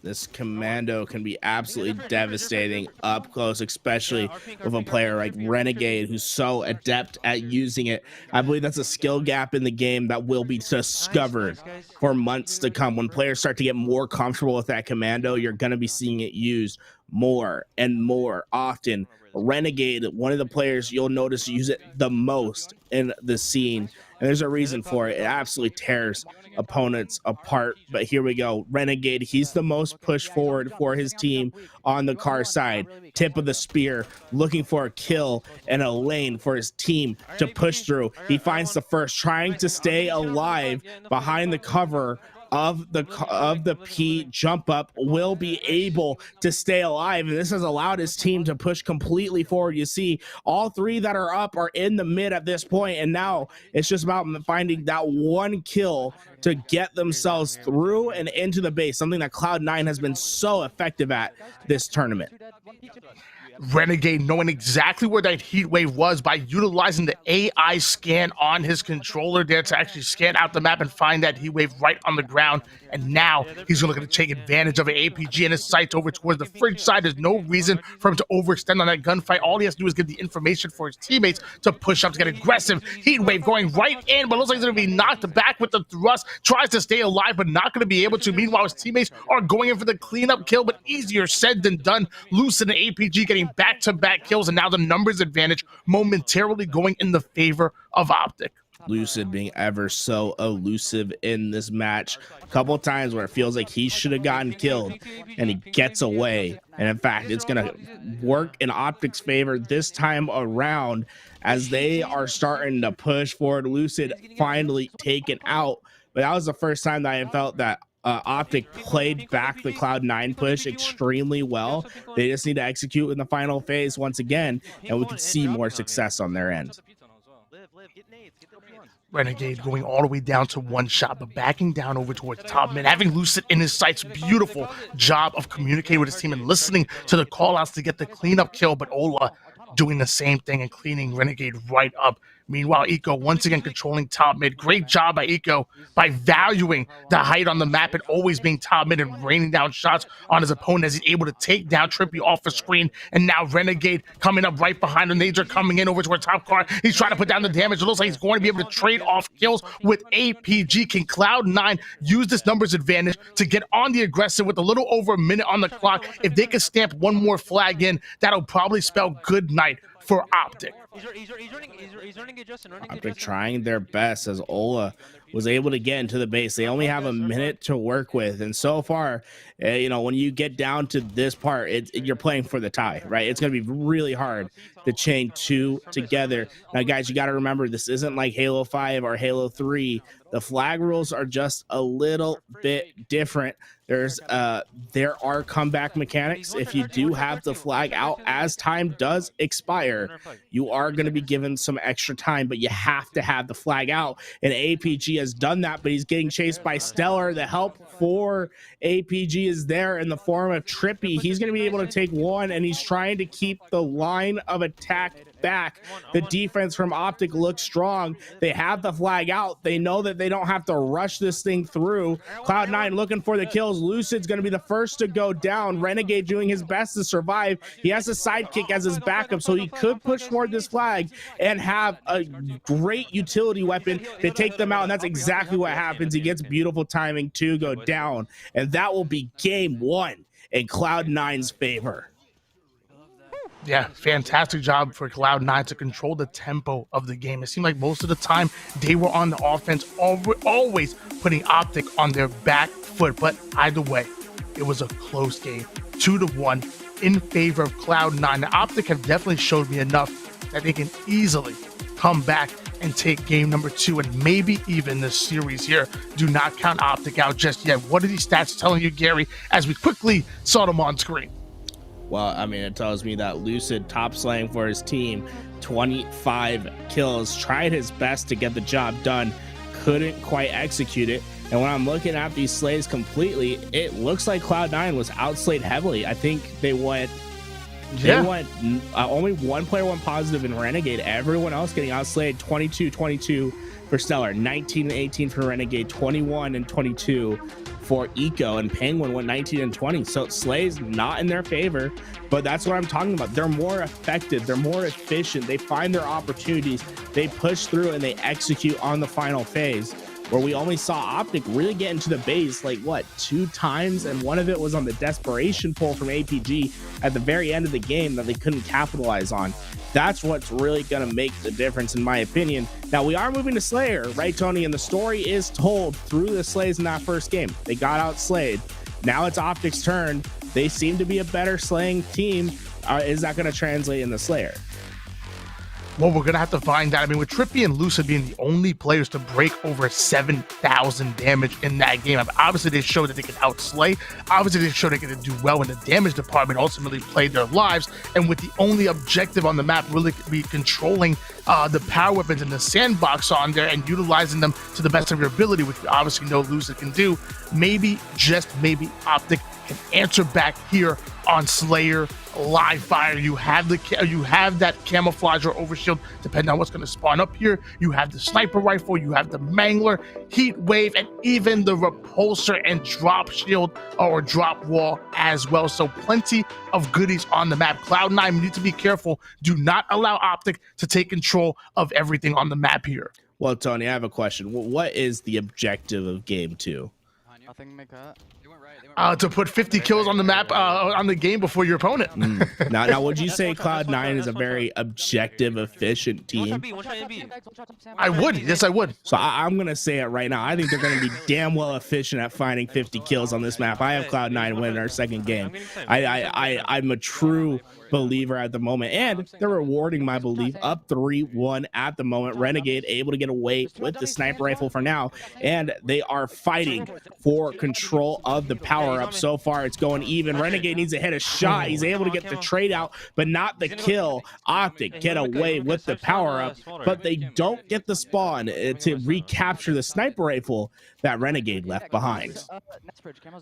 Speaker 3: This commando can be absolutely devastating up close, especially with a player like Renegade who's so adept at using it. I believe that's a skill gap in the game that will be discovered for months to come. When players start to get more comfortable with that commando, you're going to be seeing it used more and more often. Renegade, one of the players you'll notice use it the most in the scene, and there's a reason for it. It absolutely tears opponents apart. But here we go. Renegade, he's the most push forward for his team on the car side. Tip of the spear, looking for a kill and a lane for his team to push through. He finds the first, trying to stay alive behind the cover of the P jump up, will be able to stay alive, and this has allowed his team to push completely forward. You see all 3 that are up are in the mid at this point, and now it's just about finding that one kill to get themselves through and into the base, something that Cloud9 has been so effective at this tournament.
Speaker 4: Renegade knowing exactly where that heat wave was by utilizing the AI scan on his controller there to actually scan out the map and find that heat wave right on the ground. And now he's looking to take advantage of an APG and his sights over towards the fridge side. There's no reason for him to overextend on that gunfight. All he has to do is get the information for his teammates to push up, to get aggressive. Heat wave going right in, but looks like he's going to be knocked back with the thrust. Tries to stay alive, but not going to be able to. Meanwhile, his teammates are going in for the cleanup kill, but easier said than done. Lucid and APG getting back-to-back kills, and now the numbers advantage momentarily going in the favor of Optic.
Speaker 3: Lucid being ever so elusive in this match. A couple times where it feels like he should have gotten killed and he gets away. And in fact, it's going to work in Optic's favor this time around as they are starting to push forward. Lucid finally taken out. But that was the first time that I felt that Optic played back the Cloud9 push extremely well. They just need to execute in the final phase once again, and we can see more success on their end.
Speaker 4: Renegade going all the way down to 1 shot, but backing down over towards top mid, having Lucid in his sights. Beautiful job of communicating with his team and listening to the call-outs to get the cleanup kill, but Ola doing the same thing and cleaning Renegade right up. Meanwhile, Eco once again controlling top mid. Great job by Eco by valuing the height on the map and always being top mid and raining down shots on his opponent as he's able to take down Trippy off the screen. And now Renegade coming up right behind him. Nades are coming in over to our top car. He's trying to put down the damage. It looks like he's going to be able to trade off kills with APG. Can Cloud9 use this numbers advantage to get on the aggressive with a little over a minute on the clock? If they can stamp one more flag in, that'll probably spell good night for Optic.
Speaker 3: Optic trying their best as Ola was able to get into the base. They only have a minute to work with, and so far, you know, when you get down to this part, you're playing for the tie, right? It's going to be really hard to chain 2 together. Now, guys, you got to remember, this isn't like Halo 5 or Halo 3. The flag rules are just a little bit different. There are comeback mechanics. If you do have the flag out as time does expire, you are going to be given some extra time, but you have to have the flag out. And APG has done that, but he's getting chased by Stellar. The help for APG is there in the form of Trippy. He's going to be able to take one, and he's trying to keep the line of attack back. The defense from Optic looks strong. They have the flag out. They know that they don't have to rush this thing through. Cloud9 looking for the kills. Lucid's going to be the first to go down. Renegade doing his best to survive. He has a sidekick as his backup, so he could push toward this flag and have a great utility weapon to take them out, and that's exactly what happens. He gets beautiful timing to go down, and that will be game one in Cloud9's favor.
Speaker 4: Yeah, fantastic job for Cloud9 to control the tempo of the game. It seemed like most of the time they were on the offense, always putting Optic on their back foot. But either way, it was a close game, 2-1 in favor of Cloud9. The Optic have definitely showed me enough that they can easily come back and take game number 2 and maybe even the series here. Do not count Optic out just yet. What are these stats telling you, Gary, as we quickly saw them on screen?
Speaker 3: Well, I mean, it tells me that Lucid top slaying for his team, 25 kills, tried his best to get the job done, couldn't quite execute it. And when I'm looking at these slays completely, it looks like Cloud9 was outslayed heavily. I think they went only one player went positive in Renegade. Everyone else getting outslayed. 22-22 for Stellar, 19-18 for Renegade, 21-22 for Eco, and Penguin went 19-20. So slays not in their favor, but that's what I'm talking about. They're more effective, they're more efficient, they find their opportunities, they push through, and they execute on the final phase, where we only saw Optic really get into the base like what, 2 times, and one of it was on the desperation pull from APG at the very end of the game that they couldn't capitalize on. That's what's really going to make the difference, in my opinion. Now, we are moving to Slayer, right, Tony? And the story is told through the slays in that first game. They got outslayed. Now it's Optic's turn. They seem to be a better slaying team. Is that going to translate in the Slayer?
Speaker 4: Well, we're going to have to find out. I mean, with Trippy and Lucid being the only players to break over 7,000 damage in that game, obviously they showed that they could outslay. Obviously they showed they could do well in the damage department, ultimately played their lives. And with the only objective on the map really be controlling the power weapons in the sandbox on there and utilizing them to the best of your ability, which we obviously know Lucid can do, maybe, just maybe, Optic can answer back here on Slayer live fire. You have that camouflage or overshield, depending on what's going to spawn up here. You have the sniper rifle, you have the mangler, heat wave, and even the repulsor and drop shield or drop wall as well. So plenty of goodies on the map. Cloud9 need to be careful. Do not allow Optic to take control of everything on the map here.
Speaker 3: Well, Tony, I have a question. What is the objective of game 2?
Speaker 11: Nothing make that.
Speaker 4: To put 50 kills on the map, on the game before your opponent.
Speaker 3: Now, would you say Cloud9 is a very objective, efficient team?
Speaker 4: I would. Yes, I would.
Speaker 3: So I'm going to say it right now. I think they're going to be damn well efficient at finding 50 kills on this map. I have Cloud9 winning our second game. I'm a true believer at the moment, and they're rewarding my belief. Up 3-1 at the moment. Renegade able to get away with the sniper rifle for now, and they are fighting for control of the power up. So far it's going even. Renegade needs to hit a shot. He's able to get the trade out, but not the kill. Optic get away with the power up, but they don't get the spawn to recapture the sniper rifle that Renegade left behind.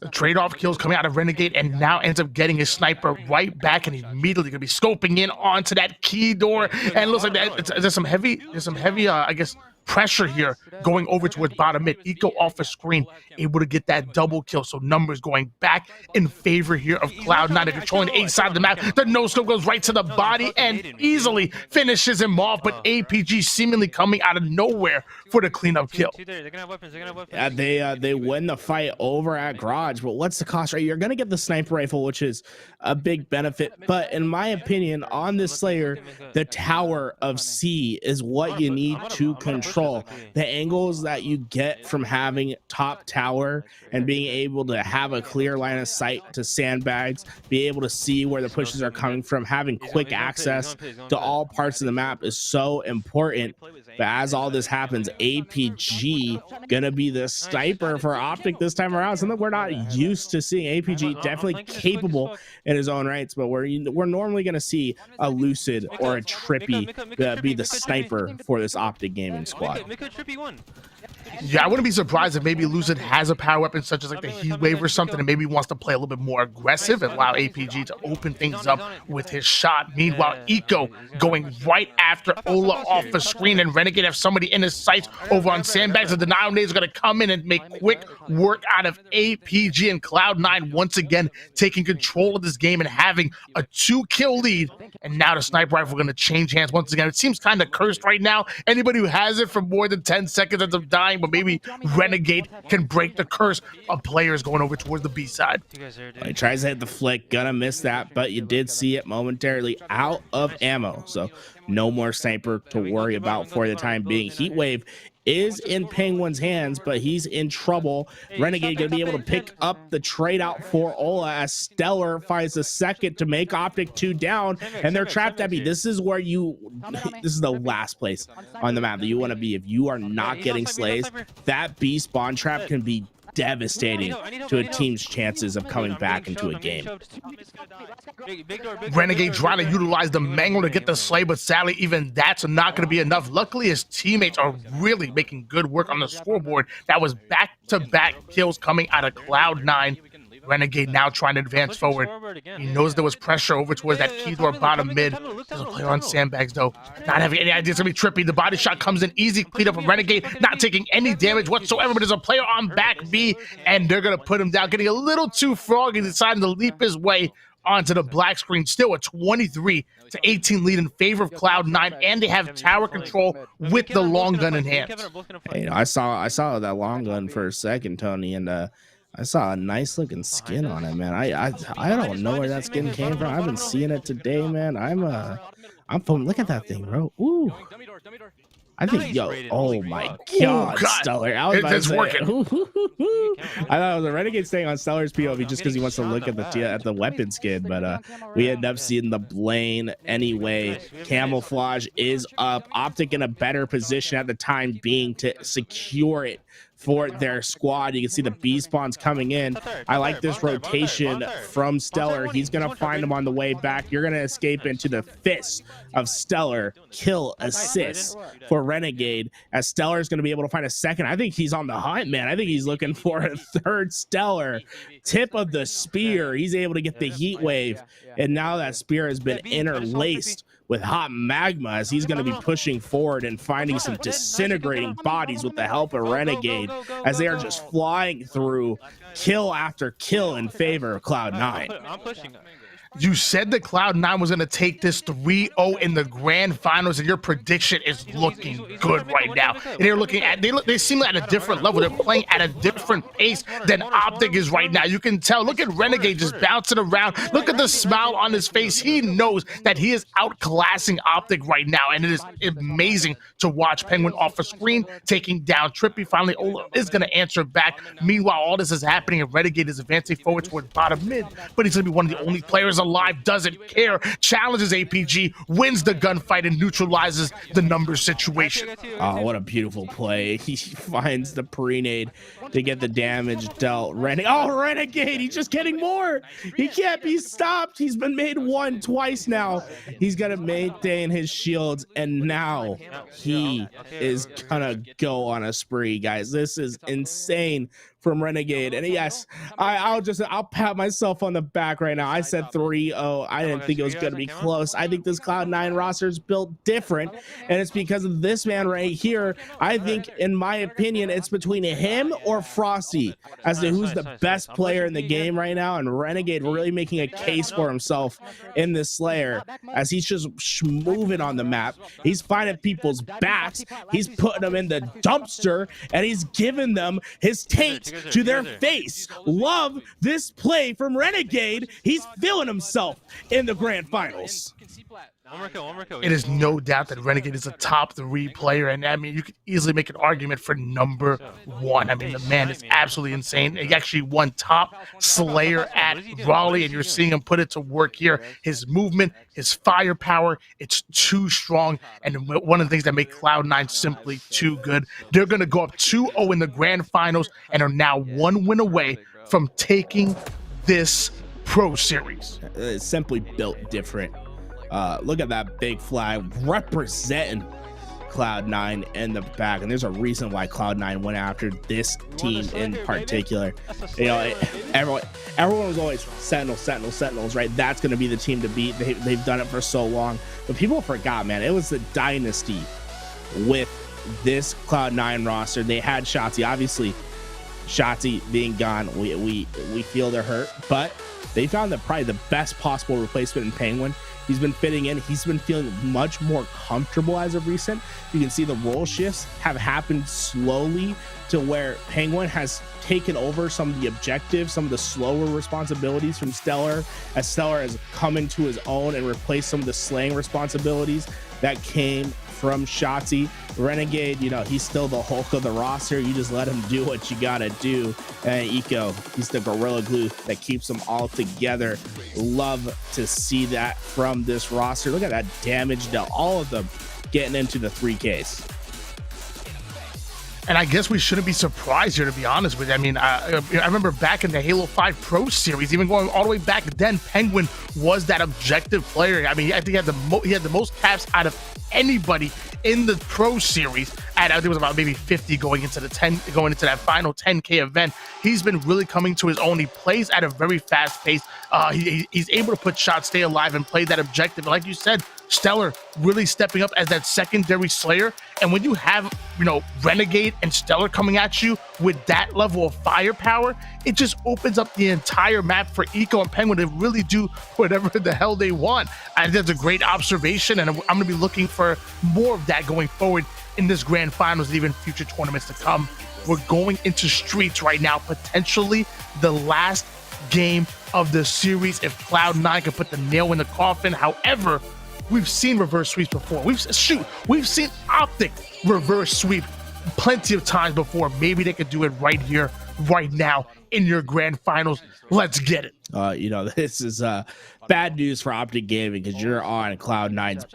Speaker 4: The trade-off kills coming out of Renegade, and now ends up getting his sniper right back, and he's immediately gonna be scoping in onto that key door. And it looks like that there's some heavy I guess pressure here going over towards bottom mid. Eco off the screen, able to get that double kill. So numbers going back in favor here of Cloud9. They're controlling the A side of the map. The no scope goes right to the body and easily finishes him off. But APG seemingly coming out of nowhere for the cleanup kill.
Speaker 3: Yeah, they win the fight over at Garage, but what's the cost, right? You're gonna get the sniper rifle, which is a big benefit, but in my opinion, on this Slayer, the Tower of C is what you need to control. The angles that you get from having top tower and being able to have a clear line of sight to sandbags, be able to see where the pushes are coming from, having quick access to all parts of the map is so important. But as all this happens, APG gonna be the sniper for Optic this time around, something we're not used to seeing. APG definitely capable in his own rights, but we're normally gonna see a Lucid or a Trippy be the sniper for this Optic gaming squad.
Speaker 4: Yeah, I wouldn't be surprised if maybe Lucid has a power weapon such as like the Heat Wave or something, and maybe wants to play a little bit more aggressive and allow APG to open things up with his shot. Meanwhile, Eco going right after Ola off the screen, and Renegade have somebody in his sights over on Sandbags. The denial nades are going to come in and make quick work out of APG, and Cloud9 once again taking control of this game and having a 2-kill lead. And now the sniper rifle going to change hands once again. It seems kind of cursed right now. Anybody who has it for more than 10 seconds ends up dying, but maybe Renegade can break the curse of players going over towards the B side.
Speaker 3: He tries to hit the flick, gonna miss that, but you did see it momentarily out of ammo, so no more sniper to worry about for the time being. Heatwave is in Penguin's hands, but he's in trouble. Renegade gonna be able to pick up the trade out for Ola as Stellar finds a second to make Optic 2 down, and they're trapped at B. This is where this is the last place on the map that you want to be if you are not getting slays. That B spawn trap can be devastating to a team's chances of coming back into a game.
Speaker 4: Renegade trying to utilize the mangle to get the slay, but sadly even that's not going to be enough. Luckily his teammates are really making good work on the scoreboard. That was back-to-back kills coming out of Cloud9. Renegade now trying to advance forward. He knows there was pressure over towards that key door bottom mid. There's a player on Sandbags though, not having any idea. It's gonna be trippy. The body shot comes in easy, clean up from Renegade, not taking any damage whatsoever, but there's a player on back B, and they're gonna put him down, getting a little too froggy, deciding to leap his way onto the black screen. Still a 23-18 lead in favor of Cloud9, and they have tower control with the long gun in hand.
Speaker 3: Hey, I saw that long gun for a second, Tony, and I saw a nice looking skin on it, man. I don't know where that skin came from. I've been seeing it today, man. I'm from, look at that thing, bro. Ooh. I think, yo, oh my God, Stellar.
Speaker 4: It's working.
Speaker 3: I thought it was a Renegade staying on Stellar's POV just because he wants to look at the weapon skin, but we end up seeing the Blaine anyway. Camouflage is up. Optic in a better position at the time being to secure it for their squad. You can see the B spawns coming in. I like this rotation from Stellar. He's gonna find him on the way back. You're gonna escape into the fist of Stellar. Kill assist for Renegade, as Stellar is gonna be able to find a second. I think he's on the hunt, man. I think he's looking for a third Stellar. Tip of the spear. He's able to get the heat wave, and now that spear has been interlaced with hot magma, as he's going to be pushing forward and finding some disintegrating bodies with the help of Renegade, as they are just flying through kill after kill in favor of Cloud9.
Speaker 14: I'm pushing.
Speaker 4: You said that Cloud9 was going to take this 3-0 in the grand finals, and your prediction is looking good right now. And they're looking at, they seem at a different level. They're playing at a different pace than Optic is right now. You can tell. Look at Renegade just bouncing around. Look at the smile on his face. He knows that he is outclassing Optic right now, and it is amazing to watch. Penguin off the screen, taking down Trippy. Finally, Ola is going to answer back. Meanwhile, all this is happening, and Renegade is advancing forward toward bottom mid, but he's going to be one of the only players alive, doesn't care, challenges APG, wins the gunfight, and neutralizes the numbers situation.
Speaker 3: Oh, what a beautiful play. He finds the pre-nade to get the damage dealt. Renegade, he's just getting more. He can't be stopped. He's been made twice now. He's got to maintain his shields, and now he is gonna go on a spree, guys. This is insane from Renegade. And yes, I'll pat myself on the back right now. I said 3-0. I didn't think it was going to be close. I think this Cloud9 roster is built different, and it's because of this man right here. I think, in my opinion, it's between him or Frosty as to who's the best player in the game right now, and Renegade really making a case for himself in this Slayer, as he's just moving on the map. He's finding people's backs. He's putting them in the dumpster, and he's giving them his taint to their face. Love this play from Renegade. He's feeling himself in the grand finals.
Speaker 14: One more kill.
Speaker 4: It is no doubt that Renegade is a top 3 player, and I mean, you could easily make an argument for number 1. I mean, the man is absolutely insane. He actually won top Slayer at Raleigh, and you're seeing him put it to work here. His movement, his firepower, it's too strong, and one of the things that make Cloud9 simply too good. They're going to go up 2-0 in the grand finals and are now 1 win away from taking this Pro Series.
Speaker 3: It's simply built different. Look at that big flag representing Cloud9 in the back, and there's a reason why Cloud9 went after this team in particular. You know, everyone was always Sentinels, right? That's going to be the team to beat. They've done it for so long, but people forgot, man. It was the dynasty with this Cloud9 roster. They had Shotzi, obviously. Shotzi being gone, we feel the hurt, but they found probably the best possible replacement in Penguin. He's been fitting in. He's been feeling much more comfortable as of recent. You can see the role shifts have happened slowly to where Penguin has taken over some of the objectives, some of the slower responsibilities from Stellar, as Stellar has come into his own and replaced some of the slaying responsibilities that came from Shotzi. Renegade, you know, he's still the Hulk of the roster. You just let him do what you gotta do. And Eco, he's the Gorilla Glue that keeps them all together. Love to see that from this roster. Look at that damage dealt. All of them getting into the 3Ks.
Speaker 4: And I guess we shouldn't be surprised here, to be honest with you. I mean, I remember back in the Halo 5 Pro Series, even going all the way back then, Penguin was that objective player. I mean, I think he had the most caps out of anybody in the Pro Series. And I think it was about maybe 50 going into that final 10K event. He's been really coming to his own. He plays at a very fast pace. He's able to put shots, stay alive, and play that objective. And like you said, Stellar really stepping up as that secondary slayer. And when you have, you know, Renegade and Stellar coming at you with that level of firepower, it just opens up the entire map for Eco and Penguin to really do whatever the hell they want. I think that's a great observation, and I'm going to be looking for more of that going forward in this grand finals and even future tournaments to come. We're going into streets right now, potentially the last game of the series if Cloud9 can put the nail in the coffin. However, we've seen reverse sweeps before. We've seen Optic reverse sweep plenty of times before. Maybe they could do it right here, right now in your grand finals. Let's get it.
Speaker 3: You know, this is bad news for Optic Gaming because you're on Cloud9's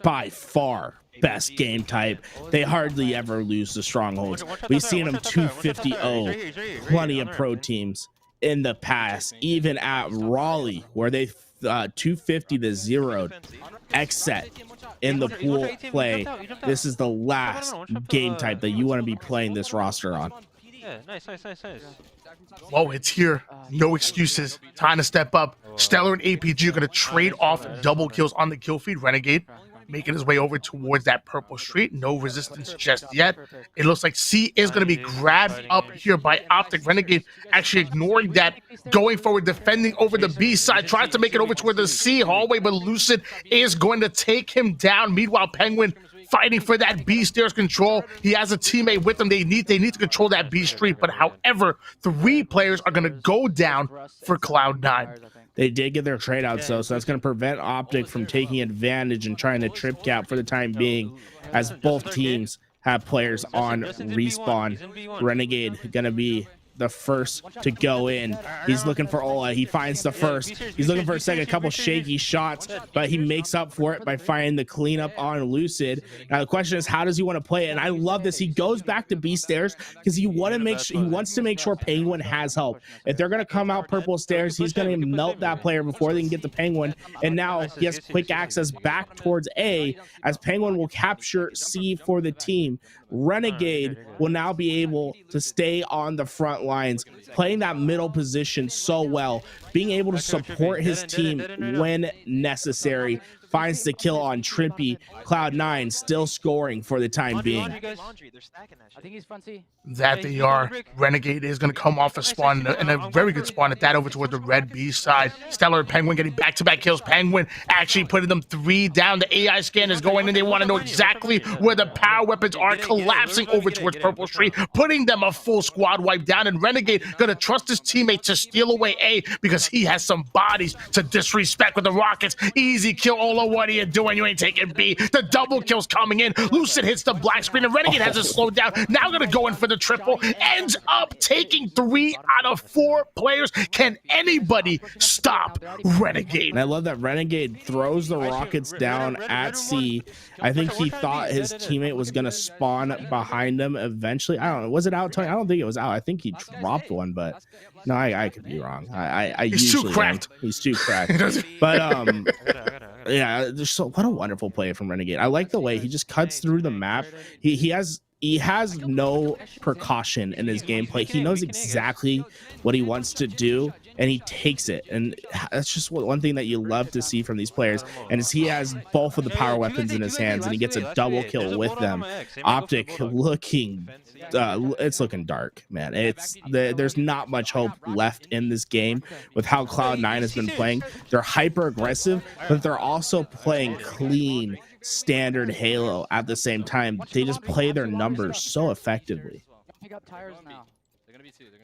Speaker 3: by far best game type. They hardly ever lose the strongholds. We've seen them 250-0 plenty of pro teams in the past, even at Raleigh where they 250-0 X-set in the pool play. This is the last game type that you want to be playing this roster on.
Speaker 14: Yeah, nice.
Speaker 4: Whoa, it's here. No excuses. Time to step up. Stellar and APG are going to trade off double kills on the kill feed. Renegade making his way over towards that purple street. No resistance just yet. It looks like C is going to be grabbed up here by Optic. Renegade actually ignoring that, going forward, defending over the B side, tries to make it over toward the C hallway, but Lucid is going to take him down. Meanwhile, Penguin fighting for that B stairs control. He has a teammate with him. They need to control that B street, but however, 3 players are going to go down for Cloud9.
Speaker 3: They did get their trade outs though, so that's going to prevent Optic from taking advantage and trying to trip cap for the time being, as both teams have players on respawn. Renegade going to be the first to go in. He's looking for Ola. He finds the first. He's looking for a second, couple shaky shots, but he makes up for it by finding the cleanup on Lucid. Now the question is, how does he want to play it? And I love this. He goes back to B stairs because he wants to make sure Penguin has help. If they're going to come out purple stairs, he's going to melt that player before they can get the Penguin. And now he has quick access back towards A, as Penguin will capture C for the team. Renegade will now be able to stay on the front lines, playing that middle position so well, being able to support his team when necessary. Finds the kill on Trippy. Cloud9 still scoring for the time being.
Speaker 11: I think he's front C.
Speaker 4: That they are. Renegade is going to come off a spawn, and a very good spawn at that, over toward the red B side. Stellar and Penguin getting back-to-back kills. Penguin actually putting them 3 down. The AI scan is going in. They want to know exactly where the power weapons are, collapsing over towards Purple Street, putting them a full squad wipe down. And Renegade going to trust his teammate to steal away A because he has some bodies to disrespect with the rockets. Easy kill, Ola. What are you doing? You ain't taking B. The double kill's coming in. Lucid hits the black screen, and Renegade has to slow down. Now going to go in for the triple. Ends up taking 3 out of 4 players. Can anybody stop Renegade?
Speaker 3: And I love that Renegade throws the rockets down at C. I think he thought his teammate was going to spawn behind him eventually. I don't know. Was it out, Tony? I don't think it was out. I think he dropped one, but no, I could be wrong.
Speaker 4: He's too cracked.
Speaker 3: He's too cracked. But yeah, there's so what a wonderful play from Renegade. I like the way he just cuts through the map. He has no precaution in his gameplay. He knows exactly what he wants to do, and he takes it. And that's just one thing that you love to see from these players. And as he has both of the power weapons in his hands, and he gets a double kill with them. Optic looking, it's looking dark, man. There's not much hope left in this game with how Cloud9 has been playing. They're hyper aggressive, but they're also playing clean standard Halo at the same time. They just play their numbers so effectively.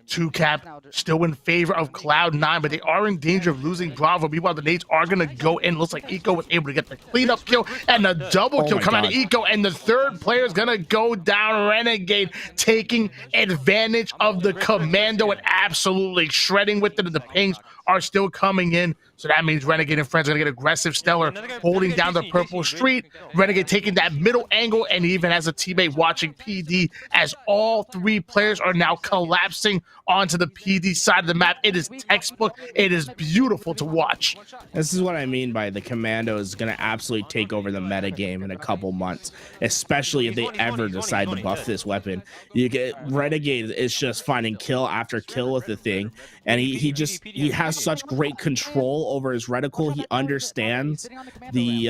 Speaker 4: Two cap still in favor of Cloud9, but they are in danger of losing Bravo. Meanwhile, the nades are going to go in. Looks like Eco was able to get the cleanup kill and the double kill come out of Eco, and the third player is going to go down. Renegade taking advantage of the commando and absolutely shredding with it, and the pings are still coming in. So that means Renegade and friends are going to get aggressive. Stellar holding down the purple street. Renegade taking that middle angle, and even has a teammate watching PD as all three players are now collapsing onto the PD side of the map. It is textbook. It is beautiful to watch.
Speaker 3: This is what I mean by the commando is going to absolutely take over the meta game in a couple months, especially if they ever decide to buff this weapon. You get Renegade is just finding kill after kill with the thing, and he has such great control over his reticle. He understands the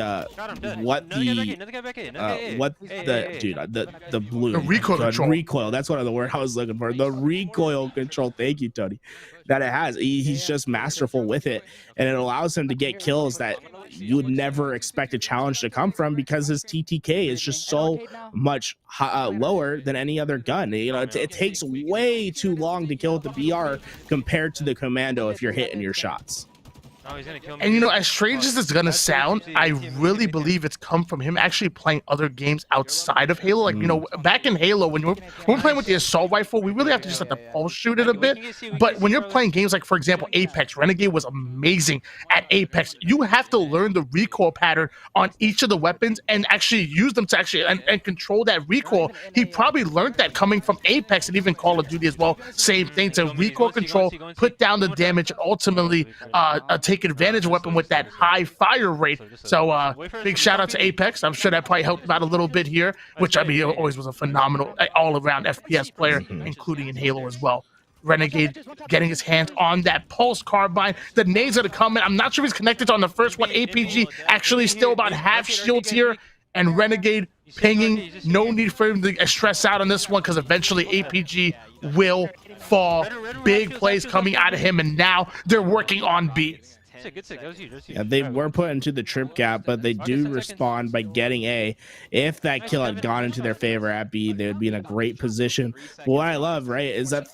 Speaker 3: recoil. That's what the word I was looking for. The recoil control. Thank you, Tony. That it has. He's just masterful with it, and it allows him to get kills that you would never expect a challenge to come from, because his TTK is just so much lower than any other gun. You know, it takes way too long to kill with the BR compared to the commando if you're hitting your shots.
Speaker 4: And you know, as strange as it's gonna sound, I really believe it's come from him actually playing other games outside of Halo. Like, you know, back in Halo, when we're playing with the assault rifle, we really have to just let the pulse shoot it a bit. But when you're playing games like, for example, Apex, Renegade was amazing at Apex. You have to learn the recoil pattern on each of the weapons and actually use them to actually and control that recoil. He probably learned that coming from Apex and even Call of Duty as well. Same thing, to recoil control, put down the damage, and ultimately take advantage of weapon with that high fire rate. So big shout out to Apex. I'm sure that probably helped him out a little bit here, which I mean, always was a phenomenal all-around FPS player, including in Halo as well. Renegade getting his hands on that pulse carbine. The nades are to come in. I'm not sure if he's connected on the first one. APG actually still about half shields here, and Renegade pinging. No need for him to stress out on this one, because eventually APG will fall. Big plays coming out of him, and now they're working on B.
Speaker 3: Yeah, they were put into the trip gap, but they do respond by getting A. If that kill had gone into their favor at B, they would be in a great position. But what I love, right, is that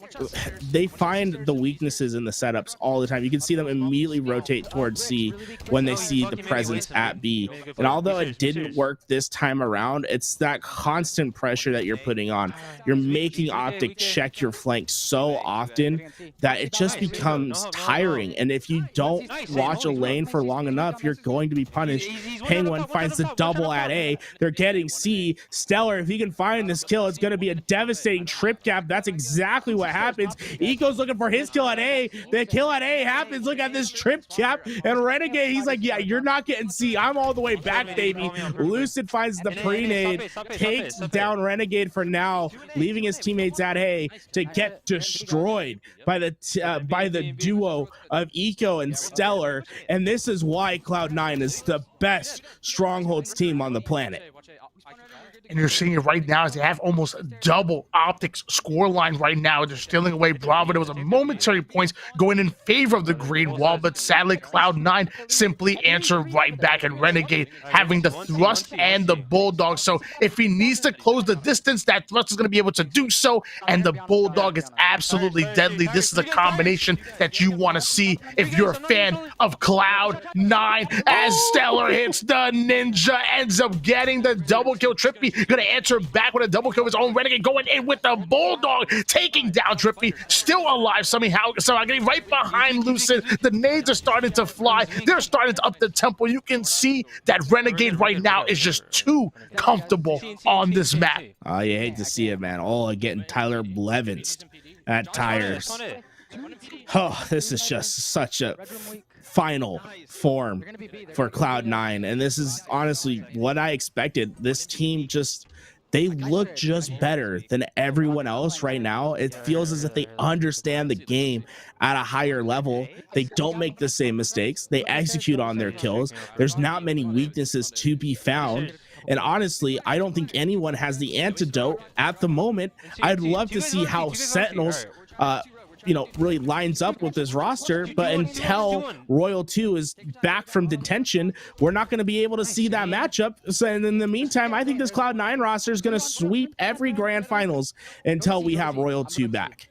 Speaker 3: they find the weaknesses in the setups all the time. You can see them immediately rotate towards C when they see the presence at B. And although it didn't work this time around, it's that constant pressure that you're putting on. You're making Optic check your flank so often that it just becomes tiring. And if you don't watch a lane for long enough, you're going to be punished. Penguin finds the double at A. They're getting C. Stellar, if he can find this kill, it's going to be a devastating trip gap. That's exactly what happens. Eco's looking for his kill at A. The kill at A happens. Look at this trip gap. And Renegade, he's like, yeah, you're not getting C. I'm all the way back, baby. Lucid finds the pre-nade, takes down Renegade for now, leaving his teammates at A to get destroyed by the duo of Eco and Stellar. And this is why Cloud9 is the best strongholds team on the planet.
Speaker 4: And you're seeing it right now as they have almost double Optic's scoreline right now. They're stealing away Bravo. There was a momentary points going in favor of the green wall, but sadly Cloud9 simply answered right back, and Renegade having the thrust and the Bulldog. So if he needs to close the distance, that thrust is going to be able to do so, and the Bulldog is absolutely deadly. This is a combination that you want to see if you're a fan of Cloud9. As Stellar hits the Ninja, ends up getting the double kill. Trippy gonna answer back with a double kill of his own. Renegade going in with the Bulldog, taking down Trippy, still alive somehow getting right behind Lucid. The nades are starting to fly. They're starting to up the tempo. You can see that Renegade right now is just too comfortable on this map.
Speaker 3: Oh, you hate to see it, man. Oh, getting Tyler Blevinced at tires. Oh, this is just such a final form for Cloud9. And this is honestly what I expected. This team they look just better than everyone else right now. It feels as if they understand the game at a higher level. They don't make the same mistakes. They execute on their kills. There's not many weaknesses to be found. And honestly, I don't think anyone has the antidote at the moment. I'd love to see how Sentinels, really lines up with this roster, but until Royal 2 is back from detention, we're not going to be able to see that matchup. So in the meantime, I think this Cloud9 roster is going to sweep every grand finals until we have Royal 2 back.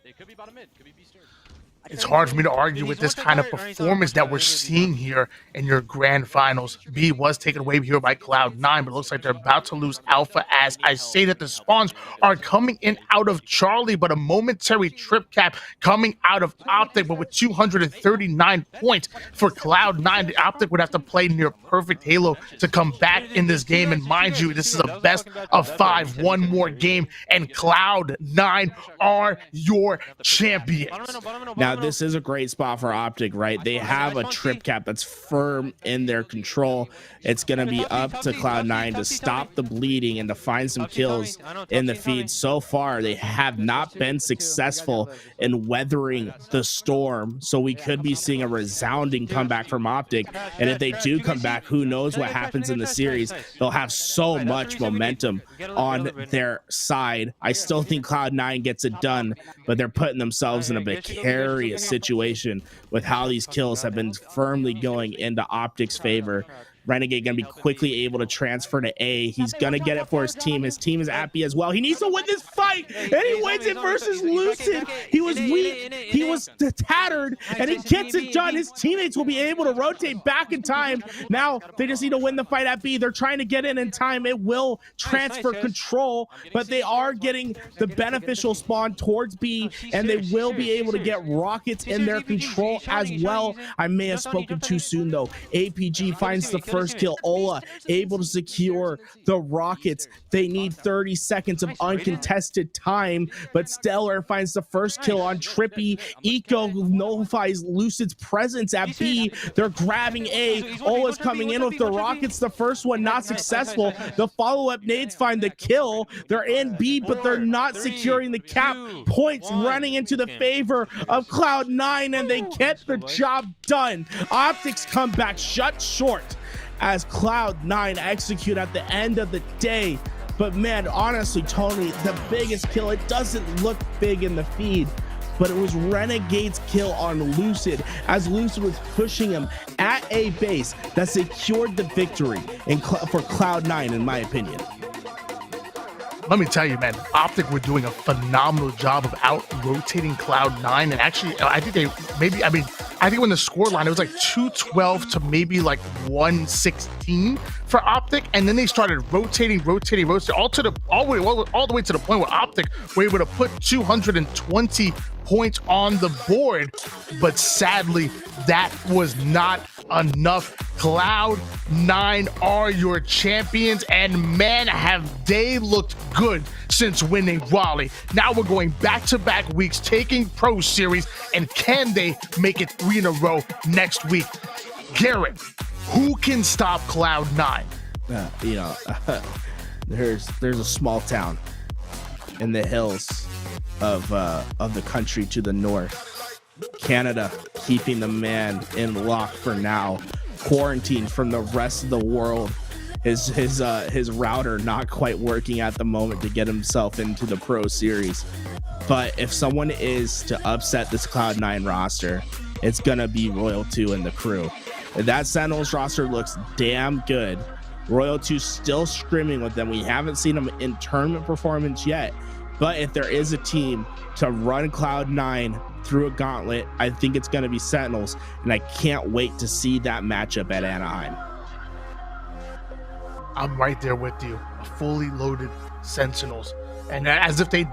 Speaker 4: It's hard for me to argue with this kind of performance that we're seeing here in your grand finals. B was taken away here by Cloud9, but it looks like they're about to lose Alpha as I say that the spawns are coming in out of Charlie, but a momentary trip cap coming out of Optic, but with 239 points for Cloud9, the Optic would have to play near perfect Halo to come back in this game. And mind you, this is a best of 5, one more game, and Cloud9 are your champions.
Speaker 3: Now, this is a great spot for Optic, right? They have a trip cap that's firm in their control. It's going to be up to Cloud9 to stop the bleeding and to find some kills in the feed. So far, they have not been successful in weathering the storm, so we could be seeing a resounding comeback from Optic. And if they do come back, who knows what happens in the series? They'll have so much momentum on their side. I still think Cloud9 gets it done, but they're putting themselves in a precarious situation with how these kills have been firmly going into Optic's favor. Renegade gonna be quickly able to transfer to A. He's gonna get it for his team. His team is at B as well. He needs to win this fight, and he wins it versus Lucid. He was weak, he was tattered, and he gets it done. His teammates will be able to rotate back in time. Now they just need to win the fight at B. They're trying to get in time. It will transfer control, but they are getting the beneficial spawn towards B, and they will be able to get rockets in their control as well. I may have spoken too soon though. APG finds the first kill. Ola able to secure the rockets. They need 30 seconds of uncontested time, but Stellar finds the first kill on Trippy. Eco nullifies Lucid's presence at B. They're grabbing A. Ola's coming in with the rockets. The first one not successful. The follow-up nades find the kill. They're in B, but they're not securing the cap. Points running into the favor of Cloud9, and they get the job done. Optics come back shut short as Cloud9 execute at the end of the day. But man, honestly, Tony, the biggest kill, it doesn't look big in the feed, but it was Renegade's kill on Lucid, as Lucid was pushing him at A base that secured the victory for Cloud9, in my opinion.
Speaker 4: Let me tell you, man, Optic were doing a phenomenal job of out-rotating Cloud9, and actually, I think when the score line, it was like 212 to maybe like 116 for Optic, and then they started rotating all the way to the point where Optic were able to put 220 points on the board, but sadly, that was not enough. Cloud9 are your champions, and man, have they looked good since winning Raleigh. Now we're going back-to-back weeks, taking Pro Series, and can they make it 3 in a row next week? Garrett, who can stop Cloud9?
Speaker 3: There's a small town in the hills of the country to the north. Canada keeping the man in lock for now, quarantined from the rest of the world. His router not quite working at the moment to get himself into the Pro Series. But if someone is to upset this Cloud9 roster, it's gonna be Royal 2 and the crew. That Sentinels roster looks damn good. Royal 2 still scrimming with them. We haven't seen them in tournament performance yet. But if there is a team to run Cloud9 through a gauntlet, I think it's going to be Sentinels, and I can't wait to see that matchup at Anaheim.
Speaker 4: I'm right there with you. A fully loaded Sentinels, and as if they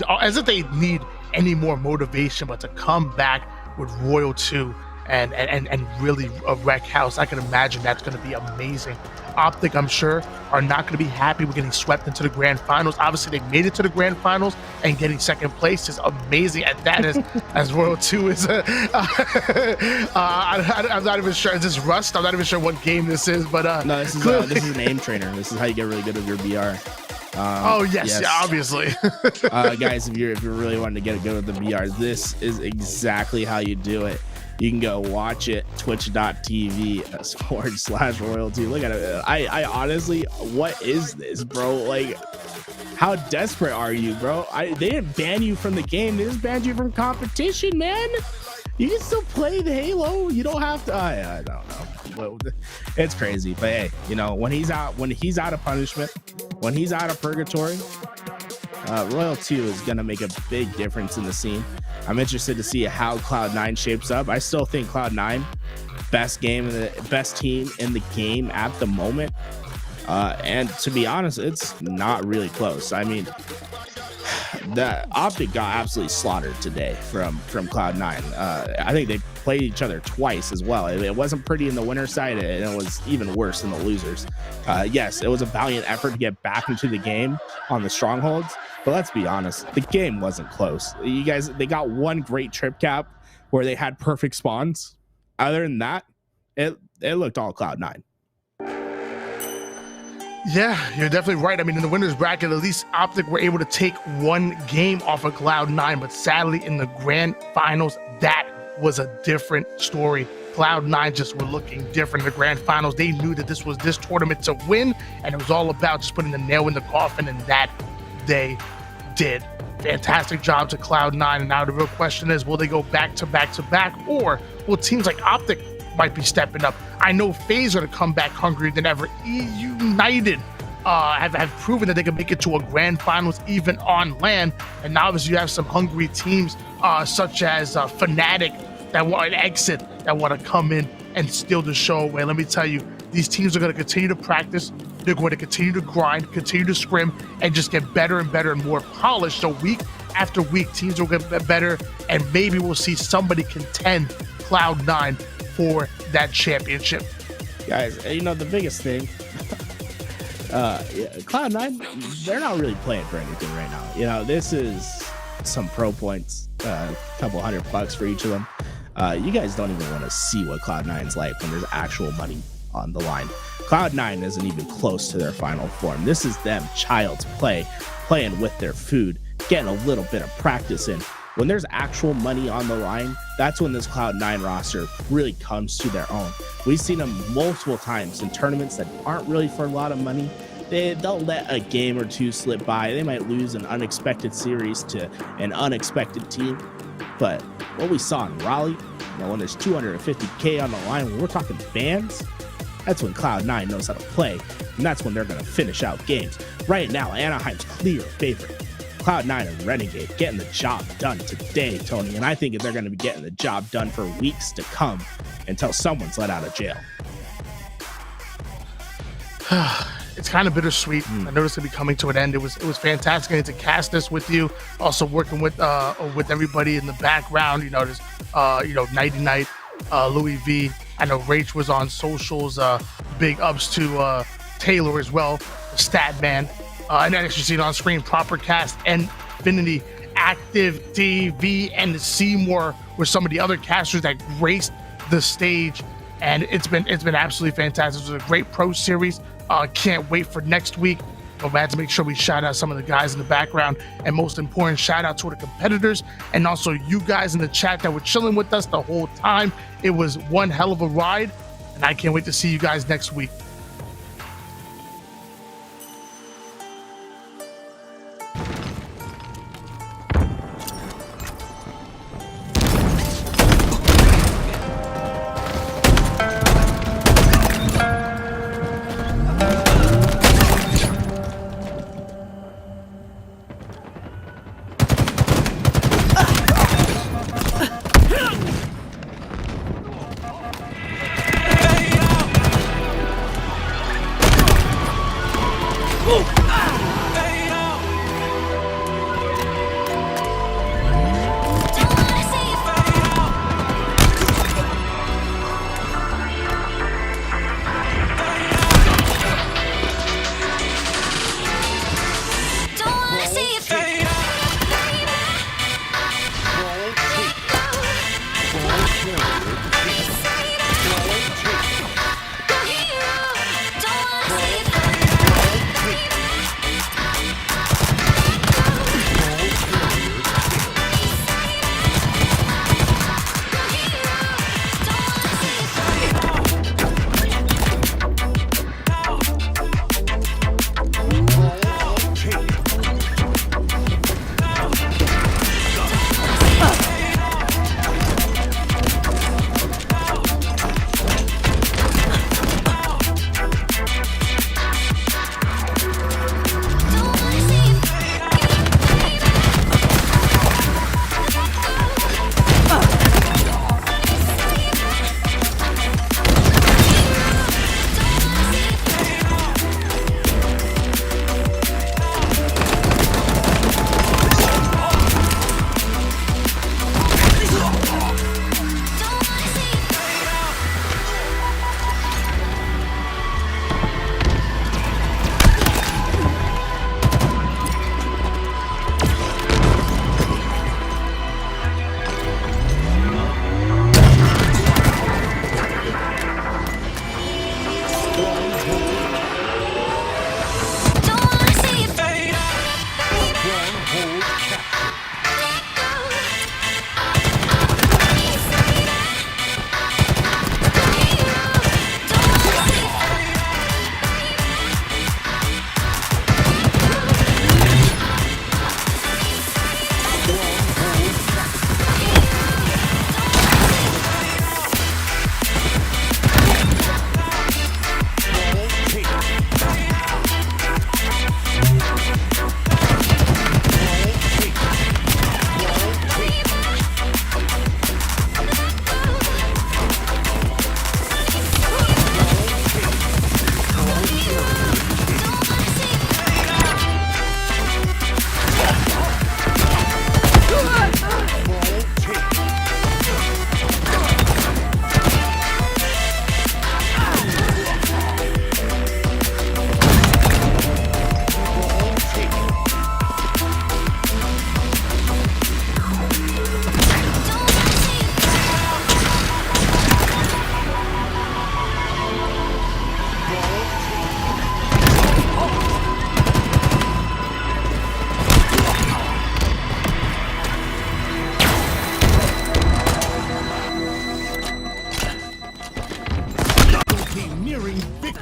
Speaker 4: need any more motivation, but to come back with Royal 2 and really wreck house. I can imagine that's going to be amazing. Optic, I'm sure, are not going to be happy with getting swept into the grand finals. Obviously, they made it to the grand finals, and getting second place is amazing at that. As Royal 2 is, I'm not even sure. Is this Rust? I'm not even sure what game this is, but
Speaker 3: no, this is an aim trainer. This is how you get really good with your BR.
Speaker 4: Oh yes, yeah, obviously.
Speaker 3: Guys, if you're really wanting to get good with the VR, this is exactly how you do it. You can go watch it, twitch.tv/royalty. Look at it. I honestly, what is this, bro? Like, how desperate are you, bro? They didn't ban you from the game. They just banned you from competition, man. You can still play the Halo. You don't have to. I don't know. It's crazy, but hey, you know, when he's out of punishment, when he's out of purgatory, Royal 2 is gonna make a big difference in the scene. I'm interested to see how Cloud9 shapes up. I still think Cloud9 best team in the game at the moment. And to be honest, it's not really close. I mean, the Optic got absolutely slaughtered today from Cloud9. I think they played each other twice as well. It wasn't pretty in the winner side, and it was even worse in the losers. Yes, it was a valiant effort to get back into the game on the strongholds, but let's be honest, the game wasn't close. You guys, they got one great trip cap where they had perfect spawns. Other than that, it looked all Cloud9.
Speaker 4: Yeah, you're definitely right. I mean, in the winners bracket, at least Optic were able to take one game off of Cloud9, but sadly in the grand finals, that was a different story. Cloud9 just were looking different in the grand finals. They knew that this was this tournament to win, and it was all about just putting the nail in the coffin, and that they did. Fantastic job to Cloud9, and now the real question is, will they go back to back to back, or will teams like Optic might be stepping up? I know FaZe are to come back hungrier than ever. United have proven that they can make it to a grand finals even on LAN, and now obviously you have some hungry teams such as Fnatic that want an exit, that want to come in and steal the show away. Let me tell you, these teams are going to continue to practice. They're going to continue to grind, continue to scrim, and just get better and better and more polished. So week after week, teams will get better, and maybe we'll see somebody contend Cloud9 for that championship.
Speaker 3: Guys, you know, the biggest thing, Cloud9, they're not really playing for anything right now. You know, this is some pro points, a couple $100 for each of them. You guys don't even want to see what Cloud9's like when there's actual money on the line. Cloud9 isn't even close to their final form. This is them child's play, playing with their food, getting a little bit of practice in. When there's actual money on the line, that's when this Cloud9 roster really comes to their own. We've seen them multiple times in tournaments that aren't really for a lot of money. They'll let a game or two slip by. They might lose an unexpected series to an unexpected team. But what we saw in Raleigh, you know, when there's 250K on the line, when we're talking bans, that's when Cloud9 knows how to play, and that's when they're going to finish out games. Right now, Anaheim's clear favorite. Cloud9 and Renegade getting the job done today, Tony, and I think they're going to be getting the job done for weeks to come until someone's let out of jail.
Speaker 4: It's kind of bittersweet. I know it's gonna be coming to an end. It was fantastic getting to cast this with you. Also working with everybody in the background. You know, there's Nighty Night, Louis V. I know Rach was on socials. Big ups to Taylor as well, the stat man. And then as you see it on screen, Proper Cast, Infinity, Active TV, and Seymour were some of the other casters that graced the stage. And it's been absolutely fantastic. It was a great pro series. Can't wait for next week. But we had to make sure we shout out some of the guys in the background, and most important, shout out to the competitors and also you guys in the chat that were chilling with us the whole time. It was one hell of a ride, and I can't wait to see you guys next week.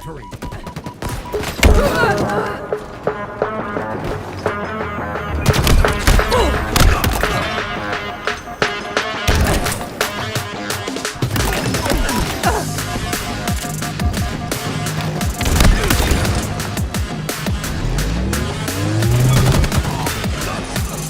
Speaker 17: victory.